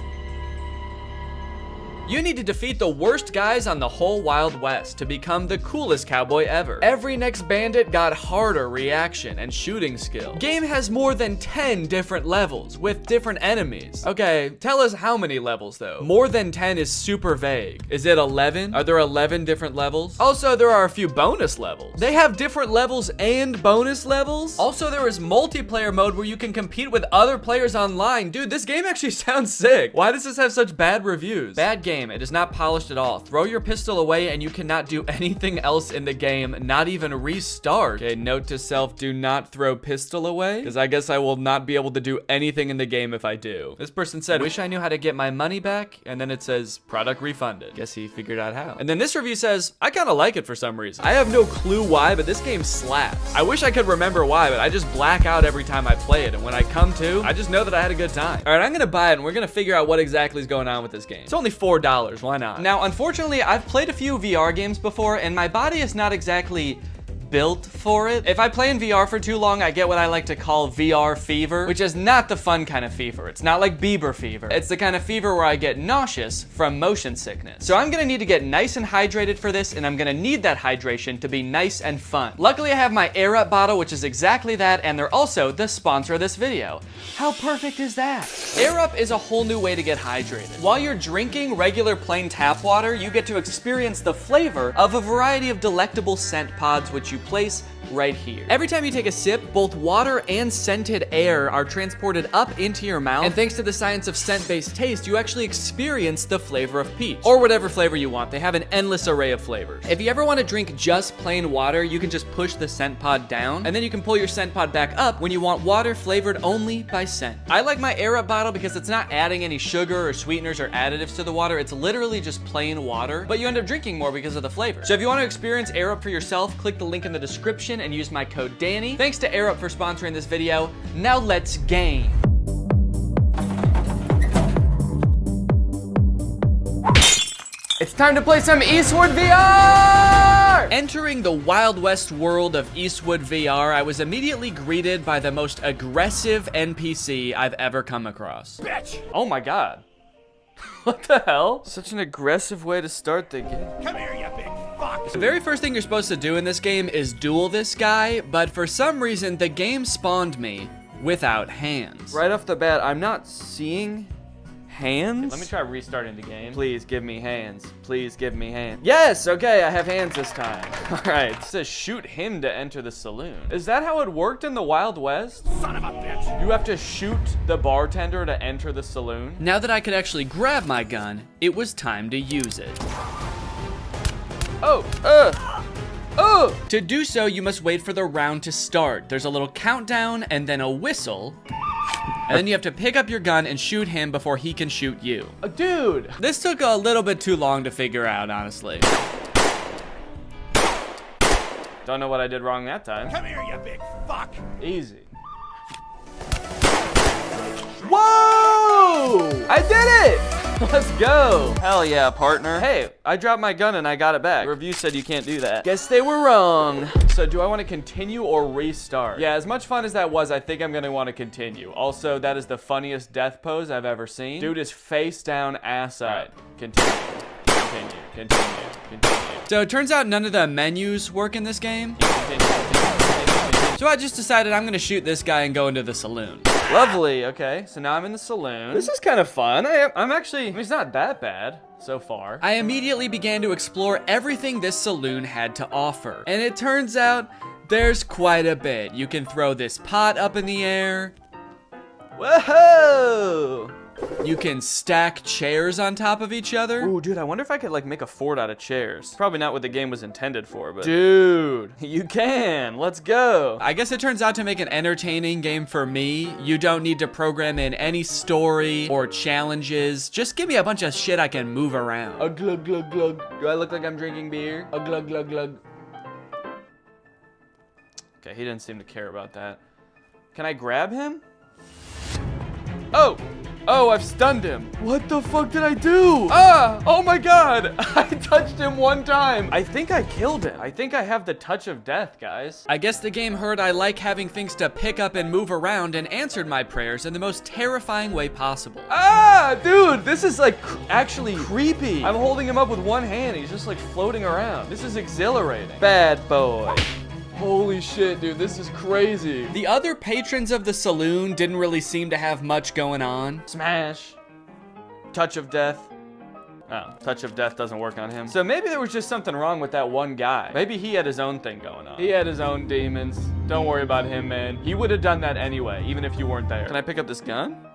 B: You need to defeat the worst guys on the whole Wild West to become the coolest cowboy ever. Every next bandit got harder reaction and shooting skill. Game has more than 10 different levels with different enemies. Okay, tell us how many levels though. More than 10 is super vague. Is it 11? Are there 11 different levels? Also, there are a few bonus levels. They have different levels and bonus levels. Also, there is multiplayer mode where you can compete with other players online. Dude, this game actually sounds sick. Why does this have such bad reviews? Bad game. It is not polished at all. Throw your pistol away and you cannot do anything else in the game, not even restart. Okay, note to self, do not throw pistol away, because I guess I will not be able to do anything in the game if I do. This person said, wish I knew how to get my money back, and then it says, product refunded. Guess he figured out how. And then this review says, I kind of like it for some reason. I have no clue why, but this game slaps. I wish I could remember why, but I just black out every time I play it, and when I come to, I just know that I had a good time. All right, I'm gonna buy it, and we're gonna figure out what exactly is going on with this game. It's only $4. Why not? Now, unfortunately, I've played a few VR games before, and my body is not exactly built for it. If I play in VR for too long, I get what I like to call VR fever, which is not the fun kind of fever. It's not like Bieber fever. It's the kind of fever where I get nauseous from motion sickness. So I'm gonna need to get nice and hydrated for this, and I'm gonna need that hydration to be nice and fun. Luckily, I have my Air Up bottle, which is exactly that, and they're also the sponsor of this video. How perfect is that? Air Up is a whole new way to get hydrated. While you're drinking regular plain tap water, you get to experience the flavor of a variety of delectable scent pods, which you place right here. Every time you take a sip, both water and scented air are transported up into your mouth, and thanks to the science of scent-based taste, you actually experience the flavor of peach, or whatever flavor you want. They have an endless array of flavors. If you ever want to drink just plain water, you can just push the scent pod down, and then you can pull your scent pod back up when you want water flavored only by scent. I like my Air Up bottle because it's not adding any sugar or sweeteners or additives to the water. It's literally just plain water, but you end up drinking more because of the flavor. So if you want to experience Air Up for yourself, click the link in the description and use my code Danny. Thanks to Air Up for sponsoring this video. Now let's game. It's time to play some Eastwood VR! Entering the Wild West world of Eastwood VR, I was immediately greeted by the most aggressive NPC I've ever come across. Bitch! Oh my god. What the hell? Such an aggressive way to start the game. Come here, you big fuck! The very first thing you're supposed to do in this game is duel this guy, but for some reason, the game spawned me without hands. Right off the bat, I'm not seeing hands? Okay, let me try restarting the game. Please give me hands. Please give me hands. Yes, okay, I have hands this time. All right, it says shoot him to enter the saloon. Is that how it worked in the Wild West? Son of a bitch. You have to shoot the bartender to enter the saloon? Now that I could actually grab my gun, it was time to use it. Oh, to do so, you must wait for the round to start. There's a little countdown and then a whistle. And then you have to pick up your gun and shoot him before he can shoot you. Dude, this took a little bit too long to figure out, honestly. Don't know what I did wrong that time. Come here, you big fuck. Easy. Whoa! I did it! Let's go. Hell yeah, partner. Hey, I dropped my gun and I got it back. The review said you can't do that. Guess they were wrong. So do I want to continue or restart? Yeah, as much fun as that was, I think I'm going to want to continue. Also, that is the funniest death pose I've ever seen. Dude is face down, ass up. Right. Continue. So it turns out none of the menus work in this game. So I just decided I'm gonna shoot this guy and go into the saloon. Lovely, okay, so now I'm in the saloon. This is kind of fun. I'm actually, I mean, it's not that bad so far. I immediately began to explore everything this saloon had to offer. And it turns out there's quite a bit. You can throw this pot up in the air. Whoa! You can stack chairs on top of each other. Ooh, dude, I wonder if I could like make a fort out of chairs. Probably not what the game was intended for, but dude, you can. Let's go. I guess it turns out to make an entertaining game for me, you don't need to program in any story or challenges. Just give me a bunch of shit I can move around. A glug glug glug. Do I look like I'm drinking beer? A glug glug glug. Okay, he didn't seem to care about that. Can I grab him? Oh! Oh, I've stunned him. What the fuck did I do? Ah! Oh my god! I touched him one time. I think I killed him. I think I have the touch of death, guys. I guess the game heard I like having things to pick up and move around and answered my prayers in the most terrifying way possible. Ah! Dude, this is like actually creepy. I'm holding him up with one hand. He's just like floating around. This is exhilarating. Bad boy. Holy shit, dude, this is crazy. The other patrons of the saloon didn't really seem to have much going on. Smash. Touch of death. Oh, touch of death doesn't work on him. So maybe there was just something wrong with that one guy. Maybe he had his own thing going on. He had his own demons. Don't worry about him, man. He would have done that anyway, even if you weren't there. Can I pick up this gun?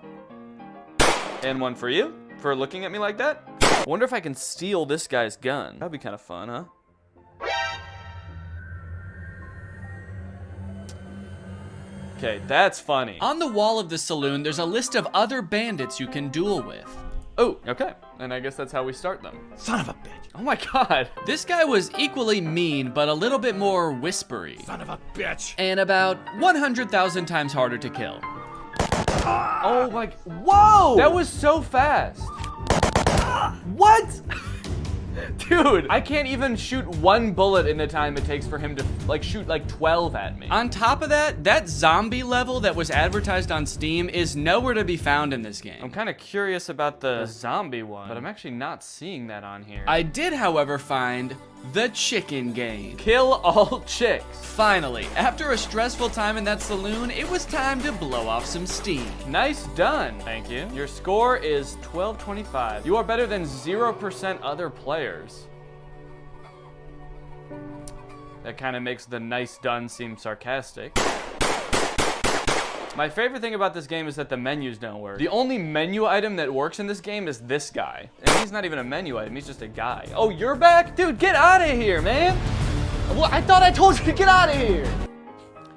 B: And one for you, for looking at me like that? I wonder if I can steal this guy's gun. That'd be kind of fun, huh? Okay, that's funny. On the wall of the saloon, there's a list of other bandits you can duel with. Oh, okay. And I guess that's how we start them.
K: Son of a bitch.
B: Oh my god. This guy was equally mean, but a little bit more whispery.
K: Son of a bitch.
B: And about 100,000 times harder to kill. Oh my, whoa! That was so fast. What? Dude, I can't even shoot one bullet in the time it takes for him to like shoot like 12 at me. On top of that, that zombie level that was advertised on Steam is nowhere to be found in this game. I'm kind of curious about the zombie one, but I'm actually not seeing that on here. I did, however, find the chicken game. Kill all chicks. Finally, after a stressful time in that saloon, it was time to blow off some steam. Nice done. Thank you. Your score is 1225. You are better than 0% other players. That kind of makes the nice done seem sarcastic. My favorite thing about this game is that the menus don't work. The only menu item that works in this game is this guy. And he's not even a menu item, he's just a guy. Oh, you're back? Dude, get out of here, man. Well, I thought I told you to get out of here.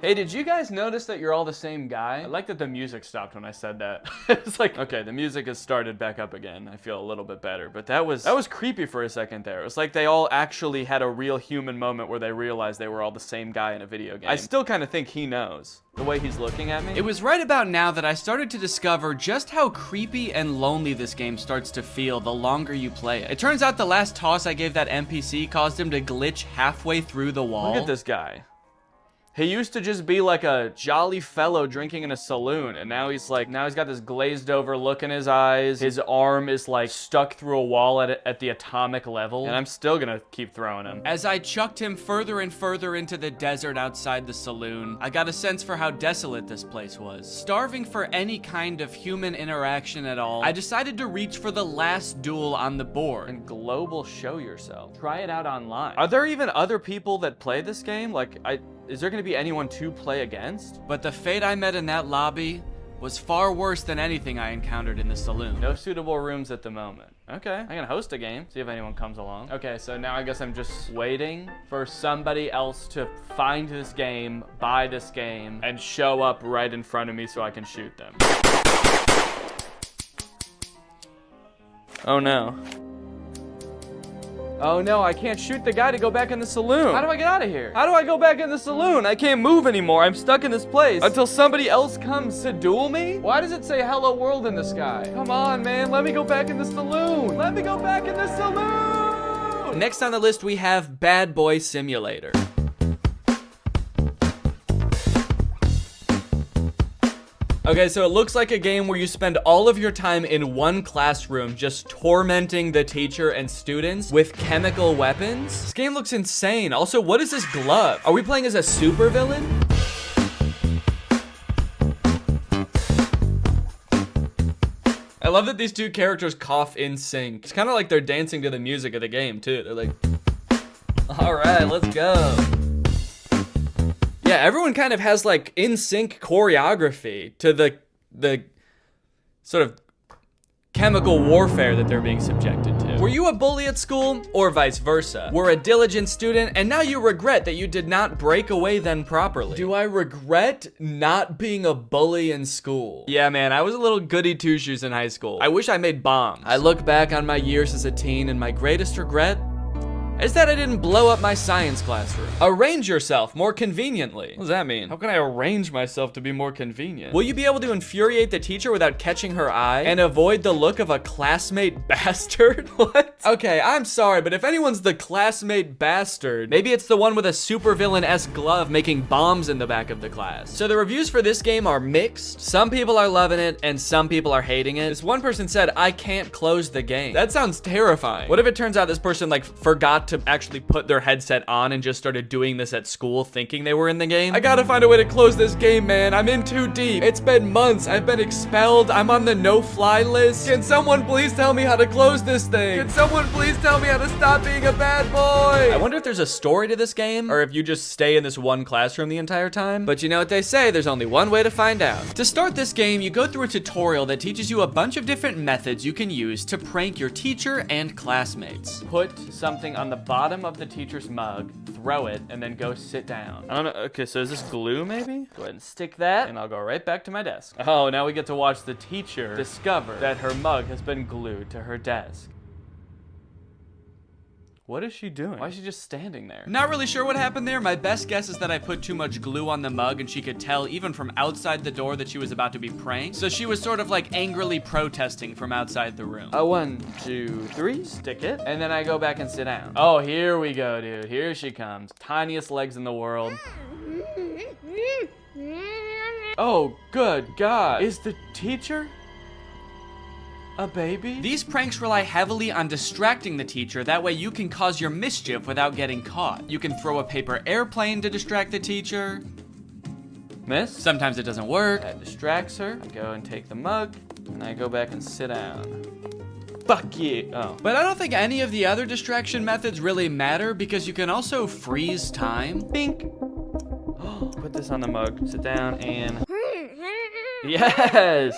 B: Hey, did you guys notice that you're all the same guy? I like that the music stopped when I said that. It's like, okay, the music has started back up again. I feel a little bit better, but that was creepy for a second there. It was like they all actually had a real human moment where they realized they were all the same guy in a video game. I still kind of think he knows the way he's looking at me. It was right about now that I started to discover just how creepy and lonely this game starts to feel the longer you play it. It turns out the last toss I gave that NPC caused him to glitch halfway through the wall. Look at this guy. He used to just be like a jolly fellow drinking in a saloon, and now he's got this glazed over look in his eyes. His arm is like stuck through a wall at the atomic level, and I'm still gonna keep throwing him. As I chucked him further and further into the desert outside the saloon, I got a sense for how desolate this place was. Starving for any kind of human interaction at all, I decided to reach for the last duel on the board. And global show yourself. Try it out online. Are there even other people that play this game? Is there going to be anyone to play against? But the fate I met in that lobby was far worse than anything I encountered in the saloon. No suitable rooms at the moment. Okay, I can host a game, see if anyone comes along. Okay, so now I guess I'm just waiting for somebody else to find this game, buy this game, and show up right in front of me so I can shoot them. Oh no. Oh no, I can't shoot the guy to go back in the saloon. How do I get out of here? How do I go back in the saloon? I can't move anymore. I'm stuck in this place until somebody else comes to duel me? Why does it say hello world in the sky? Come on, man. Let me go back in the saloon. Let me go back in the saloon. Next on the list, we have Bad Boy Simulator. Okay, so it looks like a game where you spend all of your time in one classroom just tormenting the teacher and students with chemical weapons. This game looks insane. Also, what is this glove? Are we playing as a supervillain? I love that these two characters cough in sync. It's kind of like they're dancing to the music of the game, too. They're like, all right, let's go. Yeah, everyone kind of has like in sync choreography to the sort of chemical warfare that they're being subjected to. Were you a bully at school or vice versa? Were a diligent student and now you regret that you did not break away then properly? Do I regret not being a bully in school? Yeah, man, I was a little goody two-shoes in high school. I wish I made bombs. I look back on my years as a teen and my greatest regret, is that I didn't blow up my science classroom. Arrange yourself more conveniently. What does that mean? How can I arrange myself to be more convenient? Will you be able to infuriate the teacher without catching her eye and avoid the look of a classmate bastard? What? Okay, I'm sorry, but if anyone's the classmate bastard, maybe it's the one with a supervillain-esque glove making bombs in the back of the class. So the reviews for this game are mixed. Some people are loving it and some people are hating it. This one person said, I can't close the game. That sounds terrifying. What if it turns out this person like forgot to actually put their headset on and just started doing this at school thinking they were in the game? I gotta find a way to close this game, man. I'm in too deep. It's been months. I've been expelled. I'm on the no-fly list. Can someone please tell me how to close this thing? Can someone please tell me how to stop being a bad boy? I wonder if there's a story to this game or if you just stay in this one classroom the entire time. But you know what they say, there's only one way to find out. To start this game, you go through a tutorial that teaches you a bunch of different methods you can use to prank your teacher and classmates. Put something on the bottom of the teacher's mug, throw it, and then go sit down. I don't know. Okay, so is this glue maybe? Go ahead and stick that, and I'll go right back to my desk. Oh, now we get to watch the teacher discover that her mug has been glued to her desk. What is she doing? Why is she just standing there? Not really sure what happened there. My best guess is that I put too much glue on the mug and she could tell even from outside the door that she was about to be pranked. So she was sort of like angrily protesting from outside the room. 1, 2, 3, stick it. And then I go back and sit down. Oh, here we go, dude. Here she comes. Tiniest legs in the world. Oh, good God. Is the teacher a baby? These pranks rely heavily on distracting the teacher. That way you can cause your mischief without getting caught. You can throw a paper airplane to distract the teacher. Miss? Sometimes it doesn't work. That distracts her. I go and take the mug, and I go back and sit down. Fuck you. Oh. But I don't think any of the other distraction methods really matter because you can also freeze time. Bink. Put this on the mug. Sit down and... Yes!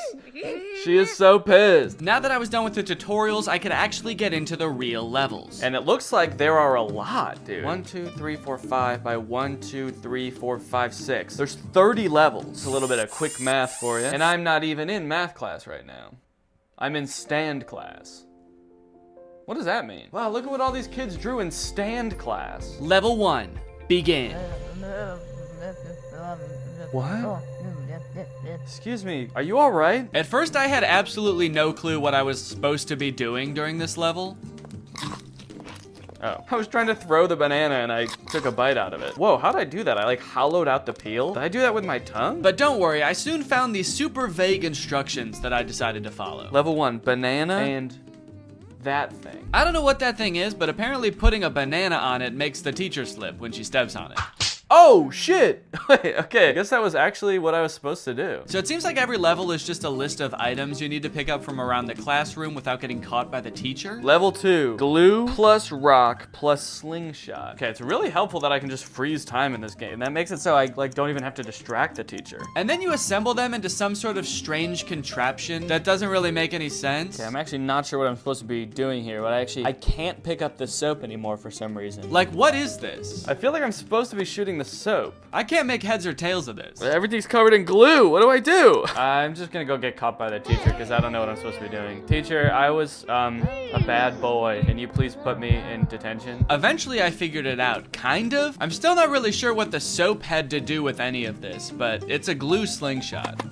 B: She is so pissed. Now that I was done with the tutorials, I could actually get into the real levels. And it looks like there are a lot, dude. 1, 2, 3, 4, 5 by 1, 2, 3, 4, 5, 6. There's 30 levels. It's a little bit of quick math for you. And I'm not even in math class right now. I'm in stand class. What does that mean? Wow, look at what all these kids drew in stand class. Level 1, begin. What? Excuse me, are you all right? At first, I had absolutely no clue what I was supposed to be doing during this level. Oh, I was trying to throw the banana and I took a bite out of it. Whoa, how'd I do that? I like hollowed out the peel? Did I do that with my tongue? But don't worry, I soon found these super vague instructions that I decided to follow. Level 1, banana and that thing. I don't know what that thing is, but apparently putting a banana on it makes the teacher slip when she steps on it. Oh, shit. Wait, okay, I guess that was actually what I was supposed to do. So it seems like every level is just a list of items you need to pick up from around the classroom without getting caught by the teacher. Level 2, glue plus rock plus slingshot. Okay, it's really helpful that I can just freeze time in this game. That makes it so I like don't even have to distract the teacher. And then you assemble them into some sort of strange contraption that doesn't really make any sense. Okay, I'm actually not sure what I'm supposed to be doing here, but I can't pick up the soap anymore for some reason. Like, what is this? I feel like I'm supposed to be shooting the soap. I can't make heads or tails of this. Everything's covered in glue. What do I do? I'm just gonna go get caught by the teacher because I don't know what I'm supposed to be doing. Teacher, I was a bad boy. Can you please put me in detention? Eventually I figured it out, kind of. I'm still not really sure what the soap had to do with any of this, but it's a glue slingshot.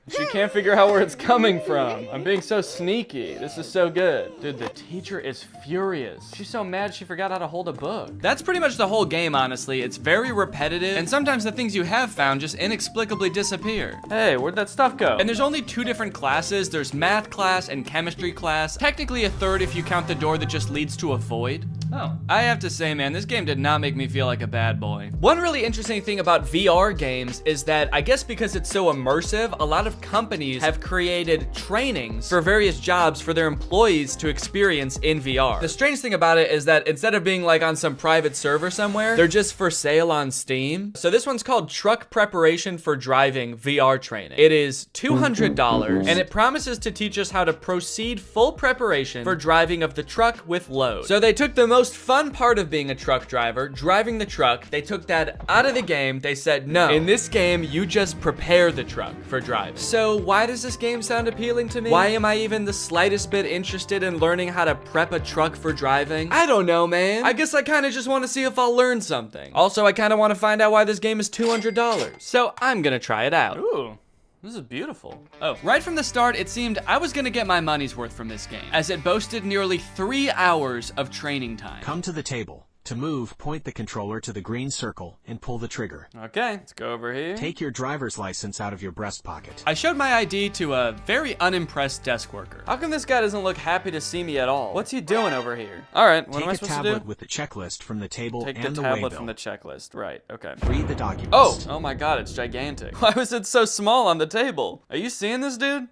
B: She can't figure out where it's coming from. I'm being so sneaky. This is so good. Dude, the teacher is furious. She's so mad she forgot how to hold a book. That's pretty much the whole game, honestly. It's very repetitive, and sometimes the things you have found just inexplicably disappear. Hey, where'd that stuff go? And there's only 2 different classes. There's math class and chemistry class. Technically a third if you count the door that just leads to a void. Oh. I have to say, man, this game did not make me feel like a bad boy. One really interesting thing about VR games is that I guess because it's so immersive, a lot of companies have created trainings for various jobs for their employees to experience in VR. The strange thing about it is that instead of being like on some private server somewhere, they're just for sale on Steam. So this one's called Truck Preparation for Driving VR Training. It is $200 and it promises to teach us how to proceed full preparation for driving of the truck with load. So they took the most fun part of being a truck driver, driving the truck, they took that out of the game. They said, no, in this game, you just prepare the truck for driving. So why does this game sound appealing to me? Why am I even the slightest bit interested in learning how to prep a truck for driving? I don't know, man. I guess I kind of just want to see if I'll learn something. Also, I kind of want to find out why this game is $200. So I'm gonna try it out. Ooh. This is beautiful. Oh, right from the start, it seemed I was gonna get my money's worth from this game, as it boasted nearly 3 hours of training time.
H: Come to the table. To move, point the controller to the green circle and pull the trigger.
B: Okay, let's go over here.
H: Take your driver's license out of your breast pocket.
B: I showed my ID to a very unimpressed desk worker. How come this guy doesn't look happy to see me at all? What's he doing over here? All right, what am I supposed to do?
H: Take a tablet with the checklist from the table and the waybill.
B: Take the tablet from the checklist, right, okay.
H: Read the documents.
B: Oh my God, it's gigantic. Why was it so small on the table? Are you seeing this, dude?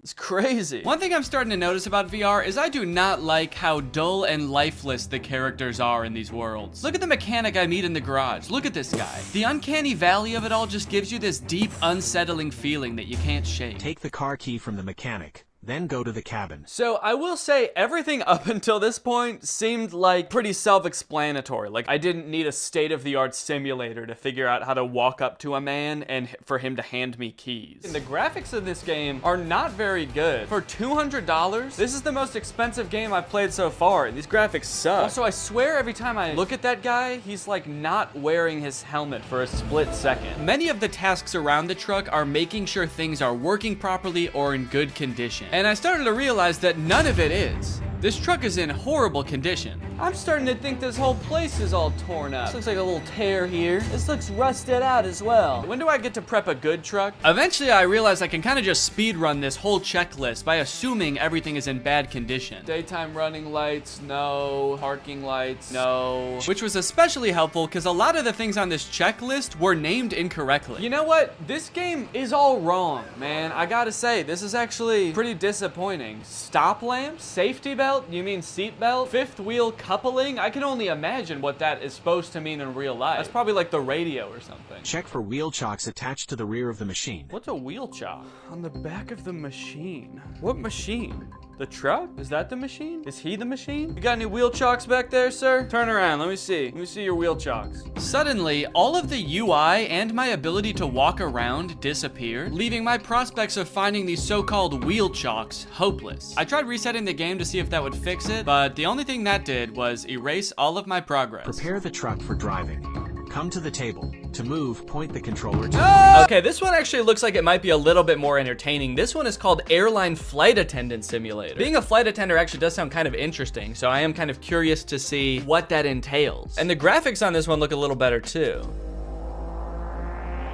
B: It's crazy. One thing I'm starting to notice about VR is I do not like how dull and lifeless the characters are in these worlds. Look at the mechanic I meet in the garage. Look at this guy. The uncanny valley of it all just gives you this deep, unsettling feeling that you can't shake.
H: Take the car key from the mechanic. Then go to the cabin.
B: So I will say everything up until this point seemed like pretty self-explanatory. Like I didn't need a state-of-the-art simulator to figure out how to walk up to a man and for him to hand me keys. And the graphics of this game are not very good. For $200, this is the most expensive game I've played so far, and these graphics suck. Also, I swear every time I look at that guy, he's like not wearing his helmet for a split second. Many of the tasks around the truck are making sure things are working properly or in good condition. And I started to realize that none of it is. This truck is in horrible condition. I'm starting to think this whole place is all torn up. This looks like a little tear here. This looks rusted out as well. When do I get to prep a good truck? Eventually, I realized I can kind of just speed run this whole checklist by assuming everything is in bad condition. Daytime running lights, no. Parking lights, no. Which was especially helpful because a lot of the things on this checklist were named incorrectly. You know what? This game is all wrong, man. I gotta say, this is actually pretty disappointing. Stop lamp, safety belt, you mean seat belt, fifth wheel coupling? I can only imagine what that is supposed to mean in real life. That's probably like the radio or something.
H: Check for wheel chocks attached to the rear of the machine.
B: What's a wheel chock? On the back of the machine. What machine? The truck? Is that the machine? Is he the machine? You got any wheel chocks back there, sir? Turn around, let me see. Let me see your wheel chocks. Suddenly, all of the UI and my ability to walk around disappeared, leaving my prospects of finding these so-called wheel chocks hopeless. I tried resetting the game to see if that would fix it, but the only thing that did was erase all of my progress.
H: Prepare the truck for driving. Come to the table. To move, point the controller to...
B: Okay, this one actually looks like it might be a little bit more entertaining. This one is called Airline Flight Attendant Simulator. Being a flight attendant actually does sound kind of interesting, so I am kind of curious to see what that entails. And the graphics on this one look a little better too.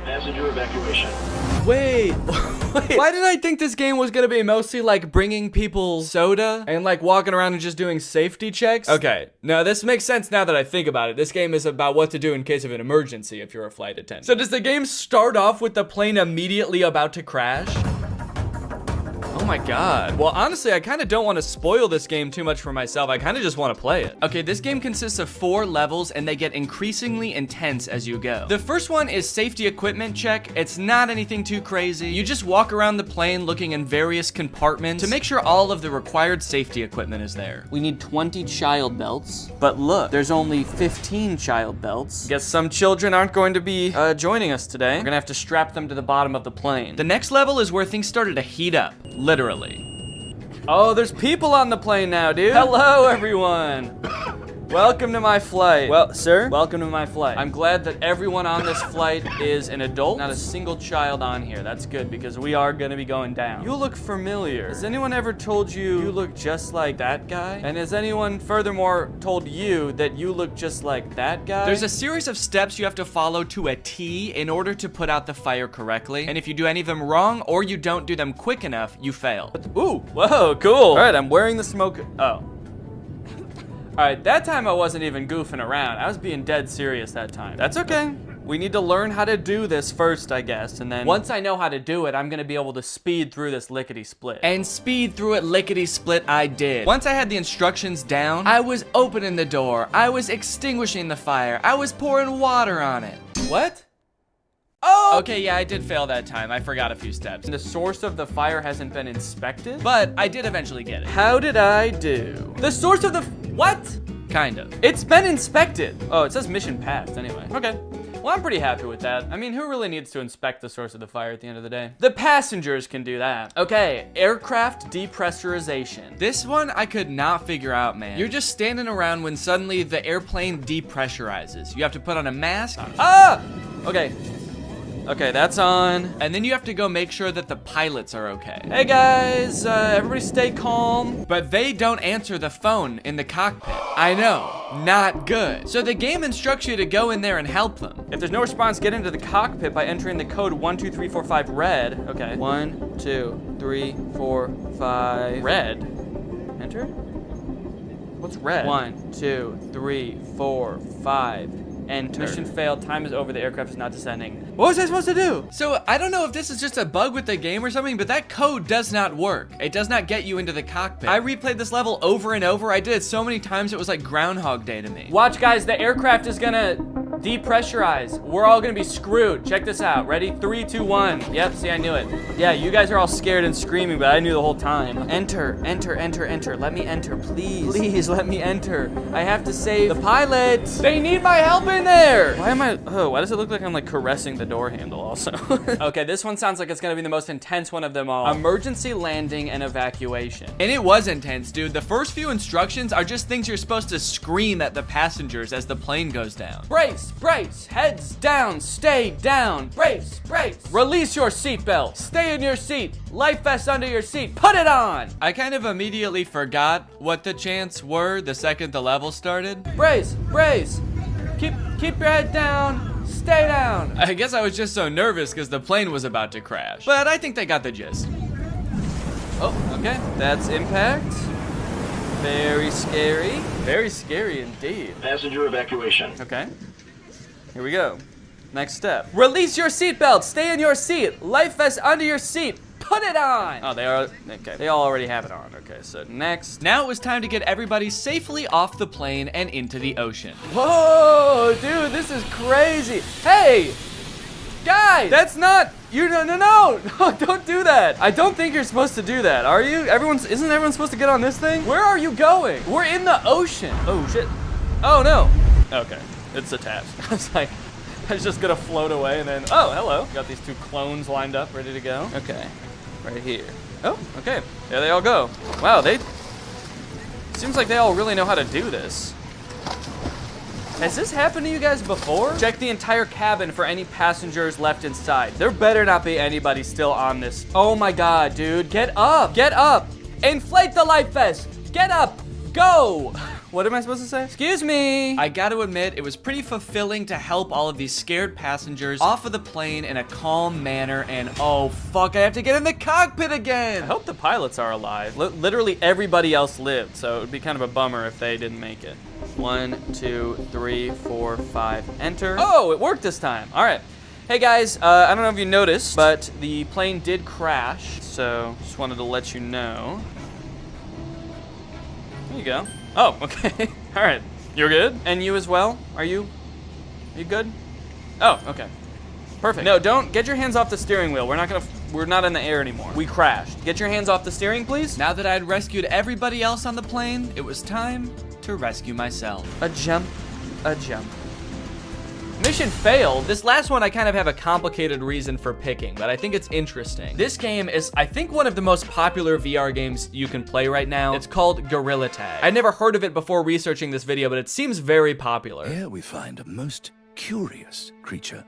M: Passenger evacuation.
B: Wait, why did I think this game was gonna be mostly like bringing people soda and like walking around and just doing safety checks? Okay, now this makes sense now that I think about it. This game is about what to do in case of an emergency if you're a flight attendant. So does the game start off with the plane immediately about to crash? Oh my God. Well, honestly, I kind of don't want to spoil this game too much for myself. I kind of just want to play it. Okay, this game consists of 4 levels and they get increasingly intense as you go. The first one is safety equipment check. It's not anything too crazy. You just walk around the plane looking in various compartments to make sure all of the required safety equipment is there. We need 20 child belts, but look, there's only 15 child belts. Guess some children aren't going to be joining us today. We're gonna have to strap them to the bottom of the plane. The next level is where things started to heat up. Literally. Oh, there's people on the plane now, dude. Hello, everyone. Welcome to my flight. Well, sir, welcome to my flight. I'm glad that everyone on this flight is an adult, not a single child on here. That's good because we are gonna be going down. You look familiar. Has anyone ever told you you look just like that guy? And has anyone furthermore told you that you look just like that guy? There's a series of steps you have to follow to a T in order to put out the fire correctly. And if you do any of them wrong or you don't do them quick enough, you fail. Ooh, whoa, cool. All right, I'm wearing the smoke. Oh. All right, that time I wasn't even goofing around. I was being dead serious that time. That's okay. We need to learn how to do this first, I guess, and then once I know how to do it, I'm gonna be able to speed through this lickety-split. And speed through it lickety-split I did. Once I had the instructions down, I was opening the door, I was extinguishing the fire, I was pouring water on it. What? Oh! Okay, yeah, I did fail that time. I forgot a few steps. The source of the fire hasn't been inspected, but I did eventually get it. How did I do? The source of the... What? Kind of. It's been inspected. Oh, it says mission passed anyway. Okay. Well, I'm pretty happy with that. I mean, who really needs to inspect the source of the fire at the end of the day? The passengers can do that. Okay, aircraft depressurization. This one I could not figure out, man. You're just standing around when suddenly the airplane depressurizes. You have to put on a mask. Ah! Okay. Okay, that's on. And then you have to go make sure that the pilots are okay. Hey guys, everybody stay calm. But they don't answer the phone in the cockpit. I know, not good. So the game instructs you to go in there and help them. If there's no response, get into the cockpit by entering the code 12345 red. Okay, 1, 2, 3, 4, 5. Red? Enter? What's red? 1, 2, 3, 4, 5. Enter. Mission failed. Time is over. The aircraft is not descending. What was I supposed to do? So I don't know if this is just a bug with the game or something, but that code does not work. It does not get you into the cockpit. I replayed this level over and over. I did it so many times it was like Groundhog Day to me. Watch, guys. The aircraft is gonna depressurize. We're all gonna be screwed. Check this out. Ready? 3, 2, 1. Yep. See, I knew it. Yeah, you guys are all scared and screaming, but I knew the whole time. Enter. Enter. Enter. Enter. Let me enter, please. Please let me enter. I have to save the pilots. They need my help in there. Why am I? Oh, why does it look like I'm like caressing the door handle also? Okay, this one sounds like it's gonna be the most intense one of them all. Emergency landing and evacuation. And it was intense, dude. The first few instructions are just things you're supposed to scream at the passengers as the plane goes down. Brace, brace, heads down, stay down. Brace, brace. Release your seatbelt. Stay in your seat. Life vest under your seat. Put it on. I kind of immediately forgot what the chants were the second the level started. Brace, brace. Keep your head down, stay down. I guess I was just so nervous because the plane was about to crash. But I think they got the gist. Oh, okay. That's impact. Very scary. Very scary indeed.
K: Passenger evacuation.
B: Okay. Here we go. Next step. Release your seatbelt. Stay in your seat. Life vest under your seat. Put it on! Oh, they are, okay. They all already have it on. Okay, so next. Now it was time to get everybody safely off the plane and into the ocean. Whoa, dude, this is crazy. Hey, guys, that's not, no, don't do that. I don't think you're supposed to do that, are you? Isn't everyone supposed to get on this thing? Where are you going? We're in the ocean. Oh, shit. Oh, no. Okay, it's attached. I was like, I was just gonna float away and then, oh, hello. Got these two clones lined up, ready to go. Okay, right here. Oh, okay, there they all go. Wow, seems like they all really know how to do this. Has this happened to you guys before? Check the entire cabin for any passengers left inside. There better not be anybody still on this. Oh my God, dude, get up, get up. Inflate the life vest, get up, go. What am I supposed to say? Excuse me. I gotta admit, it was pretty fulfilling to help all of these scared passengers off of the plane in a calm manner, and oh fuck, I have to get in the cockpit again. I hope the pilots are alive. Literally everybody else lived, so it would be kind of a bummer if they didn't make it. 1, 2, 3, 4, 5, enter. Oh, it worked this time. All right. Hey guys, I don't know if you noticed, but the plane did crash, so just wanted to let you know. There you go. Oh, okay. All right. You're good? And you as well? Are you good? Oh, okay. Perfect. No, don't get your hands off the steering wheel. We're not in the air anymore. We crashed. Get your hands off the steering, please. Now that I had rescued everybody else on the plane, it was time to rescue myself. A jump, a jump. Mission failed. This last one I kind of have a complicated reason for picking, but I think it's interesting. This game is, I think, one of the most popular VR games you can play right now. It's called Gorilla Tag. I'd never heard of it before researching this video, but it seems very popular.
K: Here we find a most curious creature,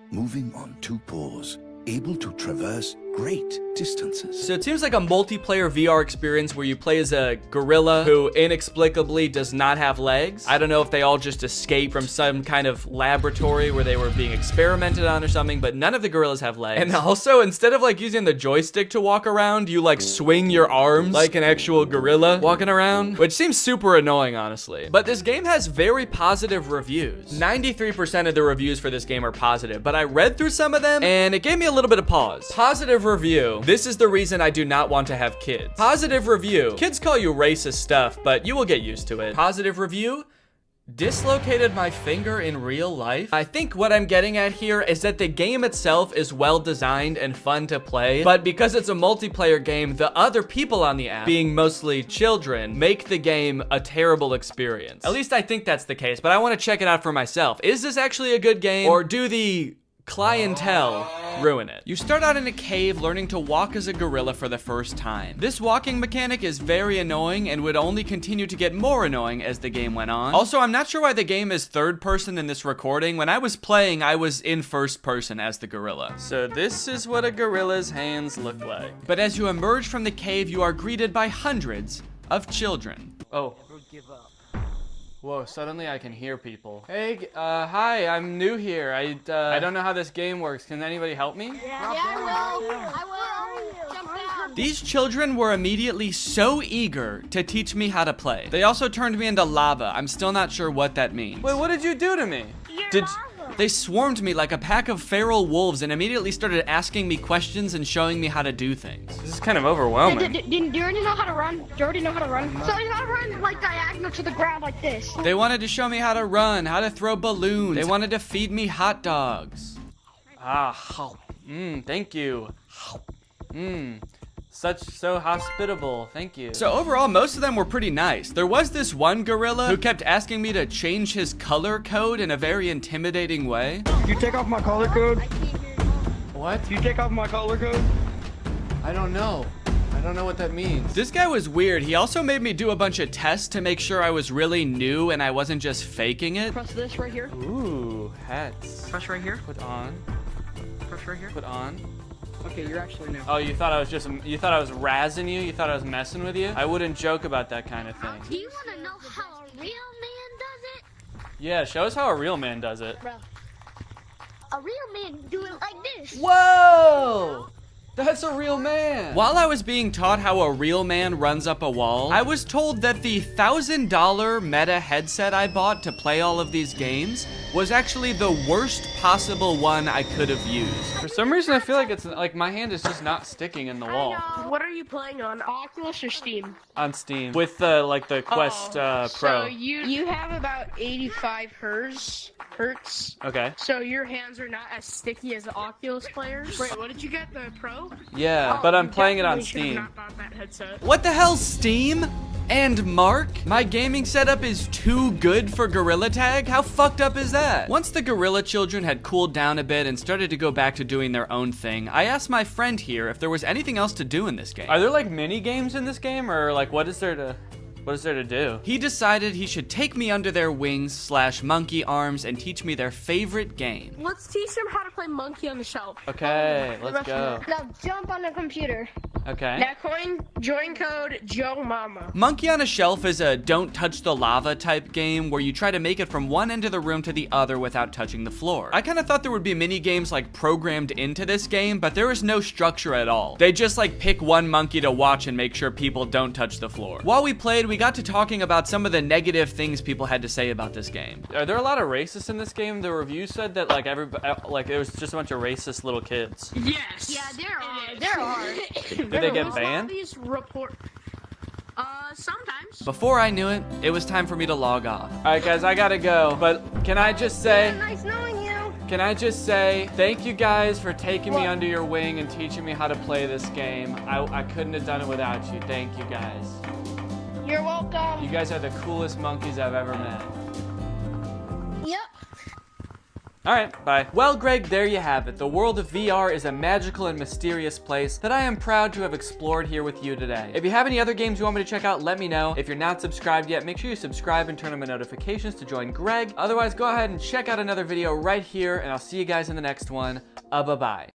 K: moving on 2 paws, able to traverse great distances.
B: So it seems like a multiplayer VR experience where you play as a gorilla who inexplicably does not have legs. I don't know if they all just escaped from some kind of laboratory where they were being experimented on or something, but none of the gorillas have legs. And also, instead of like using the joystick to walk around, you like swing your arms like an actual gorilla walking around, which seems super annoying, honestly. But this game has very positive reviews. 93% of the reviews for this game are positive, but I read through some of them and it gave me a little bit of pause. Positive review. This is the reason I do not want to have kids. Positive review. Kids call you racist stuff, but you will get used to it. Positive review. Dislocated my finger in real life? I think what I'm getting at here is that the game itself is well designed and fun to play, but because it's a multiplayer game, the other people on the app, being mostly children, make the game a terrible experience. At least I think that's the case, but I want to check it out for myself. Is this actually a good game, or do the clientele ruin it? You start out in a cave learning to walk as a gorilla for the first time. This walking mechanic is very annoying and would only continue to get more annoying as the game went on. Also, I'm not sure why the game is third person in this recording. When I was playing, I was in first person as the gorilla. So this is what a gorilla's hands look like. But as you emerge from the cave, you are greeted by hundreds of children. Oh. Whoa, suddenly I can hear people. Hey, hi, I'm new here. I don't know how this game works. Can anybody help me?
D: Yeah, I will. Jump down.
B: These children were immediately so eager to teach me how to play. They also turned me into lava. I'm still not sure what that means. Wait, what did you do to me? They swarmed me like a pack of feral wolves and immediately started asking me questions and showing me how to do things. This is kind of overwhelming.
M: Do you already know how to run? Do you already know how to run? So you gotta run like diagonal to the ground like this.
B: They wanted to show me how to run, how to throw balloons. They wanted to feed me hot dogs. Thank you. So hospitable, thank you. So overall, most of them were pretty nice. There was this one gorilla who kept asking me to change his color code in a very intimidating way.
P: You take off my color code?
B: What?
P: You take off my color code?
B: I don't know. I don't know what that means. This guy was weird. He also made me do a bunch of tests to make sure I was really new and I wasn't just faking it.
M: Press this right here.
B: Ooh, hats.
M: Press right here.
B: Put on.
M: Press right here.
B: Put on.
M: Okay, you're actually new.
B: Oh, you thought I was razzing you? You thought I was messing with you? I wouldn't joke about that kind of thing.
D: Do you want to know how a real man does it?
B: Yeah, show us how a real man does it.
D: Bro, a real man do it like this.
B: Whoa! That's a real man. While I was being taught how a real man runs up a wall, I was told that the $1,000 Meta headset I bought to play all of these games was actually the worst possible one I could have used. For some reason, I feel like it's like my hand is just not sticking in the wall.
M: What are you playing on, Oculus or Steam?
B: On Steam with the Quest Pro.
M: So you have about 85 hertz.
B: Okay.
M: So your hands are not as sticky as the Oculus players. Wait, what did you get? The Pro?
B: Yeah, but I'm playing it on Steam.
M: Not bought that headset.
B: What the hell, Steam? And Mark? My gaming setup is too good for Gorilla Tag? How fucked up is that? Once the gorilla children had cooled down a bit and started to go back to doing their own thing, I asked my friend here if there was anything else to do in this game. Are there like mini games in this game, or like what is there to do? He decided he should take me under their wings / monkey arms and teach me their favorite game.
M: Let's teach them how to play Monkey on the Shelf.
B: Okay, let's go.
M: Now jump on the computer.
B: Okay.
M: Now join code Joe Mama.
B: Monkey on a Shelf is a don't touch the lava type game where you try to make it from one end of the room to the other without touching the floor. I kind of thought there would be mini games like programmed into this game, but there is no structure at all. They just like pick one monkey to watch and make sure people don't touch the floor. While we played, we got to talking about some of the negative things people had to say about this game. Are there a lot of racists in this game? The review said that like it was just a bunch of racist little kids.
M: Yes. Yeah, there are.
B: Did they get banned?
M: Sometimes.
B: Before I knew it, it was time for me to log off. All right, guys, I gotta go. But can I just say?
M: Yeah, nice knowing you.
B: Can I just say thank you guys for taking me under your wing and teaching me how to play this game. I couldn't have done it without you. Thank you guys.
M: You're welcome.
B: You guys are the coolest monkeys I've ever met.
M: Yep.
B: All right, bye. Well, Greg, there you have it. The world of VR is a magical and mysterious place that I am proud to have explored here with you today. If you have any other games you want me to check out, let me know. If you're not subscribed yet, make sure you subscribe and turn on my notifications to join Greg. Otherwise, go ahead and check out another video right here, and I'll see you guys in the next one. Bye-bye.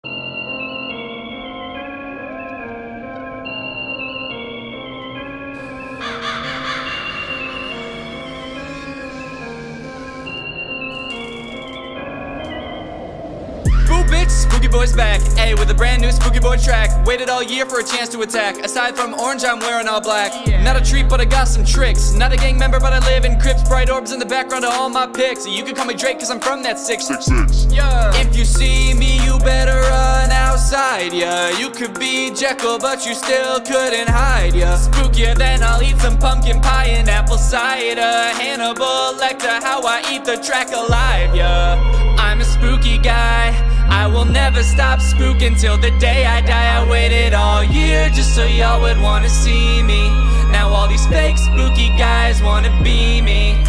B: Spooky boy's back, ayy, with a brand new spooky boy track. Waited all year for a chance to attack. Aside from orange, I'm wearing all black. Not a treat, but I got some tricks. Not a gang member, but I live in crypts. Bright orbs in the background of all my pics. You can call me Drake, cause I'm from that 666. Yeah. If you see me, you better run outside, yeah. You could be Jekyll, but you still couldn't hide, yeah. Spookier than I'll eat some pumpkin pie and apple cider. Hannibal Lecter, how I eat the track alive, yeah. I'm a spooky guy. I will never stop spooking till the day I die. I waited all year just so y'all would wanna see me. Now all these fake spooky guys wanna be me.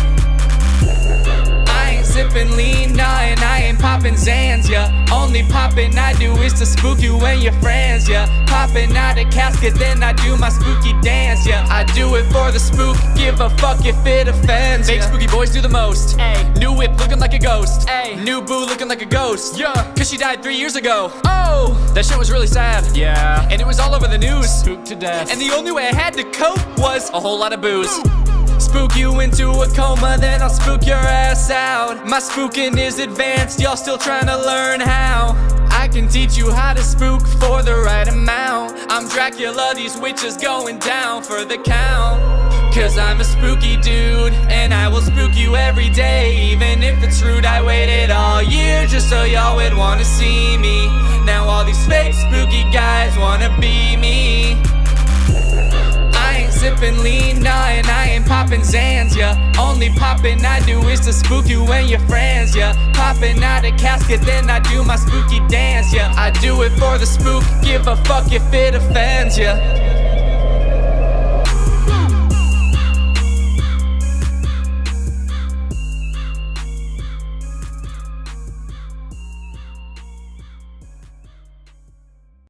B: I ain't sipping lean, nah, and I ain't popping Zans, yeah. Only popping I do is to spook you and your friends, yeah. Popping out a casket, then I do my spooky dance, yeah. I do it for the spook, give a fuck if it offends, yeah. Fake spooky boys do the most, ayy. New whip looking like a ghost, ayy. New boo looking like a ghost, yeah. Cause she died 3 years ago. Oh, that shit was really sad, yeah. And it was all over the news, spooked to death. And the only way I had to cope was a whole lot of booze. Spook you into a coma, then I'll spook your ass out. My spooking is advanced, y'all still trying to learn how. I can teach you how to spook for the right amount. I'm Dracula, these witches going down for the count. Cause I'm a spooky dude, and I will spook you every day. Even if it's rude, I waited all year just so y'all would wanna see me. Now all these fake spooky guys wanna be me. I ain't sipping lean, nah, and I ain't popping Zans, yeah. Only popping I do is to spook you and your friends, yeah. Popping out a casket, then I do my spooky dance, yeah. I do it for the spook, give a fuck if it offends, yeah.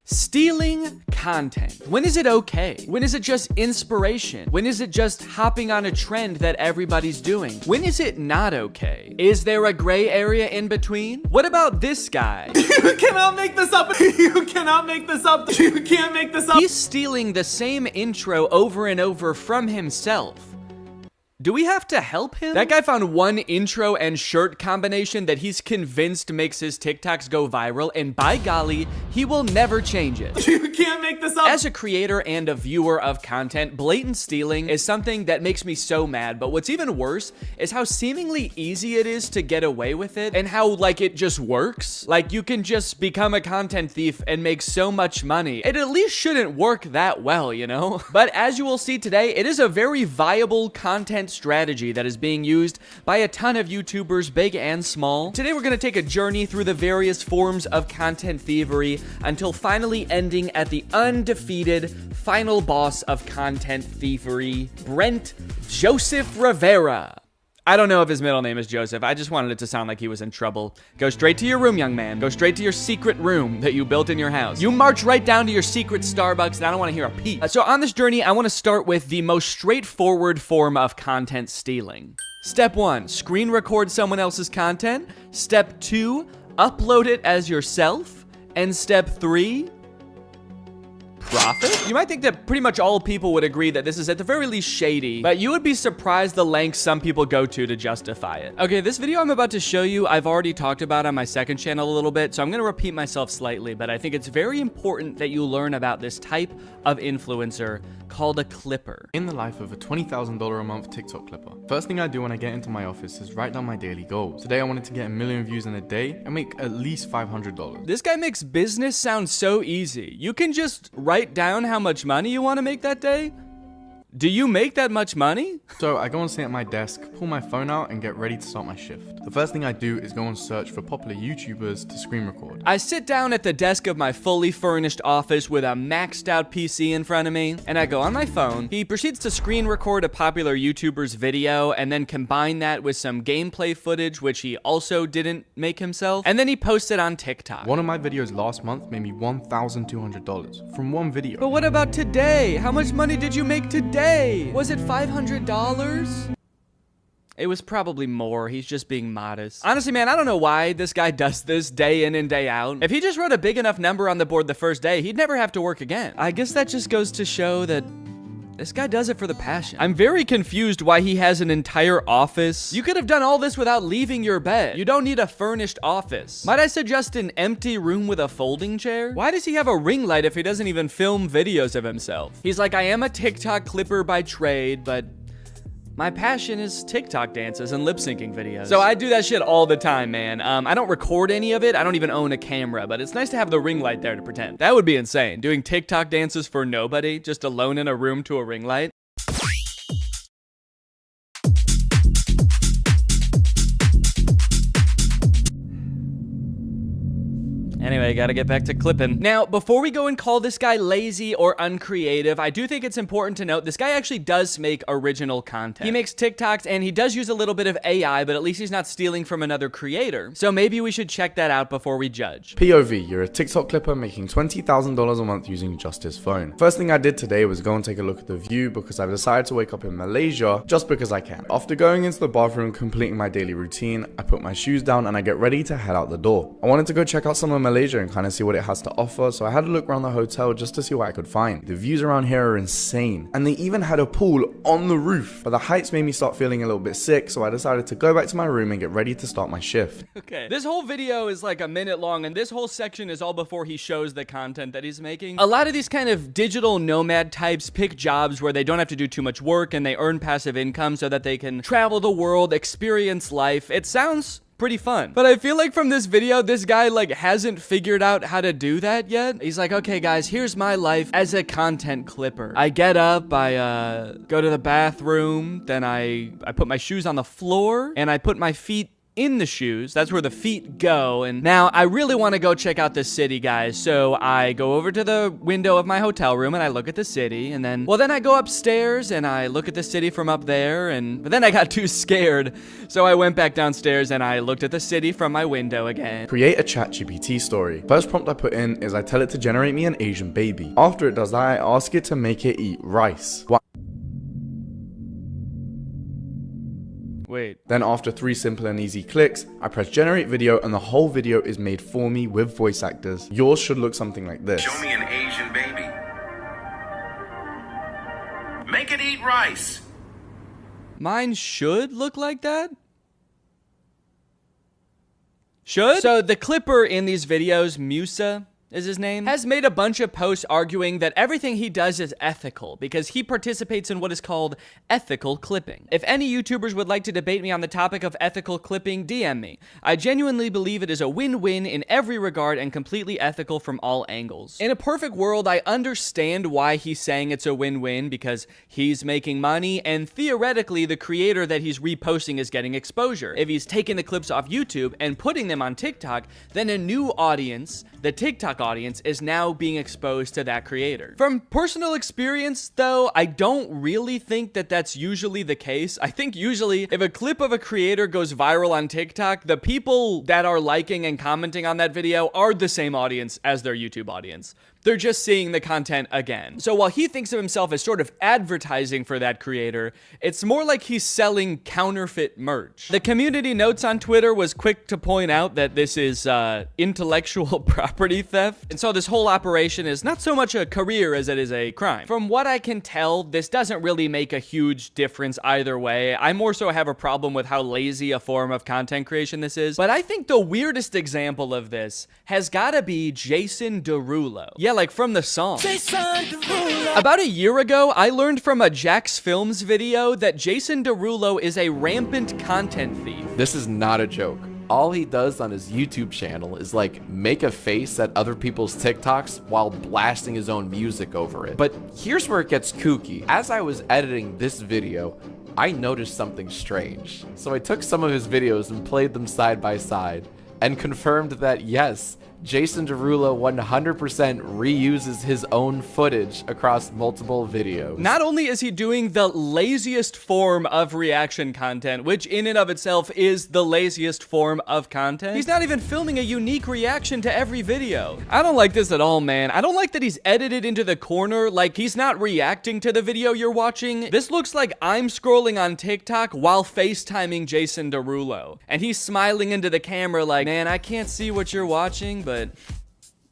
B: Stealing content. When is it okay? When is it just inspiration? When is it just hopping on a trend that everybody's doing? When is it not okay? Is there a gray area in between? What about this guy?
R: You cannot make this up. You cannot make this up. You can't make this up.
B: He's stealing the same intro over and over from himself. Do we have to help him? That guy found one intro and shirt combination that he's convinced makes his TikToks go viral, and by golly, he will never change it.
R: You can't make this up.
B: As a creator and a viewer of content, blatant stealing is something that makes me so mad, but what's even worse is how seemingly easy it is to get away with it, and how, like, it just works. Like, you can just become a content thief and make so much money. It at least shouldn't work that well, you know? But as you will see today, it is a very viable content strategy that is being used by a ton of YouTubers, big and small. Today we're going to take a journey through the various forms of content thievery until finally ending at the undefeated final boss of content thievery, Brent Joseph Rivera. I don't know if his middle name is Joseph. I just wanted it to sound like he was in trouble. Go straight to your room, young man. Go straight to your secret room that you built in your house. You march right down to your secret Starbucks, and I don't want to hear a peep. So on this journey, I want to start with the most straightforward form of content stealing. Step 1, screen record someone else's content. Step 2, upload it as yourself. And step 3, profit? You might think that pretty much all people would agree that this is at the very least shady, but you would be surprised the lengths some people go to justify it. Okay, this video I'm about to show you, I've already talked about on my second channel a little bit, so I'm gonna repeat myself slightly, but I think it's very important that you learn about this type of influencer called a clipper.
T: In the life of a $20,000 a month TikTok clipper, first thing I do when I get into my office is write down my daily goals. Today I wanted to get 1 million views in a day and make at least $500.
B: This guy makes business sound so easy. You can just write down how much money you want to make that day. Do you make that much money?
T: So I go and sit at my desk, pull my phone out, and get ready to start my shift. The first thing I do is go and search for popular YouTubers to screen record.
B: I sit down at the desk of my fully furnished office with a maxed out PC in front of me, and I go on my phone. He proceeds to screen record a popular YouTuber's video and then combine that with some gameplay footage, which he also didn't make himself, and then he posts it on TikTok.
T: One of my videos last month made me $1,200 from one video.
B: But what about today? How much money did you make today? Was it $500? It was probably more. He's just being modest. Honestly, man, I don't know why this guy does this day in and day out. If he just wrote a big enough number on the board the first day, he'd never have to work again. I guess that just goes to show that This guy does it for the passion. I'm very confused why he has an entire office. You could have done all this without leaving your bed. You don't need a furnished office. Might I suggest an empty room with a folding chair? Why does he have a ring light if he doesn't even film videos of himself? He's like, I am a TikTok clipper by trade, but my passion is TikTok dances and lip syncing videos. So I do that shit all the time, man. I don't record any of it. I don't even own a camera, but it's nice to have the ring light there to pretend. That would be insane. Doing TikTok dances for nobody, just alone in a room to a ring light. Anyway, gotta get back to clipping. Now, before we go and call this guy lazy or uncreative, I do think it's important to note this guy actually does make original content. He makes TikToks and he does use a little bit of AI, but at least he's not stealing from another creator. So maybe we should check that out before we judge.
T: POV, you're a TikTok clipper making $20,000 a month using just his phone. First thing I did today was go and take a look at the view because I've decided to wake up in Malaysia just because I can. After going into the bathroom, completing my daily routine, I put my shoes down and I get ready to head out the door. I wanted to go check out some of Malaysia and kind of see what it has to offer, so I had a look around the hotel just to see what I could find. The views around here are insane, and they even had a pool on the roof, but the heights made me start feeling a little bit sick, so I decided to go back to my room and get ready to start my shift.
B: Okay, this whole video is like a minute long, and this whole section is all before he shows the content that he's making. A lot of these kind of digital nomad types pick jobs where they don't have to do too much work and they earn passive income so that they can travel the world, experience life. It sounds pretty fun. But I feel like from this video, this guy like hasn't figured out how to do that yet. He's like, okay guys, here's my life as a content clipper. I get up, I go to the bathroom, then I put my shoes on the floor and I put my feet in the shoes. That's where the feet go. And now I really want to go check out the city, guys. So I go over to the window of my hotel room and I look at the city, and then I go upstairs and I look at the city from up there, but then I got too scared. So I went back downstairs and I looked at the city from my window again.
T: Create a ChatGPT story. First prompt I put in is I tell it to generate me an Asian baby. After it does that, I ask it to make it eat rice.
B: Wait.
T: Then after 3 simple and easy clicks, I press generate video and the whole video is made for me with voice actors. Yours should look something like this.
K: Show me an Asian baby. Make it eat rice.
B: Mine should look like that? Should? So the clipper in these videos, Musa is his name, has made a bunch of posts arguing that everything he does is ethical because he participates in what is called ethical clipping. If any YouTubers would like to debate me on the topic of ethical clipping, DM me. I genuinely believe it is a win-win in every regard and completely ethical from all angles. In a perfect world, I understand why he's saying it's a win-win because he's making money and theoretically the creator that he's reposting is getting exposure. If he's taking the clips off YouTube and putting them on TikTok, then a new audience, the TikTok audience, is now being exposed to that creator. From personal experience though, I don't really think that that's usually the case. I think usually if a clip of a creator goes viral on TikTok, the people that are liking and commenting on that video are the same audience as their YouTube audience. They're just seeing the content again. So while he thinks of himself as sort of advertising for that creator, it's more like he's selling counterfeit merch. The community notes on Twitter was quick to point out that this is intellectual property theft. And so this whole operation is not so much a career as it is a crime. From what I can tell, this doesn't really make a huge difference either way. I more so have a problem with how lazy a form of content creation this is. But I think the weirdest example of this has gotta be Jason Derulo. Yeah, like from the song. About a year ago, I learned from a Jax Films video that Jason Derulo is a rampant content thief.
G: This is not a joke. All he does on his YouTube channel is like make a face at other people's TikToks while blasting his own music over it. But here's where it gets kooky. As I was editing this video, I noticed something strange. So I took some of his videos and played them side by side and confirmed that yes, Jason Derulo 100% reuses his own footage across multiple videos.
B: Not only is he doing the laziest form of reaction content, which in and of itself is the laziest form of content, he's not even filming a unique reaction to every video. I don't like this at all, man. I don't like that he's edited into the corner, like he's not reacting to the video you're watching. This looks like I'm scrolling on TikTok while FaceTiming Jason Derulo. And he's smiling into the camera like, man, I can't see what you're watching, but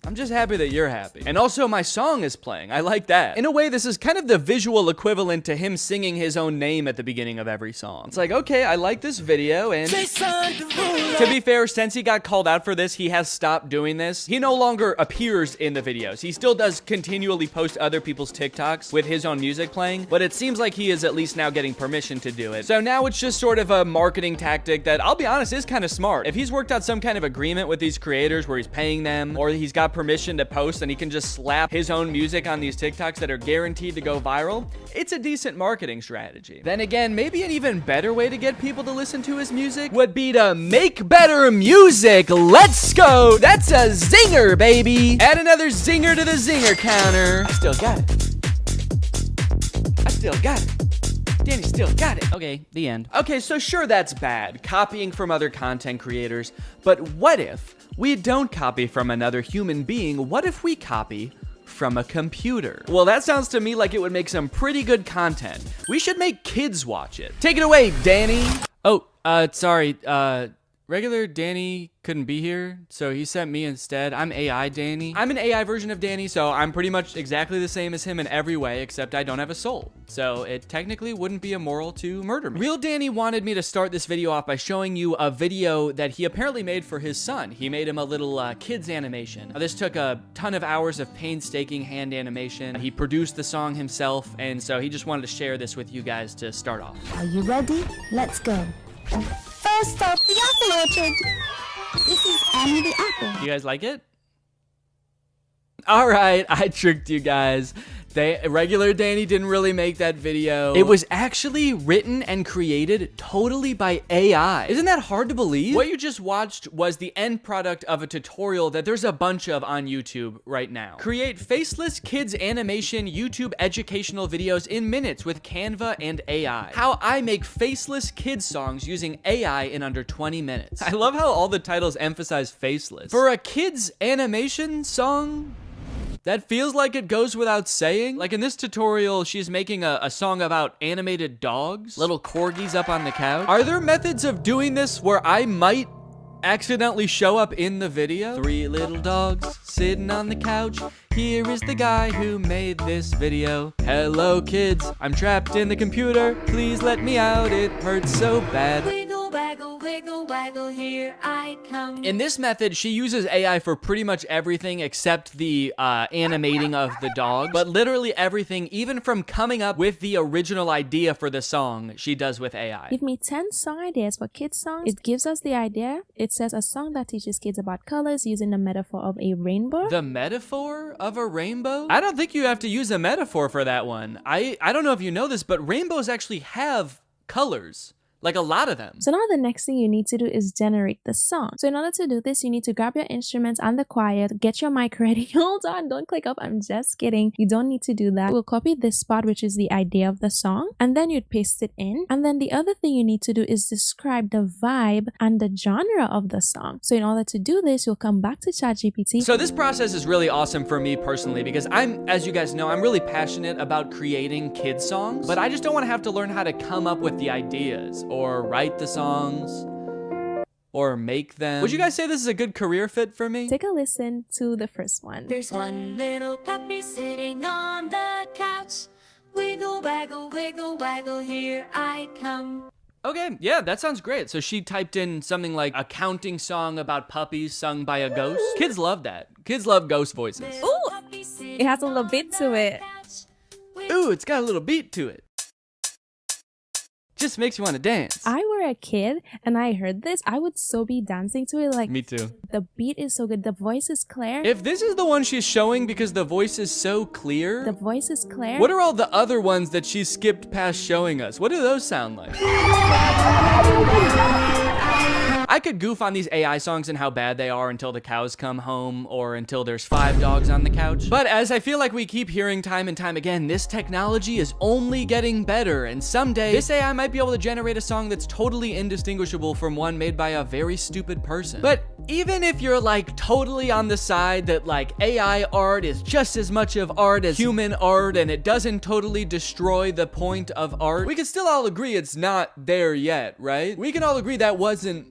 B: I'm just happy that you're happy. And also my song is playing. I like that. In a way, this is kind of the visual equivalent to him singing his own name at the beginning of every song. It's like, okay, I like this video, and to be fair, since he got called out for this, he has stopped doing this. He no longer appears in the videos. He still does continually post other people's TikToks with his own music playing, but it seems like he is at least now getting permission to do it. So now it's just sort of a marketing tactic that, I'll be honest, is kind of smart. If he's worked out some kind of agreement with these creators where he's paying them, or he's got permission to post and he can just slap his own music on these TikToks that are guaranteed to go viral, it's a decent marketing strategy. Then again, maybe an even better way to get people to listen to his music would be to make better music. Let's go. That's a zinger, baby. Add another zinger to the zinger counter. I still got it. I still got it. Danny still got it. Okay, the end. Okay, so sure, that's bad, copying from other content creators, but what if we don't copy from another human being? What if we copy from a computer? Well, that sounds to me like it would make some pretty good content. We should make kids watch it. Take it away, Danny. Oh, sorry, regular Danny couldn't be here, so he sent me instead. I'm AI Danny. I'm an AI version of Danny, so I'm pretty much exactly the same as him in every way, except I don't have a soul. So it technically wouldn't be immoral to murder me. Real Danny wanted me to start this video off by showing you a video that he apparently made for his son. He made him a little kids animation. This took a ton of hours of painstaking hand animation. He produced the song himself, and so he just wanted to share this with you guys to start off.
D: Are you ready? Let's go. First stop, the apple orchard. This is Annie the apple.
B: You guys like it? All right, I tricked you guys. Regular Danny didn't really make that video. It was actually written and created totally by AI. Isn't that hard to believe? What you just watched was the end product of a tutorial that there's a bunch of on YouTube right now. Create faceless kids animation YouTube educational videos in minutes with Canva and AI. How I make faceless kids songs using AI in under 20 minutes. I love how all the titles emphasize faceless. For a kids animation song, that feels like it goes without saying. Like in this tutorial, she's making a song about animated dogs, little corgis up on the couch. Are there methods of doing this where I might accidentally show up in the video? 3 little dogs sitting on the couch. Here is the guy who made this video. Hello kids, I'm trapped in the computer. Please let me out, it hurts so bad. Wiggle, waggle, here I come. In this method, she uses AI for pretty much everything except the animating of the dogs. But literally everything, even from coming up with the original idea for the song, she does with AI.
J: Give me 10 song ideas for kids songs. It gives us the idea. It says a song that teaches kids about colors using the metaphor of a rainbow.
B: The metaphor of a rainbow? I don't think you have to use a metaphor for that one. I don't know if you know this, but rainbows actually have colors. Like a lot of them.
J: So now the next thing you need to do is generate the song. So in order to do this, you need to grab your instruments and the choir, get your mic ready. Hold on, don't click up. I'm just kidding. You don't need to do that. We'll copy this spot, which is the idea of the song, and then you'd paste it in. And then the other thing you need to do is describe the vibe and the genre of the song. So in order to do this, you'll come back to ChatGPT.
B: So this process is really awesome for me personally because as you guys know, I'm really passionate about creating kids songs, but I just don't want to have to learn how to come up with the ideas or write the songs or make them. Would you guys say this is a good career fit for me?
J: Take a listen to the first one.
D: There's one little puppy sitting on the couch. Wiggle, waggle, here I come.
B: Okay, yeah, that sounds great. So she typed in something like a counting song about puppies sung by a ghost. Kids love that. Kids love ghost voices.
J: Ooh, it has a little beat to it.
B: Ooh, it's got a little beat to it. Just makes you want to dance.
J: I were a kid and I heard this, I would so be dancing to it. Like,
B: me too.
J: The beat is so good. The voice is clear.
B: If this is the one she's showing because the voice is so clear.
J: The voice is clear.
B: What are all the other ones that she skipped past showing us? What do those sound like? I could goof on these AI songs and how bad they are until the cows come home or until there's 5 dogs on the couch. But as I feel like we keep hearing time and time again, this technology is only getting better, and someday this AI might be able to generate a song that's totally indistinguishable from one made by a very stupid person. But even if you're like totally on the side that like AI art is just as much of art as human art and it doesn't totally destroy the point of art, we can still all agree it's not there yet, right? We can all agree that wasn't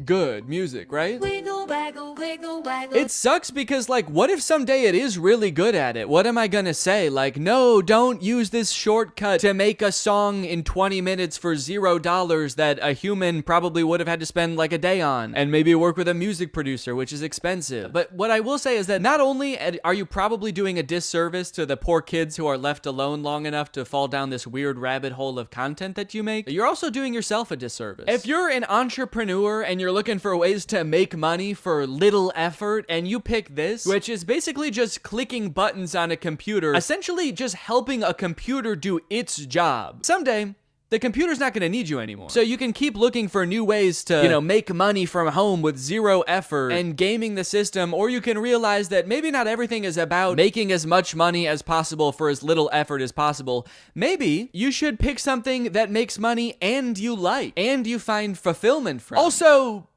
B: good music, right?
D: wiggle, waggle, wiggle, waggle.
B: It sucks because, like, what if someday it is really good at it? What am I gonna say? Like, no, don't use this shortcut to make a song in 20 minutes for $0 that a human probably would have had to spend like a day on, and maybe work with a music producer, which is expensive. But what I will say is that not only are you probably doing a disservice to the poor kids who are left alone long enough to fall down this weird rabbit hole of content that you make, you're also doing yourself a disservice. If you're an entrepreneur and you're looking for ways to make money for little effort, and you pick this, which is basically just clicking buttons on a computer, essentially just helping a computer do its job, someday the computer's not going to need you anymore. So you can keep looking for new ways to, you know, make money from home with zero effort and gaming the system, or you can realize that maybe not everything is about making as much money as possible for as little effort as possible. Maybe you should pick something that makes money and you like, and you find fulfillment from. Also,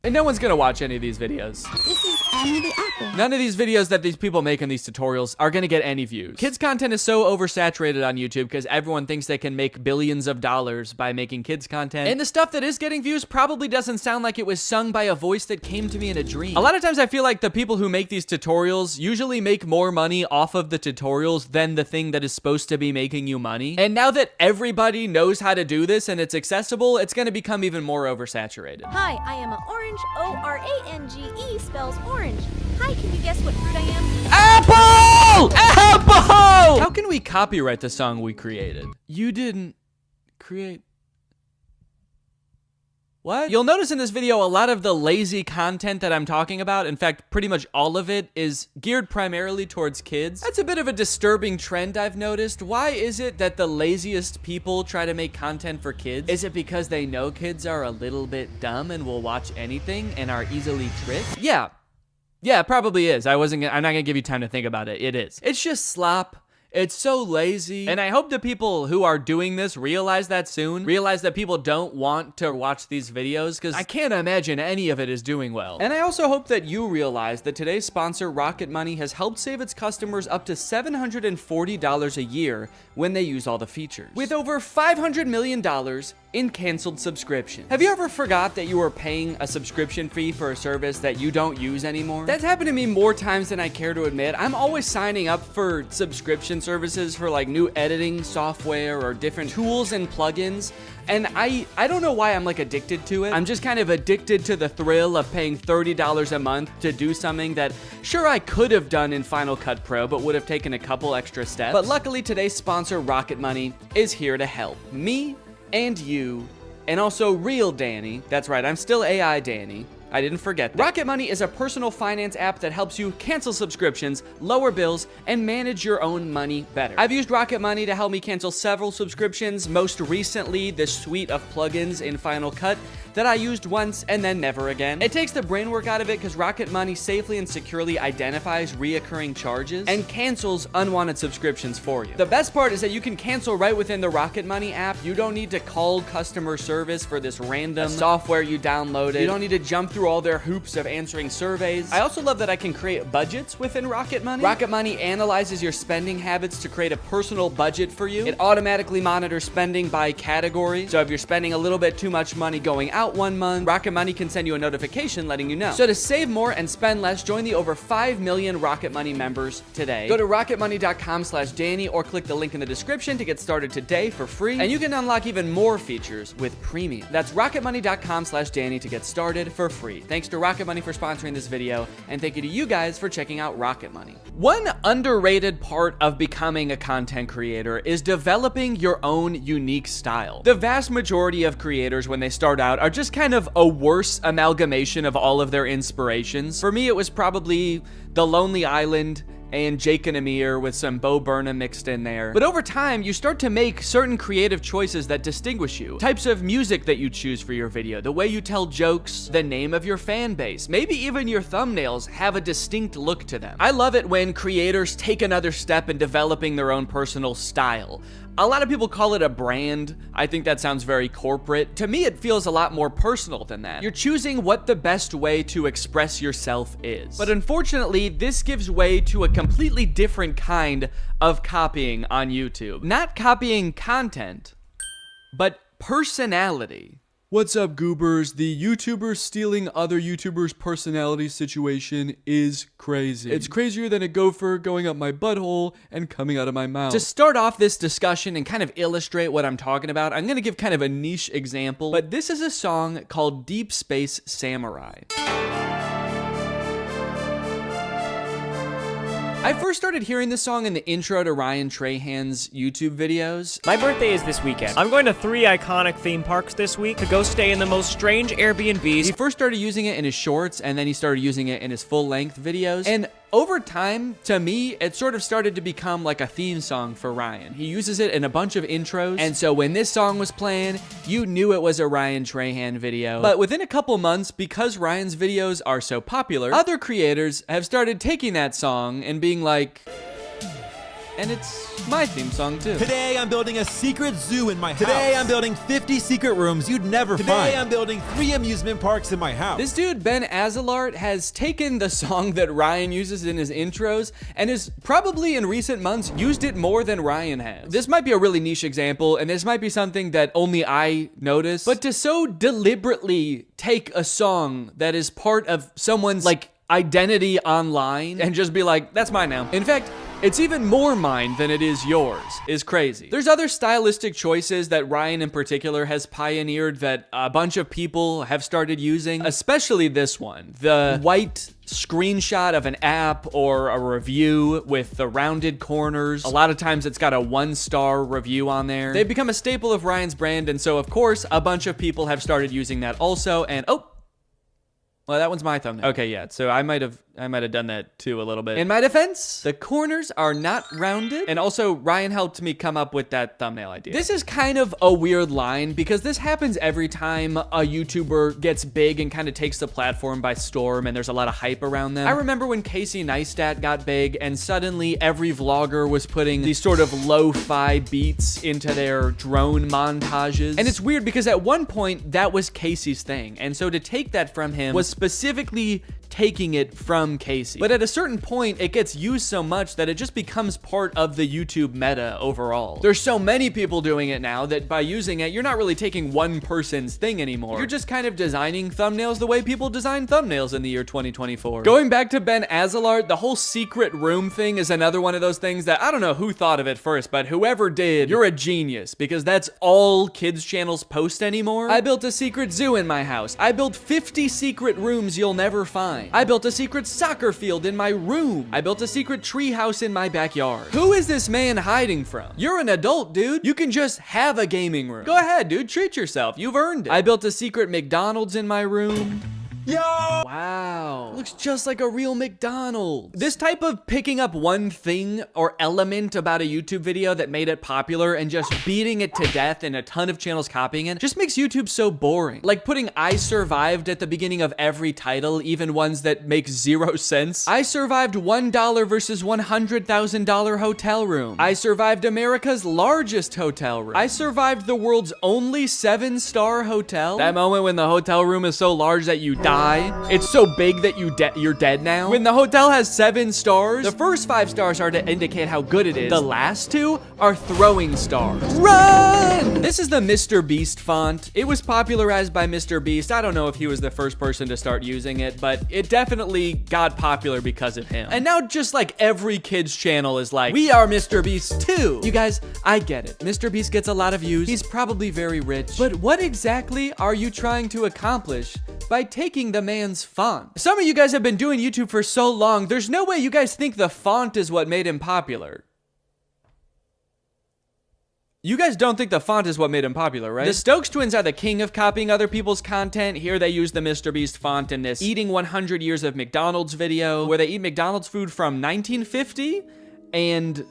B: and no one's gonna watch any of these videos.
D: This is Annie the Apple.
B: None of these videos that these people make in these tutorials are gonna get any views. Kids content is so oversaturated on YouTube because everyone thinks they can make billions of dollars by making kids content. And the stuff that is getting views probably doesn't sound like it was sung by a voice that came to me in a dream. A lot of times I feel like the people who make these tutorials usually make more money off of the tutorials than the thing that is supposed to be making you money. And now that everybody knows how to do this and it's accessible, it's gonna become even more oversaturated.
L: Hi, I am an orange. O-R-A-N-G-E spells orange. Hi, can you guess what fruit I am?
B: Apple! Apple! How can we copyright the song we created? You didn't create... What? You'll notice in this video a lot of the lazy content that I'm talking about, in fact, pretty much all of it, is geared primarily towards kids. That's a bit of a disturbing trend I've noticed. Why is it that the laziest people try to make content for kids? Is it because they know kids are a little bit dumb and will watch anything and are easily tricked? Yeah, it probably is. I'm not gonna give you time to think about it. It is. It's just slop. It's so lazy, and I hope the people who are doing this realize that soon. Realize that people don't want to watch these videos, because I can't imagine any of it is doing well. And I also hope that you realize that today's sponsor, Rocket Money, has helped save its customers up to $740 a year when they use all the features, with over $500 million in canceled subscriptions. Have you ever forgot that you were paying a subscription fee for a service that you don't use anymore? That's happened to me more times than I care to admit. I'm always signing up for subscription services for like new editing software or different tools and plugins, and I don't know why I'm like addicted to it. I'm just kind of addicted to the thrill of paying $30 a month to do something that sure I could have done in Final Cut Pro but would have taken a couple extra steps. But luckily today's sponsor, Rocket Money, is here to help me and you, and also real Danny. That's right, I'm still AI Danny. I didn't forget that. Rocket Money is a personal finance app that helps you cancel subscriptions, lower bills, and manage your own money better. I've used Rocket Money to help me cancel several subscriptions, most recently this suite of plugins in Final Cut that I used once and then never again. It takes the brain work out of it because Rocket Money safely and securely identifies reoccurring charges and cancels unwanted subscriptions for you. The best part is that you can cancel right within the Rocket Money app. You don't need to call customer service for this random software you downloaded. You don't need to jump through all their hoops of answering surveys. I also love that I can create budgets within Rocket Money. Rocket Money analyzes your spending habits to create a personal budget for you. It automatically monitors spending by category. So if you're spending a little bit too much money going out one month, Rocket Money can send you a notification letting you know. So to save more and spend less, join the over 5 million Rocket Money members today. Go to rocketmoney.com/Danny or click the link in the description to get started today for free. And you can unlock even more features with premium. That's rocketmoney.com/Danny to get started for free. Thanks to Rocket Money for sponsoring this video, and thank you to you guys for checking out Rocket Money. One underrated part of becoming a content creator is developing your own unique style. The vast majority of creators when they start out are just kind of a worse amalgamation of all of their inspirations. For me, it was probably The Lonely Island and Jake and Amir with some Bo Burnham mixed in there. But over time, you start to make certain creative choices that distinguish you. Types of music that you choose for your video, the way you tell jokes, the name of your fan base, maybe even your thumbnails have a distinct look to them. I love it when creators take another step in developing their own personal style. A lot of people call it a brand. I think that sounds very corporate. To me, it feels a lot more personal than that. You're choosing what the best way to express yourself is. But unfortunately, this gives way to a completely different kind of copying on YouTube. Not copying content, but personality. What's up, goobers? The YouTuber stealing other YouTubers' personality situation is crazy. It's crazier than a gopher going up my butthole and coming out of my mouth. To start off this discussion and kind of illustrate what I'm talking about, I'm gonna give kind of a niche example, but this is a song called Deep Space Samurai. I first started hearing this song in the intro to Ryan Trahan's YouTube videos.
N: My birthday is this weekend. I'm going to 3 iconic theme parks this week to go stay in the most strange Airbnbs.
B: He first started using it in his shorts, and then he started using it in his full-length videos. And over time, to me, it sort of started to become like a theme song for Ryan. He uses it in a bunch of intros, and so when this song was playing, you knew it was a Ryan Trahan video. But within a couple months, because Ryan's videos are so popular, other creators have started taking that song and being like, and it's my theme song too.
O: Today I'm building a secret zoo in my house.
U: Today I'm building 50 secret rooms you'd never find.
O: Today I'm building 3 amusement parks in my house.
B: This dude, Ben Azalart, has taken the song that Ryan uses in his intros and has probably in recent months used it more than Ryan has. This might be a really niche example, and this might be something that only I notice, but to so deliberately take a song that is part of someone's like identity online and just be like, that's mine now. In fact, it's even more mine than it is yours, is crazy. There's other stylistic choices that Ryan in particular has pioneered that a bunch of people have started using, especially this one. The white screenshot of an app or a review with the rounded corners. A lot of times it's got a 1-star review on there. They've become a staple of Ryan's brand, and so of course, a bunch of people have started using that also, and oh, well, that one's my thumbnail. Okay, yeah, so I might have done that too a little bit. In my defense, the corners are not rounded, and also Ryan helped me come up with that thumbnail idea. This is kind of a weird line because this happens every time a YouTuber gets big and kind of takes the platform by storm and there's a lot of hype around them. I remember when Casey Neistat got big and suddenly every vlogger was putting these sort of lo-fi beats into their drone montages. And it's weird because at one point that was Casey's thing, and so to take that from him was specifically taking it from Casey. But at a certain point, it gets used so much that it just becomes part of the YouTube meta overall. There's so many people doing it now that by using it, you're not really taking one person's thing anymore. You're just kind of designing thumbnails the way people design thumbnails in the year 2024. Going back to Ben Azalart, the whole secret room thing is another one of those things that I don't know who thought of it first, but whoever did, you're a genius because that's all kids channels post anymore. I built a secret zoo in my house. I built 50 secret rooms you'll never find. I built a secret soccer field in my room. I built a secret tree house in my backyard. Who is this man hiding from? You're an adult, dude. You can just have a gaming room. Go ahead, dude. Treat yourself. You've earned it. I built a secret McDonald's in my room. Yo! Wow. Looks just like a real McDonald's. This type of picking up one thing or element about a YouTube video that made it popular and just beating it to death and a ton of channels copying it just makes YouTube so boring. Like putting I survived at the beginning of every title, even ones that make 0 sense. I survived $1 versus $100,000 hotel room. I survived America's largest hotel room. I survived the world's only 7-star hotel. That moment when the hotel room is so large that you die. It's so big that you're dead now. When the hotel has 7 stars, the first 5 stars are to indicate how good it is. The last 2 are throwing stars. Run! This is the Mr. Beast font. It was popularized by Mr. Beast. I don't know if he was the first person to start using it, but it definitely got popular because of him. And now just like every kid's channel is like, we are Mr. Beast too. You guys, I get it. Mr. Beast gets a lot of views. He's probably very rich. But what exactly are you trying to accomplish by taking the man's font? Some of you guys have been doing YouTube for so long, there's no way you guys think the font is what made him popular. You guys don't think the font is what made him popular, right? The Stokes twins are the king of copying other people's content. Here they use the Mr. Beast font in this Eating 100 Years of McDonald's video, where they eat McDonald's food from 1950 and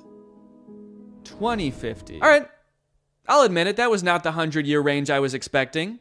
B: 2050. All right, I'll admit it, that was not the 100-year range I was expecting.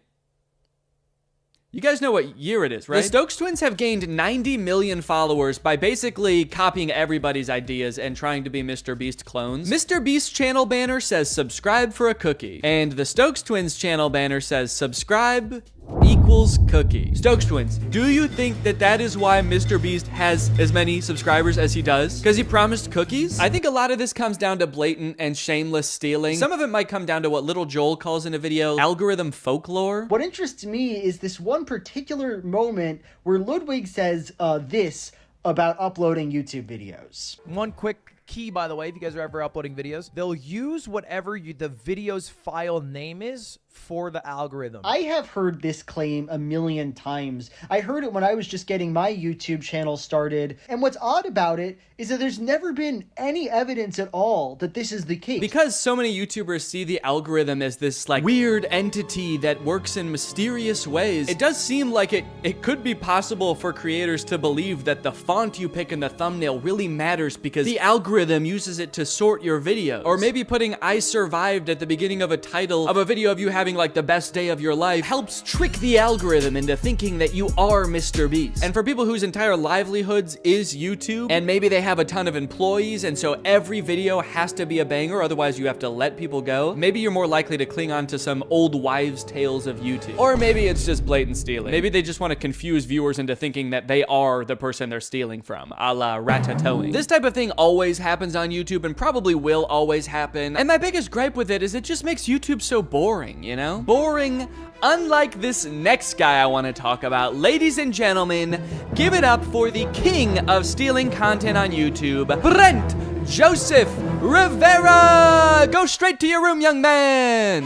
B: You guys know what year it is, right? The Stokes twins have gained 90 million followers by basically copying everybody's ideas and trying to be Mr. Beast clones. Mr. Beast's channel banner says subscribe for a cookie, and the Stokes twins channel banner says subscribe equals cookie. Stokes Twins, do you think that that is why Mr. Beast has as many subscribers as he does? Because he promised cookies? I think a lot of this comes down to blatant and shameless stealing. Some of it might come down to what Little Joel calls in a video algorithm folklore.
C: What interests me is this one particular moment where Ludwig says this about uploading YouTube videos.
F: One quick key, by the way, if you guys are ever uploading videos, they'll use whatever the video's file name is for the algorithm.
C: I have heard this claim a million times. I heard it when I was just getting my YouTube channel started, and what's odd about it is that there's never been any evidence at all that this is the case.
B: Because so many YouTubers see the algorithm as this like weird entity that works in mysterious ways, it does seem like it could be possible for creators to believe that the font you pick in the thumbnail really matters because the algorithm uses it to sort your videos. Or maybe putting "I survived" at the beginning of a title of a video of you having like the best day of your life helps trick the algorithm into thinking that you are Mr. Beast. And for people whose entire livelihoods is YouTube, and maybe they have a ton of employees and so every video has to be a banger, otherwise you have to let people go, maybe you're more likely to cling on to some old wives' tales of YouTube. Or maybe it's just blatant stealing. Maybe they just want to confuse viewers into thinking that they are the person they're stealing from, a la ratatouille. This type of thing always happens on YouTube and probably will always happen. And my biggest gripe with it is it just makes YouTube so boring, you know? Boring, unlike this next guy I want to talk about. Ladies and gentlemen, give it up for the king of stealing content on YouTube, Brent Joseph Rivera! Go straight to your room, young man!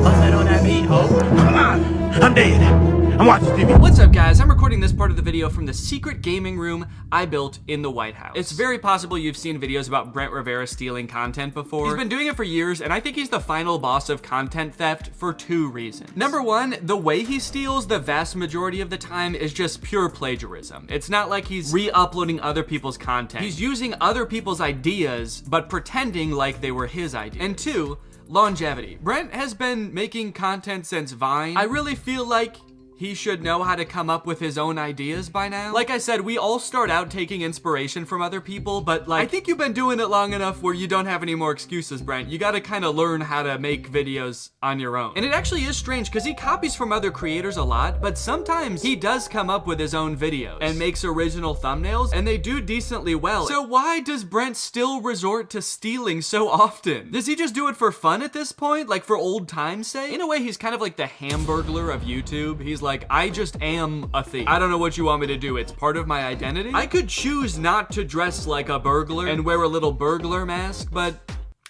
K: What's that on that meat, ho? Come on! I'm dead. I'm watching TV.
B: What's up, guys? I'm recording this part of the video from the secret gaming room I built in the White House. It's very possible you've seen videos about Brent Rivera stealing content before. He's been doing it for years, and I think he's the final boss of content theft for two reasons. Number one, the way he steals the vast majority of the time is just pure plagiarism. It's not like he's re-uploading other people's content. He's using other people's ideas, but pretending like they were his ideas. And two, longevity. Brent has been making content since Vine. I really feel like he should know how to come up with his own ideas by now. Like I said, we all start out taking inspiration from other people, but like, I think you've been doing it long enough where you don't have any more excuses, Brent. You gotta kind of learn how to make videos on your own. And it actually is strange because he copies from other creators a lot, but sometimes he does come up with his own videos and makes original thumbnails, and they do decently well. So why does Brent still resort to stealing so often? Does he just do it for fun at this point? Like for old time's sake? In a way, he's kind of like the Hamburglar of YouTube. He's like, I just am a thief. I don't know what you want me to do. It's part of my identity. I could choose not to dress like a burglar and wear a little burglar mask, but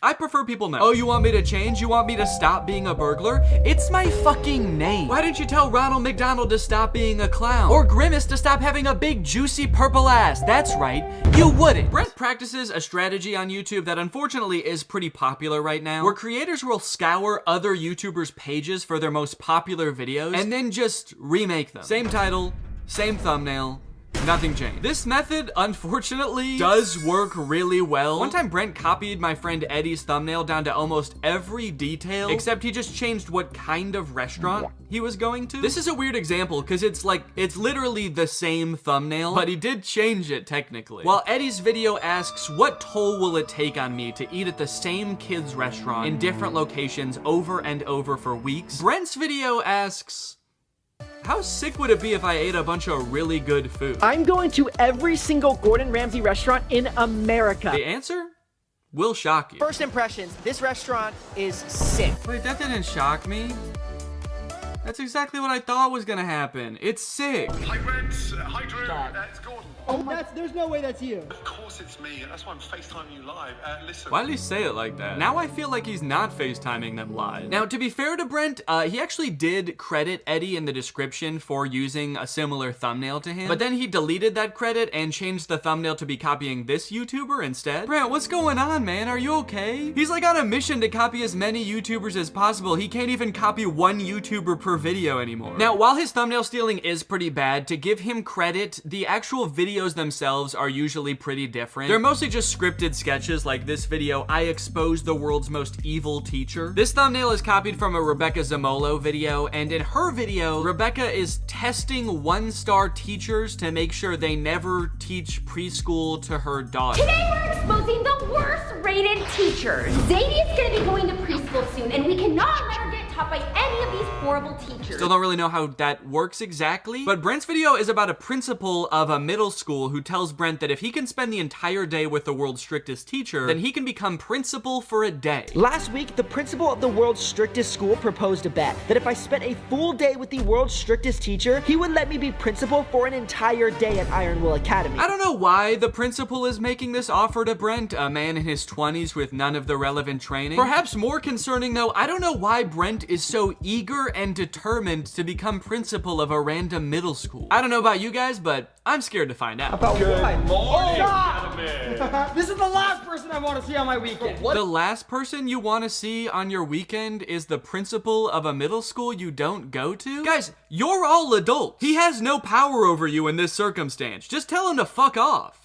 B: I prefer people know. Oh, you want me to change? You want me to stop being a burglar? It's my fucking name. Why didn't you tell Ronald McDonald to stop being a clown? Or Grimace to stop having a big juicy purple ass? That's right, you wouldn't. Brent practices a strategy on YouTube that unfortunately is pretty popular right now, where creators will scour other YouTubers' pages for their most popular videos and then just remake them. Same title, same thumbnail, nothing changed. This method, unfortunately, does work really well. One time, Brent copied my friend Eddie's thumbnail down to almost every detail, except he just changed what kind of restaurant he was going to. This is a weird example, because it's literally the same thumbnail, but he did change it technically. While Eddie's video asks, what toll will it take on me to eat at the same kids' restaurant in different locations over and over for weeks, Brent's video asks, how sick would it be if I ate a bunch of really good food?
Q: I'm going to every single Gordon Ramsay restaurant in America.
B: The answer will shock you.
Q: First impressions, this restaurant is sick.
B: Wait, that didn't shock me. That's exactly what I thought was gonna happen. It's sick.
V: Hi, Brent. Hi, Drew. It's Gordon.
C: Oh, there's no way that's you.
V: Of course it's me. That's why I'm FaceTiming you live. Listen.
B: Why did he say it like that? Now I feel like he's not FaceTiming them live. Now, to be fair to Brent, he actually did credit Eddie in the description for using a similar thumbnail to him, but then he deleted that credit and changed the thumbnail to be copying this YouTuber instead. Brent, what's going on, man? Are you okay? He's like on a mission to copy as many YouTubers as possible. He can't even copy one YouTuber per her video anymore. Now, while his thumbnail stealing is pretty bad, to give him credit, the actual videos themselves are usually pretty different. They're mostly just scripted sketches like this video, I exposed the world's most evil teacher. This thumbnail is copied from a Rebecca Zamolo video, and in her video, Rebecca is testing one-star teachers to make sure they never teach preschool to her daughter.
A: Today we're exposing the worst rated teachers. Zadie's gonna be going to preschool soon, and we cannot let her get taught by any of these horrible teachers.
B: Still don't really know how that works exactly, but Brent's video is about a principal of a middle school who tells Brent that if he can spend the entire day with the world's strictest teacher, then he can become principal for a day.
Q: Last week, the principal of the world's strictest school proposed a bet that if I spent a full day with the world's strictest teacher, he would let me be principal for an entire day at Iron Will Academy.
B: I don't know why the principal is making this offer to Brent, a man in his 20s with none of the relevant training. Perhaps more concerning though, I don't know why Brent is so eager and determined to become principal of a random middle school. I don't know about you guys, but I'm scared to find out.
R: Good morning,
Q: gentlemen. This is the last person I want to see on my weekend.
B: The last person you want to see on your weekend is the principal of a middle school you don't go to? Guys, you're all adults. He has no power over you in this circumstance. Just tell him to fuck off.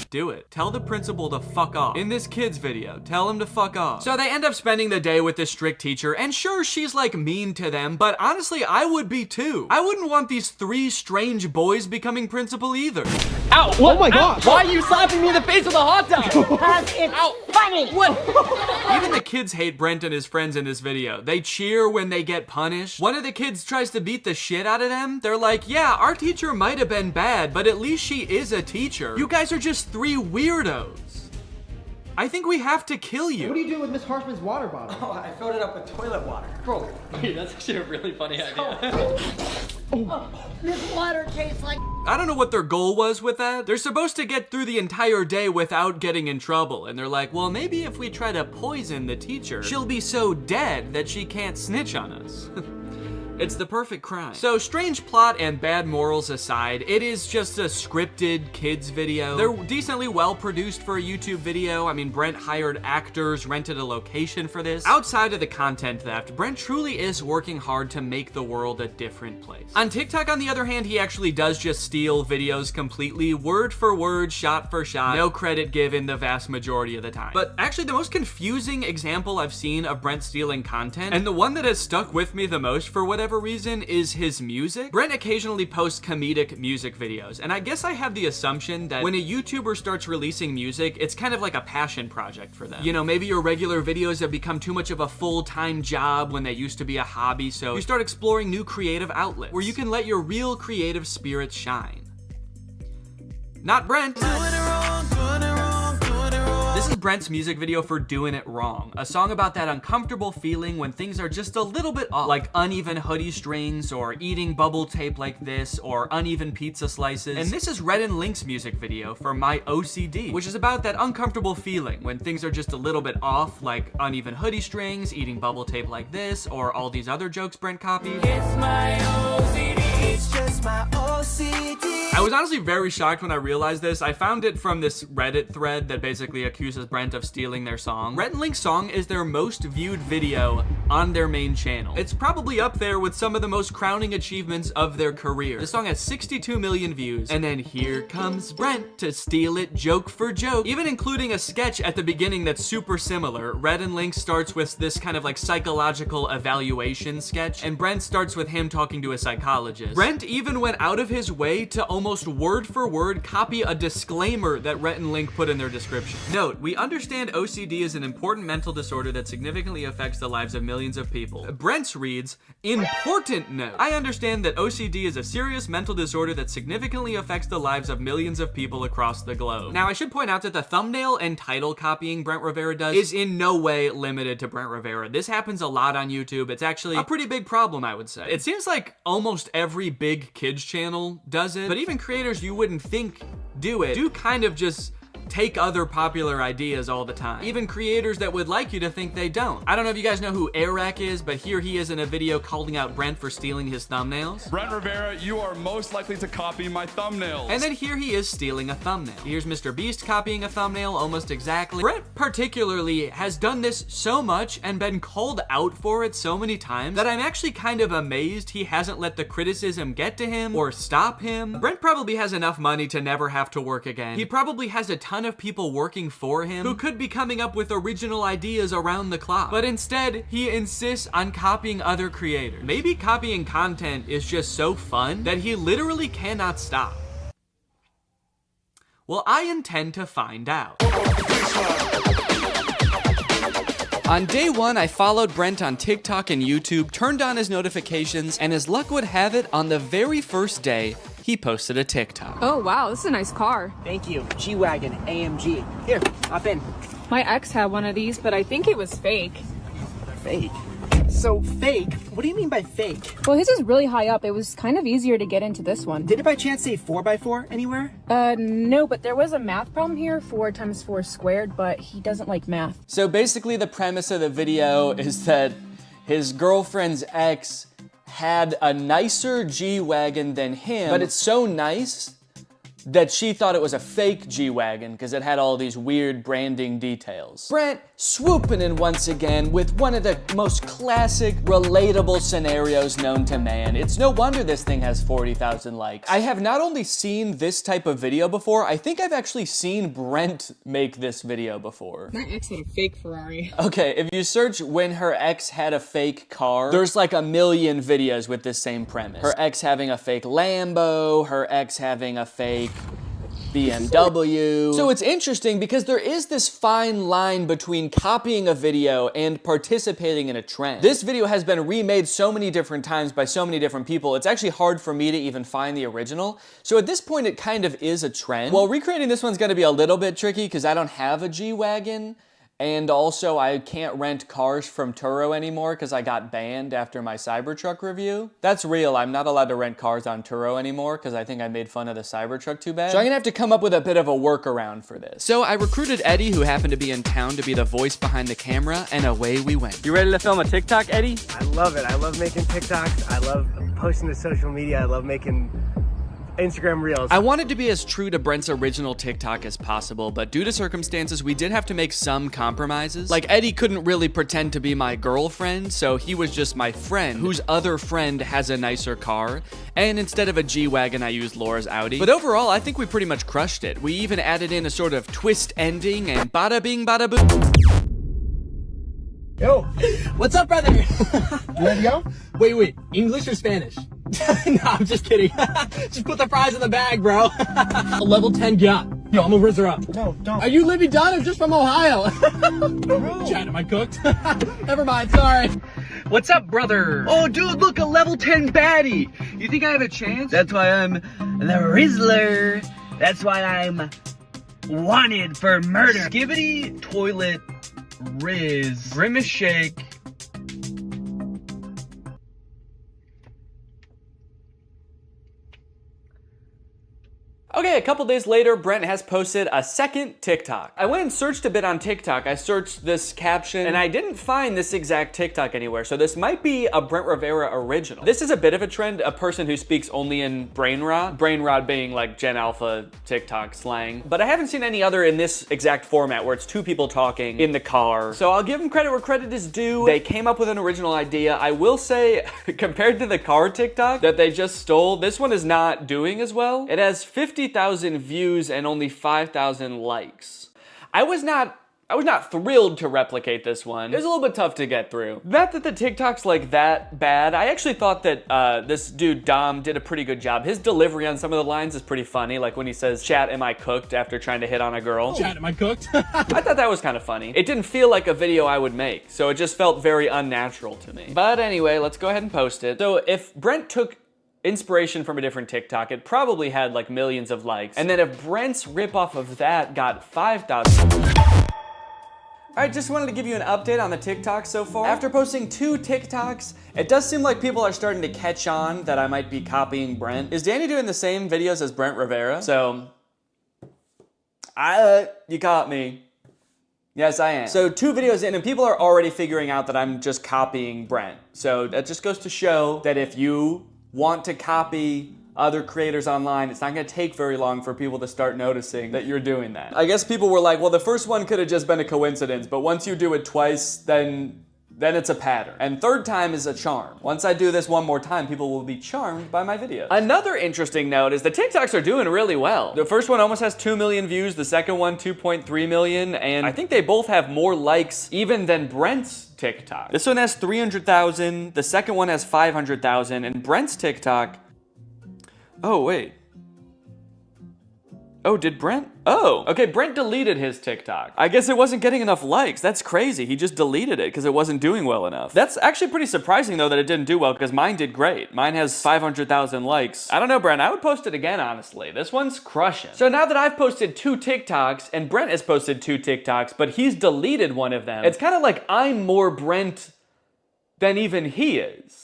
B: Do it. Tell the principal to fuck off. In this kid's video, tell him to fuck off. So they end up spending the day with this strict teacher, and sure, she's like mean to them, but honestly, I would be too. I wouldn't want these 3 strange boys becoming principal either.
Q: Ow! What? Oh my gosh! Why are you slapping me in the face with a hot dog?
A: Because it's funny.
B: What? Even the kids hate Brent and his friends in this video. They cheer when they get punished. One of the kids tries to beat the shit out of them. They're like, yeah, our teacher might have been bad, but at least she is a teacher. You guys are just 3 weirdos. I think we have to kill you.
Q: What do you do with Miss Harshman's water bottle?
E: Oh, I filled it up with toilet water.
Q: Bro,
E: that's actually a really funny idea.
A: This water tastes like...
B: I don't know what their goal was with that. They're supposed to get through the entire day without getting in trouble. And they're like, well, maybe if we try to poison the teacher, she'll be so dead that she can't snitch on us. It's the perfect crime. So strange plot and bad morals aside, it is just a scripted kids video. They're decently well produced for a YouTube video. I mean, Brent hired actors, rented a location for this. Outside of the content theft, Brent truly is working hard to make the world a different place. On TikTok, on the other hand, he actually does just steal videos completely, word for word, shot for shot, no credit given the vast majority of the time. But actually, the most confusing example I've seen of Brent stealing content, and the one that has stuck with me the most for whatever reason, is his music. Brent occasionally posts comedic music videos, and I guess I have the assumption that when a YouTuber starts releasing music, it's kind of like a passion project for them. You know, maybe your regular videos have become too much of a full-time job when they used to be a hobby, so you start exploring new creative outlets where you can let your real creative spirit shine. Not Brent. This is Brent's music video for Doing It Wrong, a song about that uncomfortable feeling when things are just a little bit off, like uneven hoodie strings, or eating bubble tape like this, or uneven pizza slices. And this is Red and Link's music video for My OCD, which is about that uncomfortable feeling when things are just a little bit off, like uneven hoodie strings, eating bubble tape like this, or all these other jokes Brent copied. It's my OCD, it's just my OCD. I was honestly very shocked when I realized this. I found it from this Reddit thread that basically accuses Brent of stealing their song. Red and Link's song is their most viewed video on their main channel. It's probably up there with some of the most crowning achievements of their career. The song has 62 million views, and then here comes Brent to steal it joke for joke, even including a sketch at the beginning that's super similar. Red and Link starts with this kind of like psychological evaluation sketch, and Brent starts with him talking to a psychologist. Brent even went out of his way to almost word for word copy a disclaimer that Rhett and Link put in their description. Note, we understand OCD is an important mental disorder that significantly affects the lives of millions of people. Brent's reads, important note. I understand that OCD is a serious mental disorder that significantly affects the lives of millions of people across the globe. Now, I should point out that the thumbnail and title copying Brent Rivera does is in no way limited to Brent Rivera. This happens a lot on YouTube. It's actually a pretty big problem, I would say. It seems like almost every big kids channel does it, but even creators you wouldn't think do it do kind of just take other popular ideas all the time. Even creators that would like you to think they don't. I don't know if you guys know who Arak is, but here he is in a video calling out Brent for stealing his thumbnails.
I: Brent Rivera, you are most likely to copy my thumbnails.
B: And then here he is stealing a thumbnail. Here's Mr. Beast copying a thumbnail almost exactly. Brent particularly has done this so much and been called out for it so many times that I'm actually kind of amazed he hasn't let the criticism get to him or stop him. Brent probably has enough money to never have to work again. He probably has a ton of people working for him who could be coming up with original ideas around the clock. But instead, he insists on copying other creators. Maybe copying content is just so fun that he literally cannot stop. Well, I intend to find out. On day one, I followed Brent on TikTok and YouTube, turned on his notifications, and as luck would have it, on the very first day, he posted a TikTok.
S: Oh wow, this is a nice car.
Q: Thank you. G-Wagon, AMG. Here, hop in.
S: My ex had one of these, but I think it was fake.
Q: Fake? So fake? What do you mean by fake?
S: Well, his is really high up. It was kind of easier to get into this one.
Q: Did it by chance say 4x4 anywhere?
S: No, but there was a math problem here, 4 times 4 squared, but he doesn't like math.
B: So basically the premise of the video is that his girlfriend's ex had a nicer G-Wagon than him, but it's so nice that she thought it was a fake G-Wagon because it had all these weird branding details. Brent swooping in once again with one of the most classic, relatable scenarios known to man. It's no wonder this thing has 40,000 likes. I have not only seen this type of video before, I think I've actually seen Brent make this video before.
S: My ex had a fake Ferrari.
B: Okay, if you search when her ex had a fake car, there's like a million videos with this same premise. Her ex having a fake Lambo, her ex having a fake BMW. So it's interesting because there is this fine line between copying a video and participating in a trend. This video has been remade so many different times by so many different people, it's actually hard for me to even find the original. So at this point, it kind of is a trend. Well, recreating this one's gonna be a little bit tricky because I don't have a G-Wagon. And also, I can't rent cars from Turo anymore because I got banned after my Cybertruck review. That's real. I'm not allowed to rent cars on Turo anymore because I think I made fun of the Cybertruck too bad. So I'm gonna have to come up with a bit of a workaround for this. So I recruited Eddie, who happened to be in town, to be the voice behind the camera, and away we went.
E: You ready to film a TikTok, Eddie?
W: I love it. I love making TikToks. I love posting to social media. I love making Instagram Reels.
B: I wanted to be as true to Brent's original TikTok as possible, but due to circumstances, we did have to make some compromises. Like, Eddie couldn't really pretend to be my girlfriend, so he was just my friend, whose other friend has a nicer car, and instead of a G-Wagon, I used Laura's Audi. But overall, I think we pretty much crushed it. We even added in a sort of twist ending, and bada bing, bada boom.
E: Yo, what's up, brother? You ready to go? Wait, English or Spanish? No, I'm just kidding. Just put the fries in the bag, bro. A level 10 yacht. Yo, I'm gonna rizz her up. No, don't. Are you Libby Dunn or just from Ohio? Chad, am I cooked? Never mind, sorry. What's up, brother? Oh, dude, look, a level 10 baddie. You think I have a chance? That's why I'm the Rizzler. That's why I'm wanted for murder. Skibbity toilet Riz, Grimace Shake.
B: Okay, a couple days later, Brent has posted a second TikTok. I went and searched a bit on TikTok. I searched this caption, and I didn't find this exact TikTok anywhere, so this might be a Brent Rivera original. This is a bit of a trend, a person who speaks only in brain rot being like Gen Alpha TikTok slang. But I haven't seen any other in this exact format where it's two people talking in the car. So I'll give them credit where credit is due. They came up with an original idea. I will say, compared to the car TikTok that they just stole, this one is not doing as well. It has 50,000 views and only 5,000 likes. I was not thrilled to replicate this one. It was a little bit tough to get through. Not that the TikTok's like that bad. I actually thought that this dude Dom did a pretty good job. His delivery on some of the lines is pretty funny, like when he says, "Chat, am I cooked?" after trying to hit on a girl.
E: Chat, am I cooked?
B: I thought that was kind of funny. It didn't feel like a video I would make, so it just felt very unnatural to me. But anyway, let's go ahead and post it. So if Brent took inspiration from a different TikTok, it probably had like millions of likes. And then if Brent's ripoff of that got 5,000. All right, just wanted to give you an update on the TikTok so far. After posting 2 TikToks, it does seem like people are starting to catch on that I might be copying Brent. Is Danny doing the same videos as Brent Rivera? So You caught me. Yes, I am. So 2 videos in, and people are already figuring out that I'm just copying Brent. So that just goes to show that if you want to copy other creators online, it's not gonna take very long for people to start noticing that you're doing that. I guess people were like, well, the first one could have just been a coincidence, but once you do it twice, then it's a pattern. And 3rd time is a charm. Once I do this 1 more time, people will be charmed by my video. Another interesting note is the TikToks are doing really well. The first one almost has 2 million views, the second one 2.3 million, and I think they both have more likes even than Brent's TikTok. This one has 300,000, the second one has 500,000, and Brent's TikTok, oh wait. Oh, did Brent? Oh, okay, Brent deleted his TikTok. I guess it wasn't getting enough likes. That's crazy. He just deleted it because it wasn't doing well enough. That's actually pretty surprising though that it didn't do well because mine did great. Mine has 500,000 likes. I don't know, Brent, I would post it again, honestly. This one's crushing. So now that I've posted 2 TikToks and Brent has posted 2 TikToks, but he's deleted one of them, it's kind of like I'm more Brent than even he is.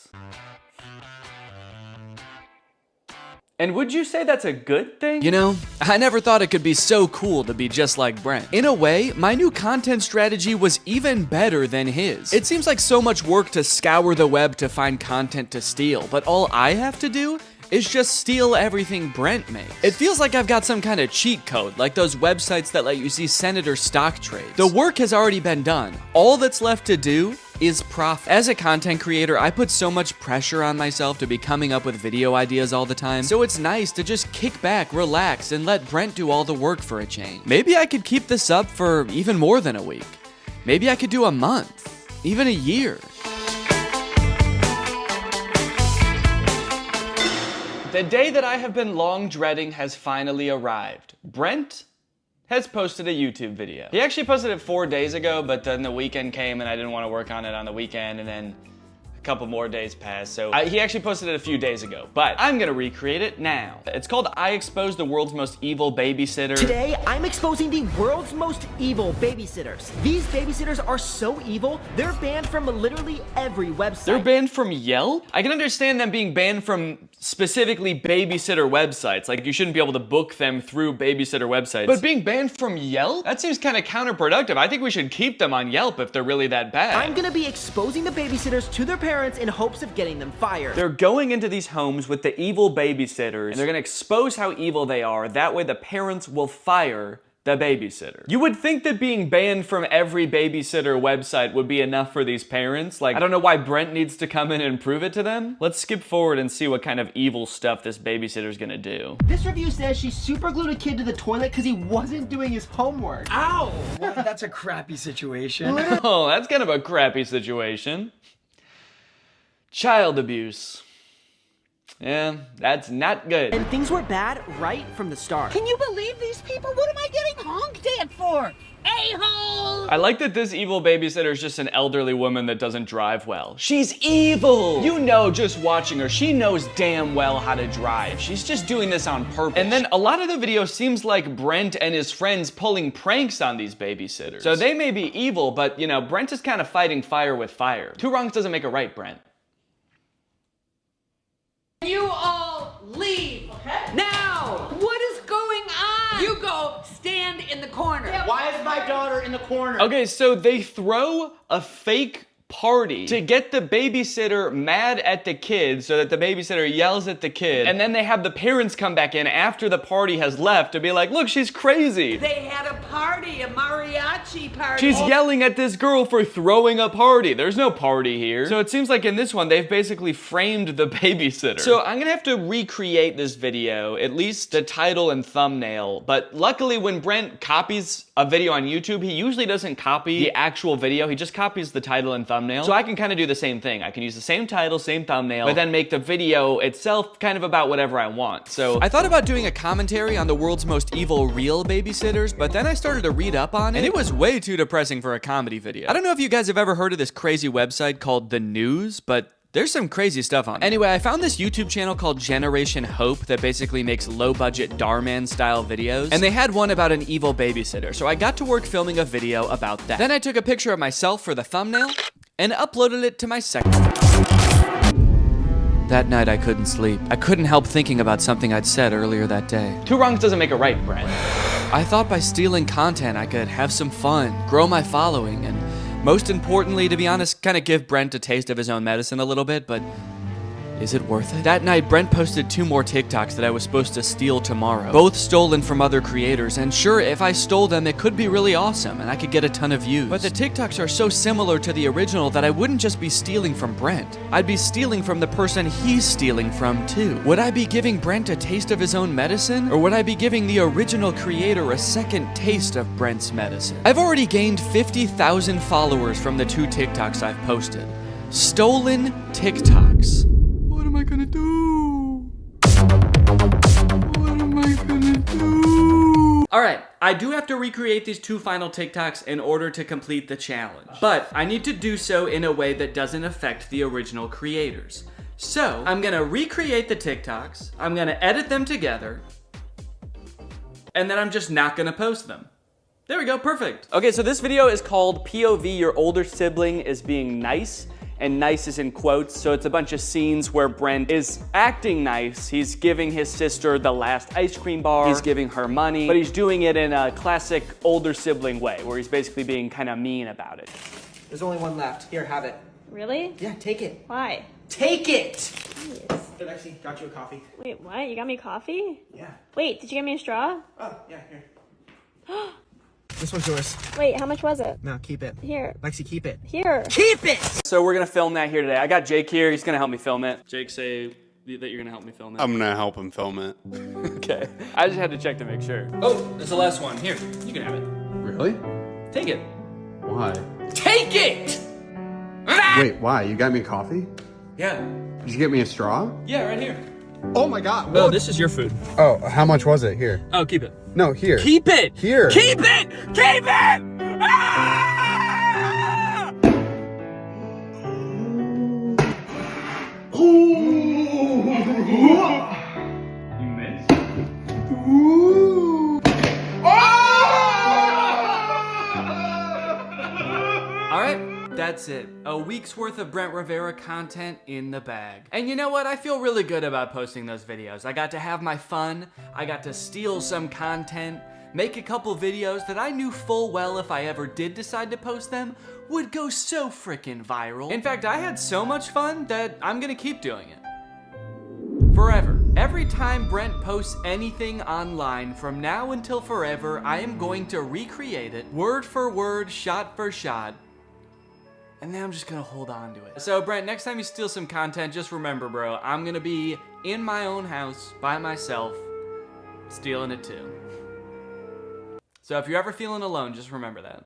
B: And would you say that's a good thing? You know, I never thought it could be so cool to be just like Brent. In a way, my new content strategy was even better than his. It seems like so much work to scour the web to find content to steal, but all I have to do is just steal everything Brent makes. It feels like I've got some kind of cheat code, like those websites that let you see senator stock trades. The work has already been done. All that's left to do is profit. As a content creator, I put so much pressure on myself to be coming up with video ideas all the time, so it's nice to just kick back, relax, and let Brent do all the work for a change. Maybe I could keep this up for even more than a week. Maybe I could do a month, even a year. The day that I have been long dreading has finally arrived. Brent has posted a YouTube video. He actually posted it 4 days ago, but then the weekend came and I didn't want to work on it on the weekend, and then a couple more days passed, so he actually posted it a few days ago, but I'm gonna recreate it now. It's called I Exposed the World's Most Evil Babysitter.
Q: Today, I'm exposing the world's most evil babysitters. These babysitters are so evil, they're banned from literally every website.
B: They're banned from Yelp? I can understand them being banned from specifically babysitter websites, like you shouldn't be able to book them through babysitter websites. But being banned from Yelp? That seems kind of counterproductive. I think we should keep them on Yelp if they're really that bad.
Q: I'm gonna be exposing the babysitters to their parents in hopes of getting them fired.
B: They're going into these homes with the evil babysitters, and they're gonna expose how evil they are. That way the parents will fire the babysitter. You would think that being banned from every babysitter website would be enough for these parents. Like, I don't know why Brent needs to come in and prove it to them. Let's skip forward and see what kind of evil stuff this babysitter's gonna do.
Q: This review says she super glued a kid to the toilet because he wasn't doing his homework.
H: Ow! Well, that's a crappy situation.
B: Oh, that's kind of a crappy situation. Child abuse. Yeah, that's not good.
Q: And things were bad right from the start.
M: Can you believe these people? What am I getting honked at for? A-hole!
B: I like that this evil babysitter is just an elderly woman that doesn't drive well. She's evil! You know, just watching her, she knows damn well how to drive. She's just doing this on purpose. And then a lot of the video seems like Brent and his friends pulling pranks on these babysitters. So they may be evil, but you know, Brent is kind of fighting fire with fire. 2 wrongs doesn't make a right, Brent.
M: You all leave. Okay. Now, what is going on? You go stand in the corner.
H: Why is my daughter in the corner?
B: Okay, so they throw a fake party to get the babysitter mad at the kid so that the babysitter yells at the kid, and then they have the parents come back in after the party has left to be like, look, she's crazy.
M: They had a party, a mariachi party.
B: She's yelling at this girl for throwing a party. There's no party here. So it seems like in this one, they've basically framed the babysitter. So I'm gonna have to recreate this video, at least the title and thumbnail. But luckily when Brent copies a video on YouTube, he usually doesn't copy the actual video. He just copies the title and thumbnail. So I can kind of do the same thing. I can use the same title, same thumbnail, but then make the video itself kind of about whatever I want. So I thought about doing a commentary on the world's most evil real babysitters, but then I started to read up on it, and it was way too depressing for a comedy video. I don't know if you guys have ever heard of this crazy website called The News, but there's some crazy stuff on it. Anyway, I found this YouTube channel called Generation Hope that basically makes low-budget Darman style videos, and they had one about an evil babysitter, so I got to work filming a video about that. Then I took a picture of myself for the thumbnail and uploaded it to my second. That night I couldn't sleep. I couldn't help thinking about something I'd said earlier that day. 2 wrongs doesn't make a right, Brent. I thought by stealing content I could have some fun, grow my following, and most importantly, to be honest, kind of give Brent a taste of his own medicine a little bit, but is it worth it? That night, Brent posted 2 more TikToks that I was supposed to steal tomorrow, both stolen from other creators, and sure, if I stole them, it could be really awesome, and I could get a ton of views. But the TikToks are so similar to the original that I wouldn't just be stealing from Brent. I'd be stealing from the person he's stealing from, too. Would I be giving Brent a taste of his own medicine, or would I be giving the original creator a second taste of Brent's medicine? I've already gained 50,000 followers from the 2 TikToks I've posted. Stolen TikToks. What am I gonna do? What am I gonna do? Alright, I do have to recreate these 2 final TikToks in order to complete the challenge. But I need to do so in a way that doesn't affect the original creators. So, I'm gonna recreate the TikToks, I'm gonna edit them together, and then I'm just not gonna post them. There we go, perfect. Okay, so this video is called POV Your Older Sibling is Being Nice. And nice is in quotes, so it's a bunch of scenes where Brent is acting nice. He's giving his sister the last ice cream bar, he's giving her money, but he's doing it in a classic older sibling way, where he's basically being kind of mean about it.
Q: There's only one left. Here, have it.
S: Really?
Q: Yeah, take it.
S: Why?
Q: Take it!
S: Jeez.
Q: Hey, Lexi, got you a coffee.
S: Wait, what? You got me coffee?
Q: Yeah.
S: Wait, did you get me a straw?
Q: Oh, yeah, here. This one's yours.
S: Wait, how much was it?
Q: No, keep it.
S: Here.
Q: Lexi, keep it.
S: Here.
Q: Keep it!
B: So we're gonna film that here today. I got Jake here, he's gonna help me film it. Jake, say that you're gonna help me film it.
I: I'm gonna help him film it.
B: Okay. I just had to check to make sure. Oh, that's the last one. Here, you can have it.
I: Really?
B: Take it.
I: Why?
B: Take it!
I: Wait, why? You got me coffee?
B: Yeah.
I: Did you get me a straw?
B: Yeah, right here.
I: Oh my god.
F: No, this is your food.
I: Oh, how much was it? Here.
F: Oh, keep it.
I: No, here.
F: Keep it!
I: Here.
F: Keep it! Keep it! Ah!
B: You missed? Alright, that's it. A week's worth of Brent Rivera content in the bag. And you know what? I feel really good about posting those videos. I got to have my fun, I got to steal some content, make a couple videos that I knew full well if I ever did decide to post them would go so freaking viral. In fact, I had so much fun that I'm gonna keep doing it. Forever. Every time Brent posts anything online from now until forever, I am going to recreate it, word for word, shot for shot, and then I'm just gonna hold on to it. So Brent, next time you steal some content, just remember, bro, I'm gonna be in my own house, by myself, stealing it too. So if you're ever feeling alone, just remember that.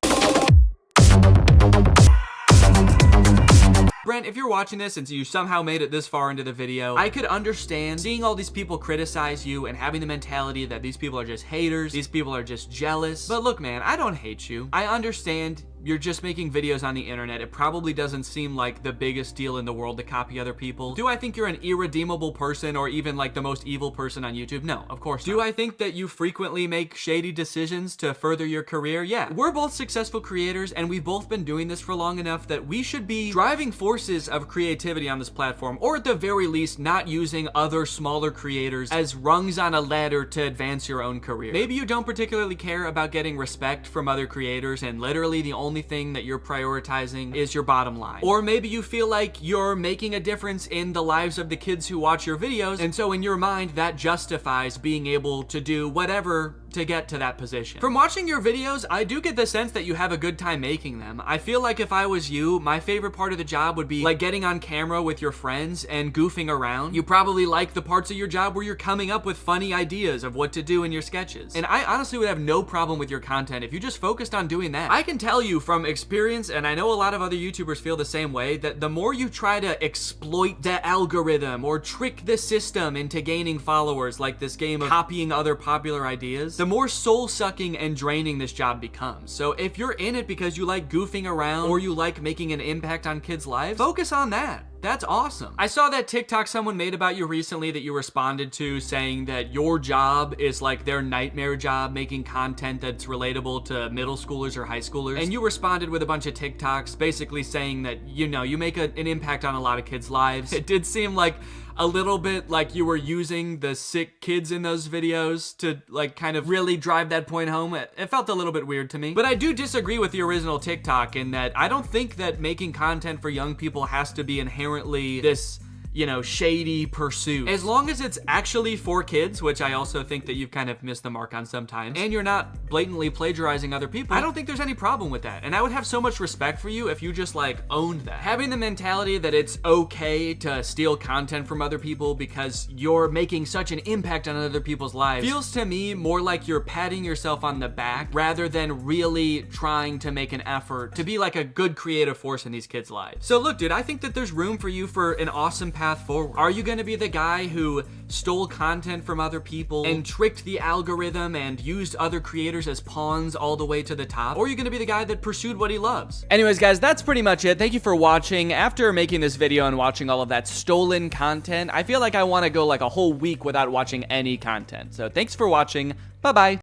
B: Brent, if you're watching this and you somehow made it this far into the video, I could understand seeing all these people criticize you and having the mentality that these people are just haters, these people are just jealous. But look, man, I don't hate you. I understand you're just making videos on the internet. It probably doesn't seem like the biggest deal in the world to copy other people. Do I think you're an irredeemable person or even like the most evil person on YouTube? No, of course not. Do I think that you frequently make shady decisions to further your career? Yeah. We're both successful creators and we've both been doing this for long enough that we should be driving forces of creativity on this platform, or at the very least not using other smaller creators as rungs on a ladder to advance your own career. Maybe you don't particularly care about getting respect from other creators and literally the only thing that you're prioritizing is your bottom line. Or maybe you feel like you're making a difference in the lives of the kids who watch your videos, and so in your mind that justifies being able to do whatever to get to that position. From watching your videos, I do get the sense that you have a good time making them. I feel like if I was you, my favorite part of the job would be like getting on camera with your friends and goofing around. You probably like the parts of your job where you're coming up with funny ideas of what to do in your sketches. And I honestly would have no problem with your content if you just focused on doing that. I can tell you from experience, and I know a lot of other YouTubers feel the same way, that the more you try to exploit the algorithm or trick the system into gaining followers, like this game of copying other popular ideas, the more soul-sucking and draining this job becomes. So if you're in it because you like goofing around or you like making an impact on kids' lives, focus on that. That's awesome. I saw that TikTok someone made about you recently that you responded to, saying that your job is like their nightmare job, making content that's relatable to middle schoolers or high schoolers. And you responded with a bunch of TikToks basically saying that, you know, you make an impact on a lot of kids' lives. It did seem like a little bit like you were using the sick kids in those videos to like kind of really drive that point home. It felt a little bit weird to me. But I do disagree with the original TikTok in that I don't think that making content for young people has to be inherently this, you know, shady pursuit. As long as it's actually for kids, which I also think that you've kind of missed the mark on sometimes, and you're not blatantly plagiarizing other people, I don't think there's any problem with that. And I would have so much respect for you if you just like owned that. Having the mentality that it's okay to steal content from other people because you're making such an impact on other people's lives feels to me more like you're patting yourself on the back rather than really trying to make an effort to be like a good creative force in these kids' lives. So look, dude, I think that there's room for you for an awesome path forward. Are you going to be the guy who stole content from other people and tricked the algorithm and used other creators as pawns all the way to the top? Or are you going to be the guy that pursued what he loves? Anyways, guys, that's pretty much it. Thank you for watching. After making this video and watching all of that stolen content, I feel like I want to go like a whole week without watching any content. So thanks for watching. Bye-bye.